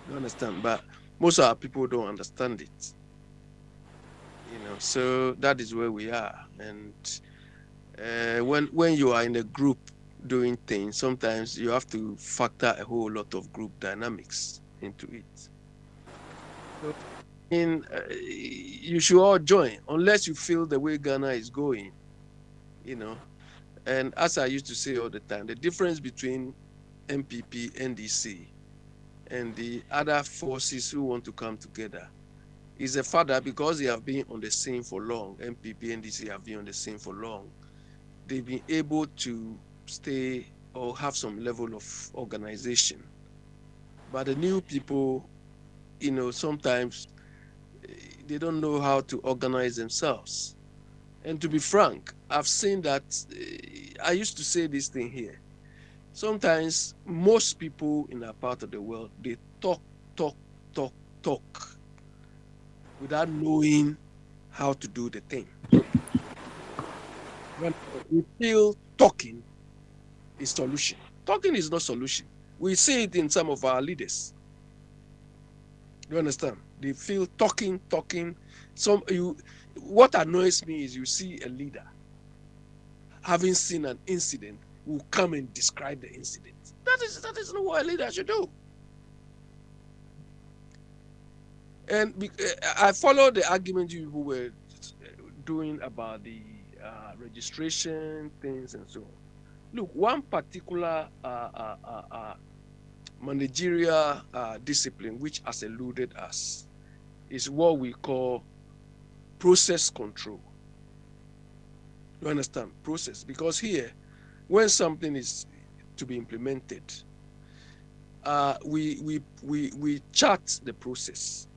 You understand? But most of our people don't understand it. So that is where we are. And when you are in a group doing things, sometimes you have to factor a whole lot of group dynamics into it. So, you should all join, unless you feel the way Ghana is going, And as I used to say all the time, the difference between MPP, NDC, and the other forces who want to come together is the fact that because they have been on the scene for long, MPP, NDC have been on the scene for long, they've been able to stay or have some level of organization. But the new people, sometimes they don't know how to organize themselves. And to be frank, I've seen that. I used to say this thing here. Sometimes most people in our part of the world, they talk without knowing how to do the thing. When we feel talking is solution. Talking is not solution. We see it in some of our leaders. You understand? They feel talking. What annoys me is you see a leader having seen an incident will come and describe the incident. That is not what a leader should do. And I follow the argument you were doing about the registration things and so on. Look, one particular managerial discipline which has eluded us is what we call process control. You understand? Process. Because here, when something is to be implemented, we chart the process.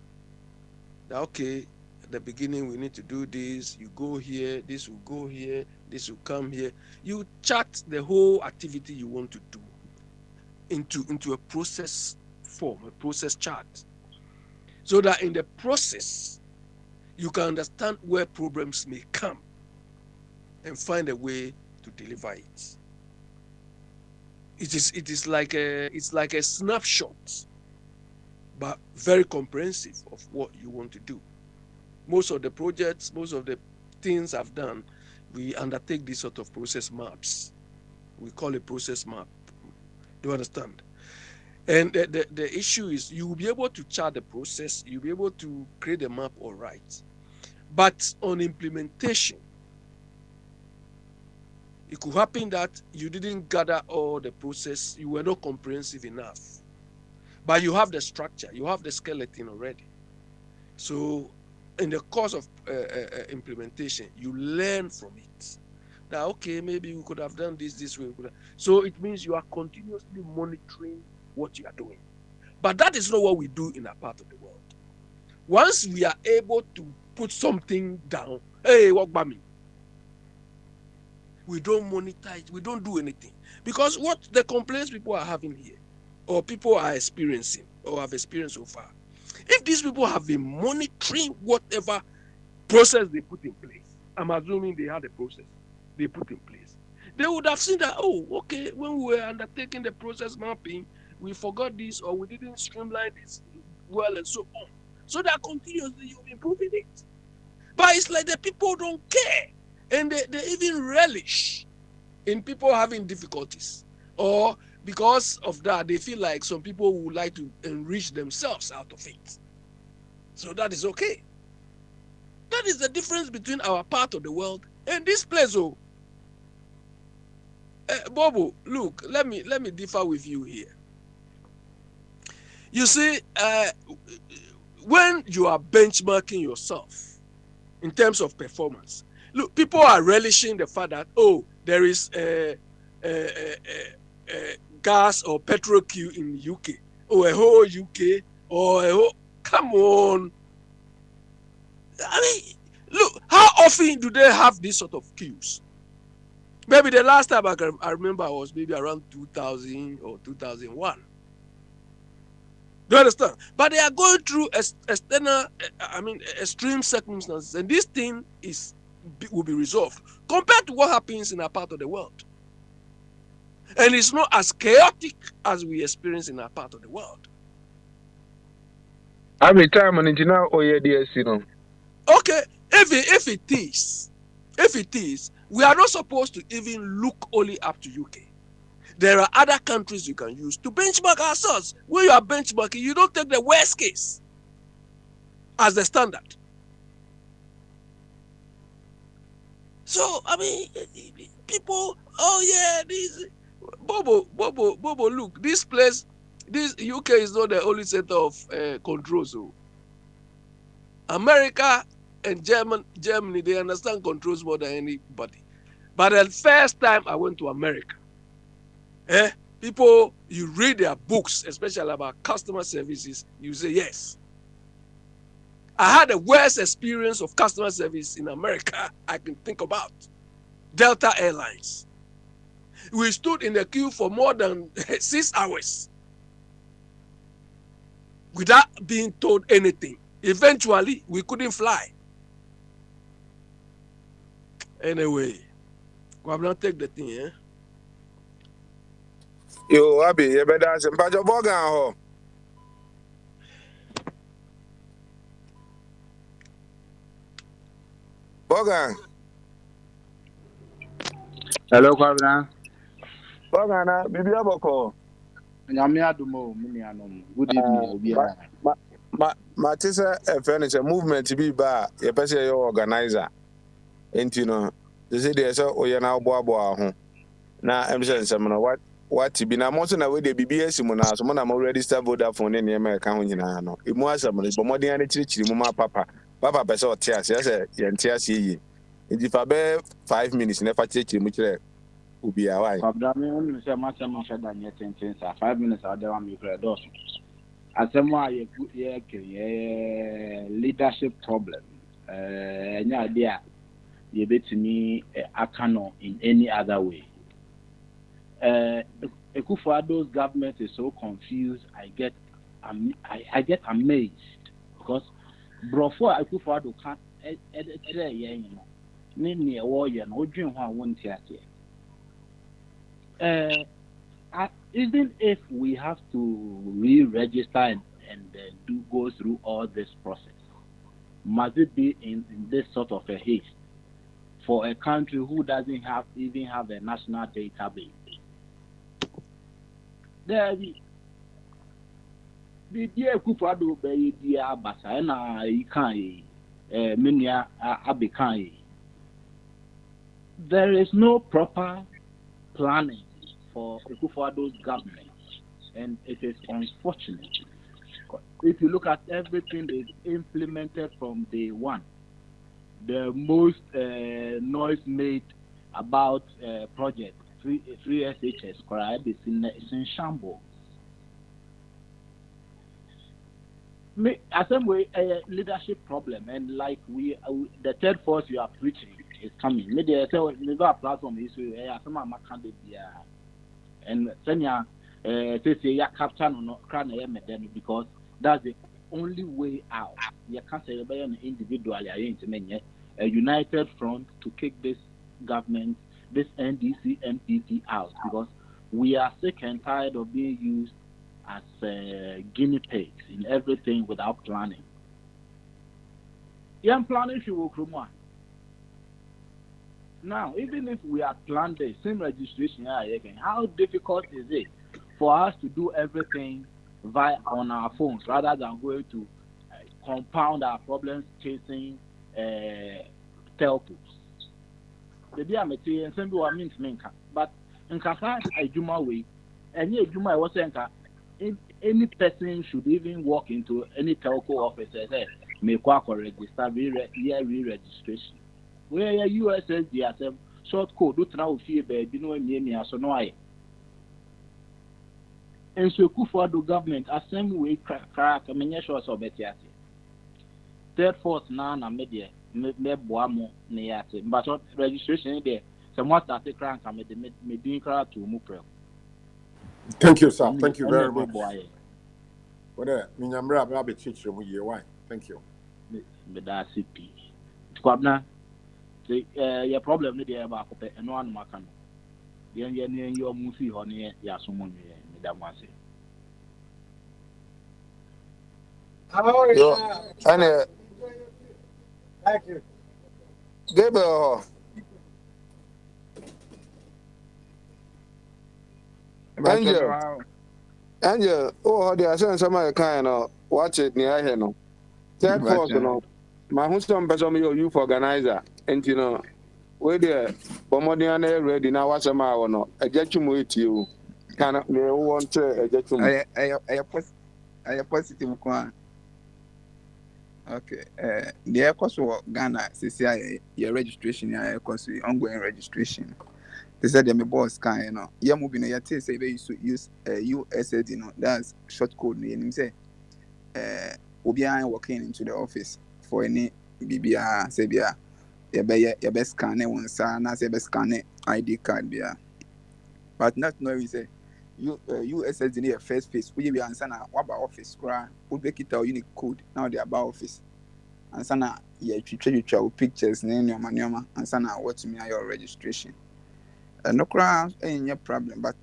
That, okay, at the beginning we need to do this, you go here, this will go here, this will come here. You chart the whole activity you want to do into a process form, a process chart. So that in the process, you can understand where problems may come and find a way to deliver it. It's like a snapshot, but very comprehensive of what you want to do. Most of the projects, most of the things I've done, we undertake this sort of process maps. We call it process map. Do you understand? And the issue is you will be able to chart the process, you'll be able to create a map, all right. But on implementation, it could happen that you didn't gather all the process, you were not comprehensive enough. But you have the structure, you have the skeleton already. So in the course of implementation, you learn from it. That, okay, maybe we could have done this way. So it means you are continuously monitoring what you are doing. But that is not what we do in our part of the world. Once we are able to put something down, hey, walk by me. We don't monitor it, we don't do anything. Because what the complaints people are having here, or people are experiencing, or have experienced so far, if these people have been monitoring whatever process they put in place, I'm assuming they had a process they put in place, they would have seen that, oh, okay, when we were undertaking the process mapping, we forgot this or we didn't streamline this well and so on. So that continuously you're improving it. But it's like the people don't care. And they even relish in people having difficulties. Or because of that, they feel like some people would like to enrich themselves out of it. So that is okay. That is the difference between our part of the world and this place. Oh, Bobo, look, let me differ with you here. You see, when you are benchmarking yourself in terms of performance, look, people are relishing the fact that, oh, there is a gas or petrol queue in the UK, or a whole UK, or a whole, come on. I mean, look, how often do they have this sort of queues? Maybe the last time I remember was maybe around 2000 or 2001. Do you understand? But they are going through extreme circumstances, and this thing will be resolved compared to what happens in our part of the world. And it's not as chaotic as we experience in our part of the world. Every time on now, oh yeah, you know. Okay, if it is, we are not supposed to even look only up to UK. There are other countries you can use to benchmark ourselves. When you are benchmarking, you don't take the worst case as the standard. So, I mean, people, oh yeah, this, Bobo, look, this place, this UK is not the only center of control. So, America and Germany, they understand controls more than anybody. But the first time I went to America, People, you read their books, especially about customer services, you say, yes. I had the worst experience of customer service in America I can think about. Delta Airlines. We stood in the queue for more than 6 hours without being told anything. Eventually, we couldn't fly. Anyway, we have not take the thing, eh? Yo, Abi, you better ask him. Pajo Bogan ho. Bogan. Hello, Kwabena. Bogan na bibi aboko. Nyame adumo minianom. Good evening, Obia. Ma tisa furniture movement bi ba ye pese ye organizer. Enti no, they say there so oye na obo ho. Na emse nsem no what bi na mo so na we de BBS mu na so mo na mo register Vodafone ne me ka ho nyina no. Emu asem no bo modern na chirichiri mu ma papa pese o tia se ye ntia se yi. Enti fa be 5 minutes na fa chirichiri mu kire obi a why. Kwabena me onu se ma se mo sheda nye tenten sa 5 minutes a dey wan me kire do. Asem a ye leadership problem. Nya dia ye betimi akano in any other way. Akufo-Addo's government is so confused. I get amazed because brofo Akufo-Addo can't even if we have to re-register and go through all this process, must it be in this sort of a haste for a country who doesn't even have a national database? There the dear Akufo-Addo be dear Basa na ikan minia abekan. There is no proper planning for Akufo-Addo's government, and it is unfortunate. If you look at everything they implemented from day one, the most noise made about project 3SHS is in shambles. Assembly leadership problem, and like the third force you are preaching is coming. Maybe I say we got a platform issue. Some of my candidates and Senya say ya capture no crown because that's the only way out. You can't say by individually a united front to kick this government, this NDC MPP out, because we are sick and tired of being used as guinea pigs in everything without planning. Young planning should work more. Now, even if we are planned the same registration, how difficult is it for us to do everything on our phones rather than going to compound our problems chasing telcos? The day I'm saying, some people means menka, but in Kaka, a Juma way, and yeah, Juma was saying, any person should even walk into any telco office and say, make work or register, re-registration. Where USSD has a short code, do now fear baby, no me as no I. And so Akufo-Addo government, a same way crack, I mean, yes, or better. Third force, na media, me boamo, neate, but registration there, somewhat at the crank, I made the crowd to move. Thank you, sir. Thank you very much. Whatever, Minyamra, Rabbi teach you why. Thank you. But that's it. Kwabena, your problem is there about and one macan. Your movie honey, Yasumon, Madam Wasi. How are you? Thank you. Gabriel. Angel, oh, they are saying some kind of watch it near here. No, third force, no. My husband, person, your youth organizer, and you know, where there, Bomodiana ready now, what's a mile or no, a jet with you. Cannot me want a jet to I positive one. Okay, the cost of Ghana, CCI, your registration, your cost ongoing registration. They said my boss can, you know. Yeah, moving. Yeah, say they used to use USSD, you know. That's short code. And him say, Obian walking into the office for any BBR, say, yeah, your best scan one son, as your best scan ID card, yeah. But not knowing say, USSD near first face. We be answer now. What about office? Would make it our unique code. Now they about office. And sana yeah, you pictures, name your manoma, and sana what me your registration. No crowd ain't your problem, but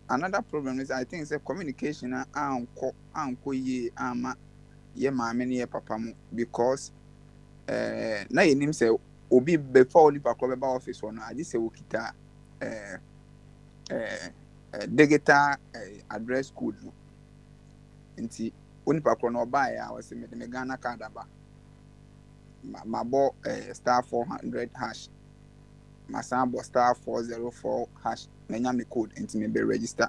another problem is I think it's a communication uncle ye ama ye mammy papa because na him say obi before only pa office one I just say ukita digital address code no nti only pa no buy I was me Ghana card aba my bo star 400 hash my sample star 404 hash menya me code into me be register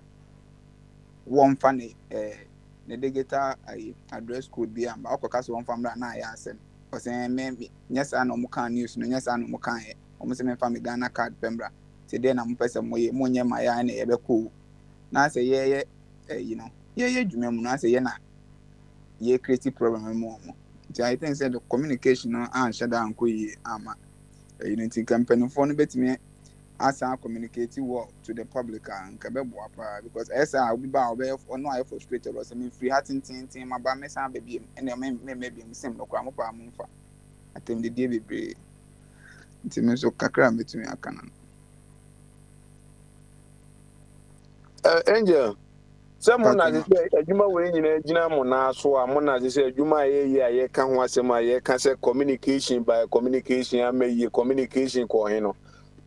one funny the digital address code be am ba okaka so one family na ya asem o say me yes I no mo kan news no yes I no mo kan e o mo say me family Ghana card pembra say dey na mo pese mo ye mo nye ma ya na ye be cool na say ye you know ye dwuma mu na say ye na ye creative problem mo so I think say the communication no and shada anko yi ama unity company for no betime as I communicate well to the public and kabebo apa because as I will be ba obey or no I frustrated or some free hearting tin my ba me san baby and maybe same no kwa mo pa mo fa atem the day be ntime so kakra betime aka na Angel, some one as adwuma we nyina gina mo na so a mo na say adwuma ye aye ka ho asem aye ka say communication by communication amaye communication ko he no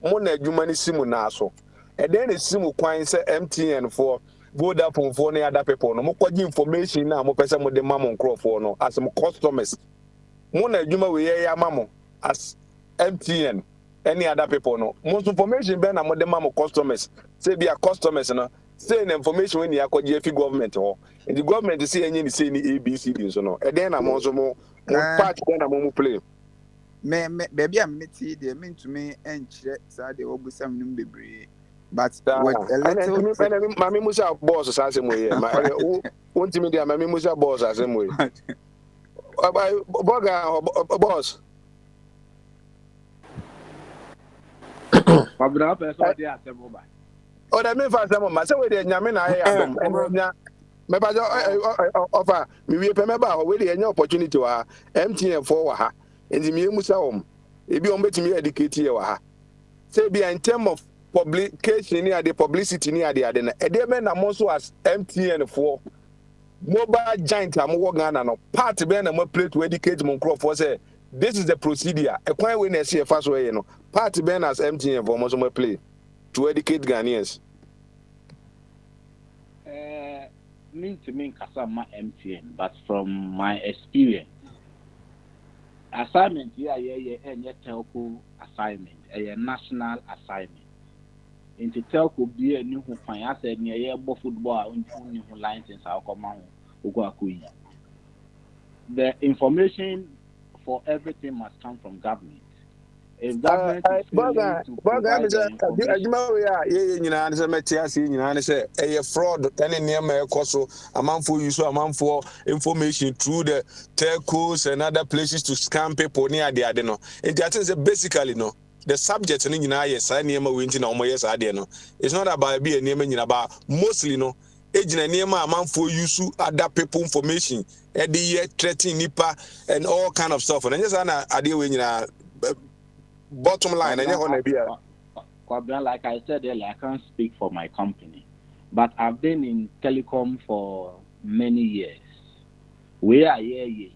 mo na adwuma ni simu na so e den ni simu kwan say MTN for Vodafone for na other people no mo kwaji information na mo pese mo de ma mo nkrofo no as mo customers mo na adwuma we ye ama mo as MTN any other people no most information be na mo de ma mo customers say be a customers no say the information when you akwaji fi government ho and the government say any say ni ABCD so no e den na mo so mo part den na mo play me baby am meti dey mean to me enchire say dey obusam nim bebre but with a little mami musa boss say mo here ma won't me dey mami musa boss say mo boga boss Pabra person dey asemo ba. O da me fa asemo ma say we dey nyame na aye adom enya me ba offer me we pe me ba we dey enya opportunity wa MTN for wa ha endi me musa wom ebi on betimi educate ye wa ha say be in term of publication ni the publicity ni ade na e dey me na mo so as MTN for mobile giant am wo Ghana no part be na mo play to educate mo crop say this is the procedure e kwan we na see fa so ye no part be na as MTN for mo so mo play to educate Ghanaians mean to me kasama MTN but from my experience assignment yeah telco assignment a national assignment into telco be a new kwan I said near football on license how come the information for everything must come from government. If government is failing to provide the information, fraud any near my coso amount for use amount for information through the telcos and other places to scam people near the adeno. And that is basically no. The subject in yes, I near my winter or my yes, I no. It's not about being near about mostly no. Agent near my amount for use other people information. Eddie year threatening nipa and all kind of stuff. And just I deal with bottom line, like I said earlier, I can't speak for my company, but I've been in telecom for many years. Where I hear you,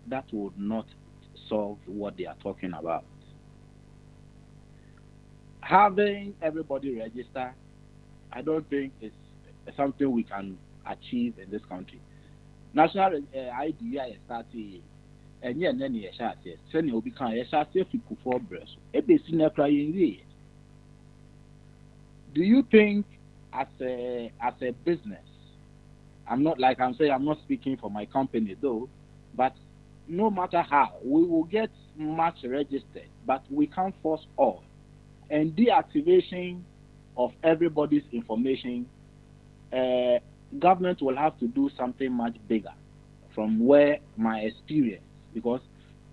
that would not solve what they are talking about. Having everybody register, I don't think it's something we can achieve in this country. National ID is starting. And yet, then you shall say, send you become a shall say for breast. A bit in crying. Do you think, as a business, I'm not like I'm saying, I'm not speaking for my company though, but no matter how, we will get much registered, but we can't force all. And deactivation of everybody's information, government will have to do something much bigger from where my experience, because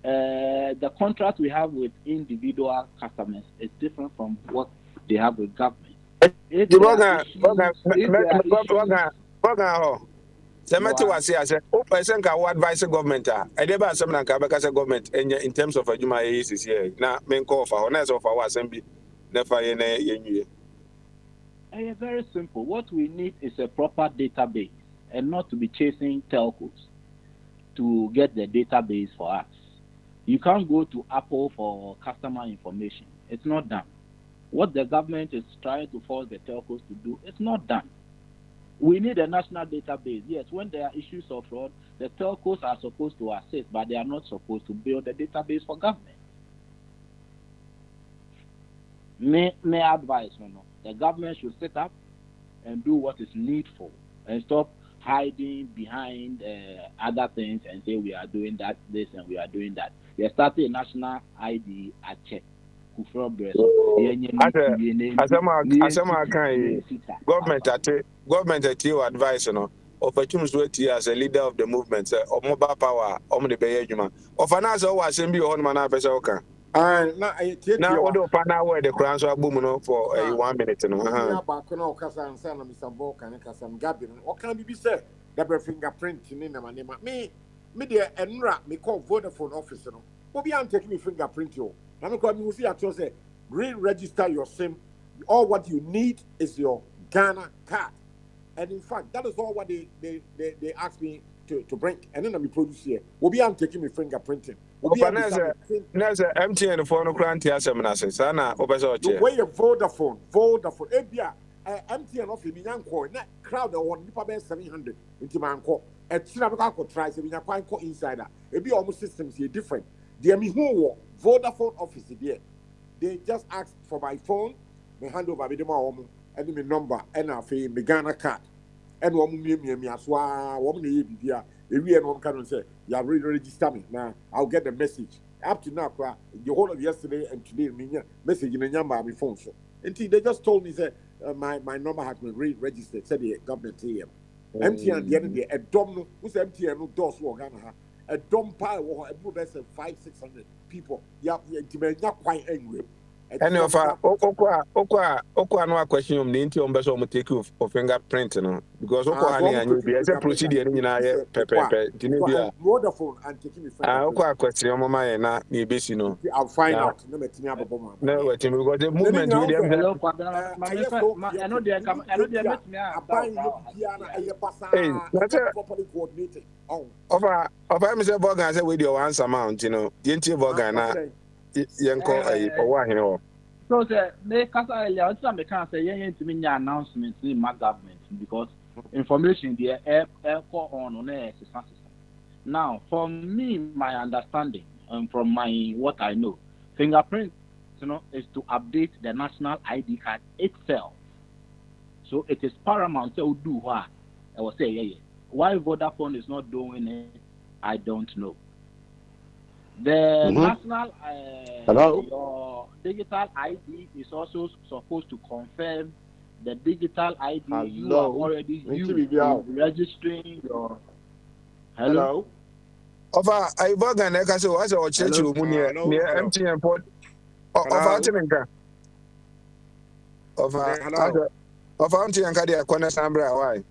the contract we have with individual customers is different from what they have with government. If there are issues, Semeti wasi ase o person ka wo advise government e dey ba asem na ka be ka say government in terms of adwuma is here na men call for na so for wa asem bi na fa ye na ye nwie. Very simple. What we need is a proper database and not to be chasing telcos to get the database for us. You can't go to Apple for customer information. It's not done. What the government is trying to force the telcos to do, it's not done. We need a national database. Yes, when there are issues of fraud, the telcos are supposed to assist, but they are not supposed to build a database for government. May advise, the government should set up and do what is needful and stop hiding behind other things and say we are doing that, this, and we are doing that. They started a national ID at check. Government at your advice, opportunity as a leader of the movement, or mobile power, the Bay Juma. Of an answer was in your own man, Pesoka. Now, what do find out where the crowns are booming for 1 minute? What can be said? Double fingerprint in the money. Me, dear, and me call Vodafone officer. Bobby, I'm taking me fingerprint you. I'm going to see at you say, re-register your SIM. All what you need is your Ghana card. And in fact, that is all what they asked me to bring. And then I'm produce here. Bobby, I'm taking me fingerprinting. There's a MTN phone grant here. Sana, the way of Vodafone, Ebia, MTN of the young coin, that crowd on Nipa 700 into my uncle. A Chinabaco tries, and we are quite insider. It be almost systems here different. Dear me, who Vodafone office there. They just asked for my phone, me hand over with my and my number, and I feel my Ghana card. And me as well, woman, the real one can say, you have really registered me. Now, I'll get the message. Up to now, the whole of yesterday and today, message in the number on my phone. So, until they just told me that my number has been re-registered, said the government here. MTN, the other day, a domino, who's MTN, no doors, a dumb pile, a blue vessel, 500-600 people. Yeah, not quite angry. And of Okwa, no question of the Inti Umbeso will take you for fingerprint, because Okwa and you be as a procedure in Pepe, Vodafone and taking me Okwa question of my and not Nibisino. I'll find out. No, because the movement properly coordinated. Of Mr. Bogan said with your answer amount, Yenti Bogan. So they can't say any announcements in my government because information there air on air. Now, from me, my understanding and from my what I know, fingerprint, is to update the national ID card itself. So it is paramount to do what I was saying. Why Vodafone is not doing it, I don't know. The national your digital ID is also supposed to confirm the digital ID you are already using, registering your. Hello. Over I Bogan Ekaso was our church near MTN port of Antinka. Of MTN Cadia Corner Sambra, why?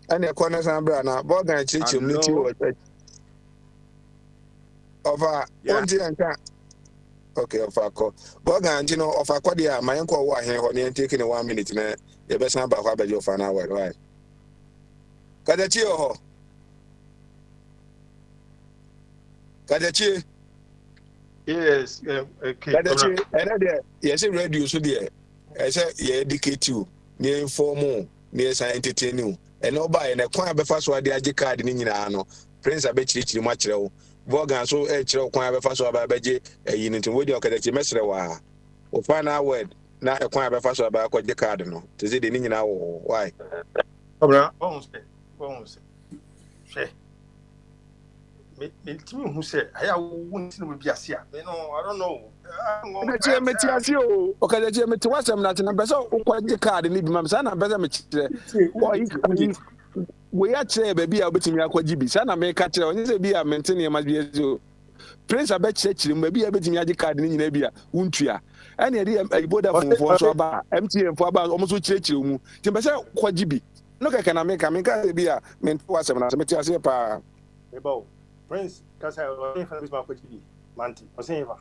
And a corner Sambra now, Bogan church you Over okay, of our call. Bogan, of Aquadia, my uncle, why here taking 1 minute, the best number of Abajo for an hour, right? Kadachio. Kadachi. Yes, okay. Kadachi, and yes, a radio so dear. I said, educate you, near informal, near entertain you, and no buy and a quite before I did card in Inano. Prince Abechi much low. Bogan so quite before I beje a unit with your Kadachi Mesra. Or find our word, not a quite before about the cardinal. To see the Nina, why? Bones. mentimi hu sɛ ɛyɛ a wowu nti no bi ase a I don't know. Okaje meti ase o. Okaje meti wasɛm na tena bɛsɛ wokɔgye card ni bi mam sa na bɛsɛ mekyerɛ. We ya kyerɛ baabi a wobɛtumi akɔgye bi. Sa na meka kyerɛ onye sɛ bi a mente ne ma bi ase. Prince abɛkyerɛkyerɛ mu baabi a wobɛtumi agye card ni nyina bi a wontua. Ɛne ɛde ayiboda fonfo so aba MTN fo aba ɔmo so kyerɛkyerɛ mu. Nti bɛsɛ kɔgye bi. No kɛkɛ na meka bi a mente wasɛm na meti ase pa. Eba Prince kasa ɔyɛ fa bi ma kɔgye bi. Manti ɔsɛn fa.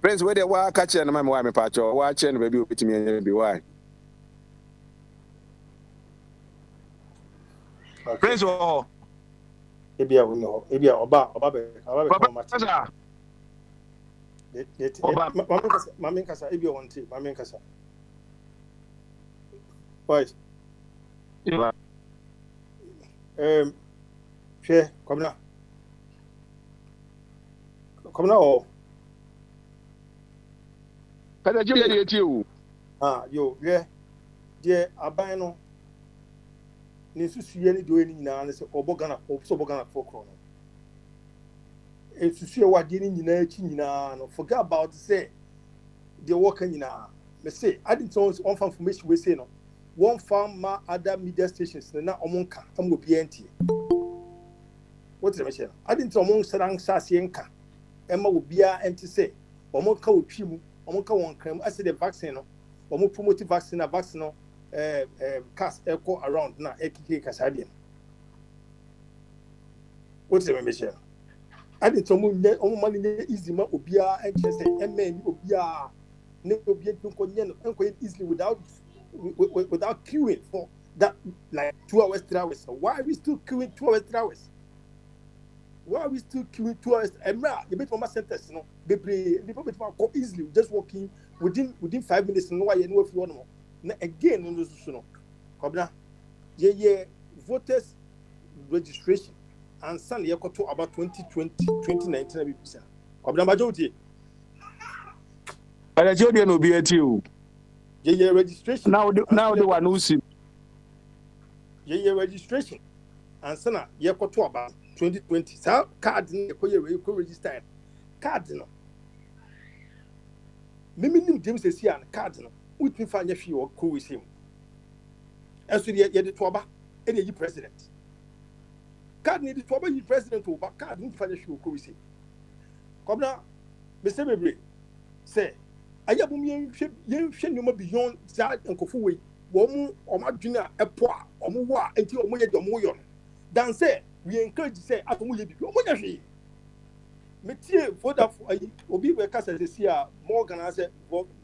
Prince, where they were catching my wife, Pacho, watching baby with me and be why. Prince, oh, maybe I will know. Maybe Oba, Mammy Casa, if you want to, Mammy Casa. Boys, share, come now. Come now. Kada je ye tie yo je aban no ne susuye ne do ni nyina ne se obogana for kro no e susuye wade ni nyina chi nyina no forget about say the work nyina me say I didn't know on information we say no one farm ma other media stations na omonka am obi antie what is me I didn't know omon sarang sase nka ema obi a enti say omonka otwi mu omonka won kram as the vaccine no omo promote vaccine no cast echo around na ekike kasadian what say me share I didn't know omo mani easy ma obia enche say emma obia ne obia nko nye no enko easily without queuing for that like 2 hours 3 hours. So why are we still queuing 2 hours 3 hours? Why are we still queuing 2 hours? Emra, the bit from my sentence, you know, the people go easily, just walking within 5 minutes. No, I know if you want more. Again, no, no, Kobna, yeah, voters registration and Sunday you to about 2020, 2019. Kobna majority. But I told you no be at you. Yeah, registration. Now the one who see. Yeah, registration and Sana you to about 2020. So card you could register card no. Mimi James is here and card no. With me find if you or co with him. As we the Twaba, any president. Card need the Twaba, you president over card, need find if you co with him. Come now, Mr. Bebre, say, I have young no beyond that and Kofu, Womu or my junior, a poor, or more until Moya. Dan say, we encourage to say, Atomu, Metier, for that, Obi Casa, Morgan, I said,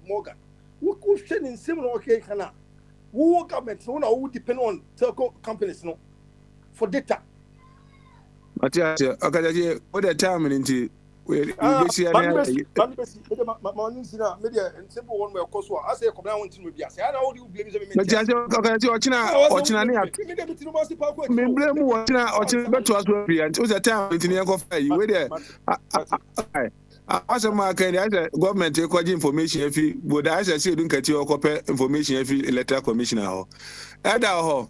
Morgan. Who could send in similar okay cana? Who government who depend on telco companies no for data. Matthias, okay, what the time into we see media and simple one way of course. I say, come on to be as I know you blame them. Matthias, okay, me blame watching better as well. And it was a time in the coffee. You were there. As a market, government take information if you would as I say, don't get your copy information if you electoral commissioner. Ada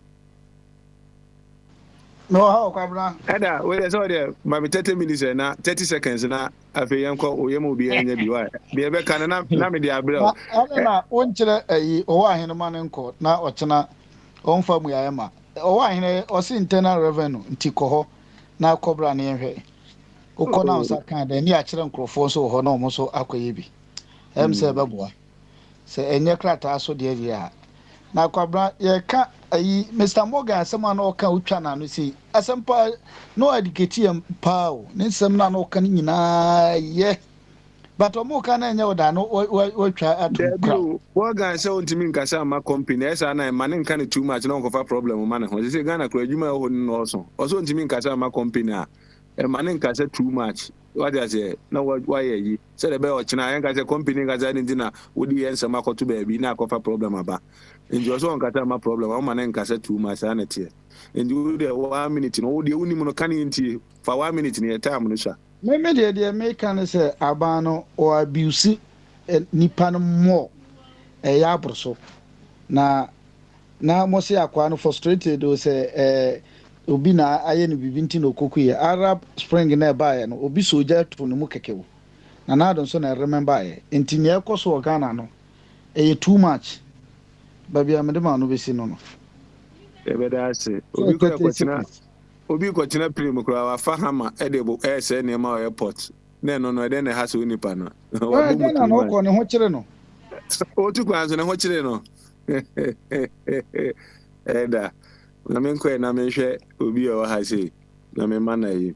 no how Kabla. Ada, wait, I saw there, maybe 30 minutes now, 30 seconds now. I feel young call Oyemo be any be the ever can na me dia bro. Na wonkyere ayi owa ahene man nko na ochena onfa mu yayema. Owa ahene osi internal revenue nti ko ho na kobra na ehwe. Uko na usa kan da ni a kyerɛ nkrofo so ho na omo so akoye bi em se beboa se enye krata so de dia na kwabra ye ka ayi Mr. Morgan asema na oka utwa na no si asempa no educate am pao ne nsem na no oka nyina ye but omo ka na enye oda no watwa atu Morgan say ontimi nkasa ma company esa na ma ne nka ne too much na onkofa problem ma ne ho se Ghana kura adwuma ho no so ontimi nkasa ma company a man can say too much. What I say, no, why ye said about China and got a company as I didn't dinner would the answer Marco to baby, not of a problem about. And you also got my problem, one man can say too much sanity. And you there 1 minute in all the only monocanity for 1 minute in your time, Lucia. Maybe the American say Abano or abuse Nipan more a yabroso. Na most frustrated, do say obi na ayɛ no bibi nti na okoku yɛ Arab Spring na ɛbaeɛ no obi soja to ne mu kɛkɛ wo na naado nso na remember yɛ nti nea ɛkɔ so wɔ Ghana no ɛyɛ too much baabi a mede ma no bɛsi no no ɛbɛda ase obi kɔtena prim koraa wafa hama ɛde bo ɛsɛ nneɛma wɔ airport na ɛno no ɛdɛ na ɛha sɛ onipa no Ghana na ɔkɔ ne ho kyerɛ no otu kwan so ne ho kyerɛ no ɛda na menkɔɛ na menhwɛ obi a ɔwɔ ha sei na memma na yi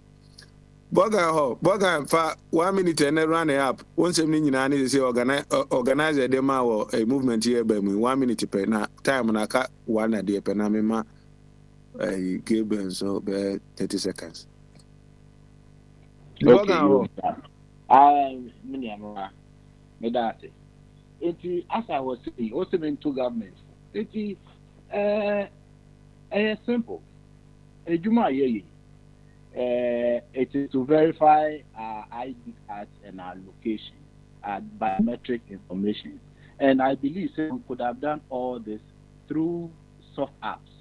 Bogan fa 1 minute and run up. Once a minute, is organize a demo or a movement here by me 1 minute per time and I cut 1 a day per namima. I give so 30 seconds. Bogan, Medate. It as I was saying, also in two governments. It is simple. A Juma ye. It is to verify our ID cards and our location, our biometric information. And I believe we could have done all this through soft apps.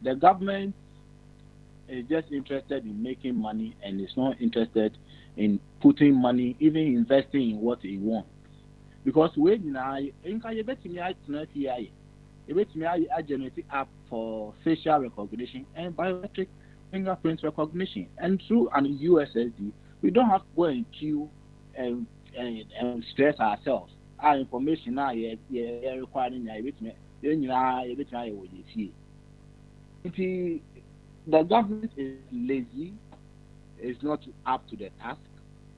The government is just interested in making money and is not interested in putting money, even investing in what it wants. Because when I generate app for facial recognition and biometric fingerprint recognition, and through an USSD, we don't have to go and queue and stress ourselves. Our information now requiring the government is lazy, it's not up to the task.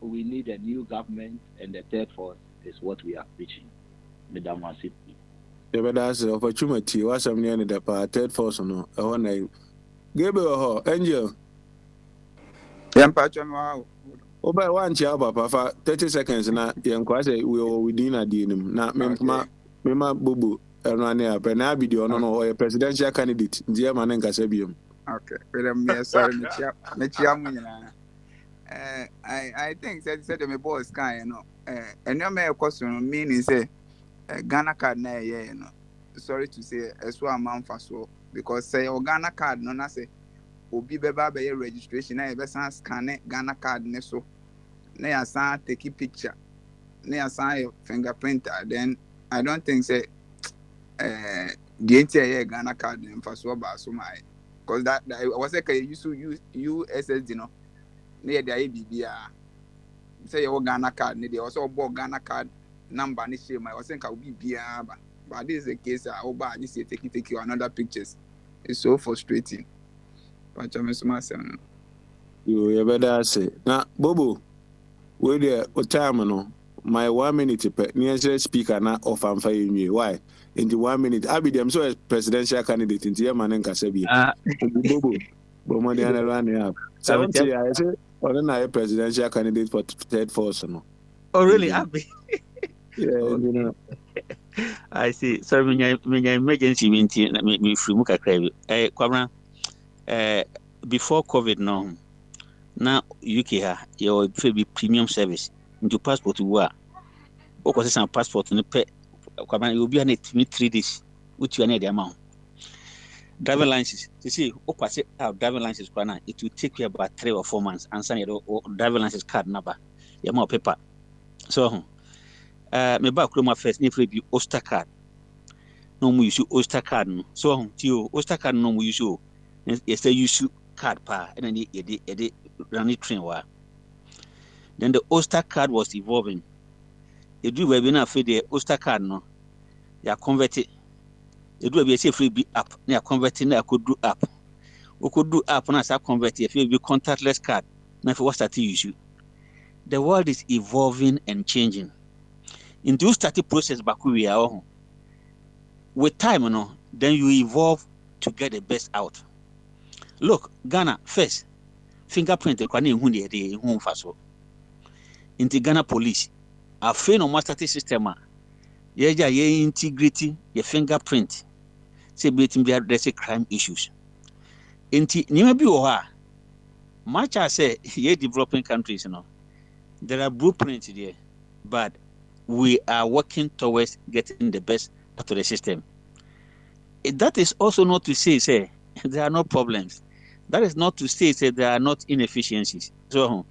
We need a new government, and the third force is what we are preaching. Madam Wasip. That's the opportunity. What's happening in the third force? No, I want to. Gabriel, Angel. Oba one chia papa for 30 seconds na yenkwase we within a dinum na mema bubu erane apa na video no no presidential candidate ndiye man nkasa biom. Okay, me sorry me chia mu nyina. I think said me boss kan no enyo me question meaning say Ghana card na ye no. Sorry to say eso amount for so because say Ghana card no na say obi beba be registration na be san scan Ghana card ne so na ya san take picture na ya san fingerprint then I don't think say the entire Ghana card in for so ba so my because that was like use USSD no na the IBBA say your Ghana card ne they also bought Ghana card number ni shame I was think I will be bia but this is the case oba this take you another pictures. It's so frustrating. But you better say now Bobo where the time no my 1 minute per near speaker na of am for you why in the 1 minute I be them so presidential candidate in the man Kasabi Bobo Bomo de run up 70 I say or na presidential candidate for third force no. Oh really Abi? Yeah, you know. I see. So when you emergency meeting me free muka crave. Kwabra before COVID no. Now UK ha your premium service into passport wa. O ko say passport no pe kwabra you be na 3 days which you need the amount. Driver license. You see o pass out driver license kwana it will take you about 3 or 4 months and send your driver license card number. Your more paper. So me back my first if be Oyster card. No more use Oyster card. So you Oyster card no more use you. Yes, they use card pa and then you run it train wa. Then the Oyster card was evolving. You do we na free the Oyster card no. You convert it. You do we say free be app. You convert it na could do app. We could do app na say convert if you be contactless card. Na for what start use. The world is evolving and changing. In this starting process back we are with time then you evolve to get the best out. Look, Ghana first fingerprint kwani hu de hu faso. In the Ghana police a fail no master system ye integrity your fingerprint say betin be address crime issues. Inti nima bi wo ha much as say ye developing countries there are blueprints there but we are working towards getting the best out of the system. That is also not to say there are no problems. That is not to say that there are not inefficiencies. So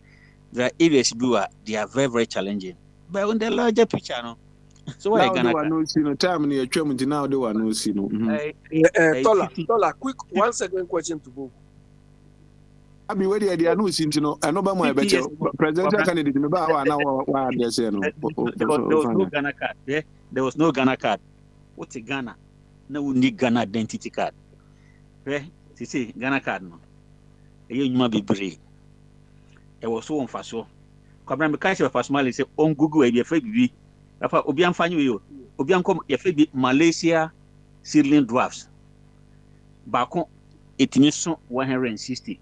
there are areas where they are very, very challenging. But in the larger picture, no. So what Now are they were no see no time near Tremont. Now they were no see no. Tola, quick 1 second question to Bob. I be where they are no seen to know. I know about my better presidential candidate. No, but now why they say no. There was no Ghana card. There was no Ghana card. What's a Ghana? No, we need Ghana identity card. You see, Ghana card no. You might be brave. It was so unfaso. Kabra me kaise fasmali say on Google e be bibi. Afa obi amfanyo yo. Obi ankom ye fe bi Malaysia seedling dwarfs. Bako etimi so 160.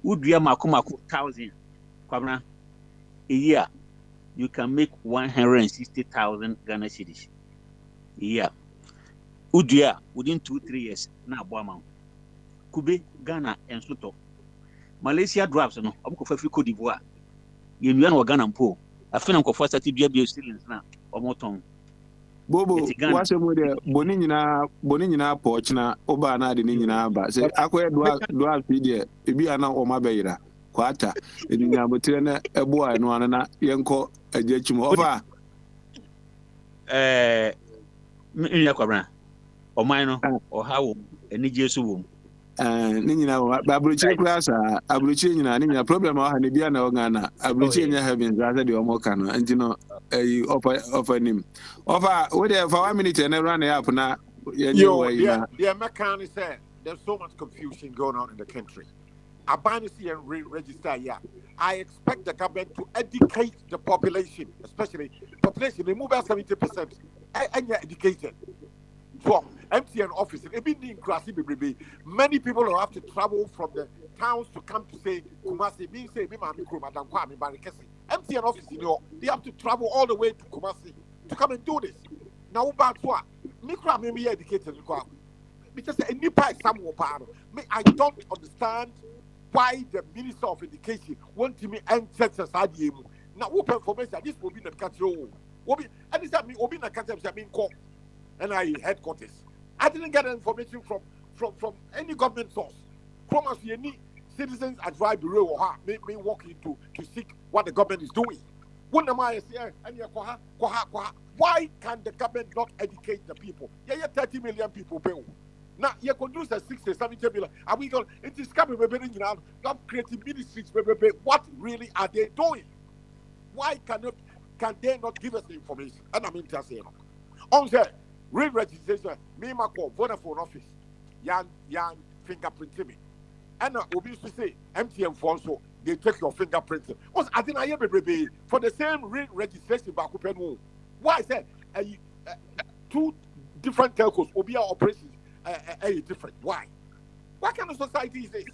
Udua mako 1,000. Kabra a year you can make 160,000 Ghana cedis. Yeah. Udua within 2-3 years na abo amount. Kube Ghana and Soto. Malaysia drops no amko fa fi Cote d'Ivoire. Ye nua na Ghana mpo. Afena nko fa start bia ceilings na omoton. Bobo wase mo de boni nyina poch na oba na de nyina ba. Say akoye do video ebi ana o mabeyira. Kwata enya botre na ebo a no ana na yenko agachimo ofa. Nya kwabra. Oman no o hawo eni jesu wom. Ni nyina abruchi class abruchi nyina ni nyina problem wa ne bia na Ghana abruchi nya having that the omoka no anti no offer nim offer we dey for 1 minute and run up na the mechanic said there's so much confusion going on in the country. Abanisi and register I expect the government to educate the population, especially population they move about 70% and you're educated. From MTN office, many people will have to travel from the towns to come to say Kumasi. MTN office, they have to travel all the way to Kumasi to come and do this. Now, about what? Mikra may be educated because I don't understand why the Minister of Education wants me enter society. Now, open information. This will be the country. And this I mean, will be the country. I mean, NIA headquarters. I didn't get information from any government source. From us, any citizens advice bureau or her make me walk into to seek what the government is doing. Why can the government not educate the people? 30 million people pay. Now you could use 60, 70 million. Are we going? It is coming. Not creating ministries. What really are they doing? Why can they not give us the information? And I'm interested. On that. Re-registration, me call Vodafone office, yan fingerprint me. And we used to say MTN for also they take your fingerprint. Was I think I hear baby for the same re-registration back open home. Why is that? 2 different telcos, Obia operations different. Why? What kind of society is this?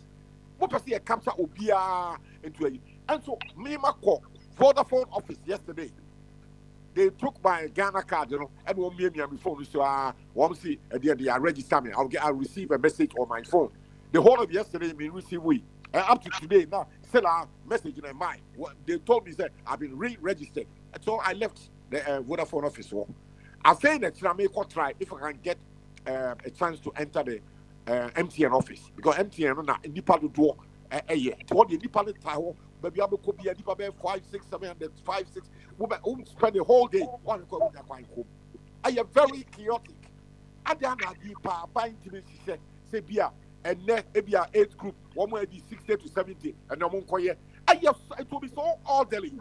What was a capture Obia into a and so me call Vodafone office yesterday. They took my Ghana card, and one me on my phone. So, see, they are registered me. I'll receive a message on my phone. The whole of yesterday, me receive we. And up to today, now, still a message in my mind. They told me that I've been re-registered. And so I left the Vodafone office. I think that I may try if I can get a chance to enter the MTN office. Because MTN, in the part of the door, a year. Toward the independent time, maybe I could be a 5, 6, 700, 5, 6. Women spend the whole day one go with home. I am very chaotic. I don't have the buying to me, she said, say beer and net a age group, 60 to 70, and no more. It will be so orderly.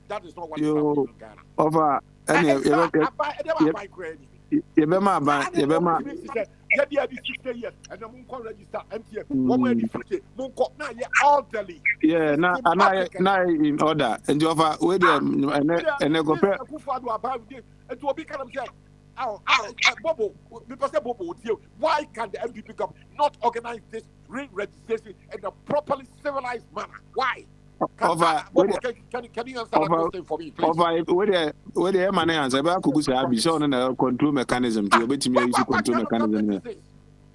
That is not what you over any and the moon register MTN. Orderly. Yeah, now in order. And you offer with them and they go. It will be kind of said, Bobo, because Bobo, why can the MPP government not organize this re-registration in a properly civilized manner? Why? Can you answer that question for me, please? Where the man answer, but I could say, I'll be shown a control mechanism to obey me control mechanism.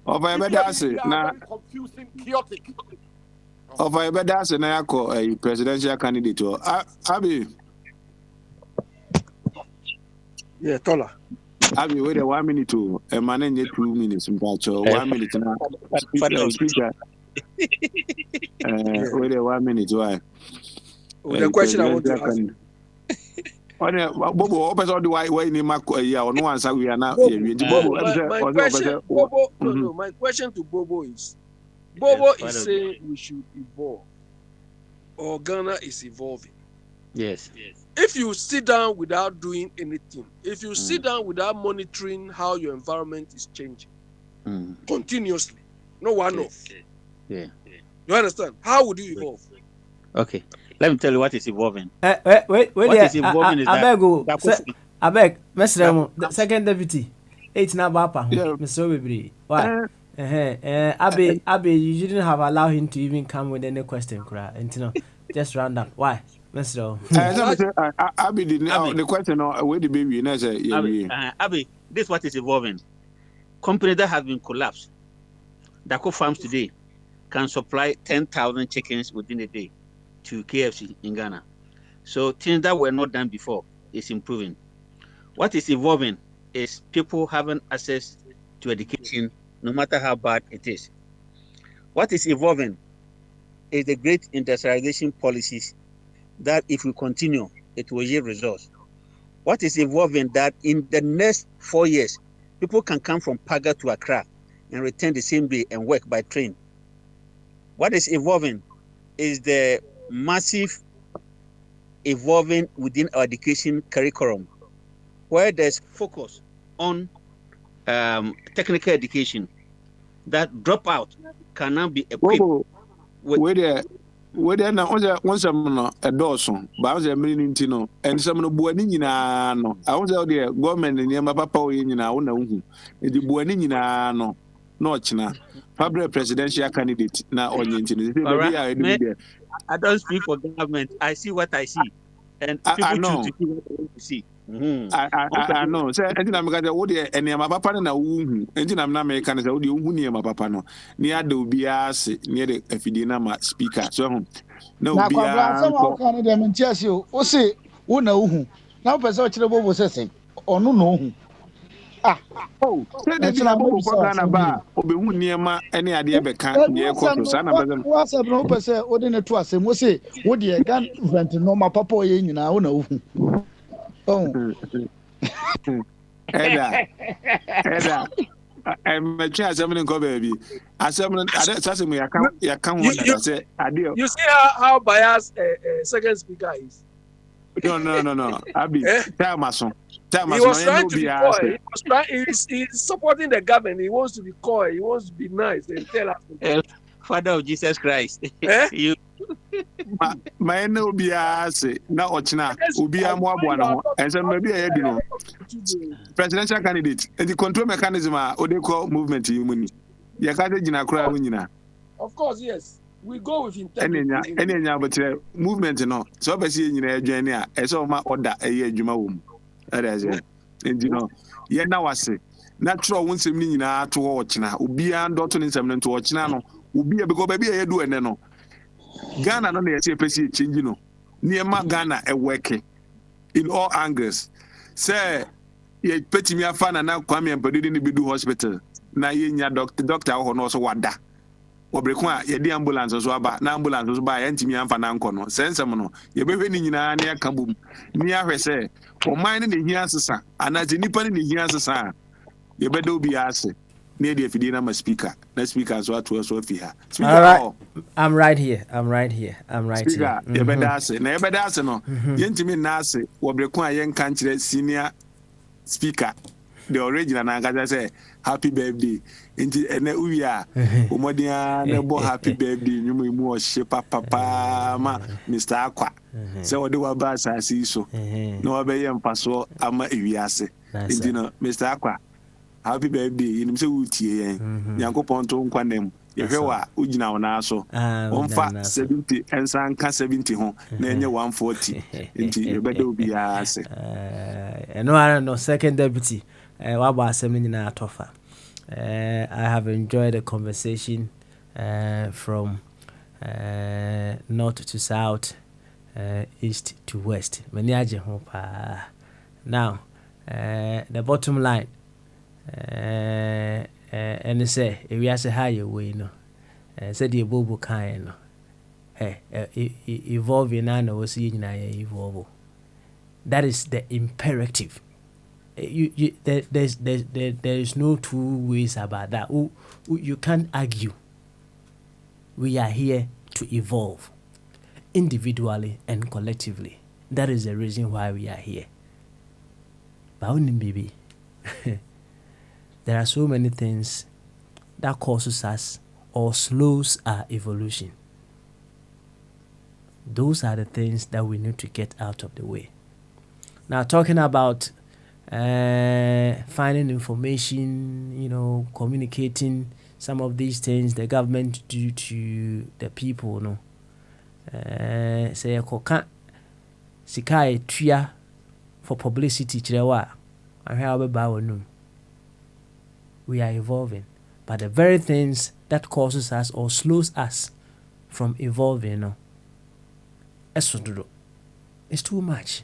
Of I better say, now confusing, chaotic. Of I better say, now a presidential candidate or Abi. Yeah, Tola. Abi, wait 1 minute to a man in 2 minutes in batch or 1 minute now. Wait a 1 minute, why? The question I want to ask you. Bobo, open all the way in my no answer we are now. My question to Bobo is, Bobo is saying we should evolve, or Ghana is evolving. Yes. If you sit down without doing anything, if you sit down without monitoring how your environment is changing continuously, no one off. Yeah. You understand? How would you evolve? Okay. Let me tell you what is evolving. Wait. What is evolving is I that. beg, Mr. The second deputy. It's not Bapa. Mr. Bibri. Why? Abe, you didn't have allowed him to even come with any question, and just round up. Why, Mr. Abe did not the question where the baby Abe, this is what is evolving. Company that have been collapsed, Dako Farms today can supply 10,000 chickens within a day to KFC in Ghana. So things that were not done before is improving. What is evolving is people having access to education, no matter how bad it is. What is evolving is the great industrialization policies that if we continue, it will yield results. What is evolving that in the next 4 years, people can come from Paga to Accra and return the same day and work by train. What is evolving is the massive evolving within our education curriculum, where there's focus on technical education, that dropout can now be equipped with. Whether now once I'm not a dawson, but I was a minute, and some of the Buanina, no. I was out there, government in Yama Papa in our own, the Buanina, no, China, public presidential candidate now on the internet. I don't speak for government. I see what I see, and people choose to see what they want to see. I know. So, and I'm going to order and my papa and a wound. And I'm not American as audio near my papa. No, near the Bias, near the Fidina speaker. So, no, Bias. Canada, and chess you, or say, who know who. Now, President was saying, or no. That's not about Obi near my any idea. What's up? No, person, ordinary to us, and we say, what do you gun vent no my papa in our know. Eda. I'm a chance. I'm going to go, baby. I said, I can't say, adieu. You see how biased second speaker is? No. Abi, tell my son. He was trying to be coy. He's supporting the government. He wants to be coy. He wants to be nice and tell us. Father of Jesus Christ. You. My no be say na ochina obi amoabo na ho ense maybe e presidential candidate and the control mechanism they call movement imuni ya ka gina kura nyina. Of course, yes, we go with integrity. Enya but movement no so be say nyina adwan a ese o ma order eye adwuma wo mu that is it. And ye na wase natural won sem ni nyina to ho ochina obi an dot ni sem no to ochina no obi e because baby e do ene no Ghana no na say person change no near Ghana e working in all angles. Say ye petimi afa na Kwame Mpadu ni bidu hospital na ye nya doctor ho no so wada obreko a ye di ambulance so aba na ambulance so ba ye ntimi amfa na nko no sensem no ye behwe ni nyina na aka bom ni ahwe say o man ni hia sesa anaje nipa ni hia sesa ye bedo bi ase near the Fidina my speaker. The speaker so to so fiha. All right. I'm right here. Speaker, you better say. Na you better say no. Yentimi na say we break one yen kan kire senior speaker. The original na ga say happy birthday. Inti ene uya omodia na bo happy birthday nyumu mu o she papa ma Mr. Akwa. Say we dey wa ba asasi so. No we be yem paso ama ewiase. Inti no Mr. Akwa happy birthday you say utie yen yankopon to nkwanem ye hwewa ugina wona so onfa 70 ensa nka 70 ho na enye 140 nti ye beda obi ase no second deputy wa ba asem nyina atofa. I have enjoyed the conversation from north to south, east to west. Many aje ho pa. Now the bottom line and say if we are higher way no said the bobo kind evolving and was evolve. That is the imperative. There is no two ways about that. You can't argue. We are here to evolve individually and collectively. That is the reason why we are here. But baby, there are so many things that causes us or slows our evolution. Those are the things that we need to get out of the way. Now, talking about finding information, communicating some of these things the government do to the people, say koka sikai tuya for publicity chirewa we are evolving, but the very things that causes us or slows us from evolving, it's too much.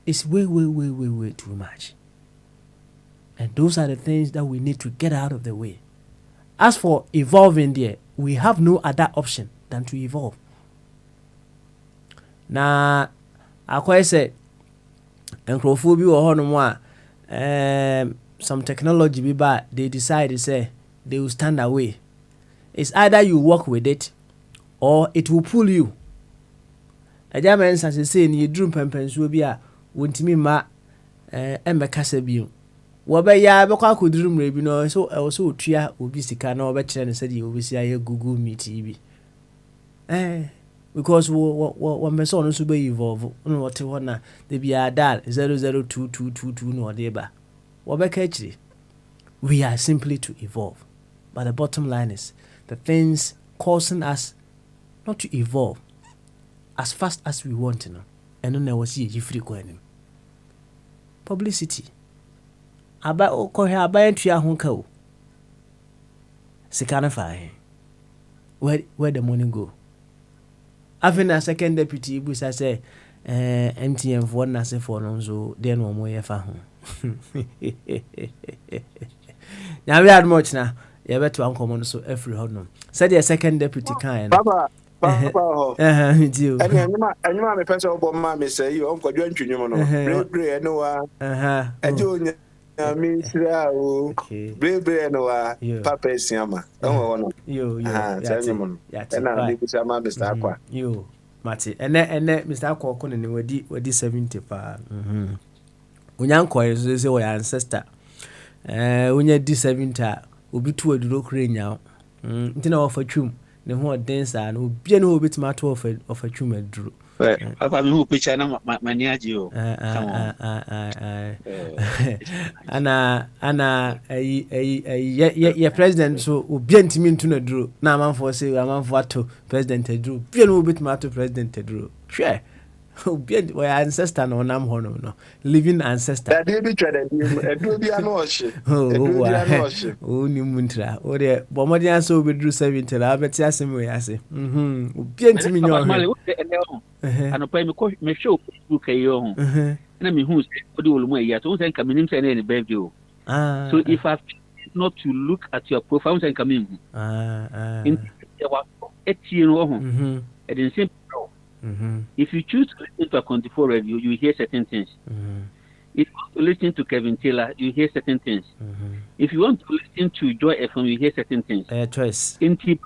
It's way too much. And those are the things that we need to get out of the way. As for evolving there, we have no other option than to evolve. Now, I say, nkrofo bi wo hono some technology be bad, they decide to say they will stand away. It's either you work with it or it will pull you. A German says say ni drum pempenso bi a wontimi ma embekasa bi. Wo be ya be kwa kodrum re bi no so also otua obi sika na obekire ne say the obi si aye Google Meet bi. Because we meso no so be evolve no what na they be a dial 002222 no dey ba. Wo be ka chiri. We are simply to evolve. But the bottom line is the things causing us not to evolve as fast as we want to know. And then was see free coin. Publicity. Aba ko he aba entua ho ka o. Sikana fa. Where the money go? Having a second deputy Ibusa say MTN for na se for no so then no mo ye fa ho. Now we had much now. You better uncommon so every hodno. Said the second deputy kind. Papa. Do. Anyuma me pese obo ma me say you onko dwantwunwum no. Brebre no wa. Ajo nya mi sira o. Brebre no wa papa esiama. Onwo no. Yo. Tanyum. Na me kusa ma Mr. Akwa. Yo. Mate. Ene Mr. Akwa ko ne wadi 70 pa. Unyanko say we ancestor. Unya di 70 obi tu aduro kure nya. Ntina wo fatwum. Ne ho densa na obi na obi tuma to of a twum aduro. Papa me who picture na mani aji o. Ana ye president so obi ntimi ntu na aduro na amanfo say amanfo ato president aduro. Bi na obi tuma to president aduro. Hwe we ancestor no nam ho no living ancestor that dey be trade edu bi anu oshe o ni muntra o de bomodi an so bedru 70 la beti asem we ase obi antimi nyo ano pa me show Facebook ayo ho na me hu se odi wolumu ayi ato sen kaminim se na any birthday o so if I not to look at your profile sen kamim in etie no ho e den simple. If you choose to listen to a 24 review, you hear certain things. If you want to listen to Kevin Taylor, you hear certain things. If you want to listen to Joy FM, you hear certain things. Choice. In me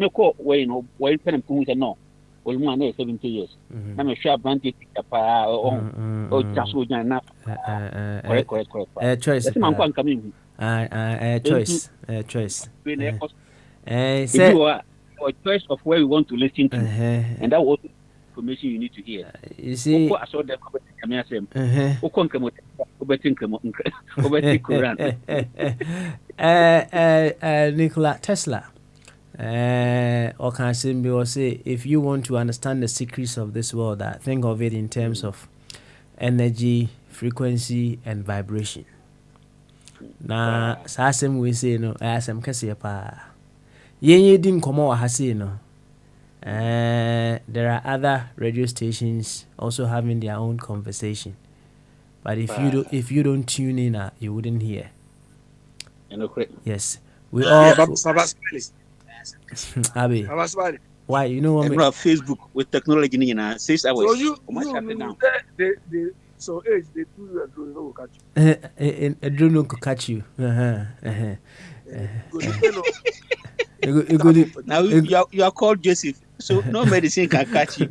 call where pen and no. Well, man, 70 years. I'm a sharp bandit or just with na. Correct. Choice. That's my one coming. Choice. Choice. If you are a choice of where we want to listen to, and that was information you need to hear. You see, I saw them Nikola Tesla, or can say, if you want to understand the secrets of this world, think of it in terms of energy, frequency, and vibration. Now, Sassam we say no, I am Cassia. Yenye din komo wa hasi no. There are other radio stations also having their own conversation. But if you don't tune in, you wouldn't hear. Yes. We all. Baba Smiley. Abi. Baba Smiley. Why? You know what? Every Facebook with technology in 6 hours. So you down. So age they do you and drone will catch you. A drone could catch you. Now you are called Joseph, so no medicine can catch you.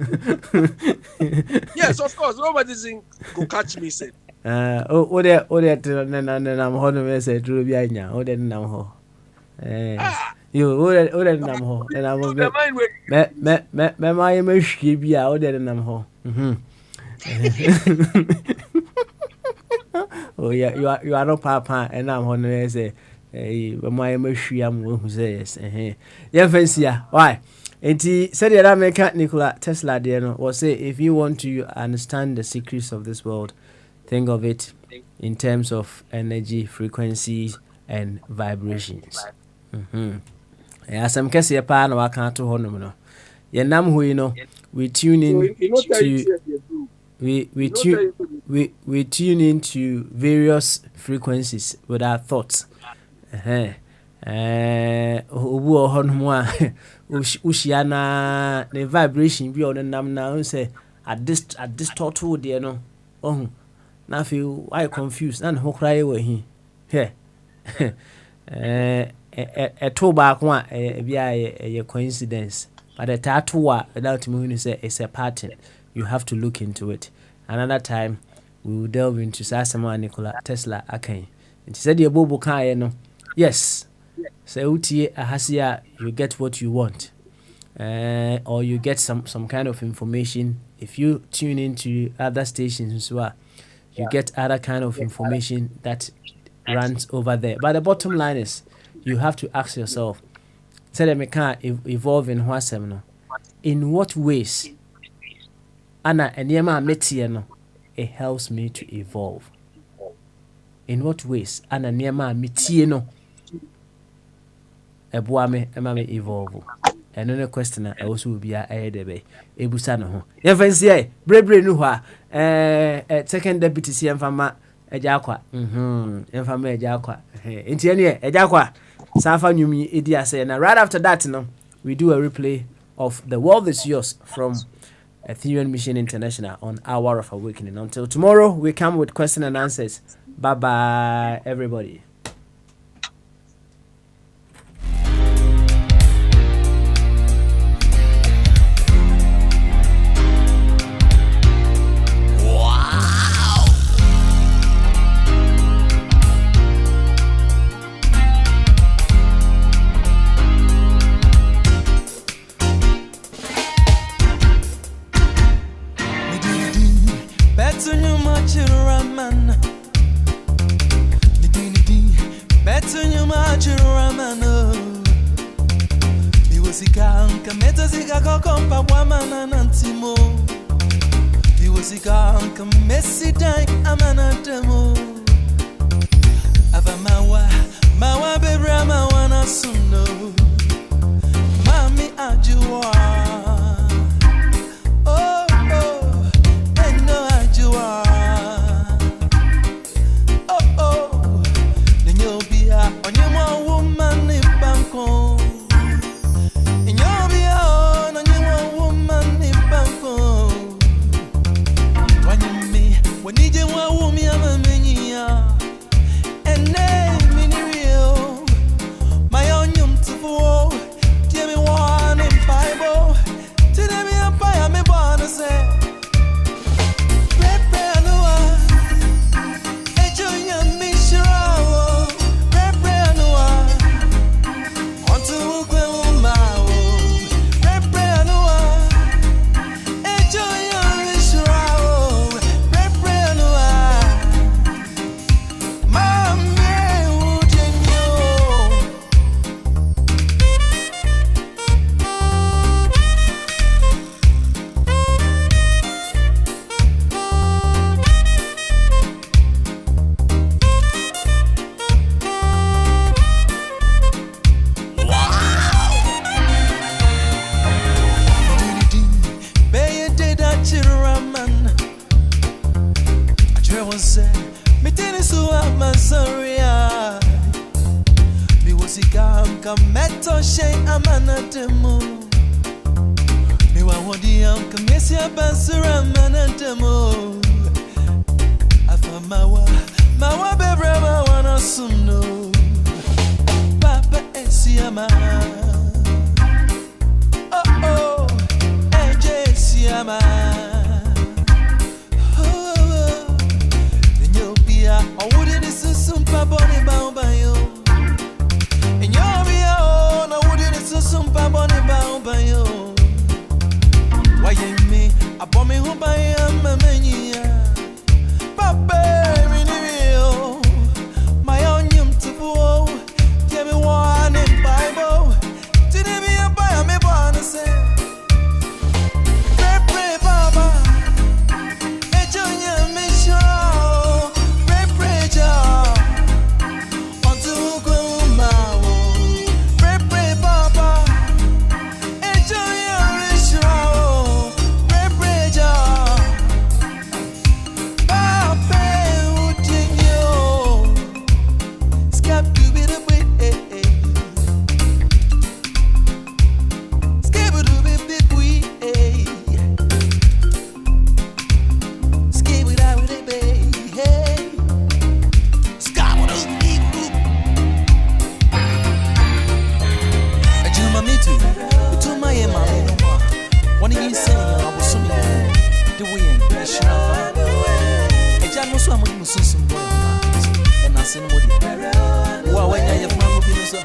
Yes, of course, no medicine could catch me. Said. I'm holding say true behind you. Oh, then I'm ho. You and I'm ho, and I will be my image. Be out there and I'm ho. Oh, yeah, you are no papa, and I'm on say. My emotion who says, yeah, fancy, why? And he said, that American Nikola Tesla, dear, was say, if you want to understand the secrets of this world, think of it in terms of energy, frequencies, and vibrations. As I'm guessing, a part of our country, Honomo. Yanam, who you know, we tune in to. We tune into various frequencies with our thoughts. Obu ohonmo ushiana the vibration bi on nam na say at this total there no ohun na feel why confused and ho cry we hi to back one bia a coincidence but the tattoo without me say it's a pattern. You have to look into it. Another time we will delve into Sasama Nikola Tesla akan. It said the bobo kan no. Yes. So ahasia you get what you want. Or you get some kind of information. If you tune into other stations as well, you get other kind of information that runs over there. But the bottom line is you have to ask yourself, say that me can evolve in whatsoever no. In what ways Anna and Yama metie no it helps me to evolve. In what ways Anna Yama metie no eboame ema me evolve. And no question I also will be a debe ebusa no ho. Ye fancy e brebre nu ho a second deputy CM fama ejakwa fama ejakwa enti ene ejakwa safa nyumi edi ase na right after that no we do a replay of The World Is Yours from Ethereum Mission International on Hour of Awakening. Until tomorrow, we come with question and answers. Bye bye, everybody. My own to Anka meto shay amana demo. Me wa wodi anka mesia bansura amana demo. Afamawa mawa bebre ma wana sumno. Papa esiama. Oh oh, AJ siama. Oh, Nyopia, I wouldn't listen to Boni Bayo. And Nyopia, I wouldn't listen to Boni Bayo. Why you me? I bought me who buy a mamania. Papa, my own yum to go. Give me one in Bible. Didn't be a buy me born to say. Pray, Baba. Junior Michelle, pray, Joe. On to go, Mao. Pray, Baba. Junior Michelle, pray, Joe. Papa, would you? Scap to be the way. Scap to be the way. And I send what you. Wow, when you're from Pinoza,